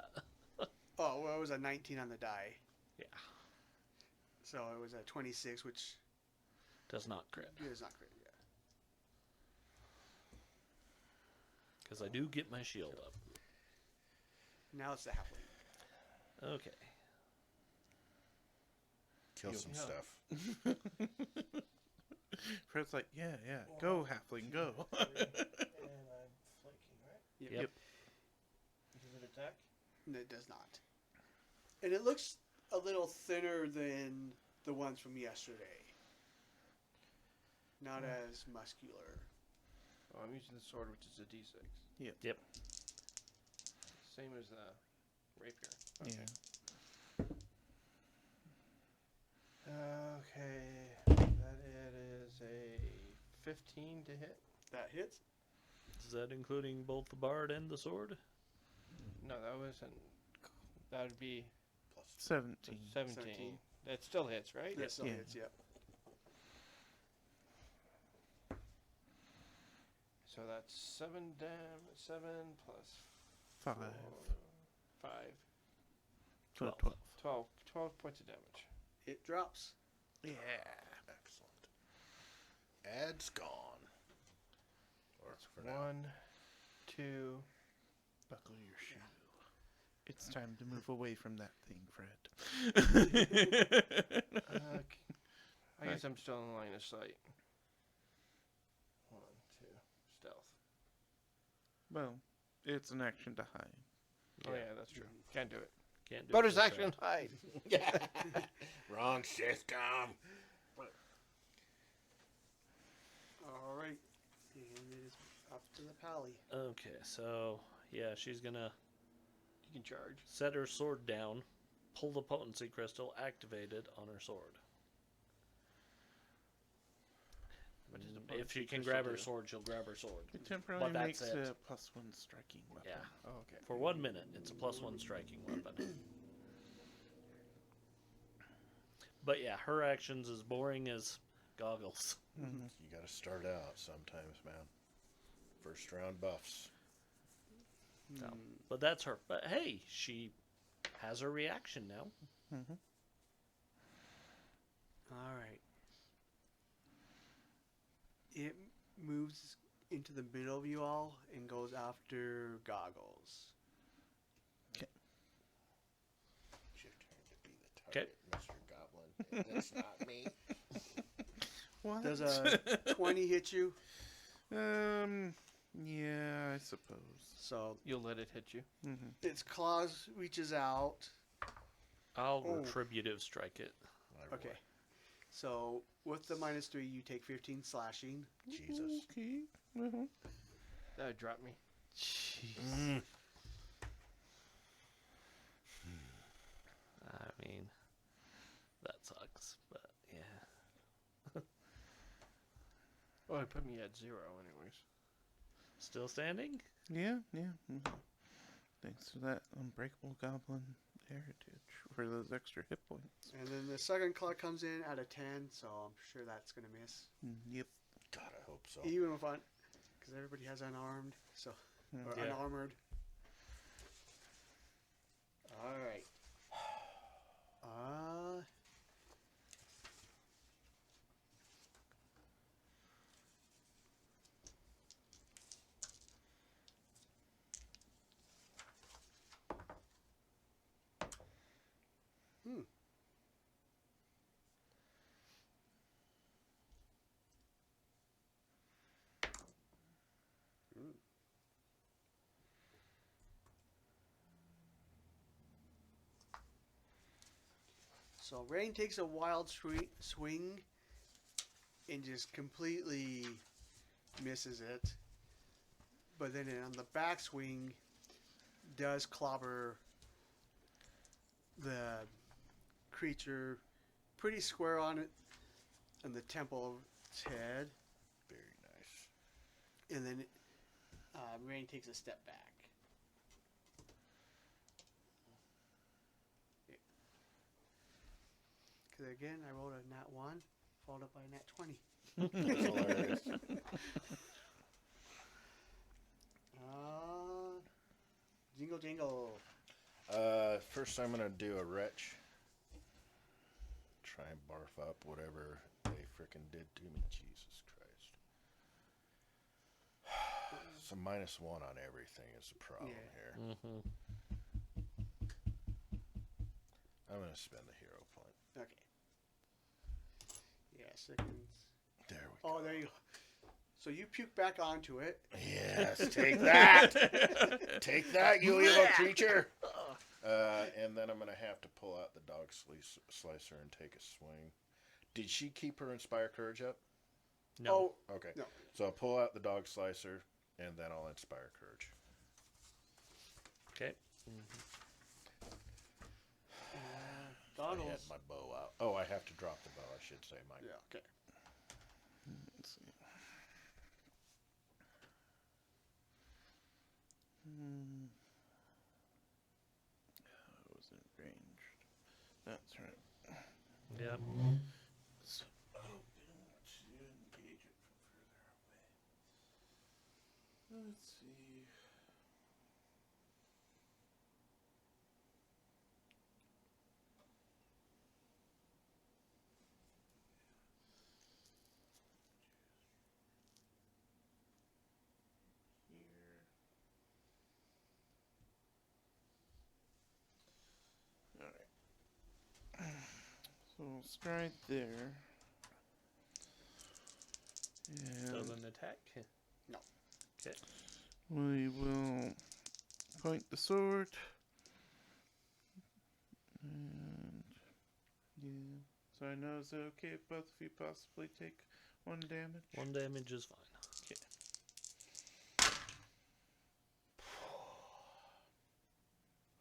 Speaker 2: Oh, well, it was a 19 on the die.
Speaker 1: Yeah.
Speaker 2: So it was a 26, which
Speaker 1: Does not crit.
Speaker 2: is not great yet.
Speaker 1: Because I do get my shield up.
Speaker 2: Now it's the halfling.
Speaker 1: Okay.
Speaker 6: Kill some
Speaker 5: Yeah.
Speaker 6: stuff.
Speaker 3: Fred's like, yeah, go halfling, go.
Speaker 5: And I'm flanking, right?
Speaker 1: Yep.
Speaker 5: Does it attack?
Speaker 2: No, it does not. And it looks a little thinner than the ones from yesterday. Not as muscular.
Speaker 5: Oh, I'm using the sword, which is a d6.
Speaker 1: Yep.
Speaker 5: Same as the rapier.
Speaker 3: Yeah.
Speaker 5: Okay. That it is a 15 to hit.
Speaker 2: That hits.
Speaker 1: Is that including both the bard and the sword?
Speaker 5: No, that wasn't. That would be
Speaker 3: 17.
Speaker 5: 17.
Speaker 2: 17.
Speaker 5: That still hits, right?
Speaker 2: That still
Speaker 3: Yeah.
Speaker 2: hits, yep.
Speaker 5: So that's 7 plus
Speaker 3: 5.
Speaker 5: 5.
Speaker 3: So
Speaker 1: 12.
Speaker 5: 12 points of damage.
Speaker 2: It drops.
Speaker 3: Yeah.
Speaker 6: Excellent. Ad's gone. Or for now.
Speaker 5: 1, 2.
Speaker 3: Buckle your shoe. It's time to move away from that thing, Fred.
Speaker 5: I guess I'm still in line of sight. 1, 2. Stealth.
Speaker 3: Well, it's an action to hide.
Speaker 5: Oh, yeah, that's true. Can't do it.
Speaker 1: Can't do
Speaker 5: Bonus
Speaker 1: it.
Speaker 5: action hide.
Speaker 6: Wrong system.
Speaker 2: All right. And it is up to the pally.
Speaker 1: Okay, so yeah, she's gonna
Speaker 5: You can charge.
Speaker 1: set her sword down, pull the potency crystal, activate it on her sword. But
Speaker 5: Bonus
Speaker 1: if she
Speaker 5: to
Speaker 1: can
Speaker 5: crystal
Speaker 1: grab her
Speaker 5: deal.
Speaker 1: sword, she'll grab her sword.
Speaker 3: It temporarily
Speaker 1: But
Speaker 3: makes
Speaker 1: that's it.
Speaker 3: a +1 striking weapon.
Speaker 1: Yeah.
Speaker 5: Oh, okay.
Speaker 1: For 1 minute, it's a +1 striking weapon. But yeah, her action's as boring as Goggles.
Speaker 6: You got to start out sometimes, man. First round buffs.
Speaker 1: So, but that's her. But hey, she has her reaction now.
Speaker 2: All right. It moves into the middle of you all and goes after Goggles.
Speaker 6: It's your turn to be the target, Mr. Goblin. And that's not me.
Speaker 3: What?
Speaker 2: Does a 20 hit you?
Speaker 3: Yeah, I suppose.
Speaker 2: So
Speaker 5: You'll let it hit you.
Speaker 2: its claws reaches out.
Speaker 1: I'll
Speaker 2: Oh.
Speaker 1: retributive strike it.
Speaker 2: Okay. So with the -3, you take 15 slashing.
Speaker 6: Jesus.
Speaker 3: Okay.
Speaker 5: That would drop me.
Speaker 1: Jeez. I mean, that sucks, but yeah.
Speaker 5: Oh, it put me at 0 anyways.
Speaker 1: Still standing?
Speaker 3: Yeah. Thanks to that unbreakable goblin heritage for those extra hit points.
Speaker 2: And then the second claw comes in at a 10, so I'm sure that's going to miss.
Speaker 3: Yep.
Speaker 6: God, I hope so.
Speaker 2: Even if I, because everybody has unarmed, so or
Speaker 1: Yeah.
Speaker 2: unarmored. All right. So Rain takes a wild swing and just completely misses it. But then on the backswing, does clobber the creature pretty square on it, on the temple of its head.
Speaker 6: Very nice.
Speaker 2: And then Rain takes a step back. Because again, I rolled a nat 1, followed up by a nat 20.
Speaker 6: That's hilarious.
Speaker 2: Jingle jingle.
Speaker 6: First I'm gonna do a retch. Try and barf up whatever they frickin' did to me. Jesus Christ. So -1 on everything is the problem
Speaker 2: Yeah.
Speaker 6: here.
Speaker 1: Mm-hmm.
Speaker 6: I'm gonna spend the hero point.
Speaker 2: Okay. Yeah, seconds.
Speaker 6: There we
Speaker 2: Oh,
Speaker 6: go.
Speaker 2: there you go. So you puke back onto it.
Speaker 6: Yes, take that! Take that, you evil creature! And then I'm gonna have to pull out the dog slicer and take a swing. Did she keep her Inspire Courage up?
Speaker 1: No.
Speaker 2: Oh,
Speaker 6: Okay.
Speaker 2: no.
Speaker 6: So I'll pull out the dog slicer and then I'll Inspire Courage.
Speaker 1: Okay.
Speaker 6: I had
Speaker 2: Goggles.
Speaker 6: my bow out. Oh, I have to drop the bow, I should say, Mike.
Speaker 2: Yeah, okay.
Speaker 3: Let's see. I wasn't ranged. That's right.
Speaker 1: Yep.
Speaker 3: So open to engage it from further away. Let's see. Here. Alright. So we'll stride there. And
Speaker 1: Doesn't attack.
Speaker 2: No.
Speaker 1: Okay.
Speaker 3: we will point the sword. And yeah. So I know, is it okay if both of you possibly take 1 damage?
Speaker 1: 1 damage is fine.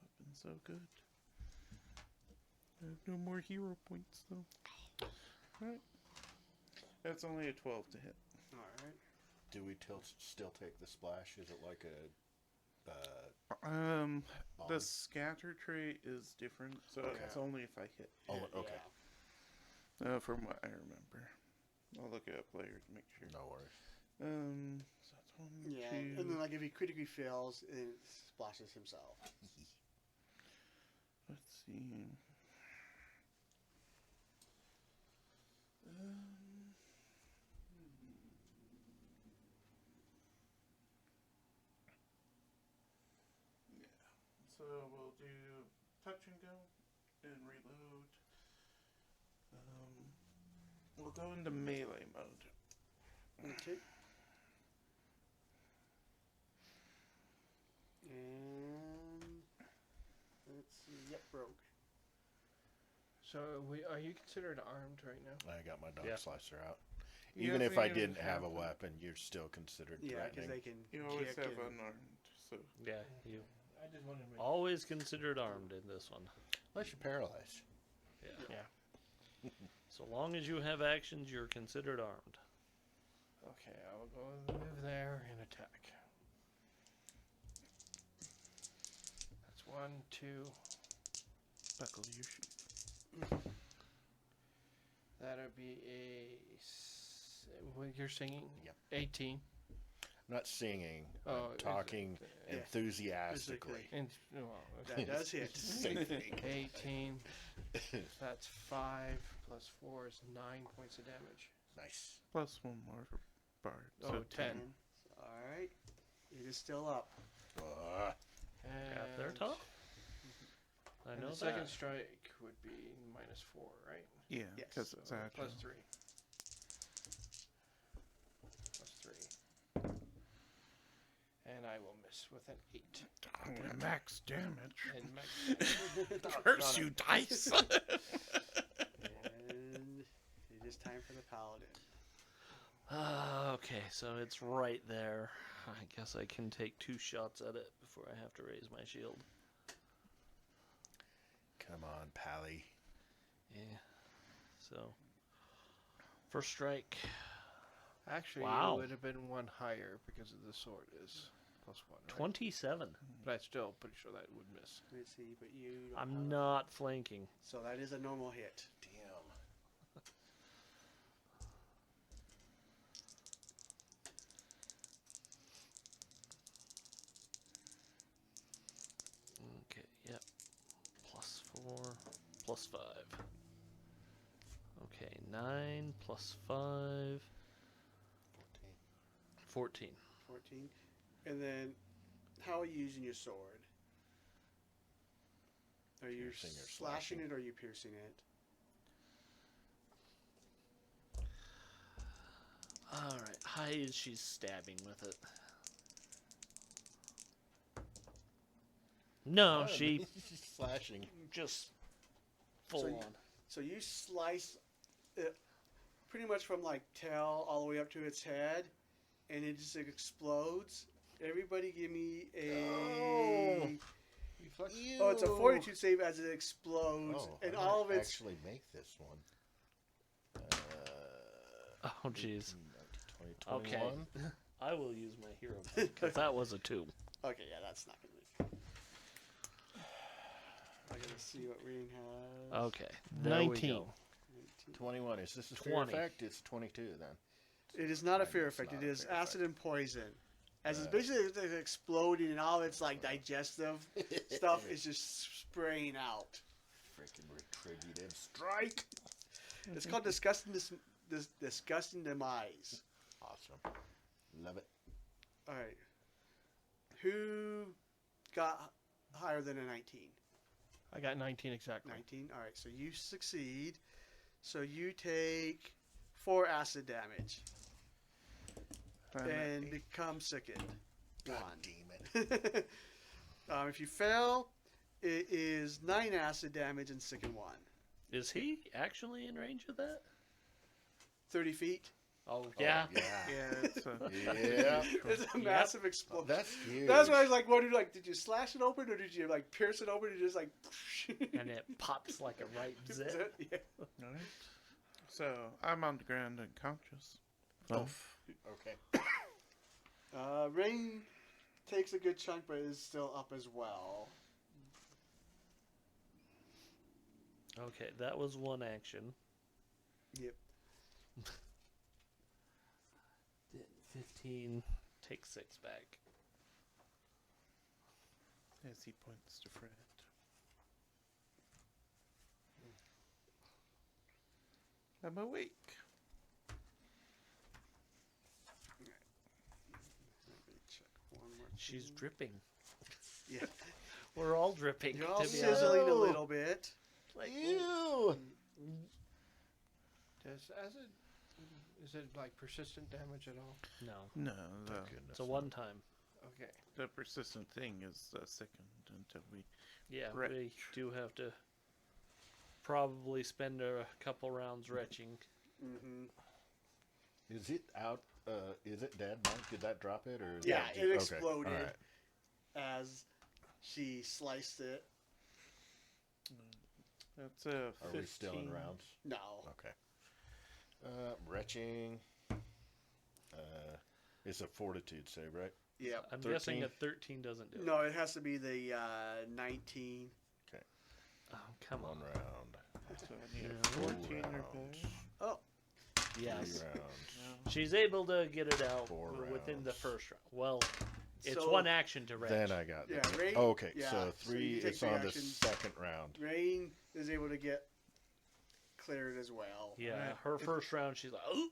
Speaker 3: Weapon so good. I have no more hero points though. Alright. That's only a 12 to hit.
Speaker 2: All right.
Speaker 6: Do we still take the splash? Is it like a
Speaker 3: The
Speaker 6: bond?
Speaker 3: scatter trait is different, so
Speaker 6: Okay.
Speaker 3: it's only if I hit.
Speaker 6: Oh, okay.
Speaker 3: From what I remember. I'll look it up later to make sure.
Speaker 6: No worries.
Speaker 3: So that's one,
Speaker 2: Yeah,
Speaker 3: two.
Speaker 2: and then like if he critically fails, it splashes himself.
Speaker 3: Let's see. Yeah. So we'll do touch and go and reload. We'll go into melee mode.
Speaker 2: Okay. And let's see. Yep, broke.
Speaker 5: So are you considered armed right now?
Speaker 6: I got my dog
Speaker 1: Yeah.
Speaker 6: slicer out.
Speaker 3: You
Speaker 6: Even
Speaker 3: have
Speaker 6: if I
Speaker 3: to
Speaker 6: didn't have a
Speaker 3: have-
Speaker 6: weapon, you're still considered
Speaker 2: Yeah, because
Speaker 6: threatening.
Speaker 2: they can.
Speaker 3: You always
Speaker 2: kick
Speaker 3: have
Speaker 2: and-
Speaker 3: unarmed, so
Speaker 1: Yeah, you
Speaker 5: I just wanted to make
Speaker 1: always considered armed in this one.
Speaker 6: Unless you're paralyzed.
Speaker 1: Yeah. So long as you have actions, you're considered armed.
Speaker 5: Okay, I will go move there and attack. That's 1, 2.
Speaker 3: buckle your shoes.
Speaker 5: That'll be what you're singing?
Speaker 6: Yep.
Speaker 5: 18.
Speaker 6: I'm not singing.
Speaker 5: Oh,
Speaker 6: I'm talking
Speaker 2: Yeah.
Speaker 6: enthusiastically.
Speaker 5: And, well,
Speaker 2: That does hit.
Speaker 6: Same thing.
Speaker 5: 18. That's 5 plus 4 is 9 points of damage.
Speaker 6: Nice.
Speaker 3: Plus one more for Bard.
Speaker 5: Oh,
Speaker 3: So
Speaker 5: 10.
Speaker 2: All right. It is still up.
Speaker 5: And
Speaker 1: They're tough. I
Speaker 5: and
Speaker 1: know
Speaker 5: the second
Speaker 1: that.
Speaker 5: strike would be -4, right?
Speaker 3: Yeah,
Speaker 2: Yes.
Speaker 3: because it's
Speaker 5: So
Speaker 3: agile.
Speaker 5: plus 3. Plus 3. And I will miss with an 8.
Speaker 3: Oh, max damage.
Speaker 5: And max
Speaker 3: Curse you, dice!
Speaker 2: And it is time for the paladin.
Speaker 1: Okay, so it's right there. I guess I can take 2 shots at it before I have to raise my shield.
Speaker 6: Come on, Pally.
Speaker 1: Yeah. So, first strike.
Speaker 5: Actually,
Speaker 1: Wow.
Speaker 5: it would have been 1 higher because of the sword is +1. Right?
Speaker 1: 27.
Speaker 5: But I'm still pretty sure that would miss.
Speaker 2: Let's see, but you. don't
Speaker 1: I'm
Speaker 2: have-
Speaker 1: not flanking.
Speaker 2: So that is a normal hit.
Speaker 6: Damn.
Speaker 1: Okay, yep. +4, +5. Okay, 9 +5, 14.
Speaker 2: 14. And then, how are you using your sword? Are you
Speaker 6: Piercing or
Speaker 2: slashing
Speaker 6: slashing?
Speaker 2: it or are you piercing it?
Speaker 1: Alright, high is she's stabbing with it. No, she
Speaker 6: She's slashing.
Speaker 1: just full
Speaker 2: So you-
Speaker 1: on.
Speaker 2: So you slice it pretty much from like tail all the way up to its head, and it just explodes. Everybody give me a.
Speaker 5: Reflex.
Speaker 2: Oh, it's a fortitude save as it explodes,
Speaker 6: Oh,
Speaker 2: and
Speaker 6: I
Speaker 2: all
Speaker 6: might
Speaker 2: of its.
Speaker 6: actually make this one.
Speaker 1: Oh, jeez.
Speaker 6: 20,
Speaker 1: Okay.
Speaker 6: 21.
Speaker 1: I will use my hero because that was a 2.
Speaker 2: Okay, yeah, that's not gonna be. I gotta see what Rain has.
Speaker 1: Okay, there
Speaker 5: 19.
Speaker 1: we go.
Speaker 6: 21. Is this a fear
Speaker 1: 20.
Speaker 6: effect? It's 22 then.
Speaker 2: It is not a
Speaker 6: Right,
Speaker 2: fear
Speaker 6: it's
Speaker 2: effect.
Speaker 6: not
Speaker 2: It
Speaker 6: a
Speaker 2: is
Speaker 6: fear
Speaker 2: acid and poison. As it's
Speaker 6: Uh.
Speaker 2: basically it's exploding, and all its like digestive stuff is just spraying out.
Speaker 6: Freaking retributive strike.
Speaker 2: It's called disgusting. Disgusting demise.
Speaker 6: Awesome. Love it.
Speaker 2: All right. Who got higher than a 19?
Speaker 5: I got 19 exactly.
Speaker 2: 19. All right. So you succeed. So you take 4 acid damage and become sickened.
Speaker 6: God
Speaker 2: One.
Speaker 6: damn it.
Speaker 2: If you fail, it is 9 acid damage and sicken 1.
Speaker 1: Is he actually in range of that?
Speaker 2: 30 feet.
Speaker 1: Oh,
Speaker 6: Oh,
Speaker 1: yeah.
Speaker 6: yeah.
Speaker 3: Yeah, it's a,
Speaker 6: Yeah.
Speaker 2: It's a massive explosion.
Speaker 6: That's huge.
Speaker 2: That's why I was like, what did you slash it open or did you like pierce it open and just like
Speaker 1: And it pops like a right zip.
Speaker 2: Yeah.
Speaker 3: alright. So I'm on the ground unconscious.
Speaker 6: Oh,
Speaker 3: So,
Speaker 6: okay.
Speaker 2: Rain takes a good chunk, but is still up as well.
Speaker 1: Okay, that was one action.
Speaker 2: Yep.
Speaker 1: 15. Take 6 back.
Speaker 3: as he points to Fred. I'm awake.
Speaker 2: Let me check one more
Speaker 1: She's
Speaker 2: thing.
Speaker 1: dripping.
Speaker 2: Yeah.
Speaker 1: We're all dripping.
Speaker 2: You're all
Speaker 1: to be honest.
Speaker 2: sizzling a little bit.
Speaker 1: Like,
Speaker 6: Ew.
Speaker 5: Is it like persistent damage at all?
Speaker 1: no,
Speaker 3: No,
Speaker 1: it's a one-time.
Speaker 5: Okay.
Speaker 3: the persistent thing is second until we.
Speaker 1: Yeah, we
Speaker 3: Retch.
Speaker 1: do have to probably spend a couple rounds retching.
Speaker 2: Mm-hmm.
Speaker 6: Is it out? Is it dead, Mike? Did that drop it, or? is
Speaker 2: Yeah,
Speaker 6: that
Speaker 2: it
Speaker 6: okay,
Speaker 2: exploded
Speaker 6: all right.
Speaker 2: as she sliced it.
Speaker 3: That's a.
Speaker 6: Are we still in rounds?
Speaker 2: No.
Speaker 6: Okay. Retching. It's a fortitude save, right?
Speaker 2: Yep.
Speaker 1: I'm
Speaker 6: 13?
Speaker 1: guessing a 13 doesn't do it.
Speaker 2: No, it has to be the 19.
Speaker 1: Oh, come on.
Speaker 6: One round.
Speaker 3: So I need
Speaker 1: Yeah.
Speaker 3: a 14 or
Speaker 6: Rounds.
Speaker 3: better.
Speaker 2: Oh,
Speaker 1: Yes.
Speaker 6: 3 rounds.
Speaker 1: She's able to get it out
Speaker 6: 4
Speaker 1: within the
Speaker 6: rounds.
Speaker 1: first round. Well, it's
Speaker 2: So-
Speaker 1: one action to retch.
Speaker 6: Then I got
Speaker 2: Yeah,
Speaker 6: that.
Speaker 2: Rain-
Speaker 6: Oh, okay,
Speaker 2: yeah,
Speaker 6: so
Speaker 2: so
Speaker 6: 3
Speaker 2: you take
Speaker 6: is
Speaker 2: three
Speaker 6: on the
Speaker 2: actions.
Speaker 6: second round.
Speaker 2: Rain is able to get cleared as well.
Speaker 1: Yeah,
Speaker 3: Alright.
Speaker 1: her first round, she's like, oh,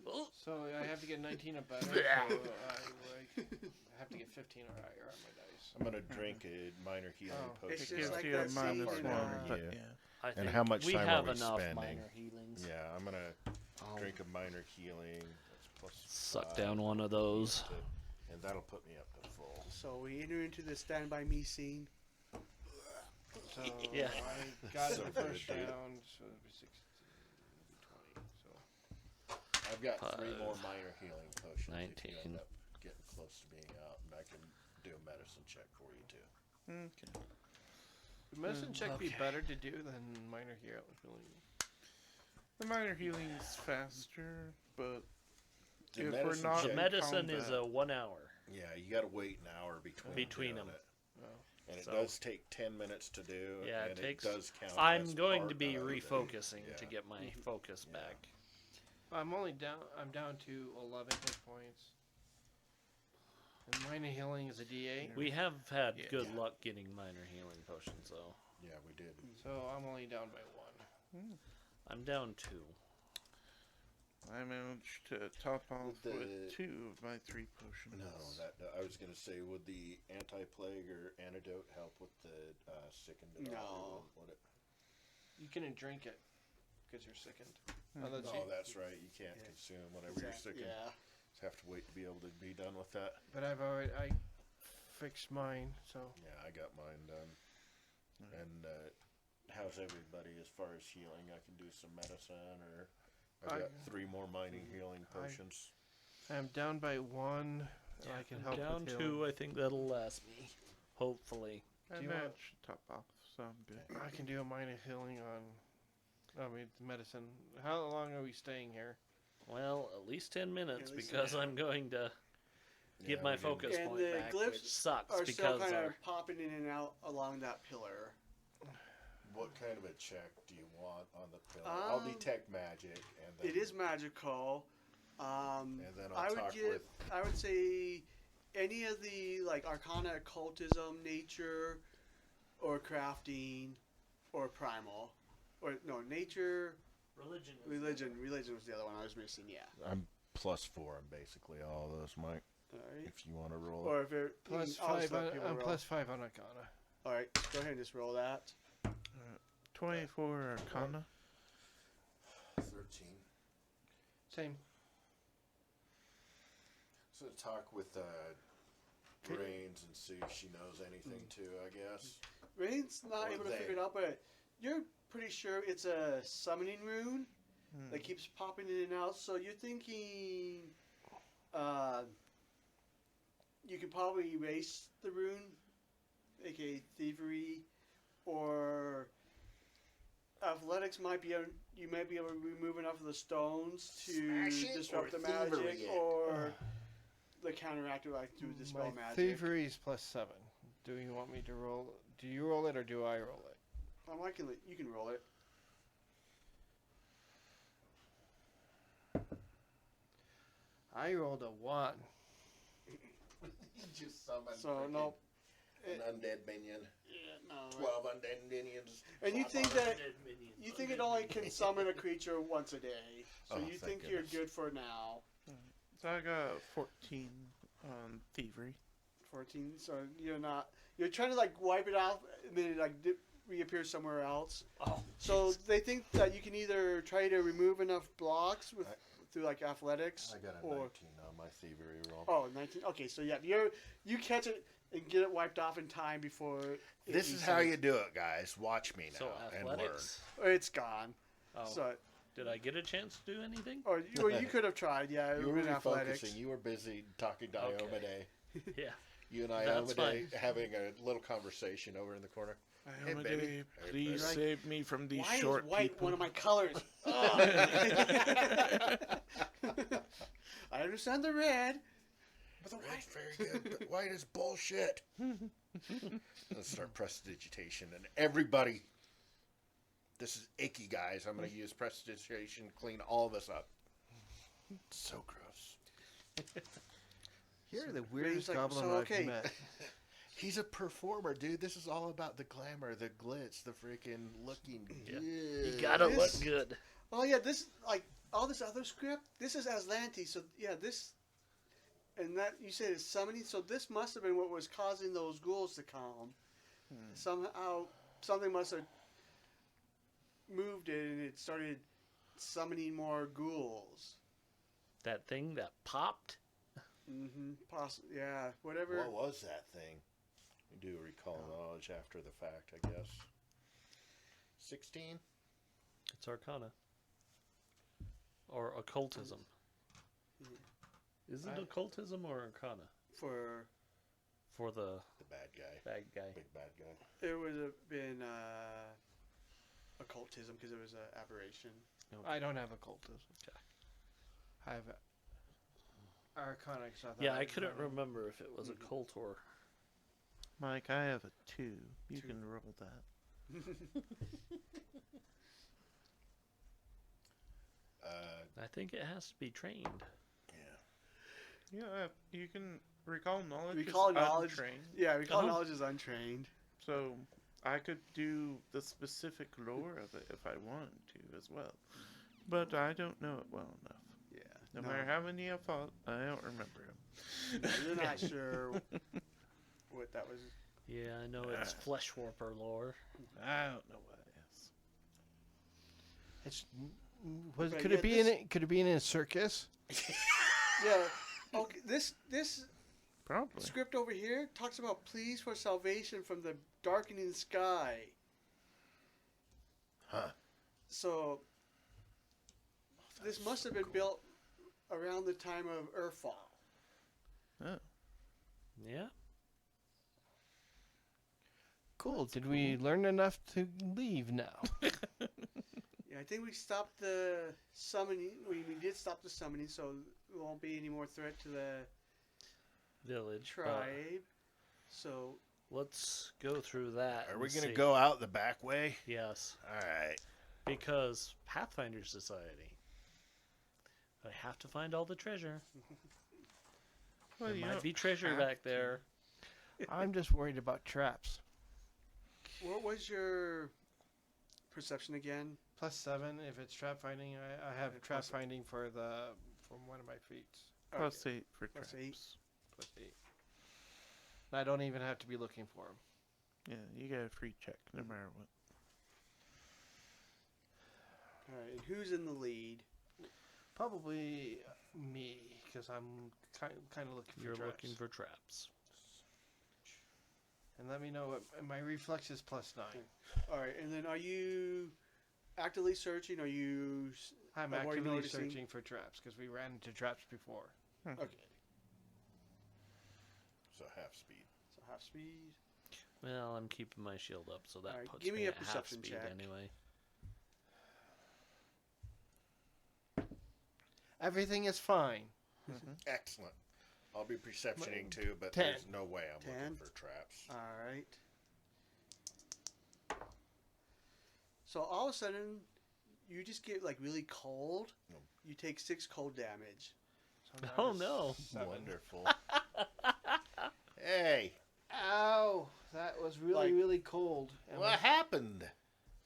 Speaker 1: oh.
Speaker 5: So I have to get 19 or better. So I have to get 15 or higher on my dice.
Speaker 6: I'm gonna drink a minor healing
Speaker 5: Oh.
Speaker 6: potion.
Speaker 2: It's
Speaker 3: It
Speaker 2: just
Speaker 3: gives
Speaker 2: like
Speaker 3: you
Speaker 2: that
Speaker 3: a
Speaker 2: scene
Speaker 3: minus
Speaker 2: in,
Speaker 3: one, but
Speaker 6: yeah.
Speaker 3: yeah.
Speaker 1: I think
Speaker 6: how much
Speaker 1: we
Speaker 6: time are
Speaker 1: have
Speaker 6: we
Speaker 1: enough
Speaker 6: spending?
Speaker 1: minor healings.
Speaker 6: Yeah, I'm gonna
Speaker 1: I'll
Speaker 6: drink a minor healing. That's plus
Speaker 1: suck
Speaker 6: 5,
Speaker 1: down one of those.
Speaker 6: and that'll put me up to full.
Speaker 2: So we enter into the Stand By Me scene.
Speaker 5: So
Speaker 1: Yeah.
Speaker 5: I got it
Speaker 6: So
Speaker 5: the first
Speaker 6: good, dude.
Speaker 5: round, so it'd be 16, it'd be 20. So
Speaker 6: I've got 3
Speaker 1: 5,
Speaker 6: more minor healing potions. If you
Speaker 1: 19.
Speaker 6: end up getting close to being out, and I can do a medicine check for you too.
Speaker 3: Okay.
Speaker 5: would medicine check be
Speaker 1: okay.
Speaker 5: better to do than minor healing?
Speaker 3: The minor healing's faster, but
Speaker 6: The
Speaker 3: if we're
Speaker 6: medicine
Speaker 3: not
Speaker 1: The
Speaker 6: check-
Speaker 1: medicine is
Speaker 3: combat-
Speaker 1: a 1 hour.
Speaker 6: Yeah, you got to wait an hour between
Speaker 1: them.
Speaker 6: doing it.
Speaker 5: Oh.
Speaker 6: And it
Speaker 1: So-
Speaker 6: does take 10 minutes to do.
Speaker 1: Yeah, it
Speaker 6: and
Speaker 1: takes-
Speaker 6: It does count.
Speaker 1: I'm
Speaker 6: as
Speaker 1: going
Speaker 6: part
Speaker 1: to be
Speaker 6: of it.
Speaker 1: refocusing
Speaker 6: Yeah.
Speaker 1: to get my focus
Speaker 6: Yeah.
Speaker 1: back.
Speaker 5: I'm down to 11 hit points. And minor healing is a D8.
Speaker 1: We have had
Speaker 3: Yeah.
Speaker 1: good luck getting minor healing potions, though.
Speaker 6: Yeah, we did.
Speaker 5: So I'm only down by 1.
Speaker 1: I'm down 2.
Speaker 3: I managed to top off
Speaker 6: The-
Speaker 3: with 2 of my 3 potions.
Speaker 6: No, I was going to say, would the anti-plague or antidote help with the sickened? at all,
Speaker 2: No.
Speaker 6: or would it?
Speaker 5: You can drink it because you're sickened.
Speaker 3: Mhm.
Speaker 5: Unless
Speaker 6: Oh,
Speaker 5: you-
Speaker 6: that's right. You can't
Speaker 2: Yeah.
Speaker 6: consume whenever you're
Speaker 2: Exact-
Speaker 6: sickened.
Speaker 2: Yeah.
Speaker 6: Just have to wait to be able to be done with that.
Speaker 5: But I fixed mine, so
Speaker 6: Yeah, I got mine done.
Speaker 3: Alright.
Speaker 6: And how's everybody as far as healing? I can do some medicine, or I've
Speaker 5: I-
Speaker 6: got 3 more minor healing potions.
Speaker 5: I'm down by 1. And I can
Speaker 1: I'm
Speaker 5: help
Speaker 1: down
Speaker 5: with
Speaker 1: 2.
Speaker 5: healing.
Speaker 1: I think that'll last me. Hopefully.
Speaker 3: I
Speaker 5: Do you want-
Speaker 3: managed to top off, so I'm good.
Speaker 5: I can do a minor healing on. I mean, medicine. How long are we staying here?
Speaker 1: Well, at least 10 minutes
Speaker 2: At least
Speaker 1: because
Speaker 2: an hour.
Speaker 1: I'm going to get
Speaker 6: Yeah,
Speaker 1: my
Speaker 6: we did-
Speaker 1: focus
Speaker 2: And
Speaker 1: point
Speaker 2: the
Speaker 1: back,
Speaker 2: glyphs
Speaker 1: which sucks
Speaker 2: Are still
Speaker 1: because
Speaker 2: kind
Speaker 1: our
Speaker 2: of popping in and out along that pillar.
Speaker 6: What kind of a check do you want on the pill? I'll
Speaker 2: Um,
Speaker 6: detect magic, and then
Speaker 2: It is magical.
Speaker 6: And then I'll
Speaker 2: I would
Speaker 6: talk
Speaker 2: get.
Speaker 6: with.
Speaker 2: I would say any of the like Arcana, occultism, nature, or crafting, or primal, or no nature,
Speaker 1: religion.
Speaker 2: religion. Religion was the other one I was missing. Yeah.
Speaker 6: I'm +4 on basically all those, Mike.
Speaker 2: All right.
Speaker 6: If you want to roll.
Speaker 2: Or if it
Speaker 5: Plus
Speaker 2: I'll just
Speaker 5: 5
Speaker 2: let
Speaker 5: on,
Speaker 2: people
Speaker 5: I'm
Speaker 2: roll.
Speaker 5: plus 5 on Arcana.
Speaker 2: All right, go ahead and just roll that.
Speaker 3: 24 Arcana.
Speaker 6: 13.
Speaker 5: Same.
Speaker 6: So talk with Brains and see if she knows anything too. I guess.
Speaker 2: Rain's not
Speaker 6: Or
Speaker 2: able to
Speaker 6: they.
Speaker 2: figure it out, but you're pretty sure it's a summoning rune
Speaker 3: Hmm.
Speaker 2: that keeps popping in and out. So you're thinking, you could probably erase the rune, aka thievery, or athletics might be you might be able to remove enough of the stones to
Speaker 6: Smash it
Speaker 2: disrupt
Speaker 6: or
Speaker 2: the magic,
Speaker 6: thievery it.
Speaker 2: or the counteract like to dispel
Speaker 5: My
Speaker 2: magic.
Speaker 5: thievery is +7. Do you want me to roll? Do you roll it or do I roll it?
Speaker 2: You can roll it.
Speaker 5: I rolled a 1.
Speaker 6: You just summoned
Speaker 2: So
Speaker 6: freaking
Speaker 2: no.
Speaker 6: an undead minion.
Speaker 2: Yeah, no.
Speaker 6: 12 undead minions.
Speaker 2: And you
Speaker 6: Slap
Speaker 2: think
Speaker 6: on
Speaker 2: that
Speaker 6: it.
Speaker 2: you think it only can summon a creature once a day, so
Speaker 6: Oh,
Speaker 2: you
Speaker 6: thank
Speaker 2: think you're
Speaker 6: goodness.
Speaker 2: good for now.
Speaker 3: So I got 14 on thievery.
Speaker 2: 14. So you're not. You're trying to like wipe it out, and then it like reappears somewhere else.
Speaker 1: Oh,
Speaker 2: So they think that you can either try to remove enough blocks with through like athletics,
Speaker 6: I got a
Speaker 2: or
Speaker 6: 19 on my thievery roll.
Speaker 2: oh 19. Okay, so yeah, you catch it and get it wiped off in time before.
Speaker 6: This is how you do it, guys. Watch me now
Speaker 1: so
Speaker 6: and learn.
Speaker 1: athletics.
Speaker 2: It's gone.
Speaker 1: Oh,
Speaker 2: So
Speaker 1: did I get a chance to do anything?
Speaker 2: or you could have tried. Yeah, it
Speaker 6: You
Speaker 2: would
Speaker 6: were
Speaker 2: have been athletics.
Speaker 6: refocusing. You were busy talking to
Speaker 1: Okay.
Speaker 6: Iomade.
Speaker 1: Yeah.
Speaker 6: You and
Speaker 1: That's
Speaker 6: Iomade
Speaker 1: fine.
Speaker 6: having a little conversation over in the corner. Hey,
Speaker 3: Iomade,
Speaker 6: baby. Hey,
Speaker 3: please
Speaker 2: baby.
Speaker 3: save me from these
Speaker 2: Why
Speaker 3: short
Speaker 2: is white
Speaker 3: people.
Speaker 2: one of my colors? Ugh. I understand the red, but the white.
Speaker 6: Red's very good, but white is bullshit. Let's start prestidigitation, and everybody. This is icky, guys. I'm going to use prestidigitation to clean all this up. It's so gross.
Speaker 5: You're the weirdest
Speaker 2: like,
Speaker 5: goblin
Speaker 2: so,
Speaker 5: I've
Speaker 2: okay.
Speaker 5: met.
Speaker 6: He's a performer, dude. This is all about the glamour, the glitz, the freaking looking
Speaker 1: Yeah.
Speaker 6: good.
Speaker 1: You gotta look
Speaker 2: This-
Speaker 1: good.
Speaker 2: Oh yeah, this like all this other script. This is Aslanti, so yeah, this and that you said it's summoning. So this must have been what was causing those ghouls to come. Somehow, something must have moved it, and it started summoning more ghouls.
Speaker 1: That thing that popped.
Speaker 2: Mm-hmm. Possibly, yeah. Whatever.
Speaker 6: What was that thing? You do recall knowledge after the fact, I guess. 16?
Speaker 1: It's Arcana. Or occultism. Is it
Speaker 5: I-
Speaker 1: occultism or Arcana?
Speaker 2: For
Speaker 1: The
Speaker 6: The bad guy.
Speaker 1: bad guy.
Speaker 6: Big bad guy.
Speaker 2: it would have been occultism because it was an aberration.
Speaker 5: I don't have occultism.
Speaker 1: Okay.
Speaker 5: I have Arcana. 'Cause I thought
Speaker 1: Yeah,
Speaker 5: I
Speaker 1: I
Speaker 5: was
Speaker 1: couldn't
Speaker 5: running.
Speaker 1: remember if it was a cult or.
Speaker 3: Mike, I have a 2. You
Speaker 2: 2.
Speaker 3: can roll that.
Speaker 1: I think it has to be trained.
Speaker 6: Yeah.
Speaker 3: Yeah, you can recall knowledge.
Speaker 2: Recall
Speaker 3: is
Speaker 2: knowledge.
Speaker 3: untrained,
Speaker 2: Yeah, recall
Speaker 1: Oh.
Speaker 2: knowledge is untrained.
Speaker 3: so I could do the specific lore of it if I wanted to as well. But I don't know it well enough.
Speaker 2: Yeah.
Speaker 3: No matter how many I fought, I don't remember them.
Speaker 2: You're not sure what that was.
Speaker 1: Yeah, I know it's Flesh Warper lore.
Speaker 3: I don't know what it is.
Speaker 5: It's
Speaker 2: But
Speaker 5: could
Speaker 2: yeah,
Speaker 5: it be
Speaker 2: this-
Speaker 5: in it? Could it be in a circus?
Speaker 2: Yeah. Okay. This
Speaker 3: Probably.
Speaker 2: script over here talks about pleas for salvation from the darkening sky.
Speaker 6: Huh.
Speaker 2: So this must have been built around the time of Earthfall.
Speaker 3: Oh.
Speaker 1: Yeah.
Speaker 5: Cool. Did we learn enough to leave now?
Speaker 2: Yeah, I think we stopped the summoning. We did stop the summoning, so there won't be any more threat to the
Speaker 1: Village. but
Speaker 2: tribe. So
Speaker 1: let's go through that.
Speaker 6: Are we
Speaker 1: and
Speaker 6: going to
Speaker 1: see.
Speaker 6: go out the back way?
Speaker 1: Yes.
Speaker 6: All right.
Speaker 1: Because Pathfinder Society. I have to find all the treasure.
Speaker 3: Well,
Speaker 1: There
Speaker 3: you
Speaker 1: might
Speaker 3: don't
Speaker 1: be treasure
Speaker 3: have
Speaker 1: back
Speaker 3: to.
Speaker 1: there.
Speaker 5: I'm just worried about traps.
Speaker 2: what was your perception again?
Speaker 5: +7 if it's trap finding. I have
Speaker 2: Okay,
Speaker 5: trap
Speaker 2: +7.
Speaker 5: finding from one of my feats.
Speaker 3: Plus 8 for
Speaker 2: Plus
Speaker 3: traps.
Speaker 2: 8.
Speaker 5: +8. And I don't even have to be looking for them.
Speaker 3: Yeah, you get a free check no matter what.
Speaker 2: All right, and who's in the lead?
Speaker 5: Probably me, because I'm kind of looking for
Speaker 1: You're
Speaker 5: traps.
Speaker 1: looking for traps.
Speaker 5: And let me know what my reflex is +9.
Speaker 2: All right, and then are you actively searching? Are you
Speaker 5: I'm
Speaker 2: I've already
Speaker 5: actively
Speaker 2: noticing-
Speaker 5: searching for traps because we ran into traps before.
Speaker 2: okay?
Speaker 6: So half speed.
Speaker 2: So half speed.
Speaker 1: Well, I'm keeping my shield up, so that
Speaker 2: Alright,
Speaker 1: puts
Speaker 2: give me
Speaker 1: me
Speaker 2: a
Speaker 1: at half
Speaker 2: perception
Speaker 1: speed
Speaker 2: check.
Speaker 1: anyway.
Speaker 5: Everything is fine.
Speaker 6: Excellent. I'll be perceptioning too, but
Speaker 5: 10.
Speaker 6: there's no way I'm
Speaker 2: 10.
Speaker 6: looking for traps.
Speaker 2: All right. So all of a sudden, you just get like really cold.
Speaker 6: No.
Speaker 2: You take 6 cold damage.
Speaker 5: So now
Speaker 1: Oh
Speaker 5: it's
Speaker 1: no.
Speaker 5: 7.
Speaker 6: Wonderful. Hey,
Speaker 5: Ow! That was really,
Speaker 2: Like-
Speaker 5: really cold. And
Speaker 6: what happened?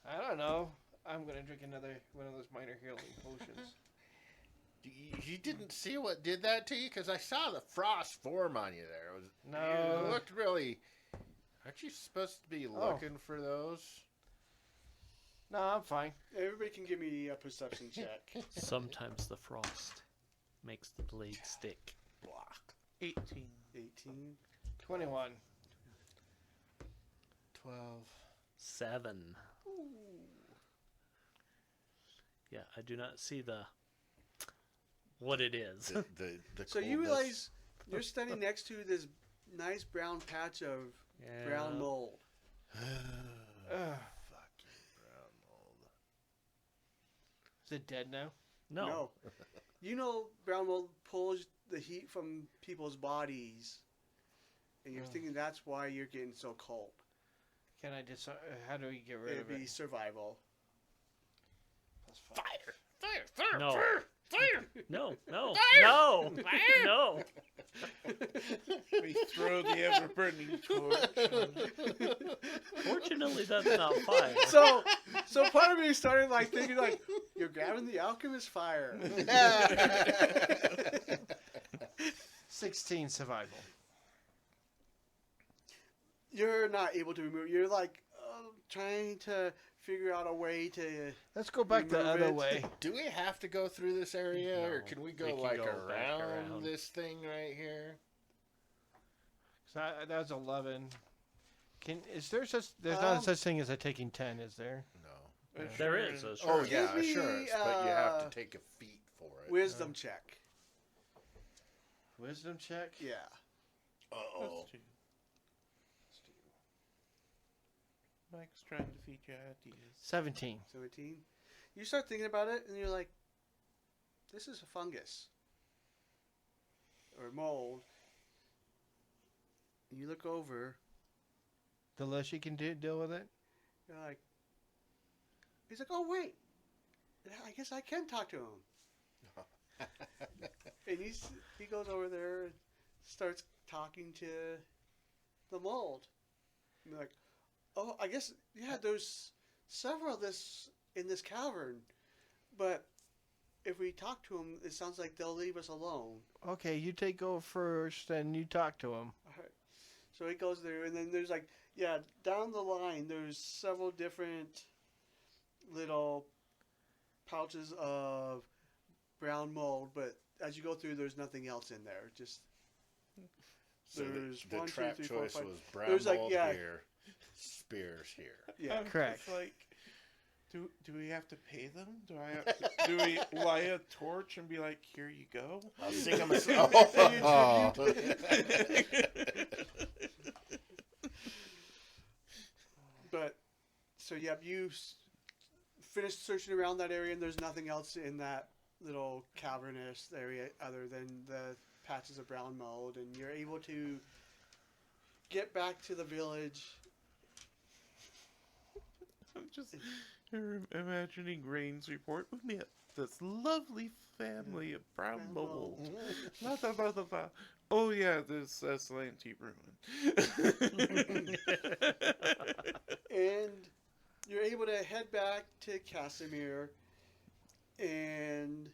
Speaker 5: I don't know. I'm gonna drink another one of those minor healing potions.
Speaker 6: You didn't see what did that to you? Because I saw the frost form on you there.
Speaker 5: No.
Speaker 6: It looked really... Aren't you supposed to be looking for those?
Speaker 5: No, I'm fine.
Speaker 2: Everybody can give me a perception check.
Speaker 1: Sometimes the frost makes the blade stick.
Speaker 6: Block.
Speaker 3: 18.
Speaker 2: 18.
Speaker 5: 21.
Speaker 6: 12.
Speaker 1: 7. Yeah, I do not see what it is.
Speaker 6: The
Speaker 2: So you
Speaker 6: coldness.
Speaker 2: realize you're standing next to this nice brown patch of brown mold.
Speaker 5: Ugh.
Speaker 6: Fuck you, brown mold.
Speaker 5: Is it dead now?
Speaker 1: No.
Speaker 2: You know brown mold pulls the heat from people's bodies. And you're
Speaker 5: Oh.
Speaker 2: thinking that's why you're getting so cold.
Speaker 5: Can I just? How do we get rid
Speaker 2: It'd
Speaker 5: of
Speaker 2: be
Speaker 5: it?
Speaker 2: survival.
Speaker 5: Plus 5.
Speaker 1: No. No. No. No. No.
Speaker 3: We throw the ever-burning torch.
Speaker 1: Fortunately, that's not fire.
Speaker 2: So part of me started like thinking like you're grabbing the alchemist fire.
Speaker 5: 16 survival.
Speaker 2: You're not able to remove. You're like trying to figure out a way to.
Speaker 5: Let's go back the
Speaker 2: Remove
Speaker 5: other
Speaker 2: it.
Speaker 5: way.
Speaker 6: Do we have to go through this area, or
Speaker 1: No,
Speaker 6: can we
Speaker 1: we
Speaker 6: go
Speaker 1: can
Speaker 6: like
Speaker 1: go back
Speaker 6: around
Speaker 1: around.
Speaker 6: this thing right here?
Speaker 5: So that was 11. Is there such? There's not such thing as a taking 10, is there?
Speaker 6: No.
Speaker 1: There is.
Speaker 6: Oh
Speaker 1: Sure.
Speaker 6: yeah,
Speaker 2: Give me,
Speaker 6: assurance, but you have to take a feat for it.
Speaker 2: Wisdom check.
Speaker 5: Wisdom check.
Speaker 2: Yeah.
Speaker 6: Uh-oh.
Speaker 3: Plus 2. Mike's trying to feed you ideas.
Speaker 5: 17.
Speaker 2: 17. You start thinking about it, and you're like, this is a fungus. Or mold. And you look over,
Speaker 5: Unless you can deal with it.
Speaker 2: you're like, he's like, oh, wait. I guess I can talk to him. And he goes over there and starts talking to the mold. And you're like, oh, I guess, yeah, there's several of this in this cavern. But if we talk to them, it sounds like they'll leave us alone.
Speaker 5: Okay, you take over first and you talk to him.
Speaker 2: All right. So he goes there, and then there's like, yeah, down the line, there's several different little pouches of brown mold, but as you go through, there's nothing else in there. Just
Speaker 6: So
Speaker 2: there's
Speaker 6: the
Speaker 2: 1, 2,
Speaker 6: trap
Speaker 2: 3, 4,
Speaker 6: choice
Speaker 2: 5.
Speaker 6: was brown
Speaker 2: There's like,
Speaker 6: mold
Speaker 2: yeah.
Speaker 6: here, spears here.
Speaker 2: Yeah.
Speaker 3: I'm
Speaker 5: Correct.
Speaker 3: just like, do we have to pay them? Do we light a torch and be like, here you go?
Speaker 6: I'll sing them a song. Oh.
Speaker 2: But so yeah, you finished searching around that area, and there's nothing else in that little cavernous area other than the patches of brown mold, and you're able to get back to the village.
Speaker 3: I'm just imagining Rain's report. We met this lovely family of brown
Speaker 2: Brown
Speaker 3: mold.
Speaker 2: mold.
Speaker 3: Blah, blah, blah, blah, blah. Oh yeah, this Aslanti ruin.
Speaker 2: And you're able to head back to Casimir, and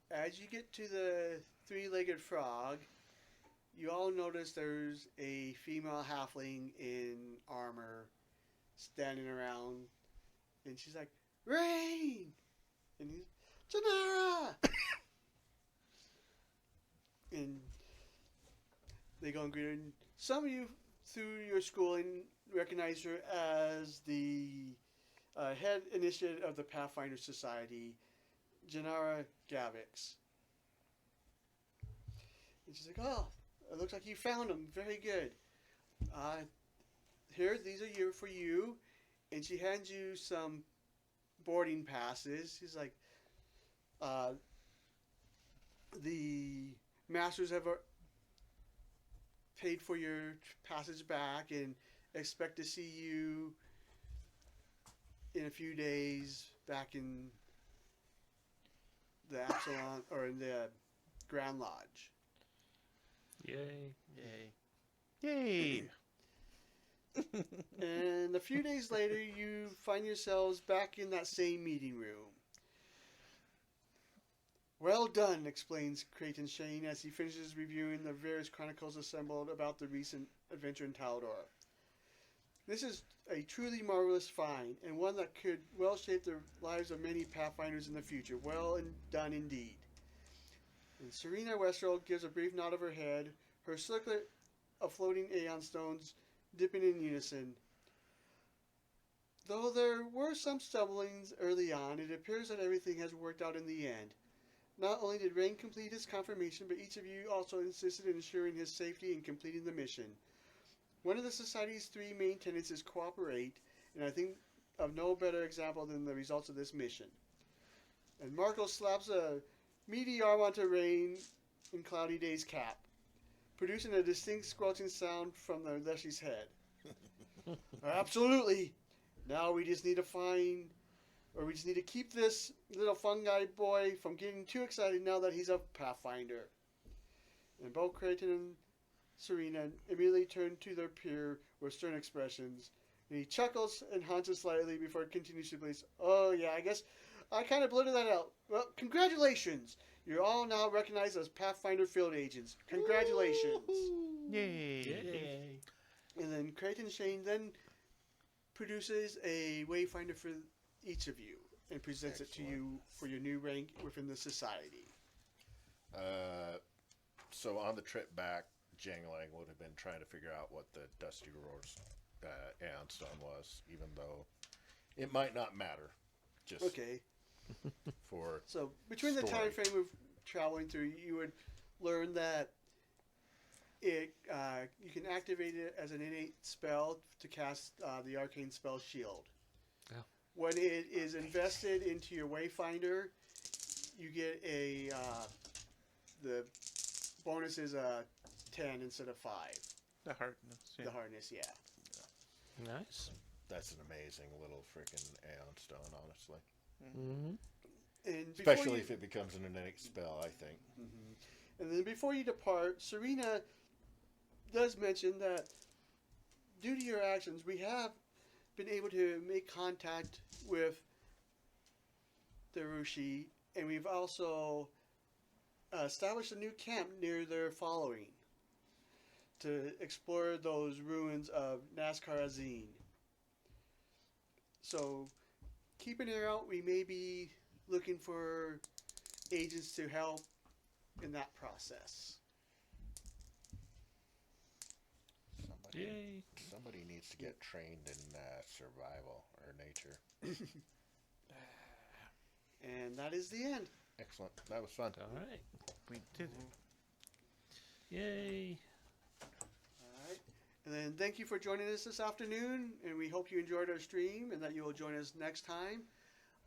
Speaker 2: as you get to the three-legged frog, you all notice there's a female halfling in armor standing around, and she's like, Rain! And he's, Janara! And they go and greet her, and some of you through your schooling recognize her as the head initiate of the Pathfinder Society, Janara Gavix. And she's like, oh, it looks like you found them. Very good. Here, these are for you. And she hands you some boarding passes. She's like, Uh, the masters have paid for your passage back and expect to see you in a few days back in the Absalon or in the Grand Lodge.
Speaker 1: Yay.
Speaker 5: Yay.
Speaker 3: Yay!
Speaker 2: And a few days later, you find yourselves back in that same meeting room. Well done, explains Creighton Shane as he finishes reviewing the various chronicles assembled about the recent adventure in Talador. This is a truly marvelous find, and one that could well shape the lives of many Pathfinders in the future. Well done indeed. And Serena Westerl gives a brief nod of her head, her circlet of floating Aeon stones dipping in unison. Though there were some stumblings early on, it appears that everything has worked out in the end. Not only did Rain complete his confirmation, but each of you also insisted in ensuring his safety in completing the mission. One of the Society's 3 main tenets is cooperate, and I think of no better example than the results of this mission. And Marco slaps a meaty arm onto Rain in Cloudy Day's cap, producing a distinct squelching sound from the Leshy's head. Absolutely! Now we just need to keep this little fungi boy from getting too excited now that he's a Pathfinder. And both Creighton and Serena immediately turn to their peer with stern expressions. And he chuckles and hunches slightly before it continues to place, "Oh yeah, I guess I kind of blurted that out. Well, congratulations! You're all now recognized as Pathfinder field agents. Congratulations!"
Speaker 3: Yay!
Speaker 5: Yay.
Speaker 2: And then Creighton Shane then produces a wayfinder for each of you and presents it to you for your new rank within the society.
Speaker 6: So on the trip back, Jangling would have been trying to figure out what the Dusty Roar's Aeon Stone was, even though it might not matter. Just
Speaker 2: Okay,
Speaker 6: for
Speaker 2: so between the
Speaker 6: story.
Speaker 2: time frame of traveling through, you would learn that it you can activate it as an innate spell to cast the arcane spell Shield.
Speaker 1: Oh.
Speaker 2: When it is invested into your Wayfinder, you get the bonus is 10 instead of 5.
Speaker 3: The hardness. Yeah.
Speaker 2: The hardness, yeah.
Speaker 1: Nice.
Speaker 6: That's an amazing little freaking Aeon Stone, honestly.
Speaker 1: Mm-hmm.
Speaker 2: And before
Speaker 6: Especially
Speaker 2: you-
Speaker 6: if it becomes an innate spell, I think.
Speaker 2: And then before you depart, Serena does mention that due to your actions, we have been able to make contact with the Rushi, and we've also established a new camp near their following to explore those ruins of Nazcar Azine. So keep an ear out. We may be looking for agents to help in that process.
Speaker 1: Yay.
Speaker 6: Somebody needs to get trained in survival or nature.
Speaker 2: And that is the end.
Speaker 6: Excellent. That was fun.
Speaker 1: All right.
Speaker 3: We did it.
Speaker 1: Yay.
Speaker 2: All right. And then thank you for joining us this afternoon, and we hope you enjoyed our stream and that you will join us next time.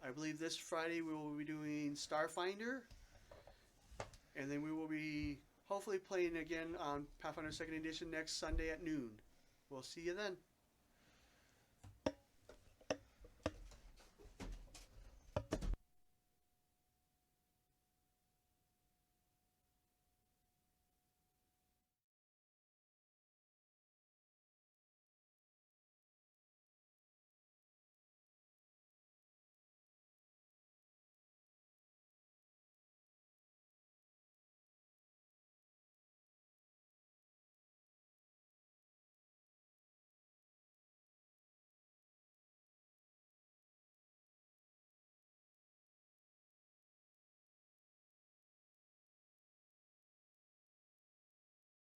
Speaker 2: I believe this Friday we will be doing Starfinder, and then we will be hopefully playing again on Pathfinder 2nd Edition next Sunday at noon. We'll see you then.